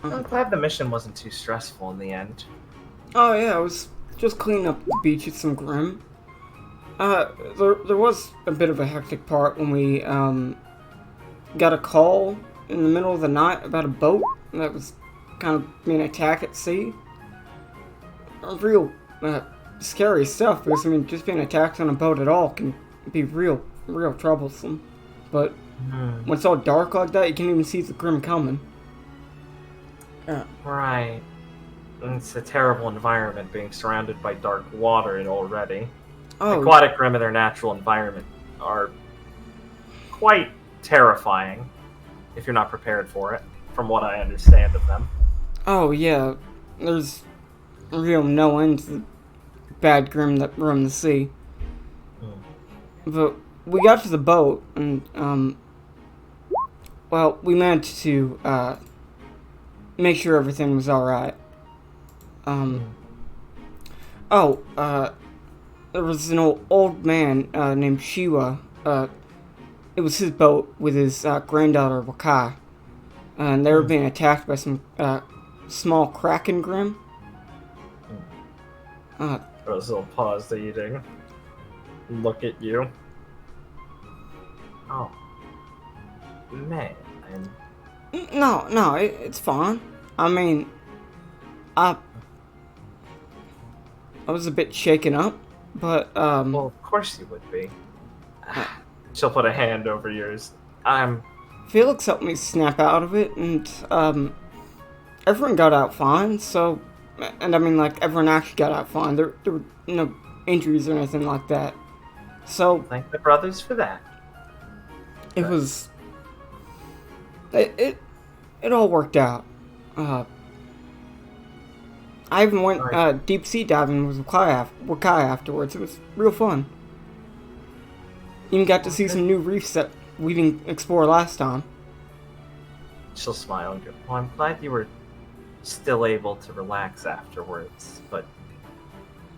I'm glad the mission wasn't too stressful in the end. Oh yeah, I was just cleaning up the beach at some Grim. There was a bit of a hectic part when we got a call in the middle of the night about a boat that was kind of being attacked at sea. Real scary stuff, because I mean, just being attacked on a boat at all can be real troublesome. But when it's all dark like that, you can't even see the Grim coming. Right. It's a terrible environment being surrounded by dark water already. Oh, Aquatic Grim in their natural environment are quite terrifying if you're not prepared for it, from what I understand of them. oh yeah, there's real no end to the bad Grim that roam the sea. But we got to the boat, and well, we managed to make sure everything was alright. There was an old man named Shiwa. It was his boat with his granddaughter Wakai. And they were being attacked by some small Kraken Grim. Rosal paused eating. Look at you. Oh. Man. No, it's fine. I mean, I was a bit shaken up, but Well, of course you would be. She'll put a hand over yours. Felix helped me snap out of it, and everyone got out fine. So, and I mean, like, everyone actually got out fine. There were no injuries or anything like that. So Thank the brothers for that. it was it all worked out. I even went deep sea diving with Wakai afterwards. It was real fun. Even got to see some new reefs that we didn't explore last time. She'll smile and go, well, I'm glad you were still able to relax afterwards, but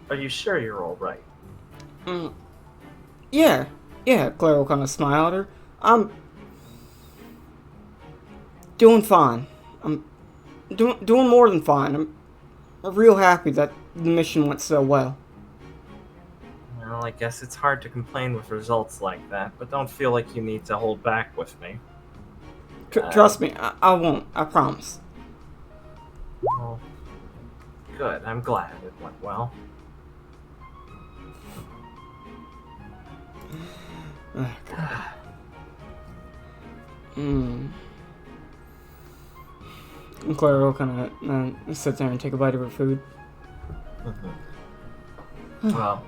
are you sure you're alright? Yeah, Claire will kind of smile at her. I'm doing fine. I'm doing more than fine. I'm real happy that the mission went so well. Well, I guess it's hard to complain with results like that, but don't feel like you need to hold back with me. Trust me, I won't. I promise. Well, good. I'm glad it went well. Oh, God. And Claire will kind of sit there and take a bite of her food. Well,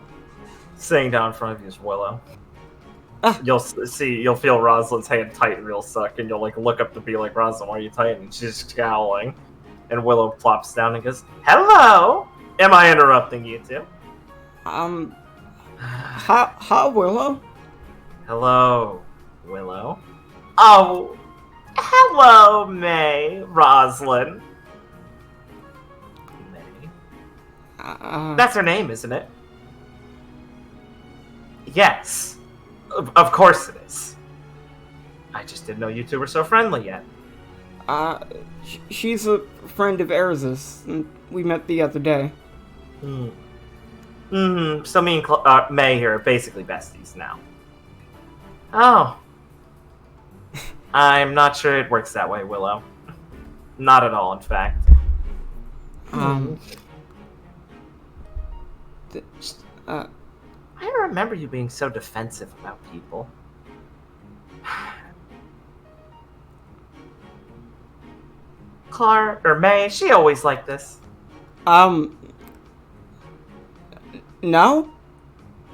sitting down in front of you is Willow. Ah. You'll feel Rosalind's hand tighten real suck, and you'll like look up to be like, Rosalind, why are you tightening? She's scowling, and Willow plops down and goes, "Hello, am I interrupting you two?" Hi, Willow. Hello, Willow. Oh, hello, May, Rosalind. That's her name, isn't it? Yes. Of course it is. I just didn't know you two were so friendly yet. She's a friend of Erz's, and we met the other day. So me and May here are basically besties now. Oh. I'm not sure it works that way, Willow. Not at all, in fact. I remember you being so defensive about people. Clara, or May, she always like this. No?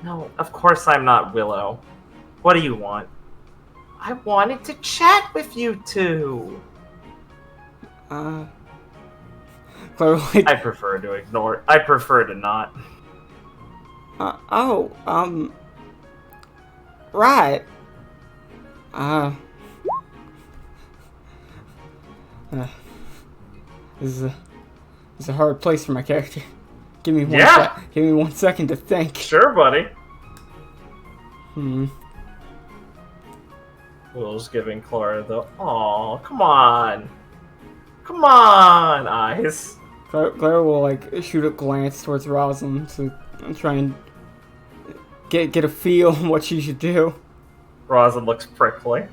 No, of course I'm not Willow. What do you want? I wanted to chat with you two. Clearly. I prefer to ignore. I prefer to not. Right. This is a hard place for my character. Give me one second to think. Sure, buddy. Will's giving Clara the "Aw, come on eyes." Clara will like shoot a glance towards Rosalind to try and get a feel on what she should do. Rosalind looks prickly.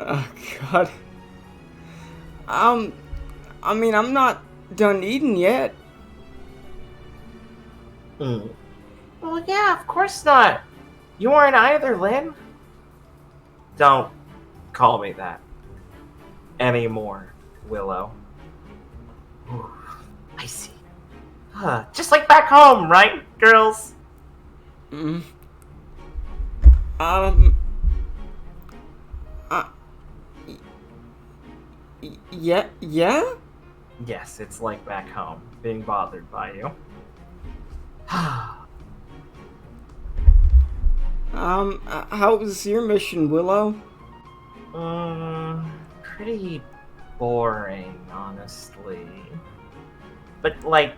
Oh God. I mean, I'm not done eating yet. Well, yeah, of course not. You aren't either, Lynn. Don't call me that anymore, Willow. Ooh, I see. Just like back home, right, girls? Yeah? Yes, it's like back home, being bothered by you. How was your mission, Willow? Pretty boring, honestly. But, like,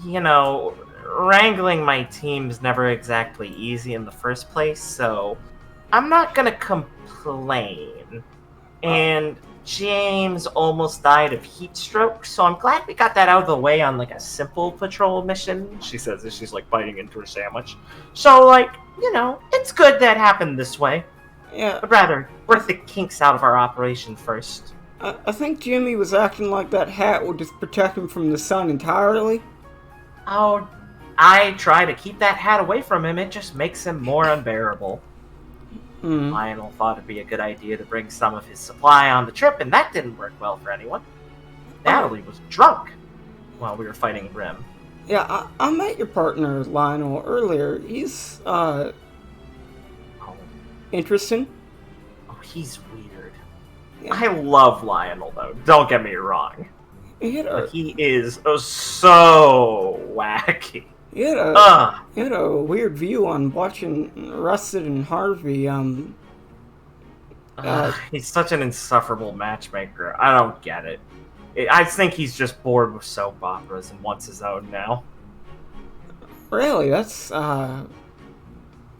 you know, wrangling my team's never exactly easy in the first place, so I'm not gonna complain. And James almost died of heat stroke, so I'm glad we got that out of the way on, like, a simple patrol mission, she says as she's, like, biting into her sandwich. So, like, you know, it's good that happened this way. Yeah. But rather, work the kinks out of our operation first. I think Jimmy was acting like that hat would just protect him from the sun entirely. Oh, I try to keep that hat away from him, it just makes him more unbearable. Lionel thought it'd be a good idea to bring some of his supply on the trip, and that didn't work well for anyone. Natalie was drunk while we were fighting Rim. Yeah, I met your partner, Lionel, earlier. He's, interesting. Oh, he's weird. Yeah. I love Lionel, though. Don't get me wrong. He is so wacky. He had a weird view on watching Rusted and Harvey. He's such an insufferable matchmaker. I don't get it. I think he's just bored with soap operas and wants his own now. Really? That's,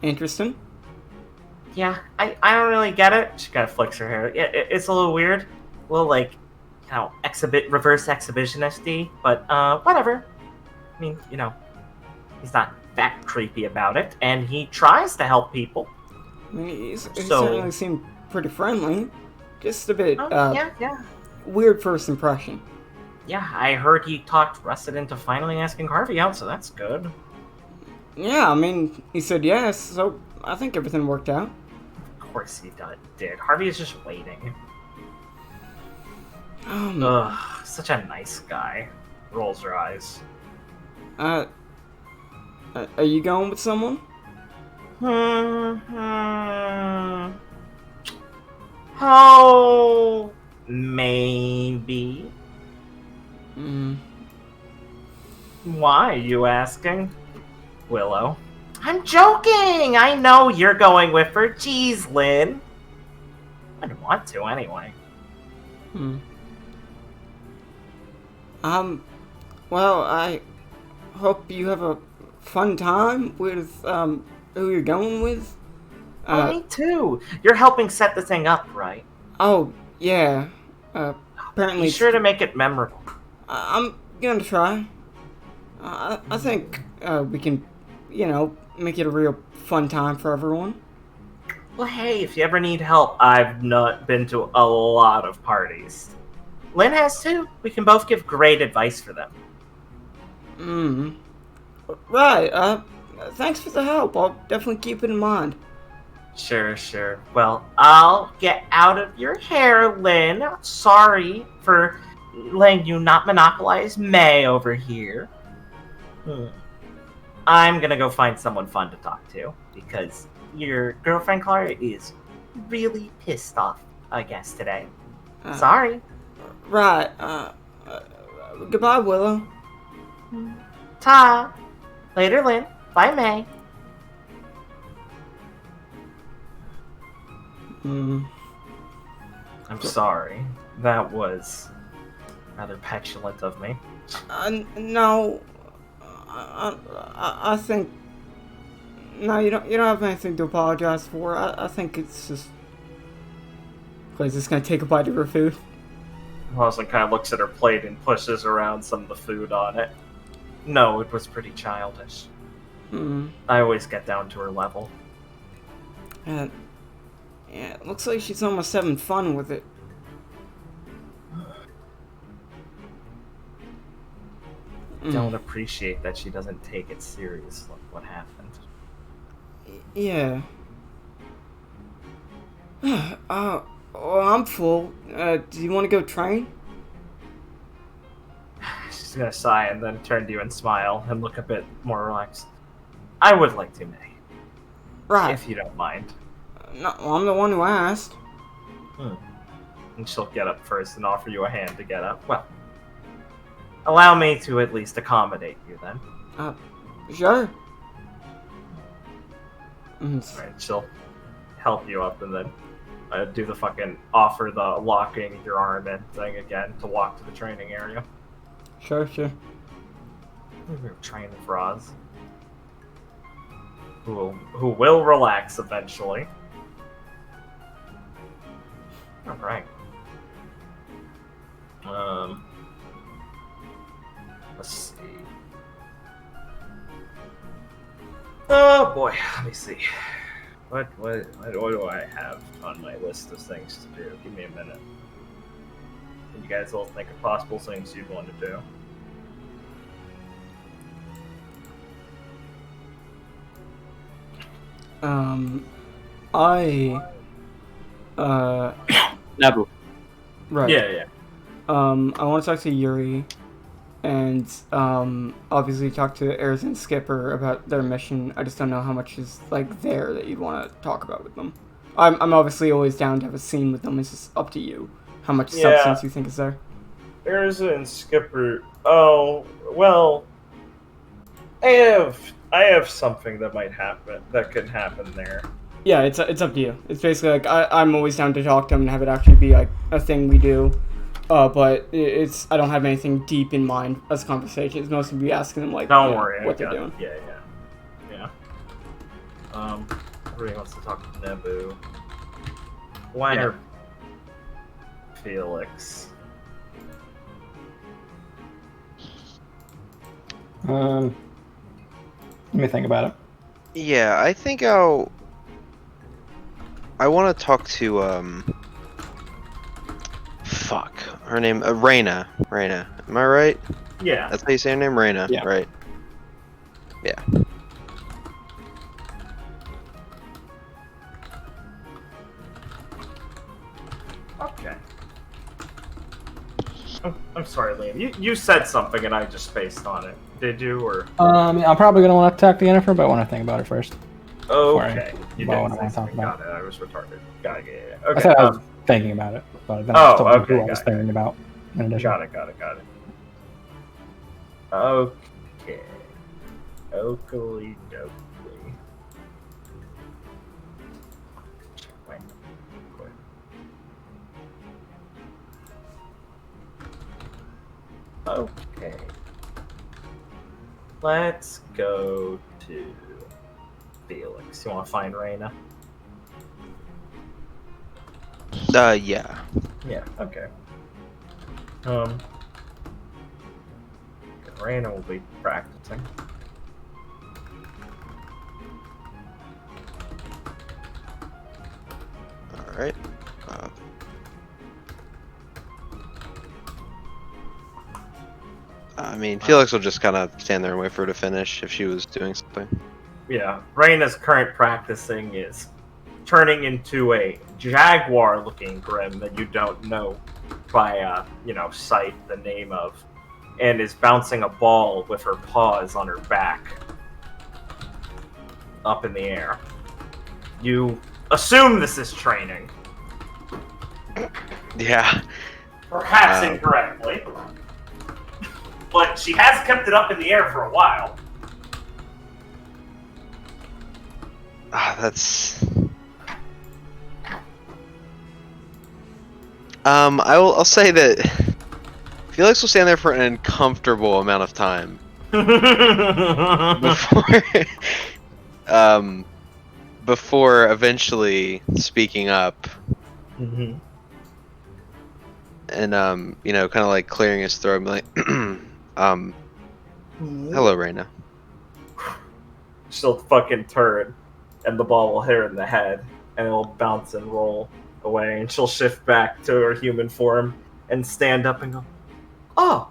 interesting. Yeah, I don't really get it. She kind of flicks her hair. Yeah, it's a little weird. A little, like, you know, reverse exhibitionist-y, but, whatever. I mean, you know, he's not that creepy about it, and he tries to help people. I mean, he certainly seemed pretty friendly. Just a bit, yeah. weird first impression. Yeah, I heard he talked Rusted into finally asking Harvey out, so that's good. Yeah, I mean, he said yes, so I think everything worked out. Of course he did. Harvey is just waiting. Ugh, such a nice guy. Rolls her eyes. Are you going with someone? Oh, maybe. Why, you asking? Willow. I'm joking! I know you're going with her. Jeez, Lynn. I didn't want to, anyway. Hmm. Well, I hope you have a fun time with who you're going with. Oh, me too. You're helping set the thing up, right? Oh yeah. Apparently, Be sure to make it memorable. I'm gonna try. I think we can, make it a real fun time for everyone. Well, hey, if you ever need help, I've not been to a lot of parties. Lynn has too. We can both give great advice for them. Right. Thanks for the help. I'll definitely keep it in mind. Sure. Well, I'll get out of your hair, Lynn. Sorry for letting you not monopolize May over here. I'm gonna go find someone fun to talk to, because your girlfriend Clara is really pissed off, I guess, today. Sorry. Right. Goodbye, Willow. Ta. Later, Lynn. Bye, May. I'm sorry. That was rather petulant of me. No. I think. No, you don't have anything to apologize for. I think it's just. Clay's just gonna take a bite of her food. Rosalind kind of looks at her plate and pushes around some of the food on it. No, it was pretty childish. I always get down to her level. Yeah, it looks like she's almost having fun with it. Don't appreciate that she doesn't take it serious, like what happened. Yeah. Well, I'm full. Do you want to go train? She's gonna sigh and then turn to you and smile and look a bit more relaxed. I would like to, May. Right. If you don't mind. No, well, I'm the one who asked. And she'll get up first and offer you a hand to get up. Well, allow me to at least accommodate you then. Sure. Alright, she'll help you up and then do the fucking offer the locking your arm in thing again to walk to the training area. Sure. Train for Oz. Who will relax eventually. Alright. Let's see. Oh boy, let me see. What do I have on my list of things to do? Give me a minute. You guys all think of possible things you'd want to do. Never. Right. Yeah. I want to talk to Yuri, and obviously talk to Ayers and Skipper about their mission. I just don't know how much is like there that you'd want to talk about with them. I'm obviously always down to have a scene with them. It's just up to you how much substance you think is there. Ayers and Skipper. Oh well, I have something that might happen. That could happen there. Yeah, it's up to you. It's basically like I'm always down to talk to them and have it actually be like a thing we do. But I don't have anything deep in mind as a conversation. It's mostly be asking them like Don't worry, what they're doing. Yeah. Everybody wants to talk to Nebu. Why are Felix? Let me think about it. Yeah, I think I want to talk to fuck, her name Reyna. Am I right? Yeah. That's how you say her name, Reyna. Yeah. Right. Yeah. Okay. I'm sorry, Liam. You said something and I just spaced on it. Did you or? I'm probably gonna want to talk to Jennifer, but I want to think about it first. Okay. You About what didn't I wanna say talk something. about. Got it. I was retarded. Got it. Yeah. I Okay. said I was thinking about it, but then Oh, I told you okay, who I was got it. thinking about. In addition. Got it. Okay. Oakley dokley. Wait. Okay. Let's go to Felix. You want to find Reyna? Yeah. Yeah. Okay. Reyna will be practicing. All right. I mean, Felix will just kind of stand there and wait for her to finish if she was doing something. Yeah. Reyna's current practicing is turning into a jaguar-looking Grim that you don't know by, sight the name of, and is bouncing a ball with her paws on her back up in the air. You assume this is training. Yeah. Perhaps incorrectly. But she has kept it up in the air for a while. That's. I'll say that Felix will stand there for an uncomfortable amount of time before eventually speaking up. Mm-hmm. And kind of like clearing his throat, and be like, hello, Reyna. She'll fucking turn, and the ball will hit her in the head, and it'll bounce and roll away, and she'll shift back to her human form and stand up and go, "Oh,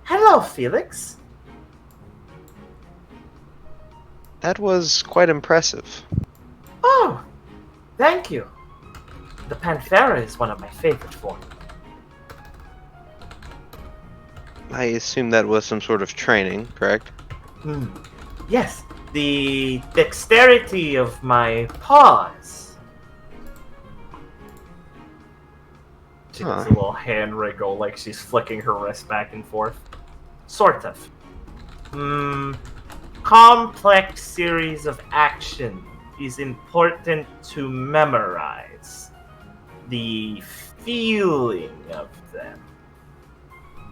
hello, Felix." That was quite impressive. Oh, thank you. The Panthera is one of my favorite forms. I assume that was some sort of training, correct? Yes, the dexterity of my paws. She does a little hand wriggle like she's flicking her wrist back and forth. Sort of. Complex series of action is important to memorize. The feeling of them.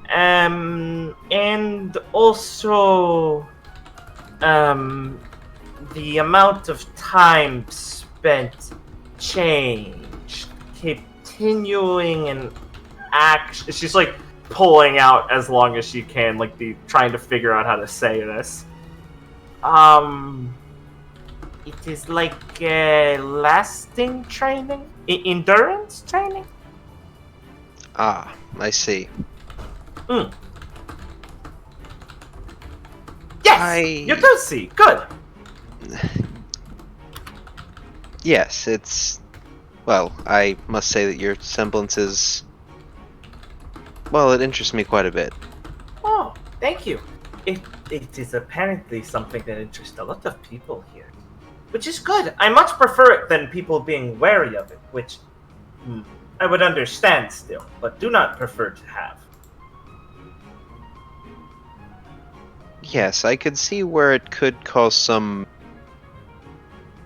And also, the amount of time spent changed, continuing an action. She's like pulling out as long as she can, like trying to figure out how to say this. It is like lasting training, endurance training. Ah, I see. Yes, you do see. Good. Yes, it's. Well, I must say that your semblance is. Well, it interests me quite a bit. Oh, thank you. It is apparently something that interests a lot of people here, which is good. I much prefer it than people being wary of it, which I would understand still, but do not prefer to have. Yes, I could see where it could cause some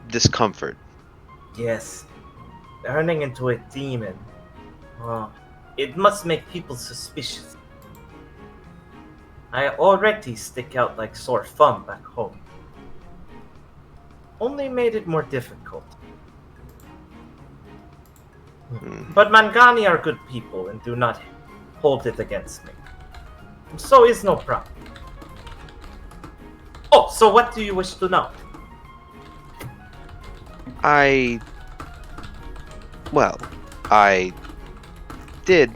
discomfort. Yes, turning into a demon. Oh, it must make people suspicious. I already stick out like sore thumb back home. Only made it more difficult. But Mangani are good people and do not hold it against me. So is no problem. Oh, so what do you wish to know? I did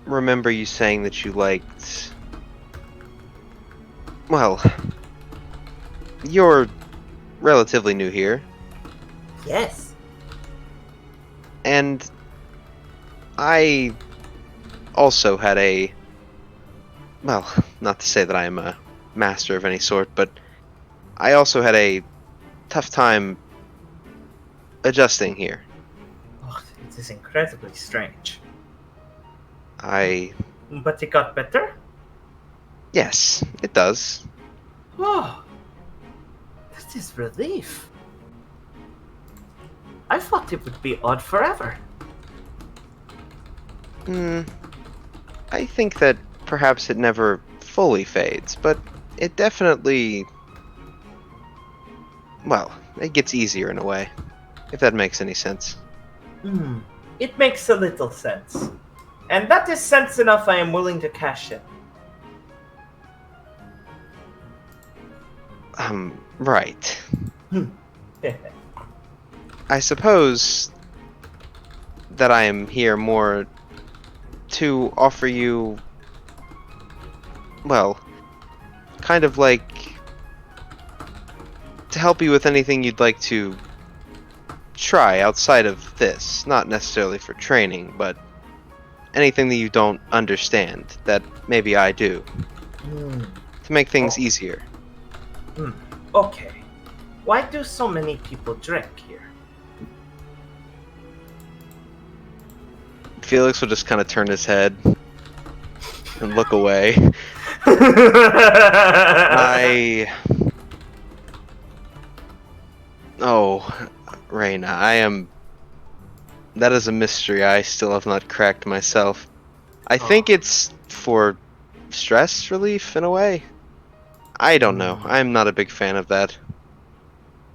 remember you saying that you liked. Well, you're relatively new here, Yes. and I also had a. Well, not to say that I am a master of any sort, but I also had a tough time adjusting here. Oh, it is incredibly strange. I. But it got better? Yes, it does. Oh, that is relief. I thought it would be odd forever. I think that perhaps it never fully fades, but it definitely, well, it gets easier in a way, if that makes any sense. It makes a little sense. And that is sense enough I am willing to cash in. Right. I suppose that I am here more to offer you, well, kind of like to help you with anything you'd like to try outside of this. Not necessarily for training, but anything that you don't understand that maybe I do. To make things easier. Okay. Why do so many people drink here? Felix will just kind of turn his head and look away. Oh, Reina, that is a mystery I still have not cracked myself. I think it's for stress relief in a way. I don't know. I'm not a big fan of that.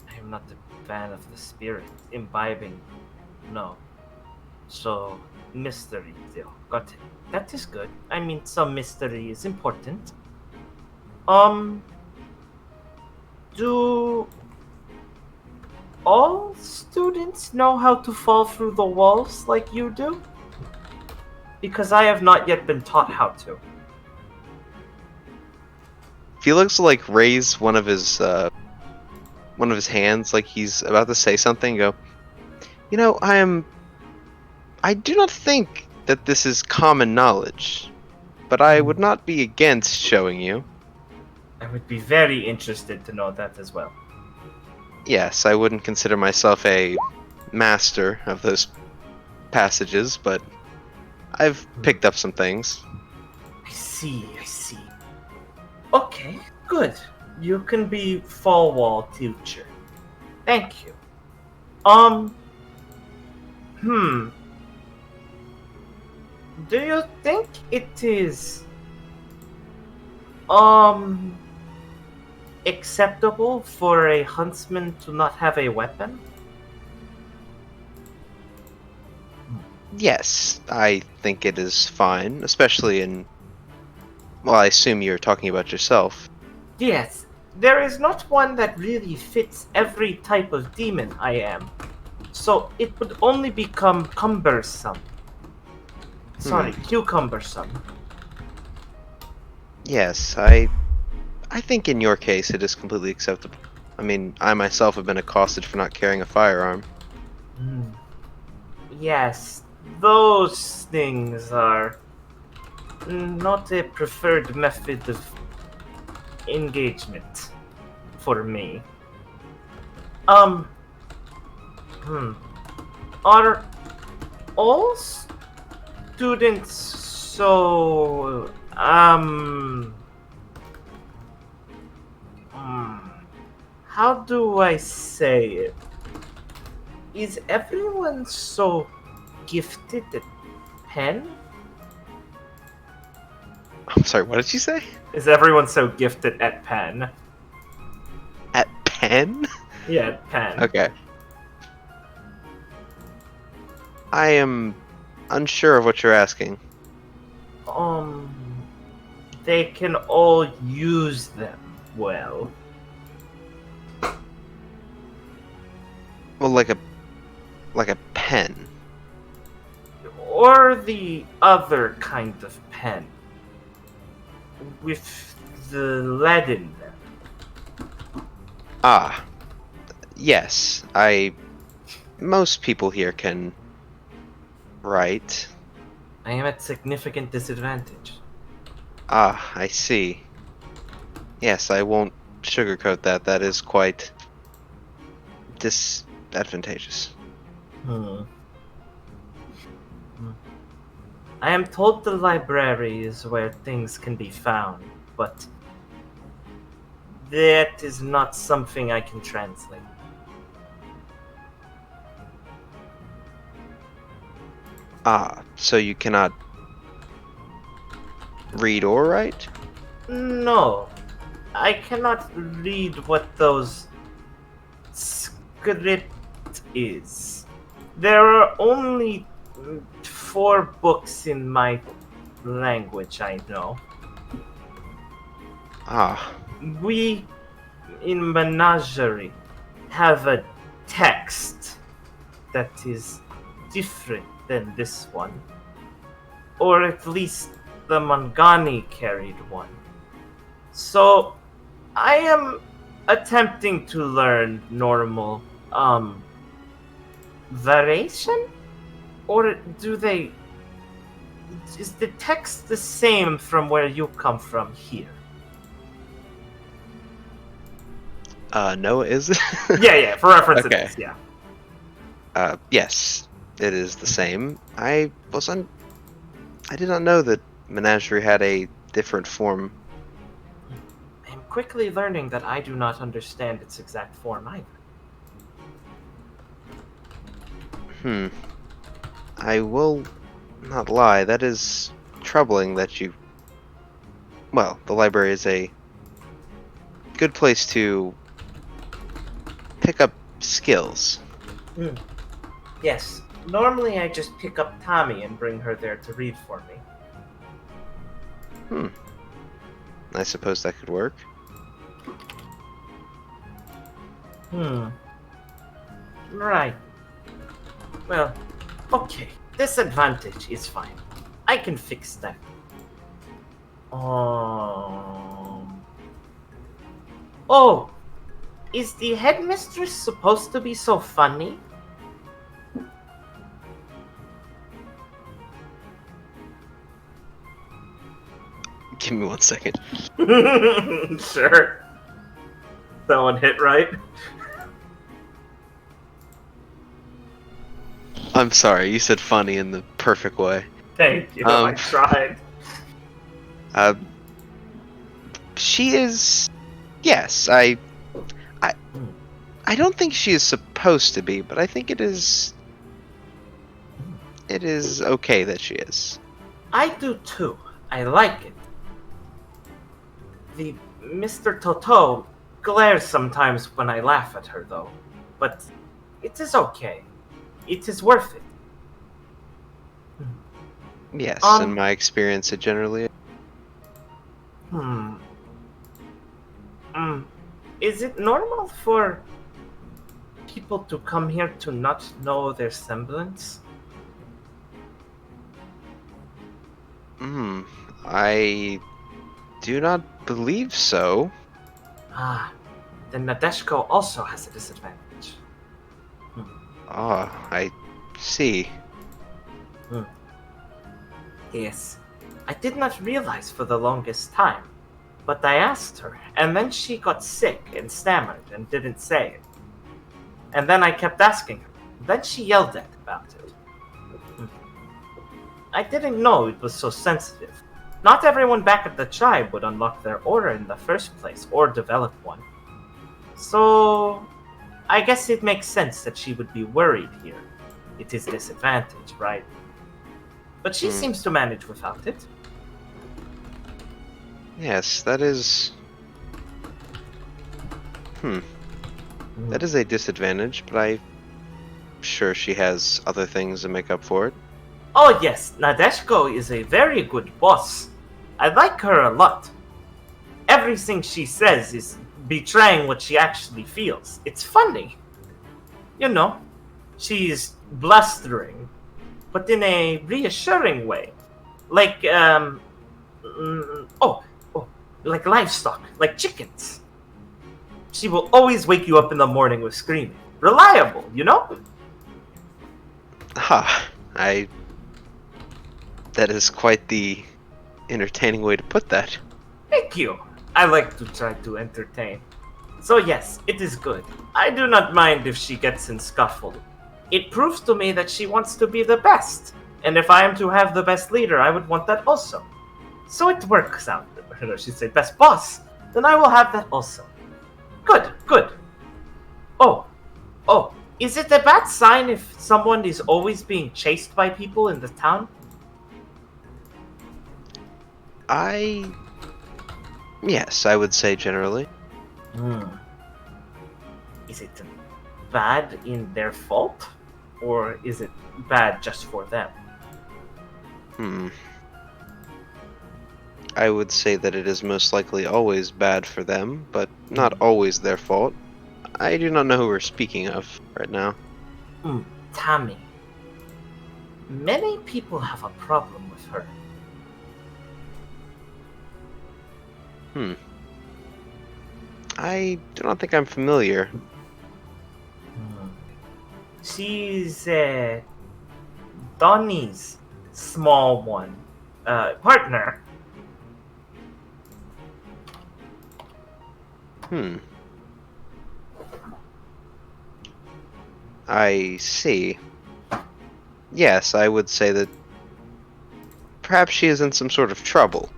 I am not a fan of the spirit imbibing. No. So, mystery still. Got it. That is good. I mean, some mystery is important. Do all students know how to fall through the walls like you do? Because I have not yet been taught how to. Felix will like raise one of his hands like he's about to say something and go, you know, I do not think that this is common knowledge, but I would not be against showing you. I would be very interested to know that as well. Yes, I wouldn't consider myself a master of those passages, but I've picked up some things. I see. Okay, good. You can be fall wall teacher. Thank you. Do you think it is acceptable for a huntsman to not have a weapon? Yes, I think it is fine, especially in... Well, I assume you're talking about yourself. Yes, there is not one that really fits every type of demon I am. So it would only become cumbersome. Sorry, cucumbersome. Yes, I think in your case it is completely acceptable. I mean, I myself have been accosted for not carrying a firearm. Yes, those things are not a preferred method of engagement for me. Are all students so how do I say it? Is everyone so gifted at pen? I'm sorry, what did you say? Is everyone so gifted at pen? At pen? Yeah, at pen. Okay. I am unsure of what you're asking. They can all use them well. Well, like a pen. Or the other kind of pen. With the lead in them. Ah. Yes, most people here can write. I am at significant disadvantage. Ah, I see. Yes, I won't sugarcoat that. That is quite disadvantageous. I am told the library is where things can be found, but that is not something I can translate. Ah, so you cannot read or write? No, I cannot read what those script is. There are only 4 books in my language I know. Ah, We, in Menagerie, have a text that is different than this one. Or at least the Mangani carried one. So, I am attempting to learn normal, variation? Or do they... Is the text the same from where you come from here? no, is it? Yeah, for reference Okay. it is, yeah. Yes, it is the same. I did not know that Menagerie had a different form. I am quickly learning that I do not understand its exact form either. I will not lie, that is troubling that you... Well, the library is a good place to pick up skills. Yes, normally I just pick up Tommy and bring her there to read for me. I suppose that could work. Right. Well, okay. Disadvantage is fine. I can fix that. Oh! Is the headmistress supposed to be so funny? Give me 1 second. Sure. That one hit right? I'm sorry, you said funny in the perfect way. Thank you, I tried. She is... Yes, I don't think she is supposed to be, but I think it is okay that she is. I do too. I like it. The Mr. Toto glares sometimes when I laugh at her, though. But it is okay. It is worth it. Yes, in my experience, it generally... Is it normal for people to come here to not know their semblance? I do not believe so. Then Nadeshko also has a disadvantage. I see. Yes. I did not realize for the longest time. But I asked her, and then she got sick and stammered and didn't say it. And then I kept asking her. Then she yelled at about it. I didn't know it was so sensitive. Not everyone back at the tribe would unlock their aura in the first place, or develop one. So, I guess it makes sense that she would be worried here. It is disadvantage, right? But she seems to manage without it. Yes, that is... That is a disadvantage, but I'm sure she has other things to make up for it. Oh yes, Nadeshko is a very good boss. I like her a lot. Everything she says is betraying what she actually feels. It's funny. You know, she's blustering, but in a reassuring way. Like, like livestock, like chickens. She will always wake you up in the morning with screaming. Reliable, you know? That is quite the entertaining way to put that. Thank you. I like to try to entertain. So yes, it is good. I do not mind if she gets in scuffle. It proves to me that she wants to be the best. And if I am to have the best leader, I would want that also. So it works out. Or she'd say best boss. Then I will have that also. Good, good. Oh, is it a bad sign if someone is always being chased by people in the town? Yes, I would say generally. Is it bad in their fault? Or is it bad just for them? I would say that it is most likely always bad for them, but not always their fault. I do not know who we're speaking of right now. Tammy. Many people have a problem with her. I do not think I'm familiar. She's Donnie's small one partner. I see. Yes, I would say that perhaps she is in some sort of trouble.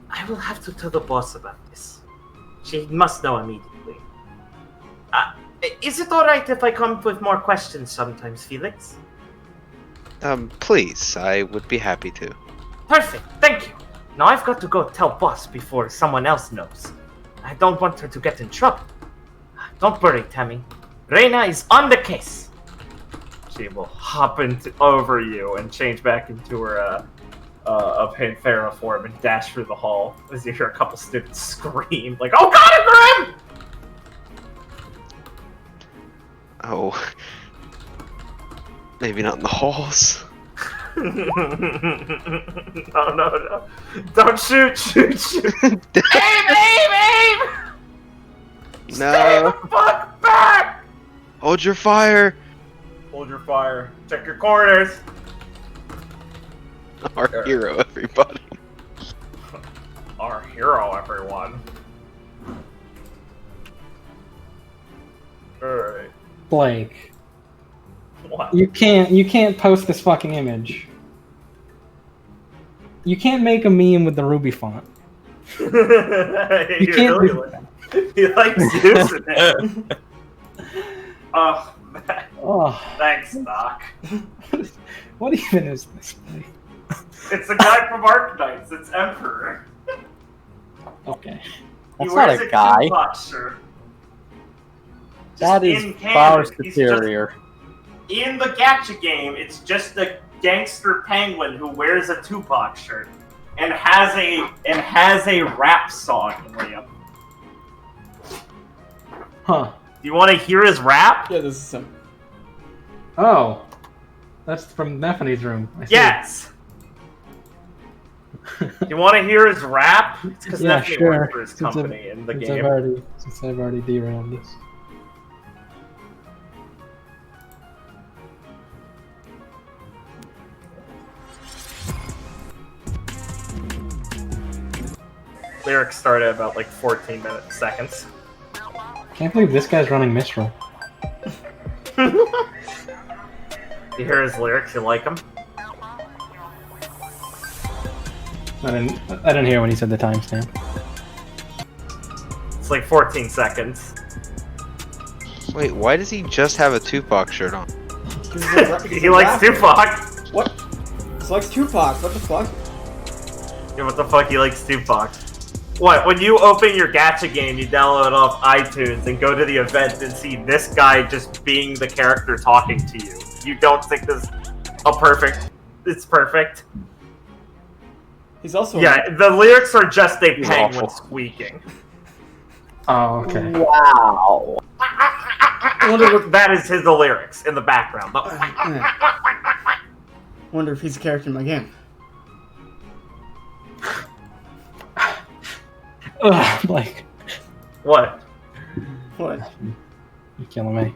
I will have to tell the boss about this. She must know immediately. Is it alright if I come up with more questions sometimes, Felix? Please, I would be happy to. Perfect, thank you. Now I've got to go tell boss before someone else knows. I don't want her to get in trouble. Don't worry, Tammy. Reina is on the case. She will hop over you and change back into her a Panthera form and dash through the hall as you hear a couple students scream like, "Oh God, Grim!" Oh. Maybe not in the halls. No. Don't shoot. Aim! Stay No. the fuck back! Hold your fire. Hold your fire. Check your corners. Our hero, everybody. Our hero, everyone. Alright. Blake, What? you can't post this fucking image. You can't make a meme with the RWBY font. You can't really do like, he likes using it. Oh, man. Oh, Thanks, Doc. what even is this, Blake? It's the guy from Arknights. It's Emperor. Okay. That's not a guy. Tupac shirt. That Just is in far canon, he's superior. In the gacha game, it's just a gangster penguin who wears a Tupac shirt and has a rap song, Liam. Huh. Do you want to hear his rap? Yeah, this is him. Oh. That's from Nephine's room. I see. Yes. You want to hear his rap? It's because Yeah, Nephine sure. worked for his company in the Since game. I've already derailed this. Lyrics start at about like 14 seconds. Can't believe this guy's running Mistral. You hear his lyrics, you like them? I didn't hear when he said the timestamp. It's like 14 seconds. Wait, why does he just have a Tupac shirt on? He likes Tupac. What? He likes Tupac. What the fuck? Yeah, what the fuck? He likes Tupac. What? When you open your gacha game, you download it off iTunes and go to the event and see this guy just being the character talking to you. You don't think this? Oh, perfect. It's perfect. He's also Yeah, the lyrics are just a He's penguin awful. squeaking. Oh, okay. Wow. That is the lyrics in the background. Wonder if he's a character in my game. Ugh, Blake, What? What? you're killing me.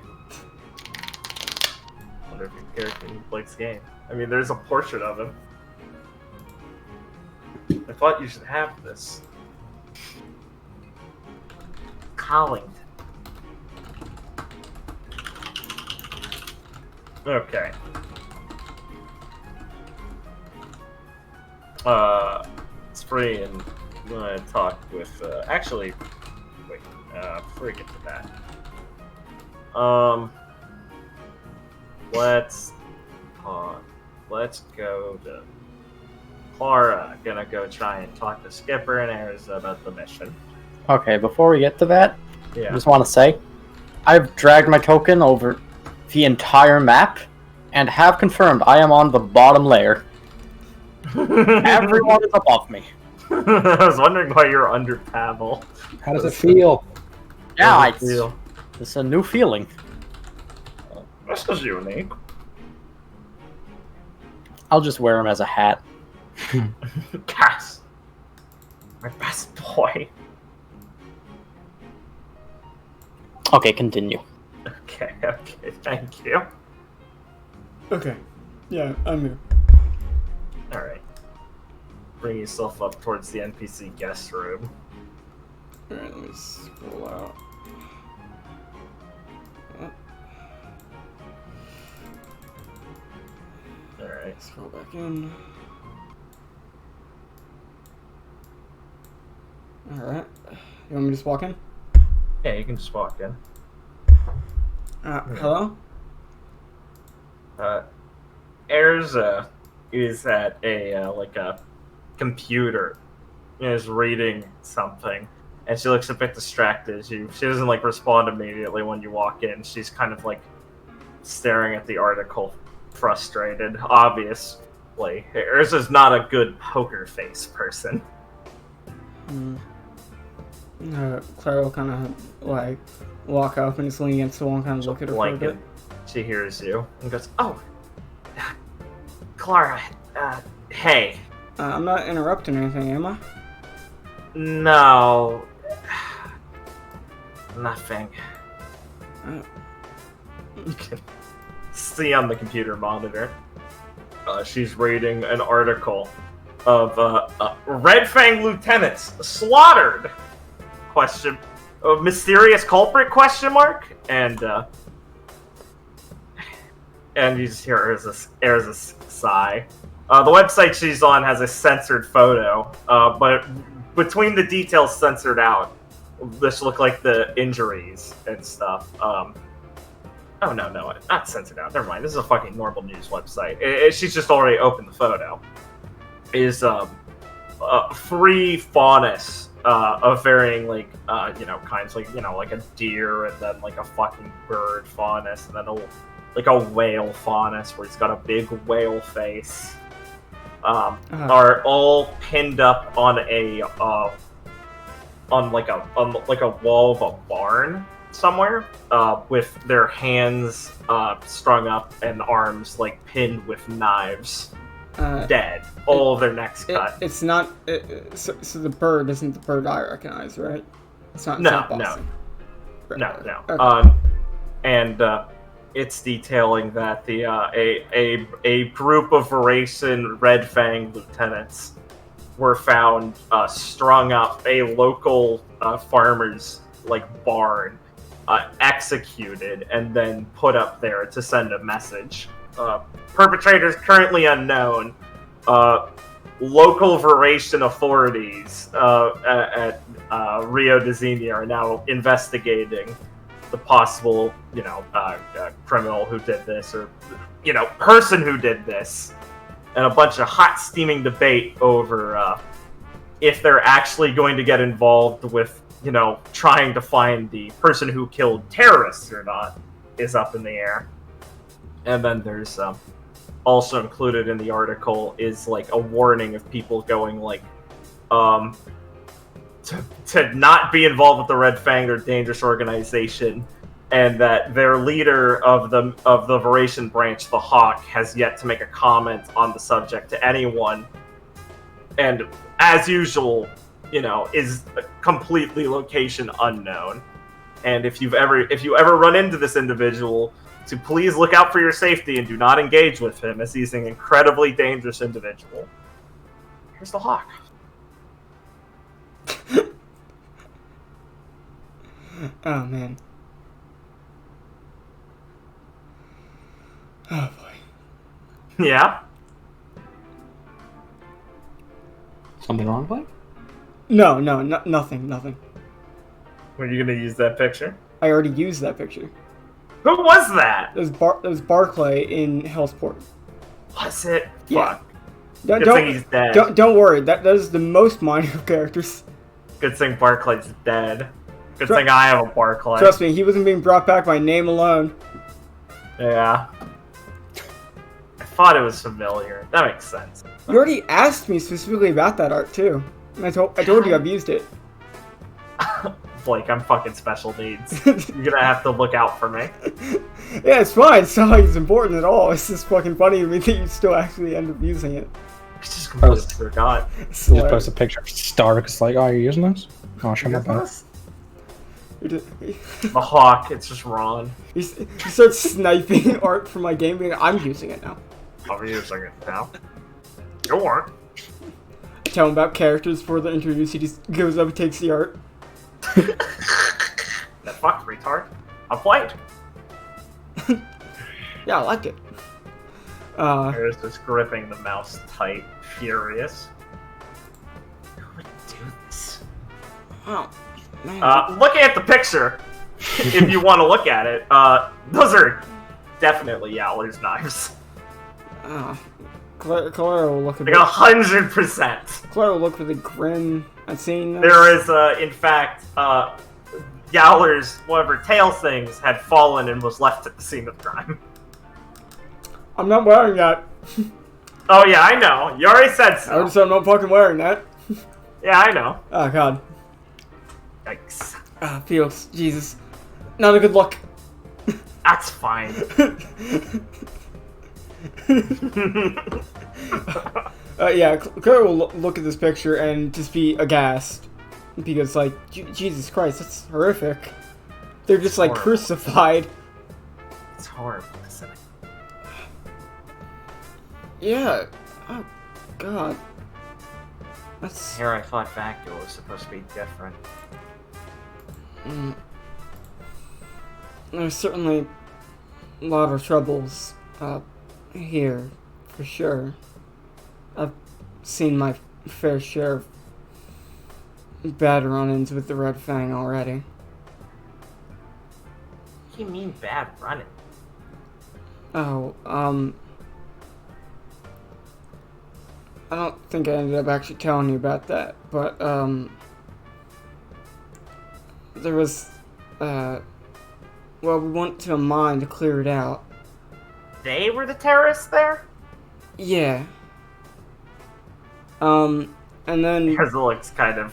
Wonder if he's a character in Blake's game. I mean, there's a portrait of him. I thought you should have this. Collington. Okay. It's free, and I'm gonna talk with. Actually, wait. Before we get to that, let's go to Clara. Gonna go try and talk to Skipper and Erza about the mission. Okay, before we get to that, I Yeah. just want to say, I've dragged my token over the entire map, and have confirmed I am on the bottom layer. Everyone is above me. I was wondering why you're under Pavel. How does it feel? Yeah, Does it feel? it's a new feeling. This is unique. I'll just wear him as a hat. Cass, my best boy. Okay, continue. Okay, thank you. Okay. Yeah, I'm here. Alright. Bring yourself up towards the NPC guest room. Alright, let me scroll out. Alright. Scroll back in. Alright. You want me to just walk in? Yeah, you can just walk in. Hello? Erza is at a computer and is reading something, and she looks a bit distracted. She doesn't respond immediately when you walk in. She's kind of staring at the article, frustrated. Obviously, Erza's not a good poker face person. Clara will kind of walk up and just lean against the wall and kind of look at her for a bit. She hears you and goes, "Oh, Clara, hey." I'm not interrupting anything, am I? No. Nothing. You can see on the computer monitor. She's reading an article of Red Fang lieutenants slaughtered. Mysterious culprit? And you just hear Erza sigh. The website she's on has a censored photo, but between the details censored out, this look like the injuries and stuff. Oh no, not censored out. Never mind. This is a fucking normal news website. She's just already opened the photo. Is 3 faunus of varying kinds, like a deer, and then a fucking bird faunus, and then a whale faunus where he's got a big whale face. Are all pinned up on a wall of a barn somewhere, with their hands strung up and arms pinned with knives. Dead. All of their necks cut. It's not. So the bird isn't the bird I recognize, right? It's not. No. Boston. No. Okay. And it's detailing that a group of Veracian Red Fang lieutenants were found strung up a local farmer's barn, executed, and then put up there to send a message. Perpetrators currently unknown. Local Veracian authorities at Rio De Xenia are now investigating the possible, criminal who did this, or, person who did this, and a bunch of hot steaming debate over if they're actually going to get involved with, trying to find the person who killed terrorists or not is up in the air. And then there's also included in the article is a warning of people going to not be involved with the Red Fang or dangerous organization, and that their leader of the Veracian branch, the Hawk, has yet to make a comment on the subject to anyone, and as usual, is completely location unknown. And if you ever run into this individual, to please look out for your safety and do not engage with him, as he's an incredibly dangerous individual. Here's the Hawk. Oh man. Oh boy. Yeah? Something wrong, Blake? No, nothing. Were you gonna use that picture? I already used that picture. Who was that? It was Barclay in Hellsport. Was it? Yeah. Fuck. Good thing he's dead. Don't worry. That is the most minor of characters. Good thing Barclay's dead. Good thing I have a Barclay. Trust me, he wasn't being brought back by name alone. Yeah. I thought it was familiar. That makes sense. You already asked me specifically about that art too. And I told you I've used it. Blake, I'm fucking special needs. You're gonna have to look out for me. Yeah, it's fine. It's not like it's important at all. It's just fucking funny to me that you still actually end up using it. I just completely forgot. It's You just hilarious. post a picture of Stark. It's like, oh, you're using this? Oh, show my butt. The hawk, it's just Ron. He starts sniping art from my game, being I'm using it now. I'm using it now. You weren't. Tell him about characters before they're introduced. He just goes up and takes the art. That fuck retard. I played. Yeah, I like it. There's just gripping the mouse tight, furious. Who would do this? Oh, man. Looking at the picture, if you want to look at it, those are definitely Yowler's knives. Clara will look a Like bit. 100%. Clara will look with a grin at seeing this. There is, in fact, Yowler's whatever tail things had fallen and was left at the scene of the crime. I'm not wearing that. Oh yeah, I know. You already said I so. already said I'm not fucking wearing that. Yeah, I know. Oh god. Yikes. Felix, Jesus. Not a good look. That's fine. Yeah, Clara will look at this picture and just be aghast. Because, like, Jesus Christ, that's horrific. They're just, like, Horrible. crucified. It's horrible, isn't it? Yeah. Oh, God. That's... Here I thought Vacula was supposed to be different. There's certainly a lot of troubles here, for sure. I've seen my fair share of bad run-ins with the Red Fang already. What do you mean bad running? Oh, I don't think I ended up actually telling you about that, but, there was, well, we went to a mine to clear it out. They were the terrorists there? Yeah. And then... Because it looks kind of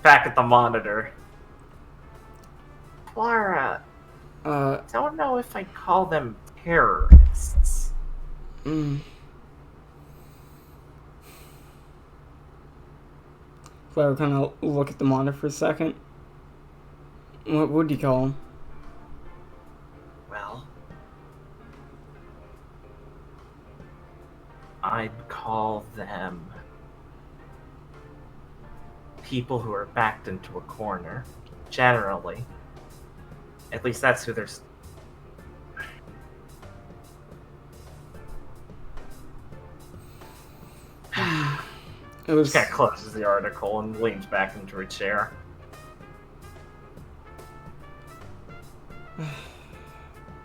back at the monitor. Clara, don't know if I'd call them terrorists. Clara kind of look at the monitor for a second. What would you call them? Well, I'd call them people who are backed into a corner. Generally. At least that's who they're... It was... Kind of closes the article and leans back into her chair.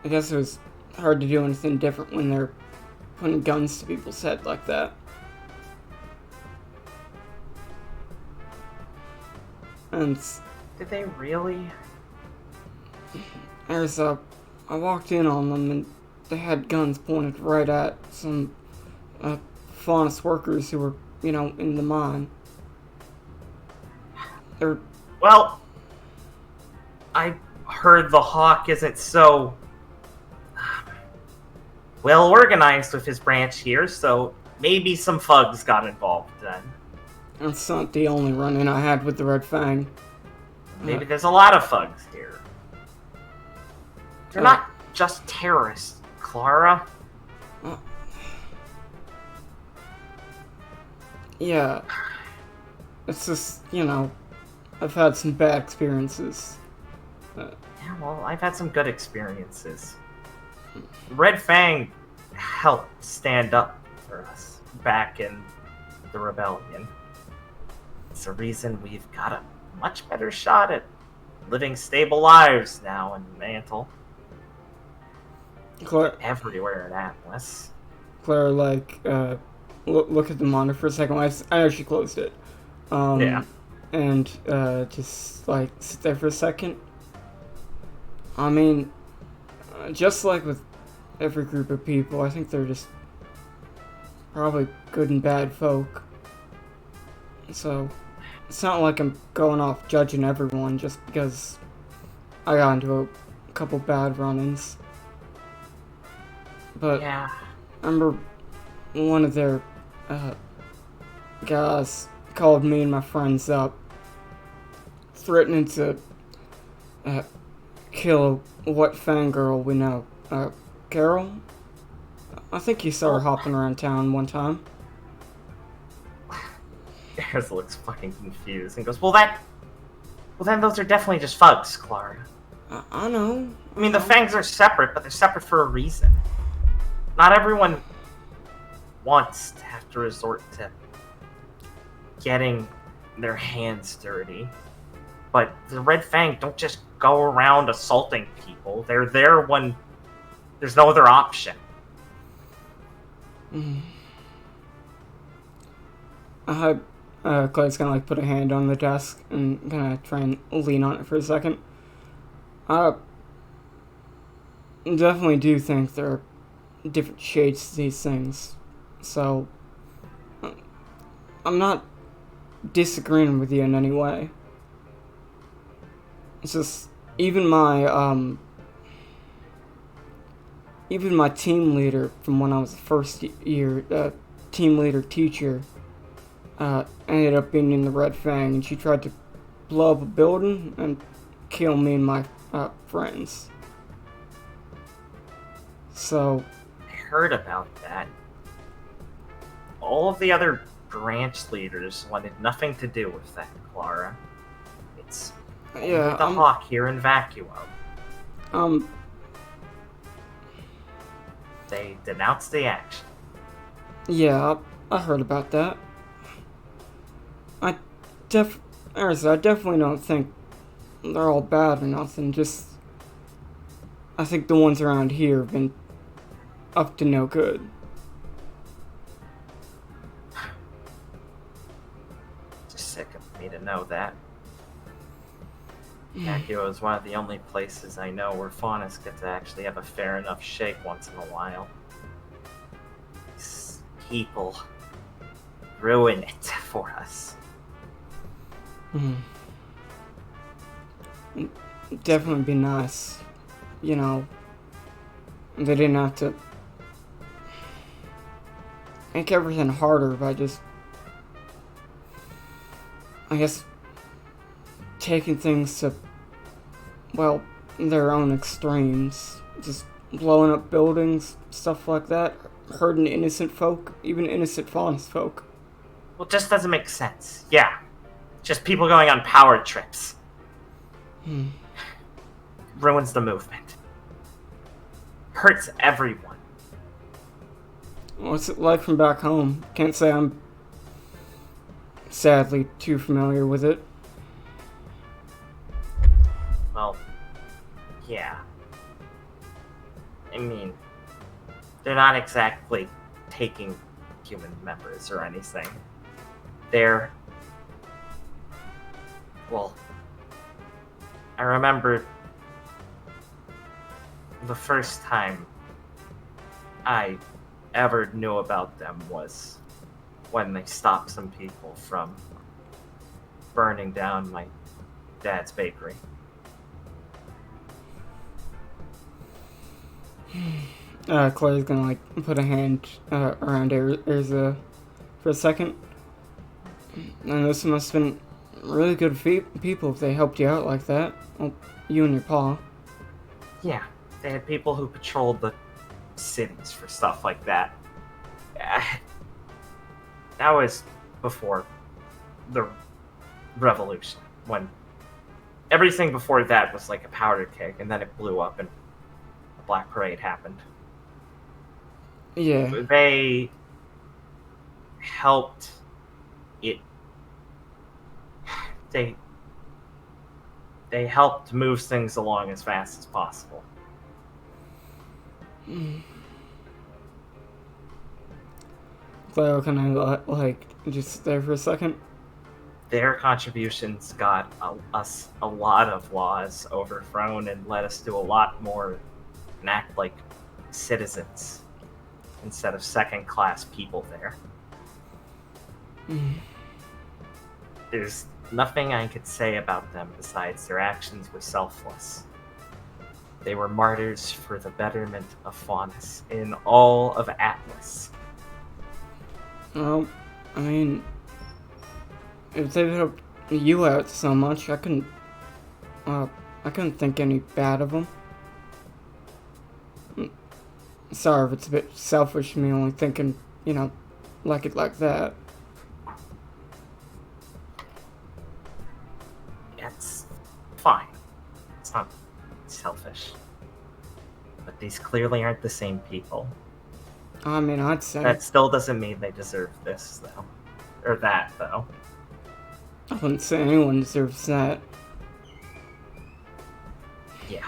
I guess it was hard to do anything different when they're putting guns to people's head like that. And Did they really? there's I walked in on them and they had guns pointed right at some Faunus workers who were, you know, in the mine. They're... Well, I heard the Hawk isn't so well organized with his branch here, so maybe some thugs got involved then. That's not the only run-in I had with the Red Fang. Maybe there's a lot of thugs here. They're not just terrorists, Clara. Yeah. It's just, you know, I've had some bad experiences. Yeah, well, I've had some good experiences. Red Fang helped stand up for us back in the rebellion. It's the reason we've got a much better shot at living stable lives now in Mantle. Claire, everywhere in Atlas. Claire, like, look at the monitor for a second. I know she closed it. Yeah. And just like sit there for a second. I mean, just like with every group of people, I think they're just probably good and bad folk. So it's not like I'm going off judging everyone just because I got into a couple bad run-ins. But Yeah. I remember one of their guys called me and my friends up, threatening to kill a What fangirl we know. Carol? I think you saw her hopping around town one time. Eris looks fucking confused and goes, well then those are definitely just thugs, Clara. I know. I mean, the fangs are separate, but they're separate for a reason. Not everyone wants to have to resort to getting their hands dirty. But the Red Fang don't just go around assaulting people. They're there when there's no other option. Clay's gonna like put a hand on the desk and gonna try and lean on it for a second. I definitely do think there are different shades to these things. So I'm not disagreeing with you in any way. It's just even my team leader from when I was first year team leader teacher ended up being in the Red Fang, and she tried to blow up a building and kill me and my friends. So I heard about that. All of the other branch leaders wanted nothing to do with that, Clara. It's yeah, the Hawk here in Vacuo. They denounced the action. Yeah, I heard about that. I definitely don't think they're all bad or nothing. Just I think the ones around here have been up to no good. Just sick of me to know that. Vacuo is one of the only places I know where faunas get to actually have a fair enough shake once in a while. These people ruin it for us. It'd definitely be nice, you know. They didn't have to make everything harder by just, I guess, taking things to, well, their own extremes. Just blowing up buildings, stuff like that, hurting innocent folk, even innocent faunus folk. Well, it just doesn't make sense. Yeah. Just people going on power trips. Ruins the movement. Hurts everyone. What's it like from back home? Can't say I'm sadly too familiar with it. Well, yeah. I mean, they're not exactly taking human members or anything. They're... Well, I remember the first time I ever knew about them was when they stopped some people from burning down my dad's bakery. Chloe's gonna like put a hand around Erza for a second. And this must have been really good people if they helped you out like that. Well, you and your pa. Yeah, they had people who patrolled the cities for stuff like that. That was before the revolution, when everything before that was like a powder keg, and then it blew up and a Black Parade happened. Yeah. They helped it. They helped move things along as fast as possible. Cleo, can I like just stay for a second? Their contributions got us a lot of laws overthrown and led us to a lot more and act like citizens instead of second-class people there. There's nothing I could say about them besides their actions were selfless. They were martyrs for the betterment of Faunus in all of Atlas. Well, I mean, if they helped you out so much, I couldn't think any bad of them. Sorry if it's a bit selfish of me only thinking, like it like that. It's fine. It's not selfish. But these clearly aren't the same people. I mean, I'd say. That still doesn't mean they deserve this, though. Or that, though. I wouldn't say anyone deserves that. Yeah.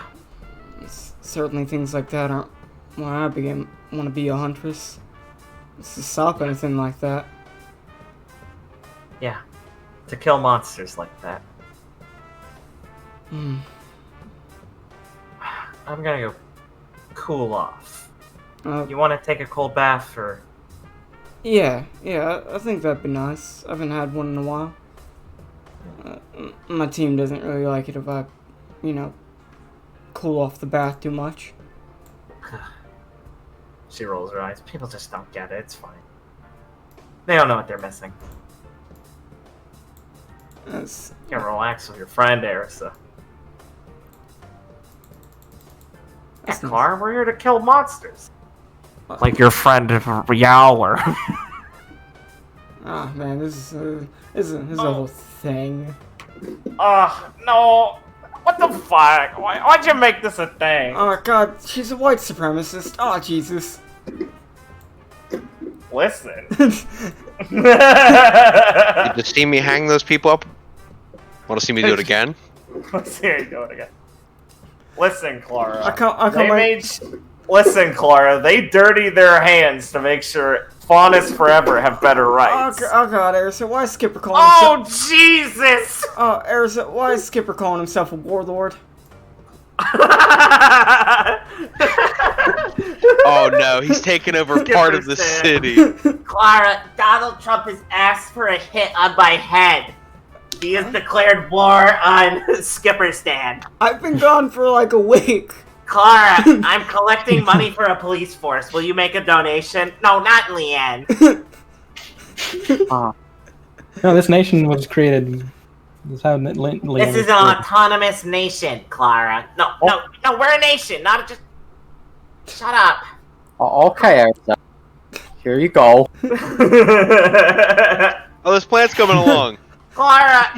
Certainly things like that aren't why I want to be a huntress. It's to stop anything like that. Yeah. To kill monsters like that. I'm gonna go cool off. You want to take a cold bath, or? Yeah, I think that'd be nice. I haven't had one in a while. My team doesn't really like it if I, cool off the bath too much. She rolls her eyes. People just don't get it. It's fine. They don't know what they're missing. You can relax with your friend, Arisa. Yeah, Clara, we're here to kill monsters. Like your friend Yowler. Ah, man, this is a whole thing. No. What the fuck? Why'd you make this a thing? Oh god, she's a white supremacist. Oh Jesus. Listen. You just see me hang those people up? Want to see me do it again? Let's see how you do it again. Listen, Clara. Listen, Clara. They dirty their hands to make sure Faunus Forever have better rights. Oh god, Erisa, why is Skipper calling himself... Jesus! Oh, Erisa, why is Skipper calling himself a warlord? Oh no, he's taken over part of the city. Clara, Donald Trump has asked for a hit on my head. He has declared war on Skipperstan. I've been gone for like a week. Clara, I'm collecting money for a police force. Will you make a donation? No, not Leanne. No, this nation was created. This is how Leanne This is an autonomous nation, Clara. No, we're a nation, not just. Shut up. Oh, okay, Arisa. Here you go. Oh, this plant's coming along. Clara,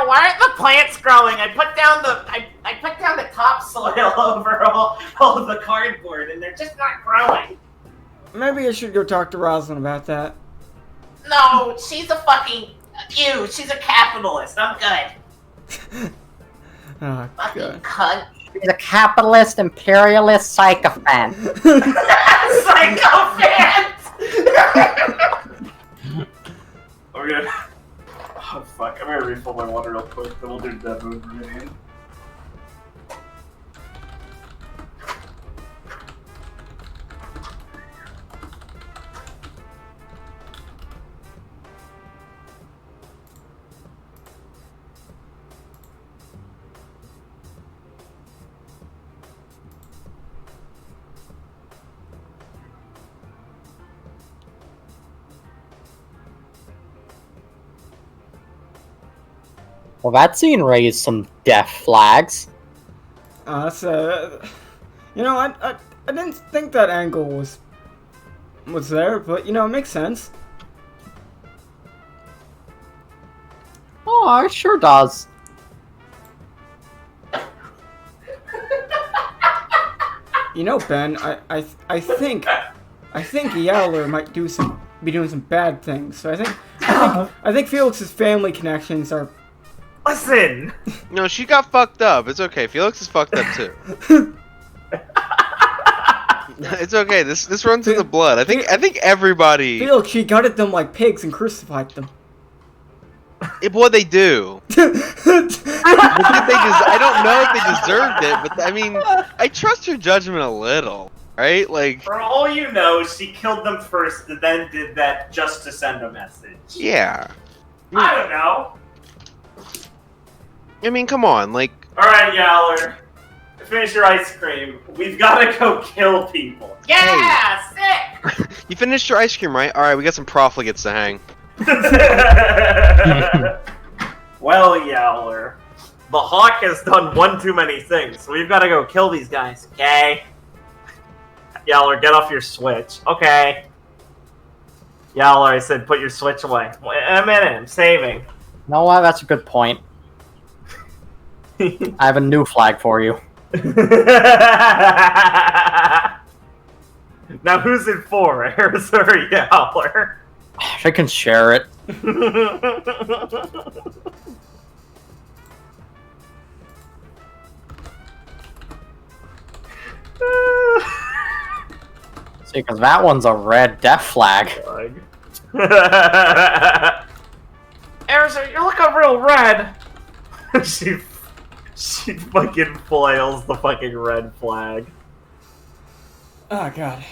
why aren't the plants growing? I put down the topsoil over all of the cardboard, and they're just not growing. Maybe I should go talk to Rosalind about that. No, she's a fucking she's a capitalist. I'm good. Oh Fucking god. cunt. He's a capitalist, imperialist sycophant. Psychophant. Okay. Oh fuck, I'm gonna refill my water real quick, then we'll do Debu and Remnant. Well, that scene raised some death flags. I didn't think that angle was there, but it makes sense. Oh, it sure does. Ben, I think Yowler might be doing some bad things. So I think Felix's family connections are. Listen. No, she got fucked up. It's okay. Felix is fucked up too. It's okay. This runs in the blood. I think everybody. Look, she gutted them like pigs and crucified them. What they do. I don't know if they deserved it, but I mean, I trust her judgment a little, right? Like, For all you know, she killed them first and then did that just to send a message. yeah. I don't know. I mean, come on, like. Alright, Yowler. Finish your ice cream. We've gotta go kill people. Yeah, sick! You finished your ice cream, right? All right, we got some profligates to hang. Well, Yowler, the Hawk has done one too many things. So we've got to go kill these guys, okay? Yowler, get off your switch. Okay. Yowler, I said put your switch away. In a minute, I'm saving. No, that's a good point. I have a new flag for you. Now who's it for, Eris or Yowler? I can share it. See, because that one's a red death flag. Eris, you look real red. she fucking flails the fucking red flag. Oh god.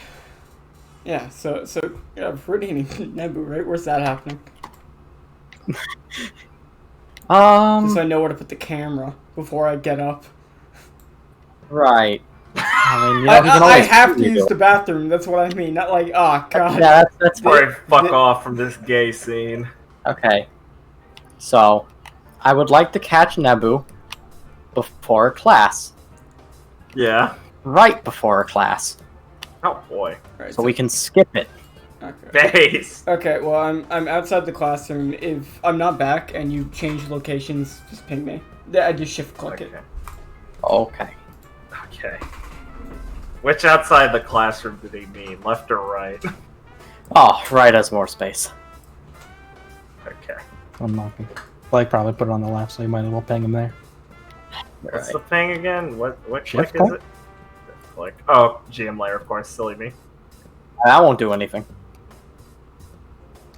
Yeah, so Viridian and Nebu, right? Where's that happening? Just so I know where to put the camera before I get up. Right. I mean, you know, I have to use the bathroom. That's what I mean. Not like, oh god. Yeah, that's Before I fuck off from this gay scene. Okay. So, I would like to catch Nebu before class. Yeah. Right before class. Oh boy. Right, So we can skip it. Okay. Base. Okay. Well, I'm outside the classroom. If I'm not back and you change locations, just ping me. I just shift click it. Okay. Okay. Which outside the classroom did he mean? Left or right? Oh, right has more space. Okay. I'm not gonna. Like, probably put it on the left, so you might as well ping him there. What's Right. the thing again? What Shift click is click? it? Shift click. Oh, GM layer, of course. Silly me. That won't do anything.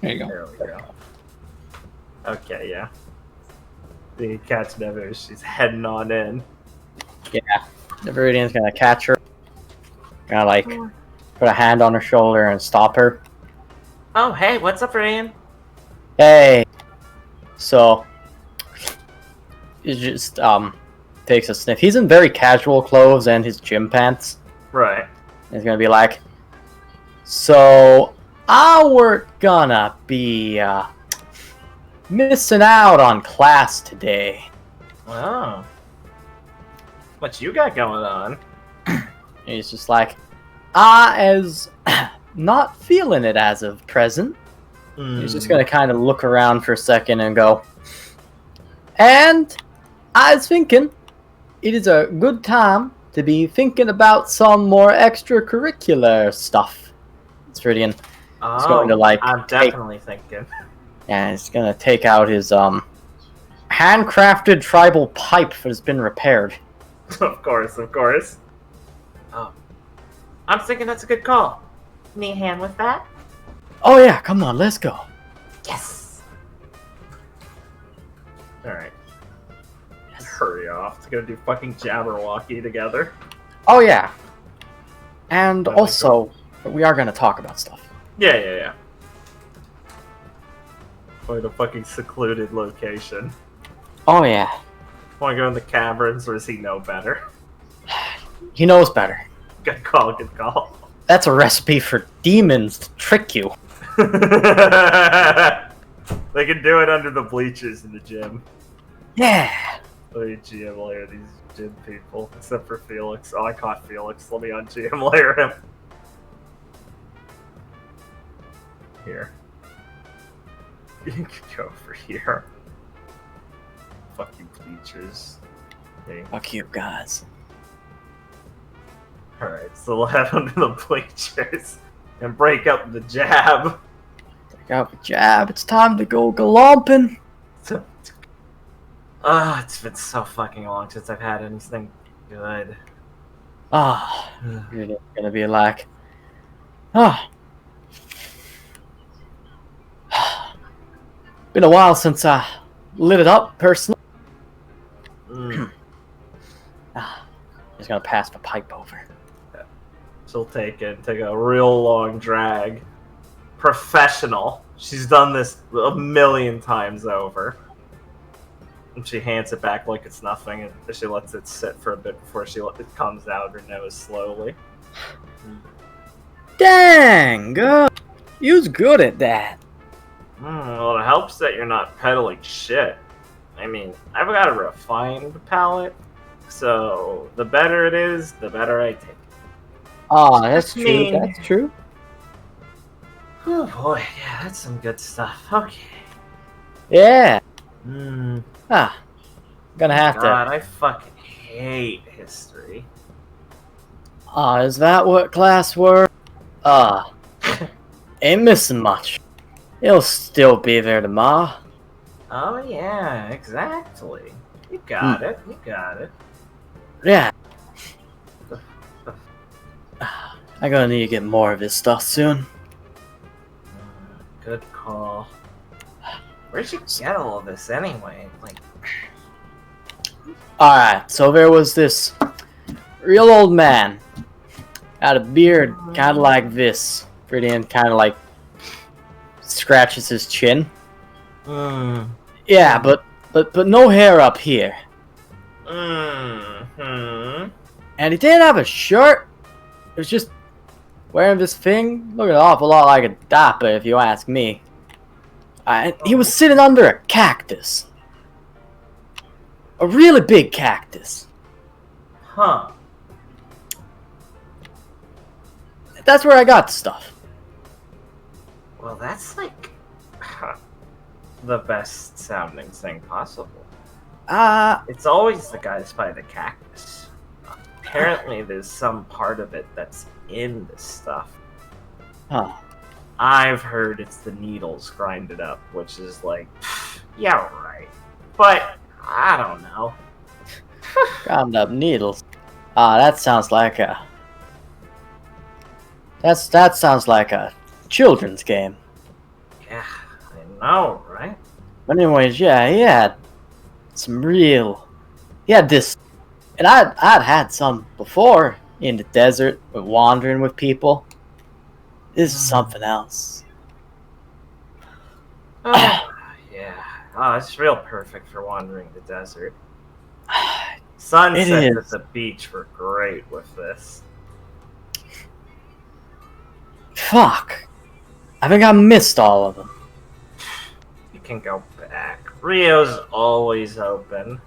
There you go. There we go. Okay, yeah. The cat's never. She's heading on in. Yeah. The Viridian's gonna catch her. Gonna, like, put a hand on her shoulder and stop her. Oh, hey, what's up, Ryan? Hey! So, he just, takes a sniff. He's in very casual clothes and his gym pants. Right. He's gonna be like, so, we're gonna be, missing out on class today. Oh. What you got going on? And he's just like, as not feeling it as of present. He's just gonna kind of look around for a second and go, and I was thinking it is a good time to be thinking about some more extracurricular stuff. It's Viridian. Oh, going to, like, I'm definitely thinking. Yeah, he's gonna take out his handcrafted tribal pipe that has been repaired. Of course, of course. Oh. I'm thinking that's a good call. Need a hand with that? Oh yeah, come on, let's go. Yes! Alright. Hurry off. It's gonna do fucking Jabberwocky together. Oh yeah. And Oh my also, we are gonna talk about stuff. Yeah. Find a fucking secluded location. Oh yeah. Wanna go in the caverns, or does he know better? He knows better. Good call, good call. That's a recipe for demons to trick you. They can do it under the bleachers in the gym. Yeah. Let me GM layer these gym people, except for Felix. Oh, I caught Felix. Let me un-GM layer him. Here. You can go over here. Fuck you, bleachers. Okay. Fuck you guys. Alright, so we'll head under the bleachers and break up the jab. Take out the jab. It's time to go galomping. It's been so fucking long since I've had anything good. Ah, really gonna be like, ah. Been a while since I lit it up personally. Mm. Just gonna pass the pipe over. She'll take a real long drag. Professional. She's done this a million times over. And she hands it back like it's nothing, and she lets it sit for a bit before it comes out her nose slowly. Dang, girl. You's good at that. Well, it helps that you're not peddling shit. I mean, I've got a refined palate, so the better it is, the better I take it. Ah, that's Just true. me. That's true. Oh boy, yeah, that's some good stuff. Okay. Yeah. Mm, Gonna have God, to. I fucking hate history. Ah, is that what class were? Ain't missing much. It'll still be there tomorrow. Oh yeah, exactly. You got it. You got it. Yeah. I'm gonna need to get more of this stuff soon. Good call. Where'd you get all of this anyway? Like, Alright, so there was this real old man. Had a beard kind of like this. Pretty and kind of like scratches his chin. Yeah, but no hair up here. mm-hmm. And he didn't have a shirt. It was just wearing this thing. Looked an awful lot like a dapper, if you ask me. And he was sitting under a cactus. A really big cactus. Huh. That's where I got the stuff. Well, that's like the best sounding thing possible. It's always the guys by the cactus. Apparently, there's some part of it that's in this stuff. Huh. I've heard it's the needles grinded up, which is like, yeah, right. But I don't know. Ground up needles. That sounds like a... That sounds like a children's game. Yeah, I know, right? But anyways, yeah, he had some real... He had this... And I'd had some before in the desert, wandering with people. This is something else. Oh, yeah. Oh, it's real perfect for wandering the desert. Sunsets It at is. the beach were great with this. Fuck. I think I missed all of them. You can go back. Rio's always open.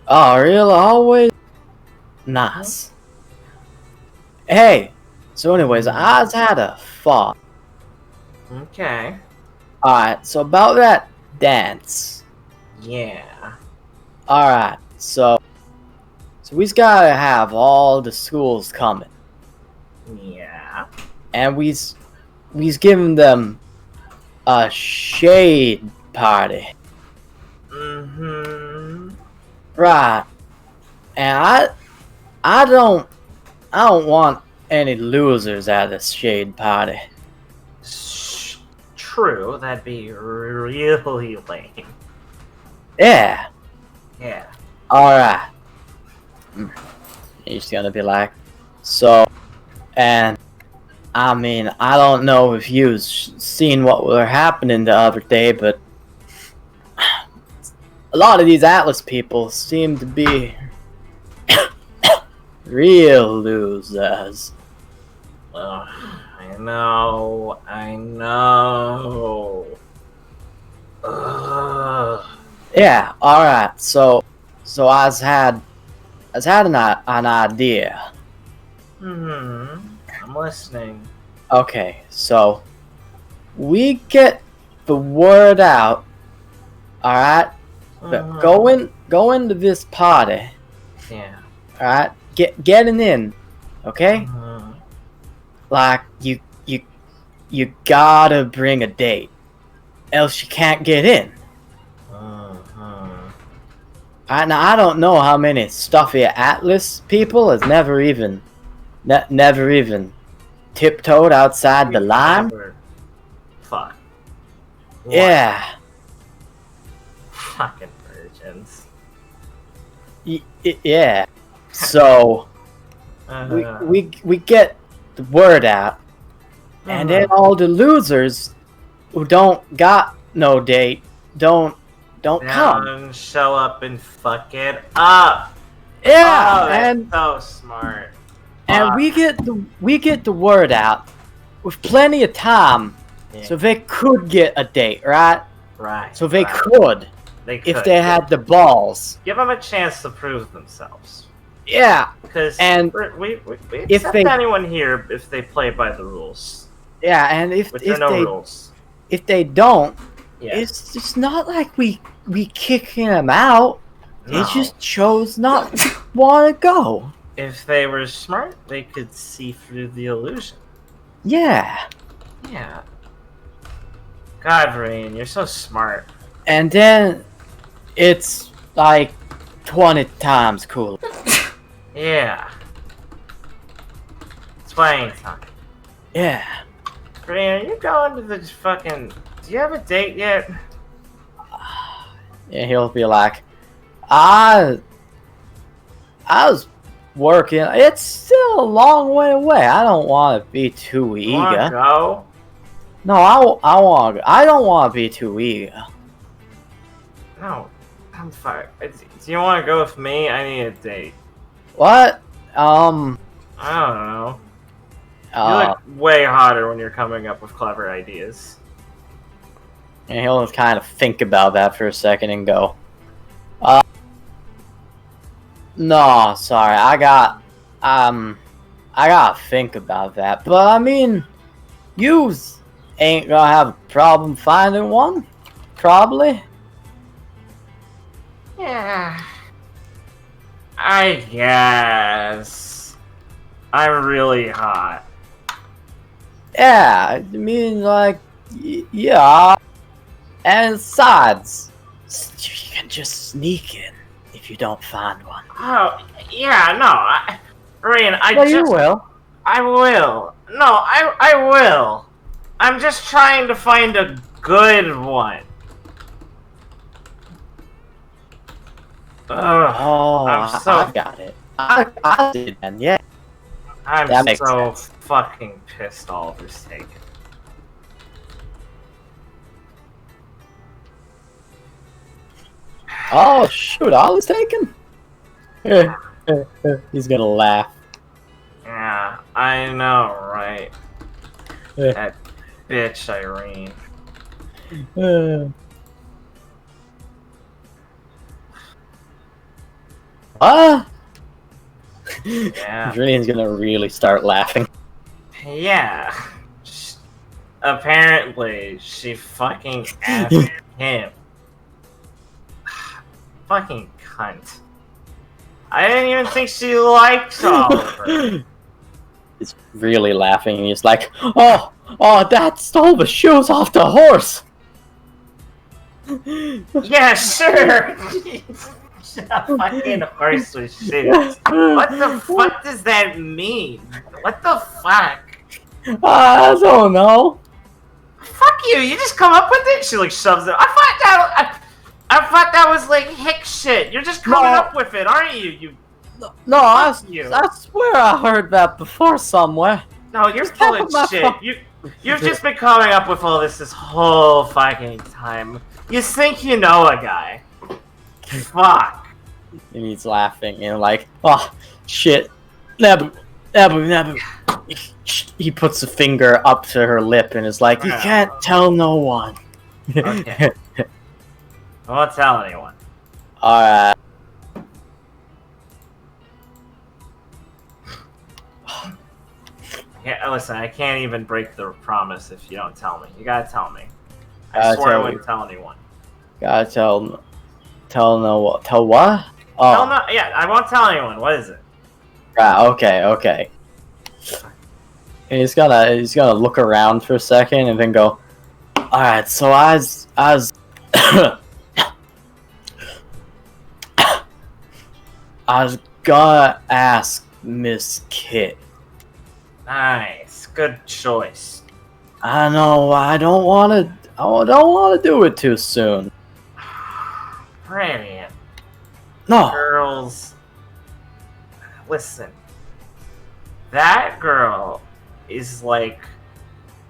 Oh, really? Always? Nice. Hey, so anyways, I just had a thought. Okay. Alright, so about that dance. Yeah. Alright, so we's gotta have all the schools coming. Yeah. And we's giving them a shade party. Mm-hmm. Right. And I don't want any losers at this shade party. True, that'd be really lame. Yeah. Yeah. Alright. He's gonna be like, so, and I mean, I don't know if you've seen what were happening the other day, but a lot of these Atlas people seem to be real losers. I know. Ugh. Yeah, alright, so I had an idea. I'm listening. Okay, so we get the word out, alright? But go into this party, Yeah. alright? Getting in, okay? Like you gotta bring a date, else you can't get in. I don't know how many stuffy Atlas people has never even tiptoed outside the line. Fuck. What? Yeah. Fucking virgins. Yeah. So we get the word out, and then all the losers who don't got no date don't come. Down, show up and fuck it up. Yeah, Oh, that's and so smart. and we get the word out with plenty of time, Yeah. so they could get a date, right? Right. So they right. could They if could. they had the balls. Give them a chance to prove themselves. Yeah, Because And we if accept they- anyone here if they play by the rules. yeah, and if Which are no rules. they don't, Yeah. it's just not like we kicking them out. They No. just chose not to want to go. If they were smart, they could see through the illusion. Yeah, Yeah. God, Rain, you're so smart. and then it's like 20 times cooler. Yeah. It's playing time. Yeah. Rain, are you going to the fucking... Do you have a date yet? Yeah, he'll be like, I was working. It's still a long way away. I don't want to be too You wanna eager. go? No, I want. I don't want to be too eager. No. I'm fine. Do you want to go with me? I need a date. What? I don't know. You look way hotter when you're coming up with clever ideas. and he'll kind of think about that for a second and go, no, sorry, I gotta think about that. But I mean, yous ain't gonna have a problem finding one, probably. Yeah. I guess. I'm really hot. Yeah, I mean, like, yeah. And besides, you can just sneak in if you don't find one. Oh, yeah, no. Rain, Well, you will. I will. No, I will. I'm just trying to find a good one. Ugh, Oh, I'm so- I got it. I did, and yeah. I'm That makes so sense. fucking pissed Oliver's taken. Oh shoot, I was taken. He's gonna laugh. Yeah, I know, right? Yeah. That bitch Irene. Ah! Yeah. Julian's gonna really start laughing. Yeah. Apparently, she fucking asked him. Fucking cunt. I didn't even think she liked Oliver. He's really laughing, and he's like, "Oh, that stole the shoes off the horse." Yeah, sure. A fucking horse with shoes. What the fuck does that mean? What the fuck? I don't know. Fuck you! You just come up with it. She like shoves it. I thought that was like hick shit. You're just coming No. up with it, aren't you? You No, Fuck you. I swear I heard that before somewhere. no, you're Just full half of of my shit. fuck- You've just been coming up with all this whole fucking time. You think you know a guy? Fuck. And he's laughing, and like, "Oh, shit, Nabu. He puts a finger up to her lip and is like, "You can't tell no one." Okay. I won't tell anyone. Alright. Yeah, listen, I can't even break the promise if you don't tell me. You gotta tell me. I Gotta swear I tell wouldn't you. tell anyone. Gotta tell what? Oh, Tell no, yeah, I won't tell anyone. What is it? right, okay. And he's gonna look around for a second and then go, "Alright, so I was I was gonna ask Miss Kit. Nice. Good choice. I know. I don't want to. I don't want to do it too soon. Brilliant. No. Girls. Listen. That girl is like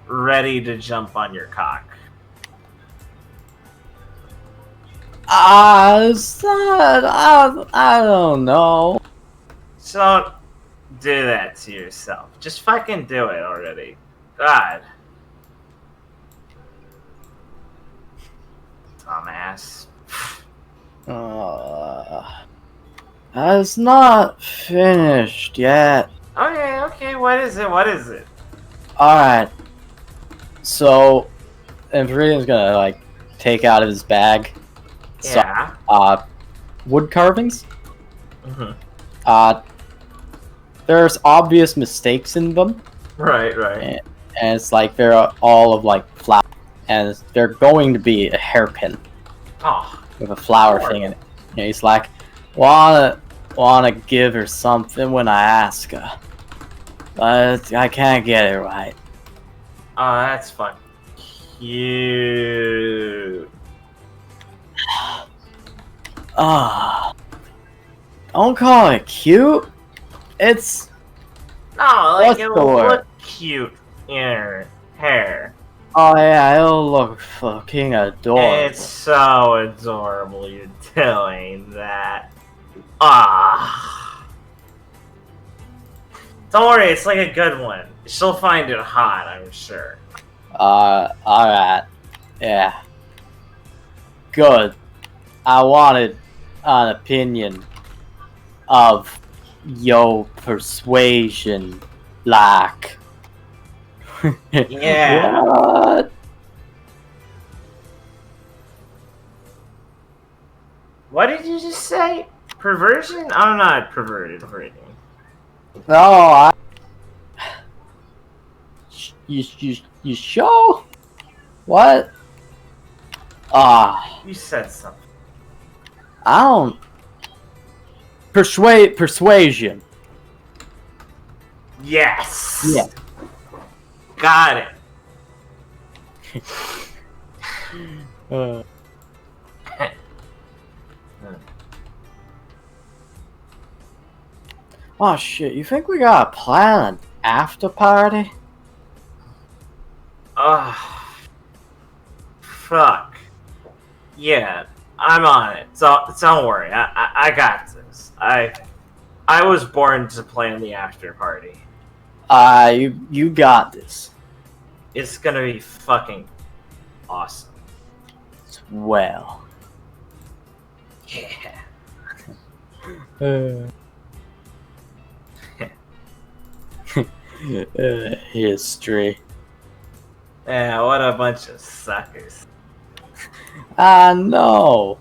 ready to jump on your cock. I don't know. So don't do that to yourself. Just fucking do it already. God. Dumbass. It's not finished yet. Okay, what is it? Alright. So, Viridian's gonna, like, take out of his bag Yeah. wood carvings. Mm-hmm. There's obvious mistakes in them. Right. And it's like they're all of, like, flower. And they're going to be a hairpin Oh. with a flower thing in it. And he's like, wanna give her something when I ask her. But I can't get it right. Oh, that's fucking cute. Don't call it cute. It's No, like What's it'll the word? look cute in her hair. yeah, it'll look fucking adorable. It's so adorable you're doing that. Ah. Don't worry, it's like a good one. She'll find it hot, I'm sure. Alright. Yeah. Good. I wanted an opinion of your persuasion, like. Yeah. What? What did you just say? Perversion? I'm not perverted or anything. No, You sure? What? You said something. I don't. Persuasion. Yes. Yeah. Got it. Oh shit! You think we gotta plan an after party? Fuck. Yeah, I'm on it. So don't worry. I got this. I was born to plan the after party. You got this. It's gonna be fucking awesome. Well. Yeah. History. Yeah, what a bunch of suckers. I know.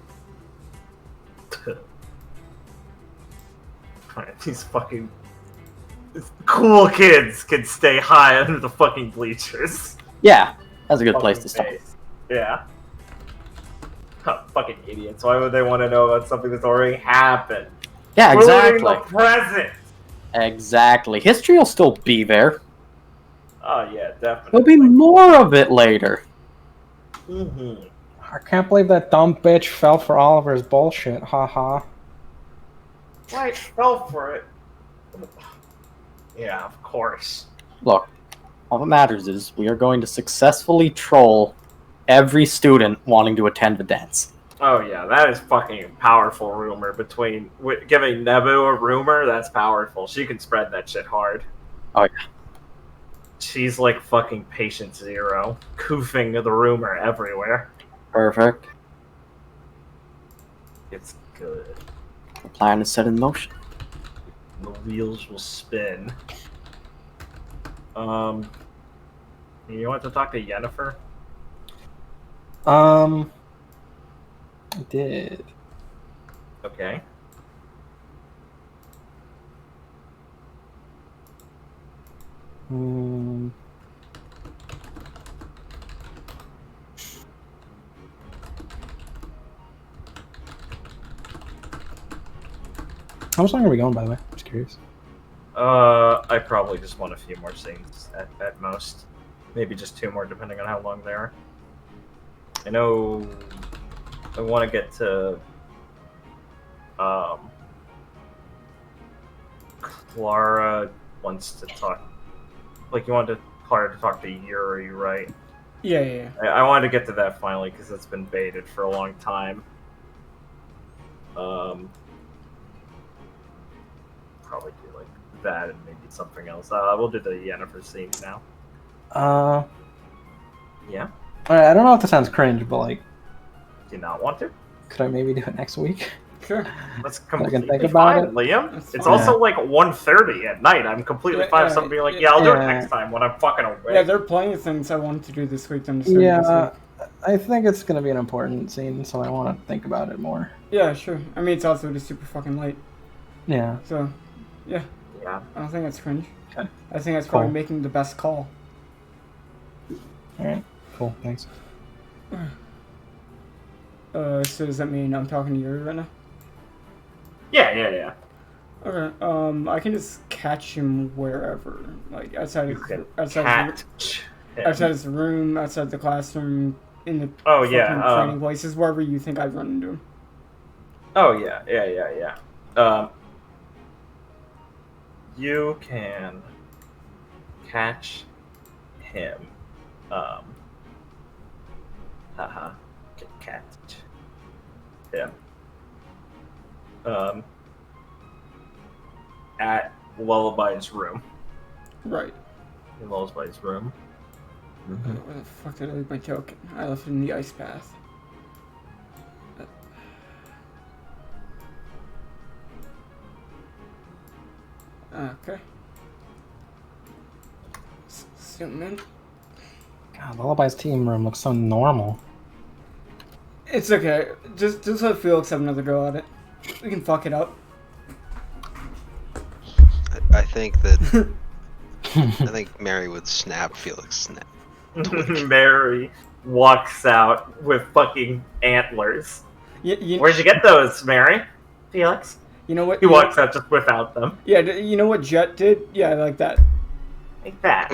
These fucking cool kids can stay high under the fucking bleachers. Yeah, that's a good place to start. Face. Yeah. Huh, fucking idiots. Why would they want to know about something that's already happened? Yeah, We're living exactly. the present. Exactly. History will still be there. Oh yeah, definitely. There'll be more of it later. Mm-hmm. I can't believe that dumb bitch fell for Oliver's bullshit. Haha. Right, fell for it. Yeah, of course. Look, all that matters is we are going to successfully troll every student wanting to attend the dance. Oh yeah, that is fucking powerful rumor. Between giving Nebu a rumor, that's powerful. She can spread that shit hard. Oh yeah. She's like fucking patient zero, koofing the rumor everywhere. Perfect. It's good. The plan is set in motion. The wheels will spin. You want to talk to Yennefer? I did. Okay. How much longer are we going, by the way? Just curious. I probably just want a few more scenes at most. Maybe just 2 more, depending on how long they are. I know I want to get to Clara wants to talk. Like, you wanted Clara to talk to Yuri, right? Yeah. I wanted to get to that finally because it's been baited for a long time. Probably do like that and maybe something else. We'll do the Yennefer scene now. Yeah. I don't know if this sounds cringe, but like, Do you not want to? could I maybe do it next week? Sure. That's I can completely think about fine, it. Liam. That's It's fine. also like 1:30 at night. I'm completely Yeah, fine with yeah, someone being like, yeah, "Yeah, I'll do it yeah. next time when I'm fucking awake." Yeah, there are plenty of things I wanted to do this week. I'm just doing this Yeah, week. I think it's gonna be an important scene, so I want to think about it more. Yeah, sure. I mean, it's also just super fucking late. Yeah. So, yeah, Yeah. I don't think that's cringe. Okay. I think that's probably Cool. making the best call. All right. Cool. Thanks. So does that mean I'm talking to you right now? Yeah. Okay. I can just catch him wherever, like outside You of can outside catch him. outside his room, outside the classroom, in the Oh, fucking yeah, training places, wherever you think I'd run into him. Oh yeah. You can catch him. Can catch him. At Lullaby's room. Right. In Lullaby's room. Where the fuck did I leave my token? I left it in the ice bath. Okay. Zoom in. God, Lullaby's team room looks so normal. It's okay. Just let Felix have another go at it. We can fuck it up. I think that I think Mary would snap Felix snap. Mary walks out with fucking antlers. You, Where'd you get those, Mary? Felix? you know what? He walks out just without them. Yeah, you know what Jet did? Yeah, I like that. Like that.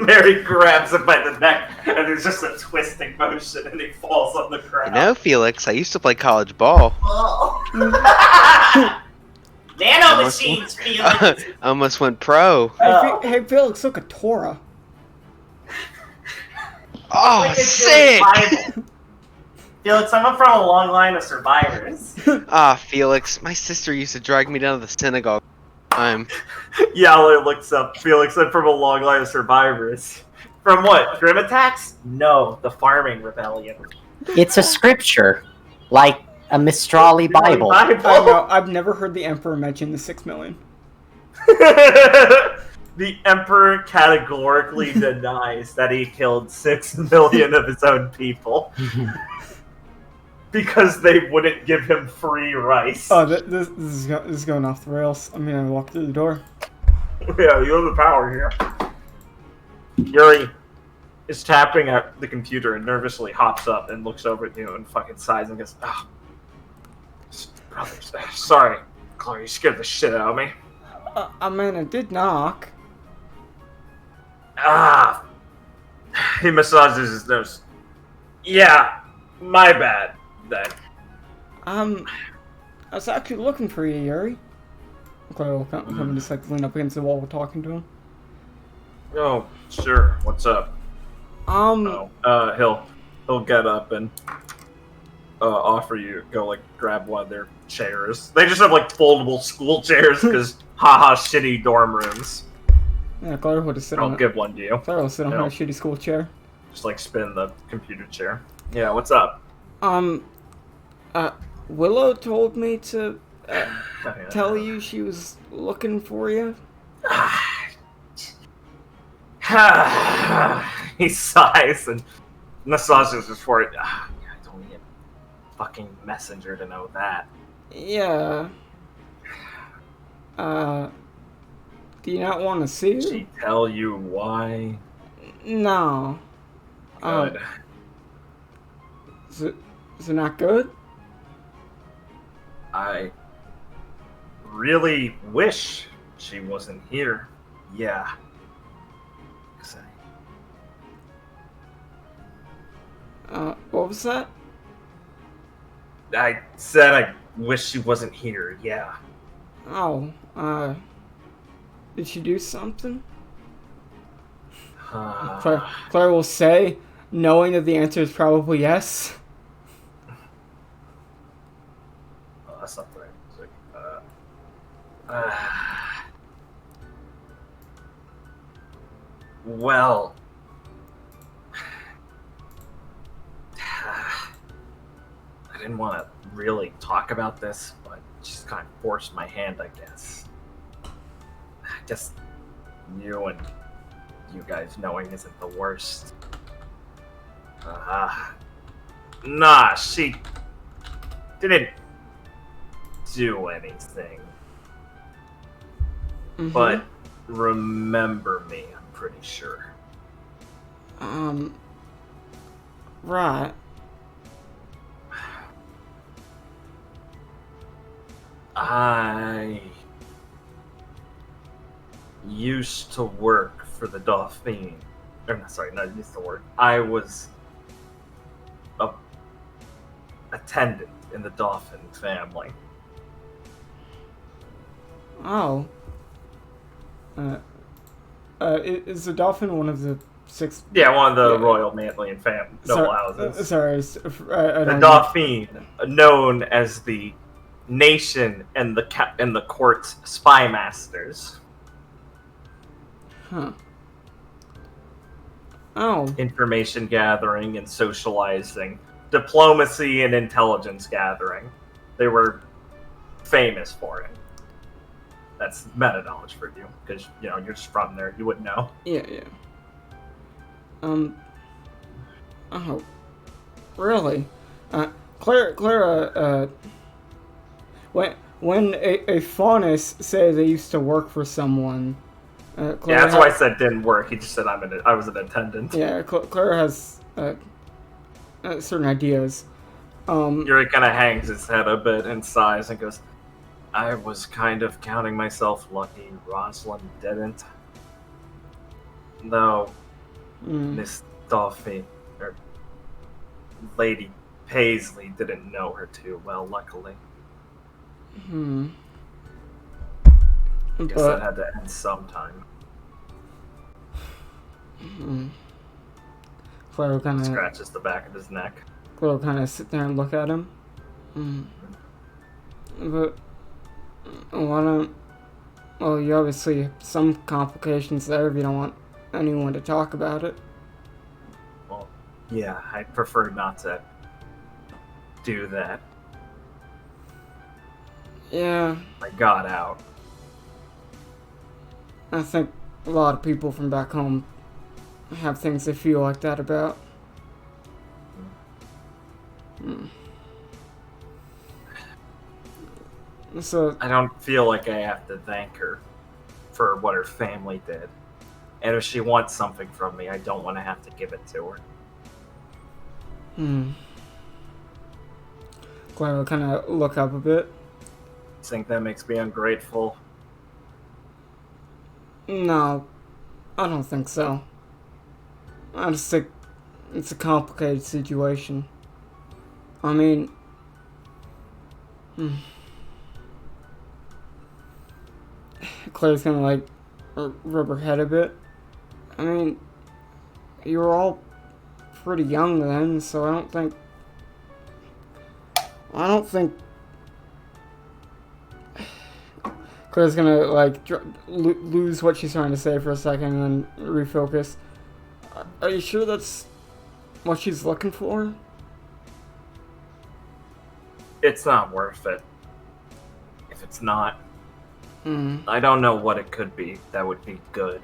Mary grabs him by the neck, and there's just a twisting motion, and he falls on the You ground. know, Felix, I used to play college ball. Nano machines, Felix! Almost went pro. Oh. Hey, Felix, look at Tora. Oh, Like a sick! Jewish Bible. Felix, I'm from a long line of survivors. Ah, Felix, my sister used to drag me down to the synagogue. Yowler looks up. Felix, I'm from a long line of survivors. From what? Grim attacks? No, the farming rebellion. It's a scripture, like a Mistrali Bible. I know, I've never heard the Emperor mention the 6 million. The Emperor categorically denies that he killed 6 million of his own people. Because they wouldn't give him free rice. Oh, this is going off the rails. I'm gonna walk through the door. Yeah, you have the power here. Yuri is tapping at the computer and nervously hops up and looks over at you and fucking sighs and goes, "Oh, brothers, sorry, Chloe, you scared the shit out of me." I mean, I did knock. Ah. He massages his nose. Yeah, my bad, then. I was actually looking for you, Yuri. Claire will come and just like lean up against the wall while talking to him. Oh, sure. What's up? He'll get up and offer you go like grab one of their chairs. They just have like foldable school chairs because haha shitty dorm rooms. Yeah, Claire would have sit I'll on it. give one to you. Claire will sit on Yeah. her shitty school chair. Just like spin the computer chair. Yeah, what's up? Willow told me to Yeah. tell you she was looking for you. He sighs and massages his forehead. I don't need a fucking messenger to know that. Yeah. Do you not want to see her? Did she tell you why? No. Good. Is it not good? I really wish she wasn't here. Yeah. What was that? I said I wish she wasn't here. Yeah. Oh, did she do something? Claire will say, knowing that the answer is probably yes. Oh, that's not the right music. Well, I didn't want to really talk about this, but just kind of forced my hand, I guess. I guess you and you guys knowing isn't the worst. Nah, she didn't do anything. Mm-hmm. But remember me, I'm pretty sure. Right. I used to work for the Dauphine. Sorry, not used to work. I was a attendant in the Dauphin family. Oh. Is the dolphin one of the 6? Yeah, one of the Yeah. Royal Mantlian noble houses. Sorry, I The don't Dauphine, known as the nation and the court's spy masters. Huh. Oh. Information gathering and socializing, diplomacy and intelligence gathering. They were famous for it. That's meta knowledge for you, because you're just from there. You wouldn't know. Yeah. Oh. Really? Clara, when a faunus say they used to work for someone, Clara Yeah, that's why I said didn't work. He just said I was an attendant. Yeah, Clara has certain ideas. Yuri kind of hangs his head a bit and sighs and goes, I was kind of counting myself lucky Rosalind didn't. Though Miss Dauphine, or Lady Paisley, didn't know her too well, luckily. Guess that had to end sometime. Clara kind of Scratches the back of his neck. Clara kind of sit there and look at him. But why don't? Well, you obviously have some complications there if you don't want anyone to talk about it. Well, yeah, I prefer not to do that. Yeah, I got out. I think a lot of people from back home have things they feel like that about. So I don't feel like I have to thank her for what her family did. And if she wants something from me, I don't want to have to give it to her. Clara will kind of look up a bit. Think that makes me ungrateful? No, I don't think so. I just think it's a complicated situation. I mean, Claire's gonna like rub her head a bit. I mean, you were all pretty young then, so I don't think Claire's gonna like lose what she's trying to say for a second and then refocus. Are you sure that's what she's looking for? It's not worth it. If it's not, I don't know what it could be that would be good.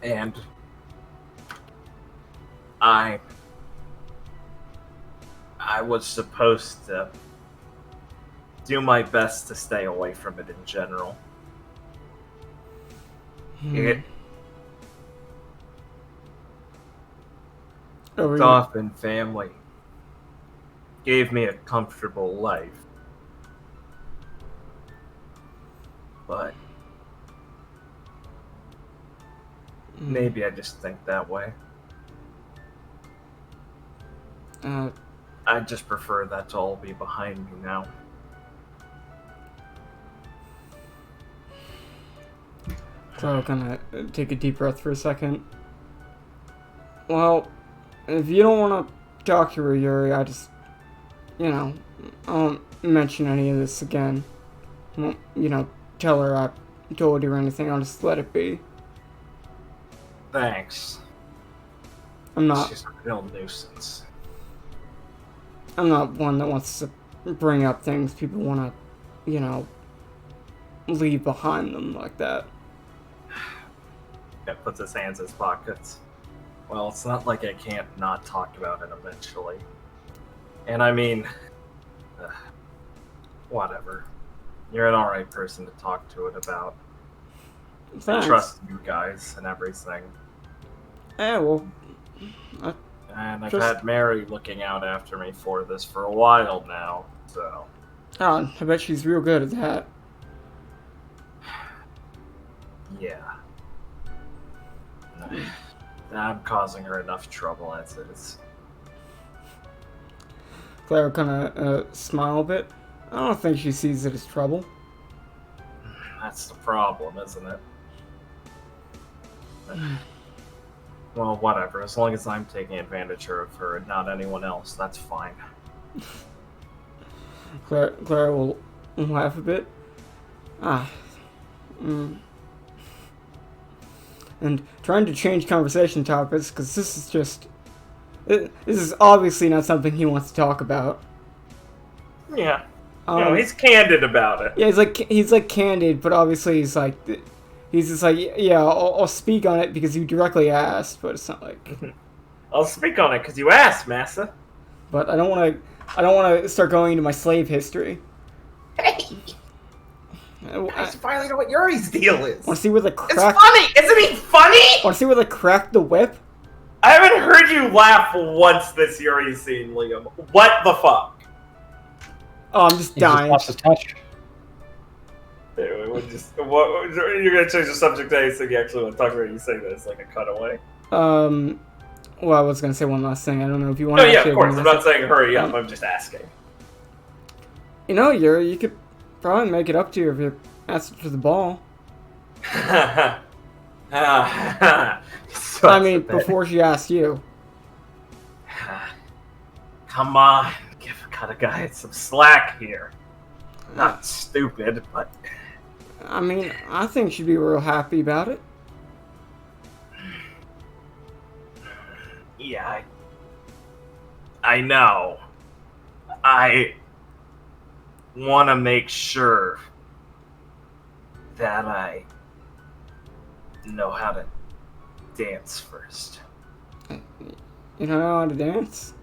And I was supposed to do my best to stay away from it in general. Dauphin family gave me a comfortable life. Maybe I just think that way. I just prefer that to all be behind me now. Clara gonna take a deep breath for a second. Well, if you don't want to talk to her, Yuri, I just, I won't mention any of this again. I won't, tell her I told you or anything. I'll just let it be. Thanks. She's a real nuisance. I'm not one that wants to bring up things people want to, leave behind them like that. Yeah, puts his hands in his pockets. Well, it's not like I can't not talk about it eventually. And I mean, whatever. You're an alright person to talk to it about. Thanks. I trust you guys and everything. Yeah, well... And I've had Mary looking out after me for this for a while now, so... Oh, I bet she's real good at that. Yeah. I'm causing her enough trouble as is. Clara kind of smile a bit. I don't think she sees it as trouble. That's the problem, isn't it? Well, whatever. As long as I'm taking advantage of her and not anyone else, that's fine. Clara will laugh a bit. And trying to change conversation topics, because this is just... This is obviously not something he wants to talk about. Yeah. No, he's candid about it. Yeah, he's like candid, but obviously he's just like, yeah, I'll speak on it because you directly asked, but it's not like... I'll speak on it because you asked, massa. But I don't want to start going into my slave history. Hey! I finally know what Yuri's deal is. Want to see where the crack... It's funny! Isn't he funny? Want to see where they cracked the whip? I haven't heard you laugh once this Yuri scene, Liam. What the fuck? Oh, I'm just dying. Just lost his touch. Anyway, you're gonna change the subject to anything you actually want to talk about. You say this like a cutaway. Well, I was gonna say one last thing. I don't know if you want No, to. yeah, of course. I'm not saying hurry up. I'm just asking. Yuri, you could probably make it up to you if you asked for the ball. I mean, before she asked you. Come on, cut a guy some slack here. Not stupid, but... I mean, I think she'd be real happy about it. Yeah, I know. I want to make sure that I know how to dance first. You don't know how to dance?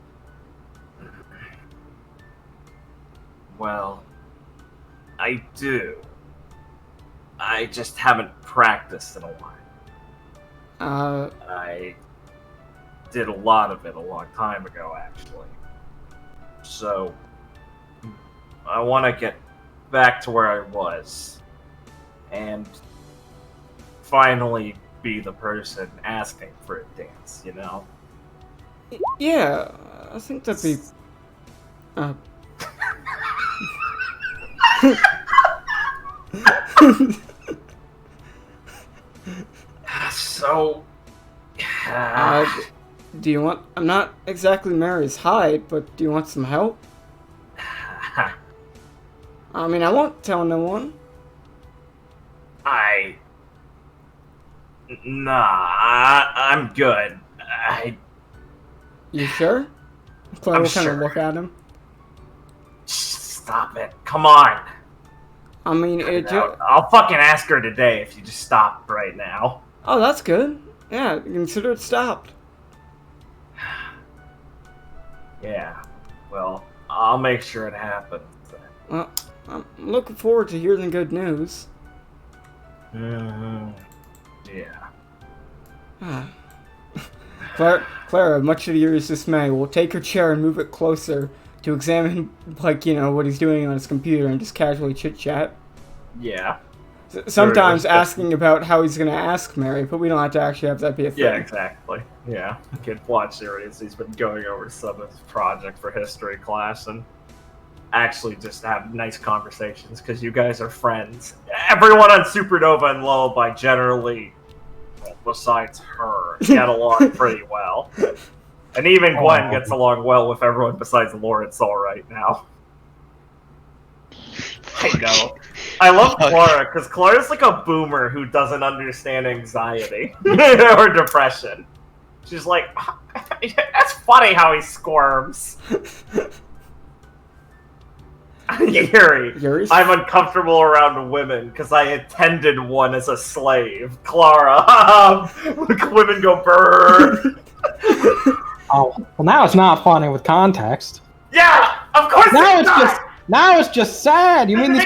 Well, I do. I just haven't practiced in a while. I did a lot of it a long time ago, actually. So, I want to get back to where I was. And finally be the person asking for a dance, you know? Yeah, I think that'd be... So... do you want... I'm not exactly Mary's height, but do you want some help? I mean, I won't tell no one. I'm good. You sure? Claire will kind of sure. look at him. Stop it. Come on. I mean, I'll fucking ask her today if you just stop right now. Oh, that's good. Yeah, consider it stopped. Yeah. Well, I'll make sure it happens. Well, I'm looking forward to hearing the good news. Yeah. Clara, much to Yuri's dismay, will take her chair and move it closer to examine, what he's doing on his computer and just casually chit-chat. Yeah. Sometimes Yuri was asking about how he's gonna ask Mary, but we don't have to actually have that be a thing. Yeah, exactly. Yeah, you could watch Yuri as he's been going over some of his project for history class and actually just have nice conversations because you guys are friends. Everyone on Supernova and Lullaby generally, well, besides her, get along pretty well. And even Gwen gets along well with everyone besides Lawrence all right now. I know. I love Clara because Clara's like a boomer who doesn't understand anxiety or depression. She's like, that's funny how he squirms. Yuri, I'm uncomfortable around women because I attended one as a slave. Clara, women go burn. Oh, well, now it's not funny with context. Yeah, of course. Now it's just sad. You mean these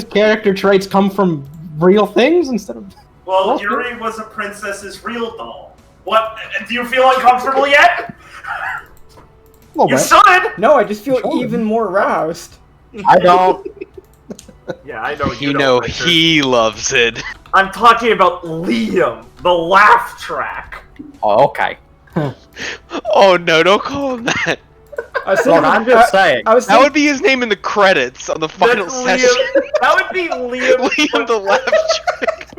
character traits come from real things instead of? Well, Yuri was a princess's real doll. What? Do you feel uncomfortable yet? You should. No, I just feel even more aroused. I don't. Yeah, I know You know he loves it. I'm talking about Liam, the laugh track. Oh, okay. Oh no, don't call him that. I'm just saying. That would be his name in the credits on the final session. That would be Liam. Liam the laugh track.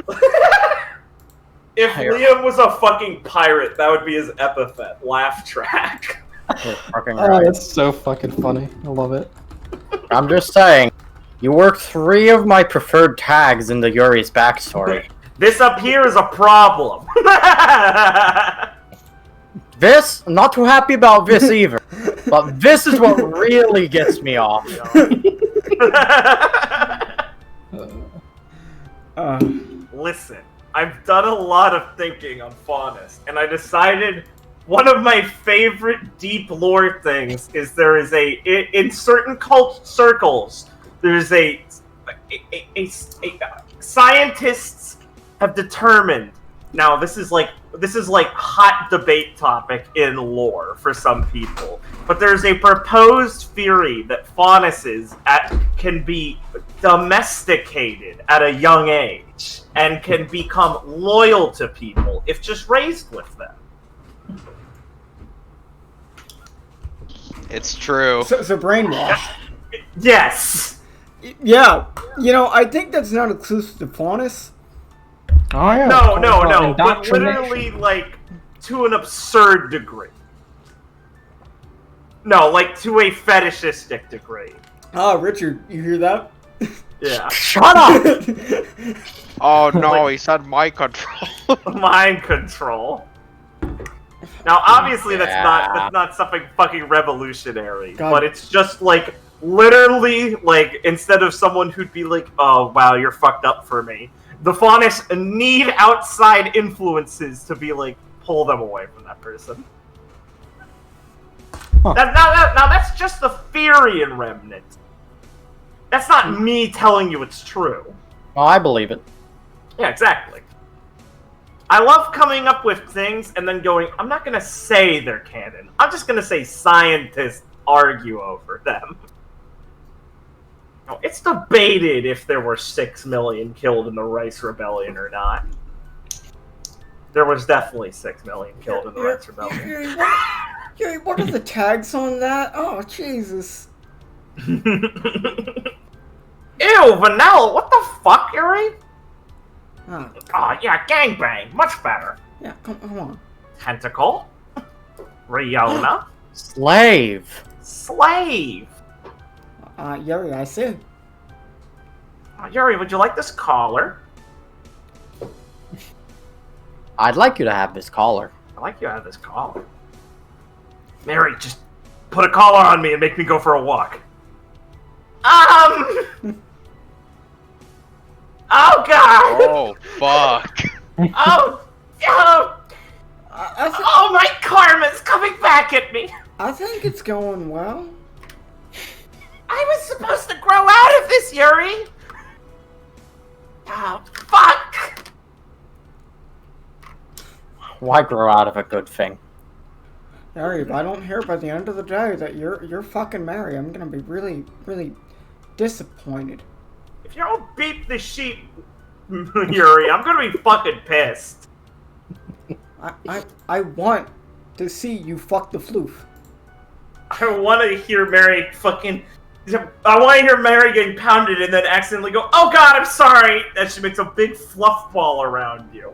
If Liam was a fucking pirate, that would be his epithet, laugh track. Oh, that's so fucking funny. I love it. I'm just saying. You worked 3 of my preferred tags into Yuri's backstory. This up here is a problem. This, I'm not too happy about this either. But this is what really gets me off. Listen, I've done a lot of thinking on Faunus, and I decided one of my favorite deep lore things is there is in certain cult circles, there's scientists have determined. Now this is like hot debate topic in lore for some people, but there's a proposed theory that faunuses can be domesticated at a young age and can become loyal to people if just raised with them. It's true. So brainwash. Yes. Yeah. You know, I think that's not exclusive to Faunus. Oh yeah. No. But literally, like, to an absurd degree. No, like to a fetishistic degree. Oh, Richard, you hear that? Yeah. Shut up! Oh no, he's had mind control. Mind control. Now, obviously, that's not something fucking revolutionary, but it's just like literally like instead of someone who'd be like, "Oh wow, you're fucked up for me," the Faunus need outside influences to be like pull them away from that person. Huh. Now that's just the theory in Remnant. That's not me telling you it's true. Oh, I believe it. Yeah, exactly. I love coming up with things and then going, I'm not going to say they're canon. I'm just going to say scientists argue over them. No, it's debated if there were 6 million killed in the Rice Rebellion or not. There was definitely 6 million killed in the Rice Rebellion. Yuri, what are the tags on that? Oh, Jesus. Ew, vanilla, what the fuck, Yuri? Oh, yeah, gangbang, much better. yeah, come on. Tentacle. Riona. Slave. Slave. Yuri, I see. Yuri, would you like this collar? I'd like you to have this collar. I like you to have this collar. Mary, just put a collar on me and make me go for a walk. Oh god! Oh fuck! Oh, my karma's coming back at me. I think it's going well. I was supposed to grow out of this, Yuri. Oh fuck! Why grow out of a good thing? Yuri, if I don't hear by the end of the day that you're fucking Mary, I'm gonna be really, really disappointed. If you don't beat the sheep, Yuri, I'm gonna be fucking pissed. I want to see you fuck the floof. I want to hear Mary fucking. I want to hear Mary getting pounded and then accidentally go, "Oh God, I'm sorry." And she makes a big fluff ball around you.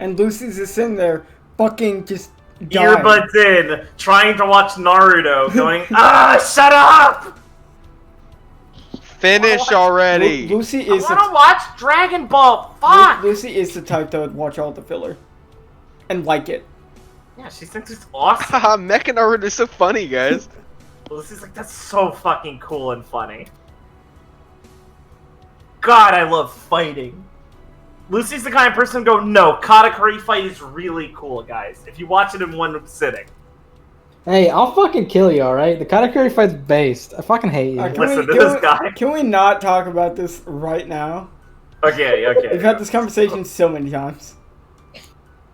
And Lucy's just sitting there, fucking just dying. Earbuds in, trying to watch Naruto, going, shut up! Finish already. Lucy I is want to watch Dragon Ball. Fuck! Lucy is the type that would watch all the filler and like it. Yeah, she thinks it's awesome. Haha, Mecha Naruto is so funny, guys. Lucy's like, that's so fucking cool and funny. God, I love fighting. Lucy's the kind of person to go, no, Katakuri fight is really cool, guys. If you watch it in one sitting. Hey, I'll fucking kill you, alright? The Katakuri fight's based. I fucking hate you. Listen to this guy. Can we not talk about this right now? Okay. We've had this conversation so many times.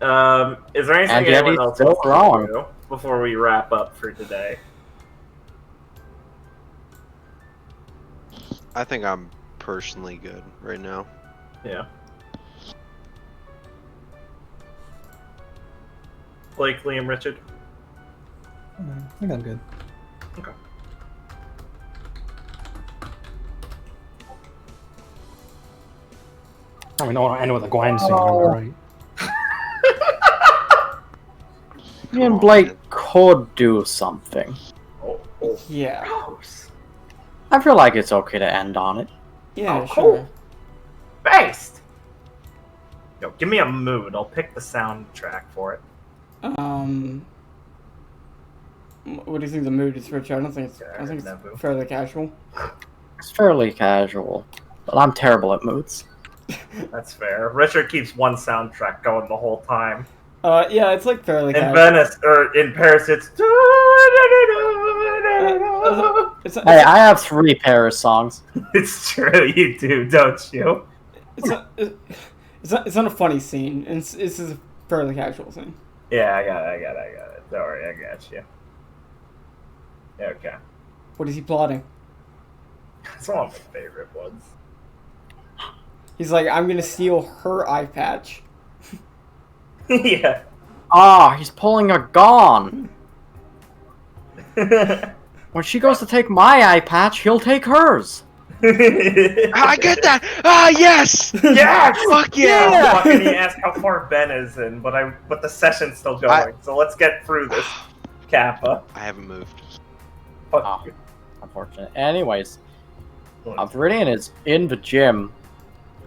Is there anything And yet anyone he's else still wants to wrong. do before we wrap up for today? I think I'm personally good right now. Yeah. Blake, Liam, Richard. I think I'm good. Okay. I mean, I know what the Gwen scene, right? Me and Blake could do something. Yeah. I feel like it's okay to end on it. Yeah, Oh, sure. cool. Based. Yo, give me a mood. I'll pick the soundtrack for it. What do you think the mood is, Rich? I think it's Nebu. fairly casual. It's fairly casual, but I'm terrible at moods. That's fair. Richard keeps one soundtrack going the whole time. Yeah, it's like fairly In casual. Venice, or in Paris, it's... Hey, I have 3 Paris songs. It's true, you do, don't you? It's not a funny scene. It's a fairly casual scene. Yeah, I got it. Don't worry, I got you. Yeah, okay. What is he plotting? It's one of my favorite ones. He's like, I'm gonna steal her eye patch. Yeah. Ah, he's pulling a gun. When she goes to take my eye patch, he'll take hers. I get that. Ah, yes. Yes! Fuck yeah. Fucking he asked how far Ben is in, but the session's still going, so let's get through this. Kappa. I haven't moved. Fuck Oh. you. Unfortunate. Anyways, Viridian is in the gym,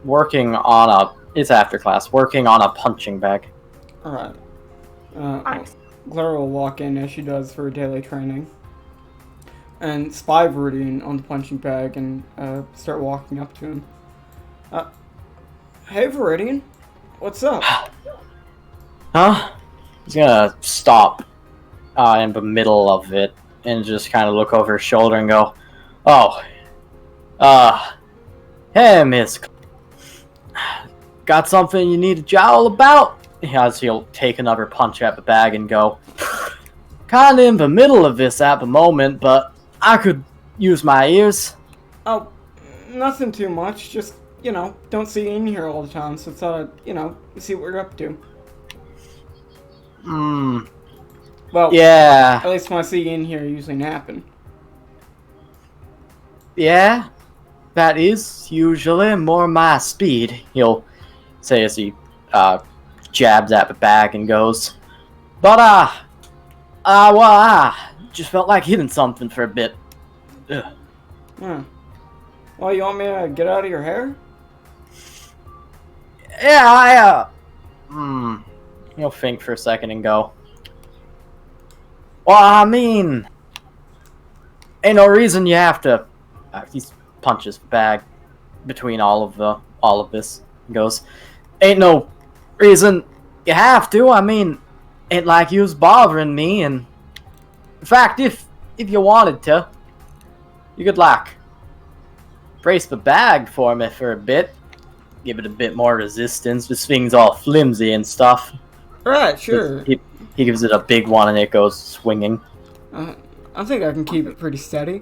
working on it's after class, working on a punching bag. Alright. Nice. Clara will walk in as she does for daily training. And spy Viridian on the punching bag and start walking up to him. Hey Viridian, what's up? Huh? He's gonna stop in the middle of it and just kind of look over his shoulder and go, "Oh, hey, Miss. Got something you need to jowl about?" As he'll take another punch at the bag and go, "Kinda in the middle of this at the moment, but I could use my ears." Oh, nothing too much. Just, don't see you in here all the time, so thought I'd, see what you're up to. Well, Yeah. at least when I see you in here, you're usually napping. Yeah, that is usually more my speed, he'll say as he jabs at the bag and goes, "But, I just felt like hitting something for a bit." Ugh. Well, you want me to get out of your hair? Yeah, He'll think for a second and go, "Well, I mean, ain't no reason you have to..." He punches the bag between all of this and goes, "Ain't no reason you have to. I mean, ain't like you was bothering me, and in fact, if you wanted to, you could brace the bag for me for a bit, give it a bit more resistance. This thing's all flimsy and stuff." Alright, sure. He gives it a big one and it goes swinging. I think I can keep it pretty steady.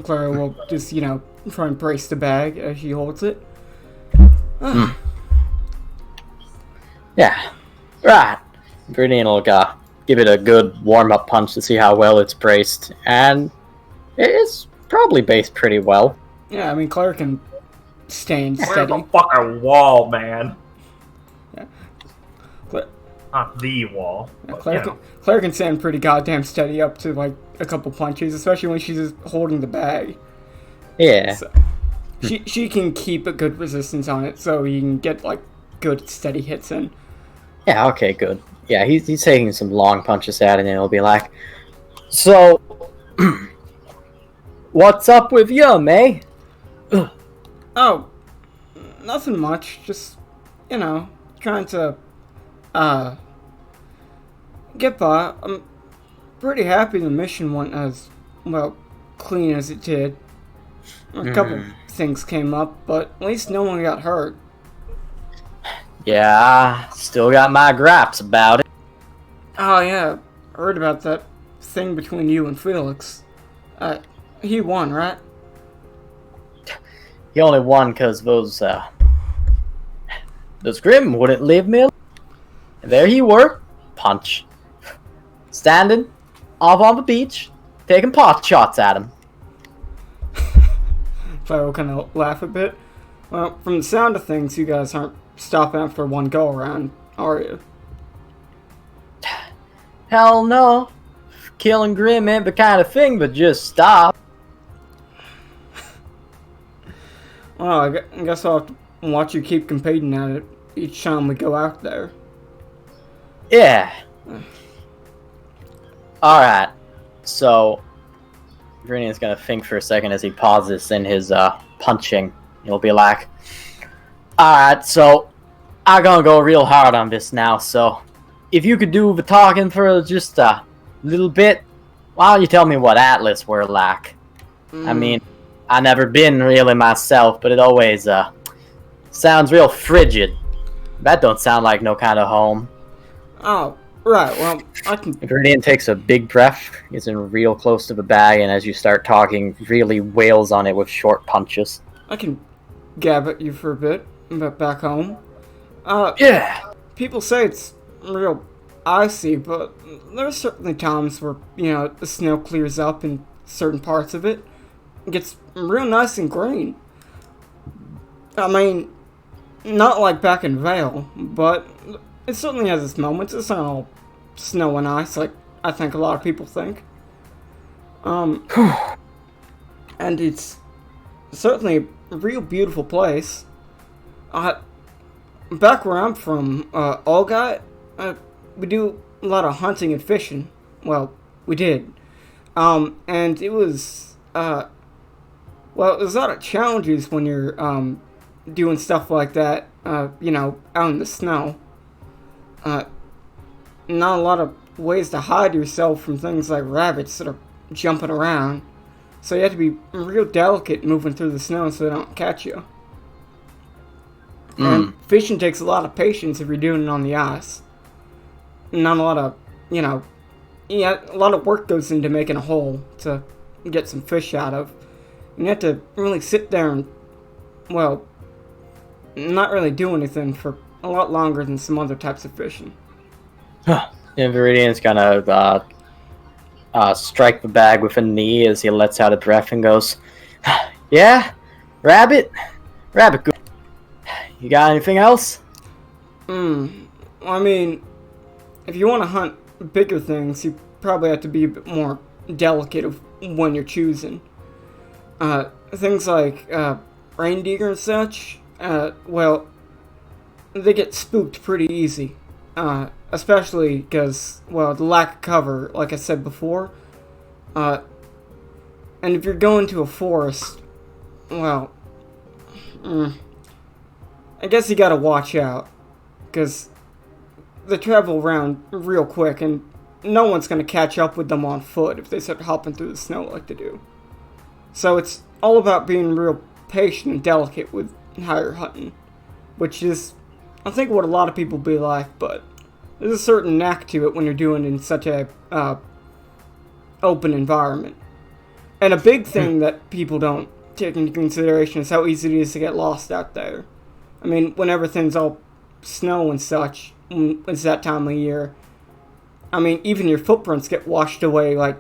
Clara will just, try and brace the bag as she holds it. Yeah. Right. Viridian will give it a good warm-up punch to see how well it's braced, and it's probably based pretty well. Yeah, I mean, Claire can stand Where's steady. the fucking wall, man? Yeah. Cla- Not the wall. yeah, But, Claire, you know. Claire can stand pretty goddamn steady up to like a couple punches, especially when she's just holding the bag. Yeah. So, she can keep a good resistance on it, so you can get like good steady hits in. Yeah, okay, good. Yeah, he's taking some long punches at it, and he'll be like, so, what's up with you, May? Oh, nothing much. Just, trying to, get by. I'm pretty happy the mission went as, well, clean as it did. A couple things came up, but at least no one got hurt. Yeah, I still got my gripes about it. Oh, yeah. I heard about that thing between you and Felix. He won, right? He only won because those Grimm wouldn't leave me alone. And there he were, punch. Standing off on the beach, taking pot shots at him. So I will kind of laugh a bit. Well, from the sound of things, you guys aren't stopping after one go-around, are you? Hell no. Killing Grimm ain't the kind of thing, but just stop. Well, I guess I'll have to watch you keep competing at it each time we go out there. Yeah. Alright. So, Viridian's gonna think for a second as he pauses in his punching. He'll be like, alright, so I'm gonna go real hard on this now, so if you could do the talking for just a little bit, why don't you tell me what Atlas were like? I mean, I never been really myself, but it always sounds real frigid. That don't sound like no kind of home. Oh, right, well, I can... Viridian takes a big breath, gets in real close to the bag, and as you start talking, really wails on it with short punches. I can gab at you for a bit, but back home. Yeah. People say it's real icy, but there's certainly times where, the snow clears up in certain parts of it. It gets real nice and green. I mean, not like back in Vale, but it certainly has its moments. It's not all snow and ice like I think a lot of people think. And it's certainly a real beautiful place. Back where I'm from, Olga, we do a lot of hunting and fishing. Well, we did. And it was, there's a lot of challenges when you're, doing stuff like that, out in the snow. Not a lot of ways to hide yourself from things like rabbits that are jumping around. So you have to be real delicate moving through the snow so they don't catch you. And fishing takes a lot of patience if you're doing it on the ice. Not a lot of, a lot of work goes into making a hole to get some fish out of. And you have to really sit there and, not really do anything for a lot longer than some other types of fishing. And Viridian's gonna strike the bag with a knee as he lets out a breath and goes, yeah, rabbit, good. You got anything else? I mean, if you want to hunt bigger things, you probably have to be a bit more delicate of when you're choosing. Things like reindeer and such, they get spooked pretty easy. Especially because, the lack of cover, like I said before. And if you're going to a forest, I guess you gotta watch out. Because they travel around real quick, and no one's gonna catch up with them on foot if they start hopping through the snow like they do. So it's all about being real patient and delicate with how you're hunting. Which is, I think, what a lot of people be like, but there's a certain knack to it when you're doing it in such a open environment. And a big thing that people don't take into consideration is how easy it is to get lost out there. I mean, when everything's all snow and such, when it's that time of year, I mean, even your footprints get washed away, like,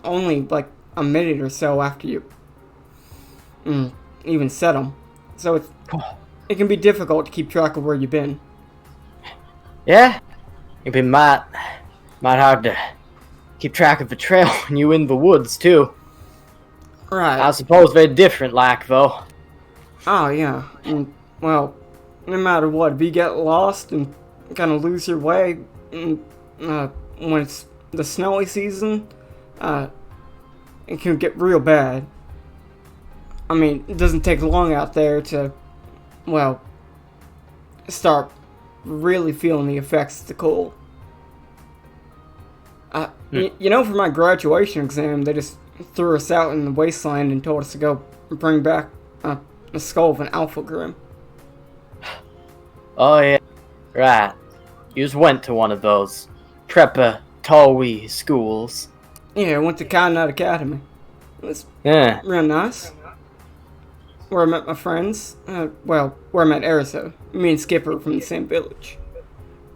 only, like, a minute or so after you even set them. So it can be difficult to keep track of where you've been. Yeah, it'd be might hard to keep track of the trail when you in the woods too. Right. I suppose very different, like though. Oh, yeah. Well, no matter what, if you get lost and kind of lose your way when it's the snowy season, it can get real bad. I mean, it doesn't take long out there to, well, start really feeling the effects of the cold. You know, for my graduation exam, they just threw us out in the wasteland and told us to go bring back a skull of an alpha grim. Oh yeah, right. You just went to one of those preparatory schools. Yeah, I went to Conrad Academy. It was Yeah. real nice. Where I met my friends. Where I met Erisa. Me and Skipper from the same village.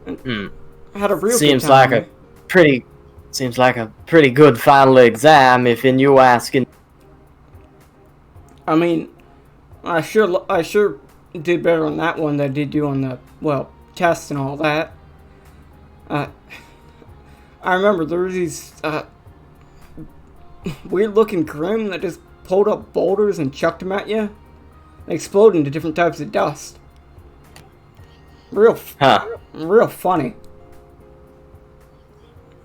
And I had a real Seems good like time. Seems like a pretty good final exam, if in you asking. I mean, I sure did better on that one than I did do on the, well, tests and all that. I remember there were these weird-looking grim that just pulled up boulders and chucked them at you. They exploded into different types of dust. Real funny.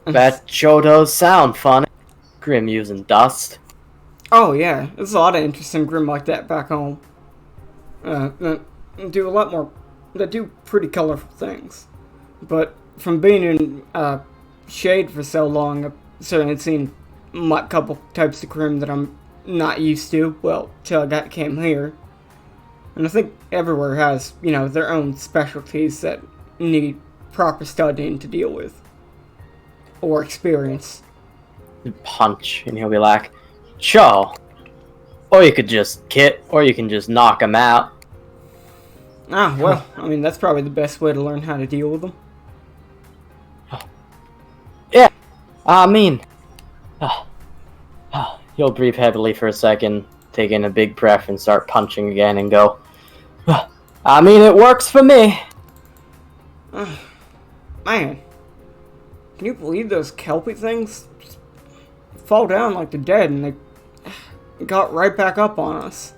That sure does sound funny. Grim using dust. Oh yeah, there's a lot of interesting grim like that back home. That do a lot more. That do pretty colorful things. But from being in shade for so long, I've certainly seen a couple types of grim that I'm not used to. Well, till I came here, and I think everywhere has, you know, their own specialties that need proper studying to deal with or experience. Punch, and he'll be like, "Sure." Or you could just kit, or you can just knock him out. Ah, well, I mean, that's probably the best way to learn how to deal with them. Yeah, I mean, he'll breathe heavily for a second, take in a big breath, and start punching again, and go, I mean, it works for me. Man, can you believe those kelpie things just fall down like they're dead and they got right back up on us?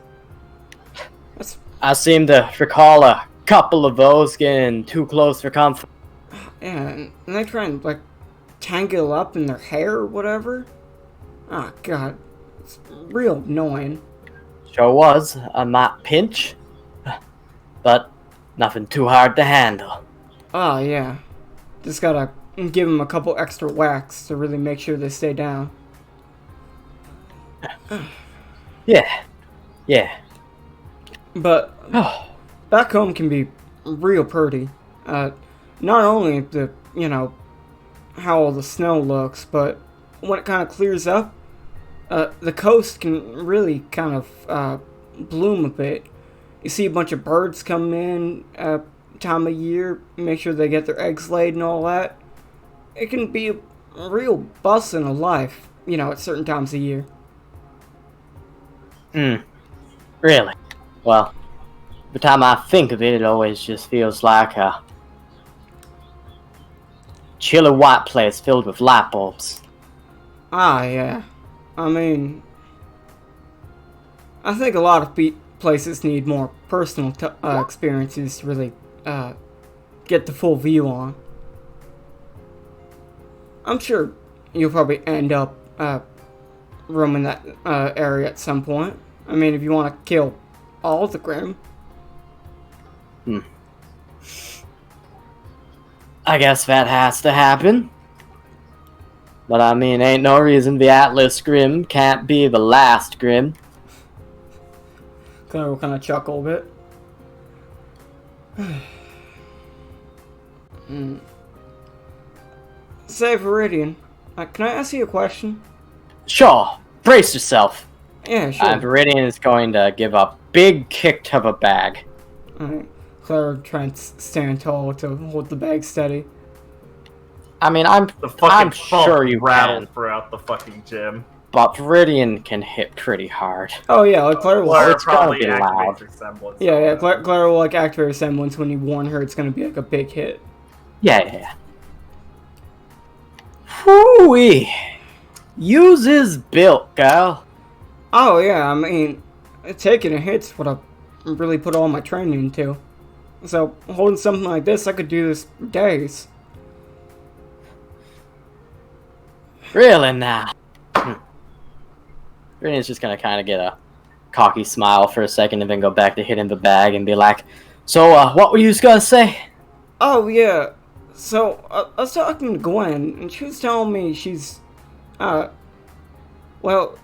I seem to recall a couple of those getting too close for comfort. Yeah, and they try and, like, tangle up in their hair or whatever. Ah, God. It's real annoying. Sure was, I might pinch, but nothing too hard to handle. Oh, yeah. Just gotta give them a couple extra whacks to really make sure they stay down. Yeah. But back home can be real pretty. Not only the, you know, how all the snow looks, but when it kind of clears up, the coast can really kind of bloom a bit. You see a bunch of birds come in time of year, make sure they get their eggs laid and all that. It can be a real bustin' of life, you know, at certain times of year. Really? Well, the time I think of it, it always just feels like a chilly white place filled with light bulbs. Ah, yeah. I mean, I think a lot of places need more personal experiences to really get the full view on. I'm sure you'll probably end up roaming that area at some point. I mean, if you want to kill all the Grim. I guess that has to happen. But I mean, ain't no reason the Atlas Grim can't be the last Grim. Kind of chuckle a bit. Say, Viridian, can I ask you a question? Sure, brace yourself. Yeah, sure. And Viridian is going to give a big kick to the bag. Alright. Clara trying to stand tall to hold the bag steady. I mean, I'm The fucking sure you rattled can, throughout the fucking gym. but Viridian can hit pretty hard. Oh yeah, like Clara will. Clara it's gonna probably be loud. activates her semblance. Yeah. Clara will like activate her semblance when you warn her it's gonna be like a big hit. Yeah. Whoo-wee. Use his built, gal. Oh yeah, I mean, taking a hit's what I really put all my training into. So holding something like this, I could do this for days. Really now? Viridian's just gonna kind of get a cocky smile for a second and then go back to hitting the bag and be like, so, what were you just gonna say? Oh yeah, so I was talking to Gwen, and she was telling me she's, well,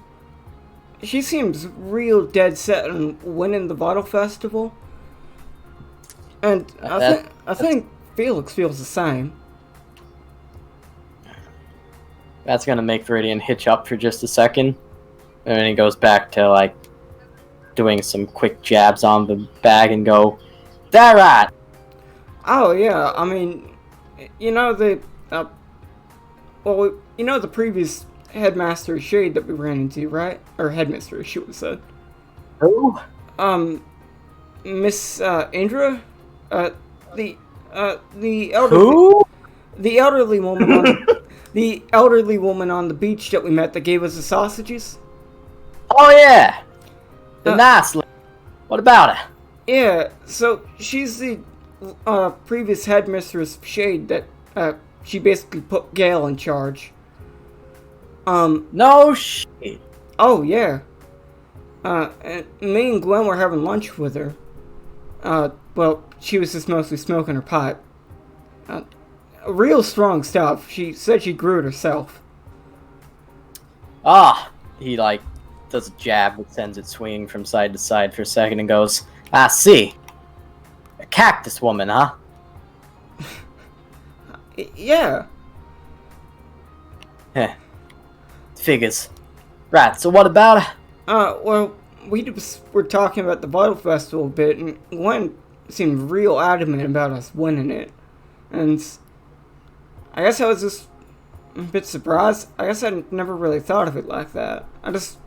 she seems real dead set on winning the Vytal Festival, and I think Felix feels the same. That's gonna make Viridian hitch up for just a second, and then he goes back to, like, doing some quick jabs on the bag and go, that right! Oh yeah, I mean, you know the, you know the previous headmaster of Shade that we ran into, right? Or headmistress, she would have said. Who? Miss Indra, the elderly, Who? the elderly woman on the elderly woman on the beach that we met that gave us the sausages. Oh yeah! The Uh, nice lady. What about her? Yeah, so she's the previous headmistress of Shade that she basically put Gale in charge. No shit. Oh yeah. And me and Gwen were having lunch with her. Well, she was just mostly smoking her pipe. Real strong stuff. She said she grew it herself. Ah, he, like, does a jab that sends it swinging from side to side for a second and goes, I see. A cactus woman, huh? Yeah. Heh. Figures. Right, so what about her? Well, we're talking about the Vytal Festival a bit, and Gwen seemed real adamant about us winning it. And I guess I was just a bit surprised. I guess I never really thought of it like that. I just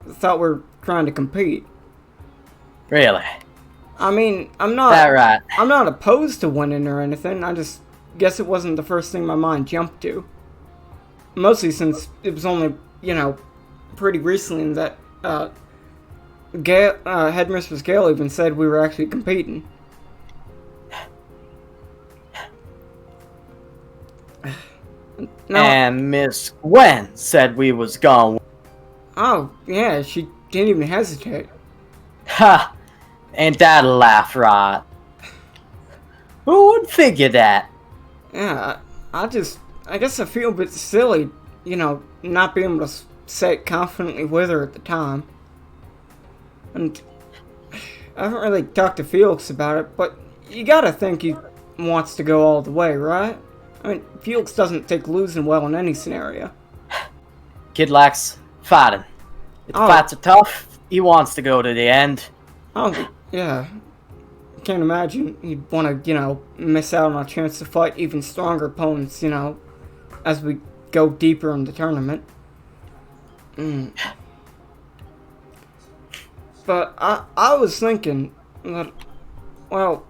thought we're trying to compete. Really? I mean, I'm not That right. I'm not opposed to winning or anything. I just guess it wasn't the first thing my mind jumped to. Mostly since it was only, pretty recently that Headmistress Gale even said we were actually competing. No. And Miss Gwen said we was gone. Oh, yeah, she didn't even hesitate. Ha! Ain't that a laugh, right? Who would figure that? Yeah, I guess I feel a bit silly, not being able to say it confidently with her at the time. And I haven't really talked to Felix about it, but you gotta think he wants to go all the way, right? I mean, Felix doesn't take losing well in any scenario. Kid likes fighting. If the Oh. fights are tough, he wants to go to the end. Oh, yeah. I can't imagine he'd want to, miss out on a chance to fight even stronger opponents, as we go deeper in the tournament. But I was thinking that, well,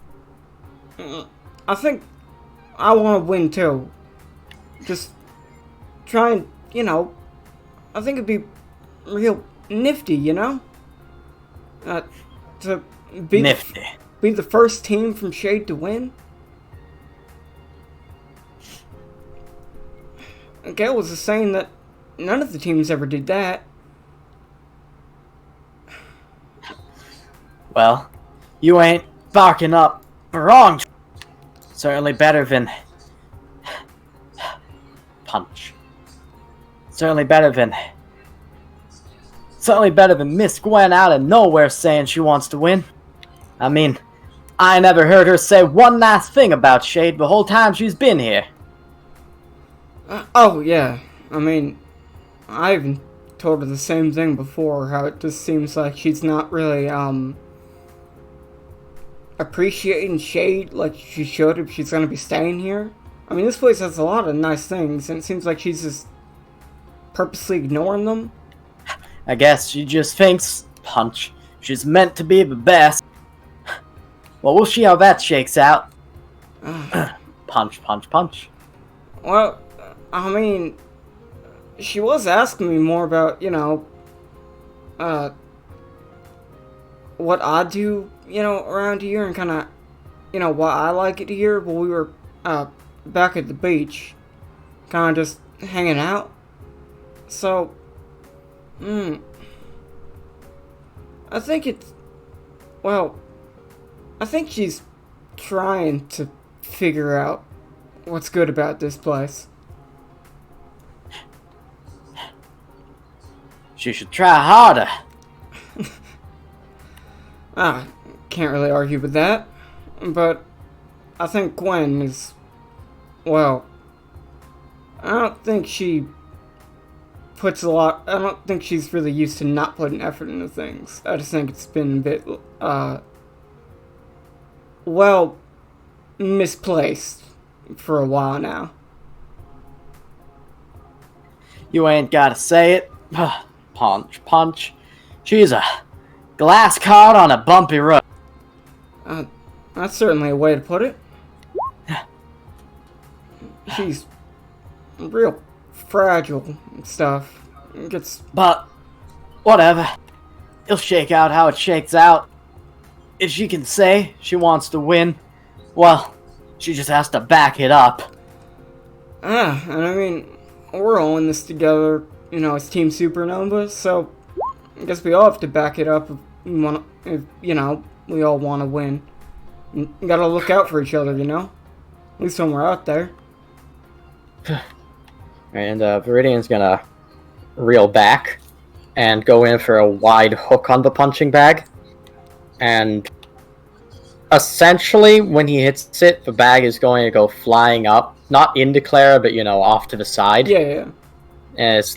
I think I want to win too. Just try and, I think it'd be real nifty, to be Nifty. be the first team from Shade to win. And Gale was just saying that none of the teams ever did that. Well, you ain't barking up the wrong. Certainly better than punch. Certainly better than Miss Gwen out of nowhere saying she wants to win. I mean, I never heard her say one nice thing about Shade the whole time she's been here. Oh yeah, I mean, I even told her the same thing before, how it just seems like she's not really, appreciating Shade like she should if she's gonna be staying here. I mean, this place has a lot of nice things, and it seems like she's just purposely ignoring them. I guess she just thinks, punch, she's meant to be the best. Well, we'll see how that shakes out. Punch, punch, punch. Well, I mean, she was asking me more about, what I do, around here and kind of, why I like it here. While we were, back at the beach, kind of just hanging out. So, I think I think she's trying to figure out what's good about this place. She should try harder. Can't really argue with that. But I think Gwen is, well, I don't think she puts a lot, I don't think she's really used to not putting effort into things. I just think it's been a bit, well, misplaced for a while now. You ain't gotta say it. Punch, punch. She's a glass card on a bumpy road. That's certainly a way to put it. She's real fragile and stuff. But, whatever. It'll shake out how it shakes out. If she can say she wants to win, well, she just has to back it up. And I mean, we're all in this together, as Team Supernova, so I guess we all have to back it up if we all want to win. You gotta look out for each other, At least when we're out there. And Viridian's gonna reel back and go in for a wide hook on the punching bag. And essentially, when he hits it, the bag is going to go flying up. Not into Clara, but, off to the side. Yeah. And it's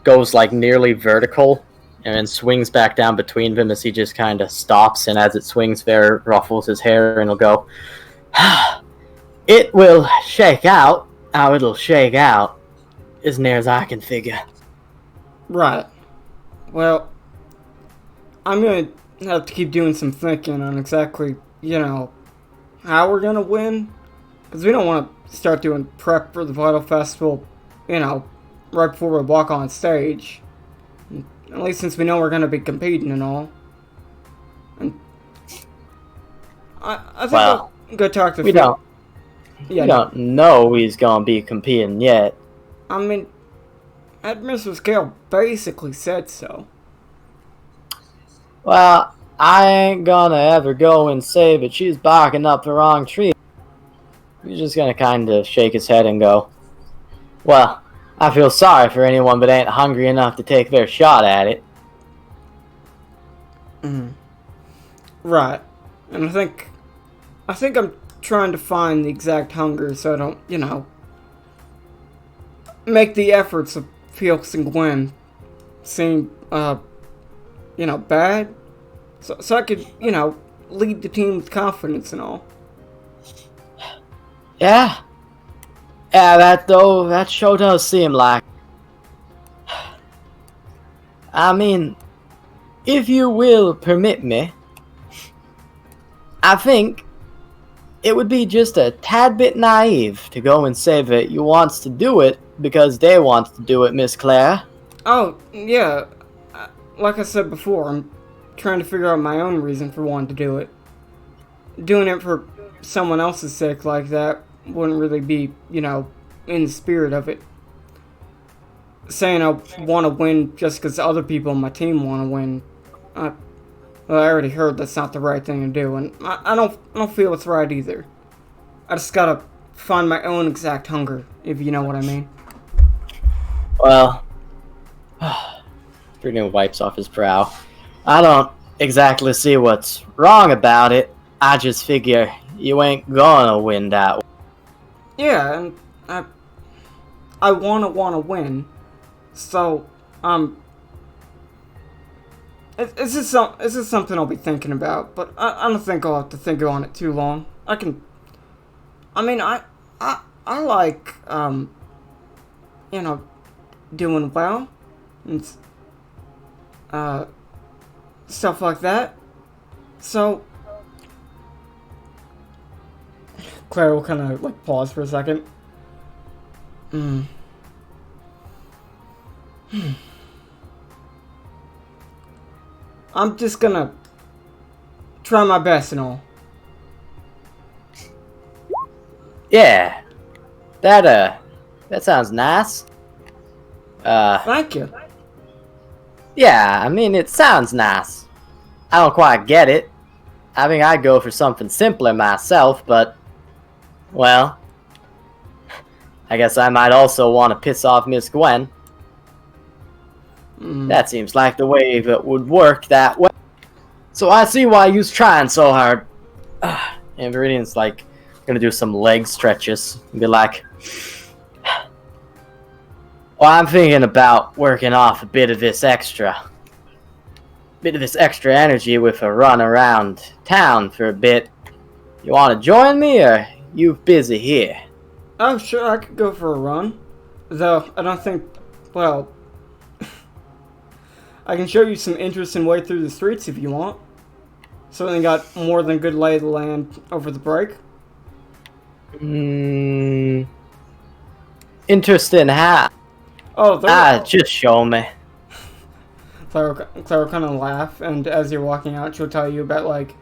goes nearly vertical. And then swings back down between them as he just kind of stops. And as it swings there, ruffles his hair and he'll go, it will shake out how it'll shake out, as near as I can figure. Right. Well, I'm gonna have to keep doing some thinking on exactly, how we're gonna win. Because we don't want to start doing prep for the Vytal Festival, right before we walk on stage. At least since we know we're gonna be competing and all. And I think Well, I'll go talk to we Phil. we don't know he's gonna be competing yet. I mean, Mr. Scale basically said so. Well, I ain't gonna ever go and say that she's barking up the wrong tree. He's just gonna kind of shake his head and go, well, I feel sorry for anyone that ain't hungry enough to take their shot at it. Right. And I think I'm trying to find the exact hunger so I don't, make the efforts of Felix and Gwen seem, bad. So I could, lead the team with confidence and all. Yeah. Yeah, that sure does seem like. I mean, if you will permit me, I think it would be just a tad bit naive to go and say that you wants to do it because they want to do it, Miss Claire. Oh, yeah. Like I said before, I'm trying to figure out my own reason for wanting to do it. Doing it for someone else's sake like that wouldn't really be, in the spirit of it. Saying I want to win just because other people on my team want to win, I already heard that's not the right thing to do, and I don't feel it's right either. I just gotta find my own exact hunger, if you know what I mean. Well, Bruno wipes off his brow. I don't exactly see what's wrong about it. I just figure you ain't gonna win that way. Yeah, and I wanna win, so This is something I'll be thinking about, but I don't think I'll have to think on it too long. I like, doing well, and, stuff like that. So, Claire will kind of, like, pause for a second. I'm just gonna try my best and all. Yeah. That sounds nice. Thank you. Yeah, I mean, it sounds nice. I don't quite get it. I mean, I'd go for something simpler myself, but, well, I guess I might also want to piss off Miss Gwen. That seems like the way that would work that way. So I see why you's trying so hard. And Viridian's like, gonna do some leg stretches and be like, well, I'm thinking about working off a bit of this extra energy with a run around town for a bit. You want to join me, or you busy here? Oh, sure, I could go for a run. Though, I don't think, well, I can show you some interesting way through the streets if you want. Certainly got more than good lay of the land over the break. Interesting, how? Oh, Just show me. Claire will kind of laugh, and as you're walking out, she'll tell you about, like,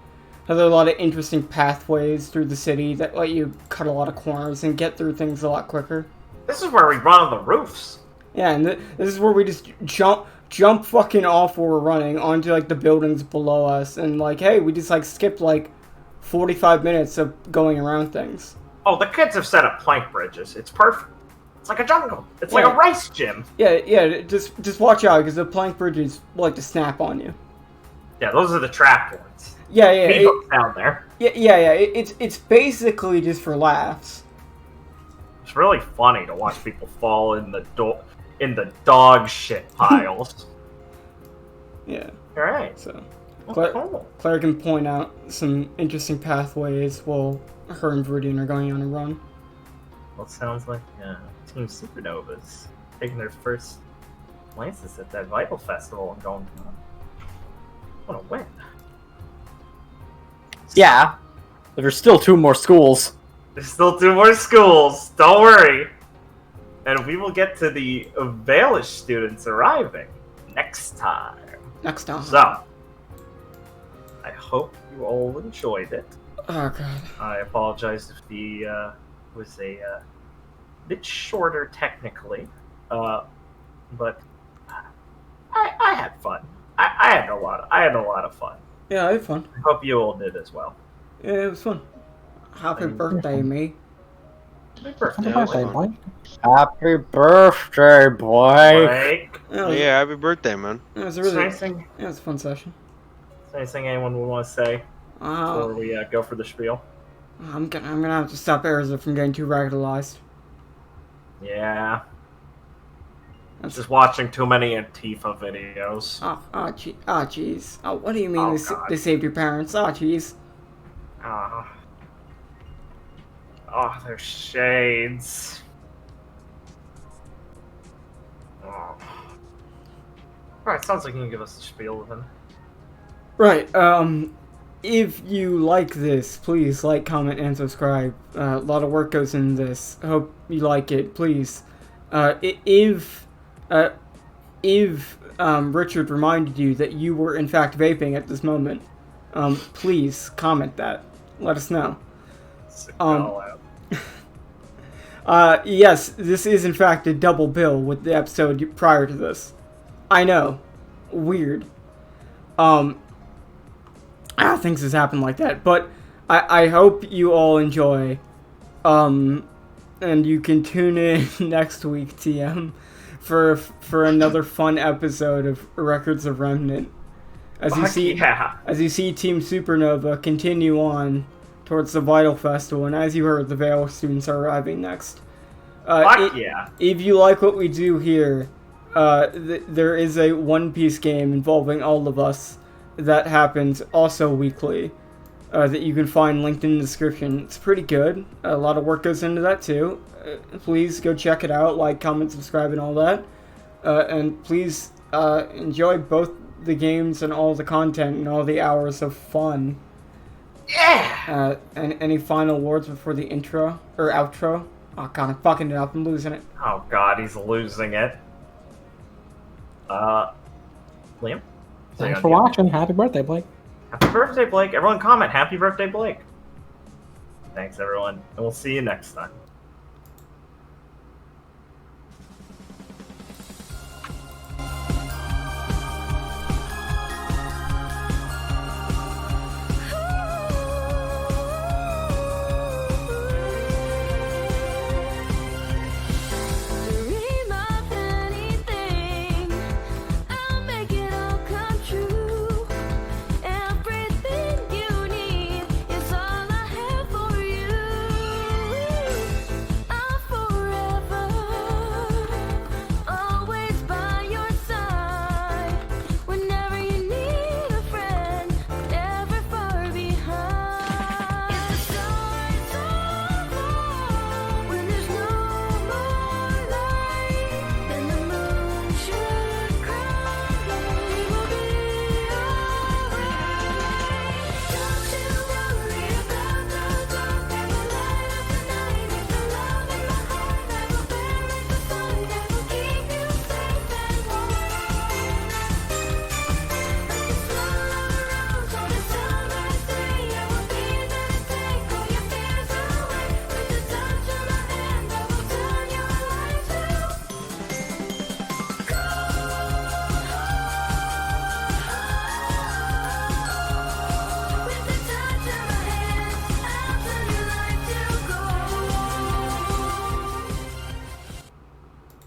how there are a lot of interesting pathways through the city that let you cut a lot of corners and get through things a lot quicker. This is where we run on the roofs. Yeah, and this is where we just jump fucking off where we're running onto, like, the buildings below us, and, like, hey, we just, like, skipped, like, 45 minutes of going around things. Oh, the kids have set up plank bridges. It's perfect. It's like a jungle. It's like a rice gym. Yeah, just watch out, because the plank bridges like to snap on you. Yeah, those are the trapped ones. Yeah. Down there. Yeah. It's basically just for laughs. It's really funny to watch people fall in the dog shit piles. Yeah. All right. So, Cool. Claire can point out some interesting pathways while her and Viridian are going on a run. Well, it sounds like Team Supernova's taking their first glances at that Vytal Festival and going, what a win. Yeah, but there's still 2 more schools. There's still 2 more schools. Don't worry. And we will get to the Valish students arriving next time. So, I hope you all enjoyed it. Oh, God. I apologize if the was a bit shorter technically, but I had fun. I had a lot of fun. Yeah, I had fun. I hope you all did as well. Yeah, it was fun. Happy birthday, me. Happy birthday, Happy birthday, boy. Happy birthday, boy. Blake. Yeah, happy birthday, man. It was a Is really, there anything, yeah, it was a fun session. is there anything anyone would want to say before we go for the spiel? I'm gonna have to stop Erza from getting too radicalized. Yeah. Just watching too many Antifa videos. Jeez. Oh, what do you mean God. they saved your parents? Oh, jeez. Oh, there's shades. Oh. Alright, sounds like you can give us the spiel then. Right, if you like this, please like, comment, and subscribe. A lot of work goes into this. Hope you like it, please. If Richard reminded you that you were in fact vaping at this moment, please comment that. Let us know. Yes, this is in fact a double bill with the episode prior to this. I know. Weird. Things has happened like that, but I hope you all enjoy. And you can tune in next week, TM, for another fun episode of Records of Remnant. As you see Team Supernova continue on towards the Vytal Festival, and as you heard, the Vale students are arriving next. If you like what we do here, there is a One Piece game involving all of us that happens also weekly. That you can find linked in the description. It's pretty good. A lot of work goes into that too. Please go check it out. Like, comment, subscribe, and all that. And please enjoy both the games and all the content and all the hours of fun. Yeah! And any final words before the intro or outro? Oh god, I'm fucking it up. I'm losing it. Oh god, he's losing it. Liam? Thanks for watching. Happy birthday, Blake. Happy birthday, Blake. Everyone comment, happy birthday, Blake. Thanks, everyone. And we'll see you next time.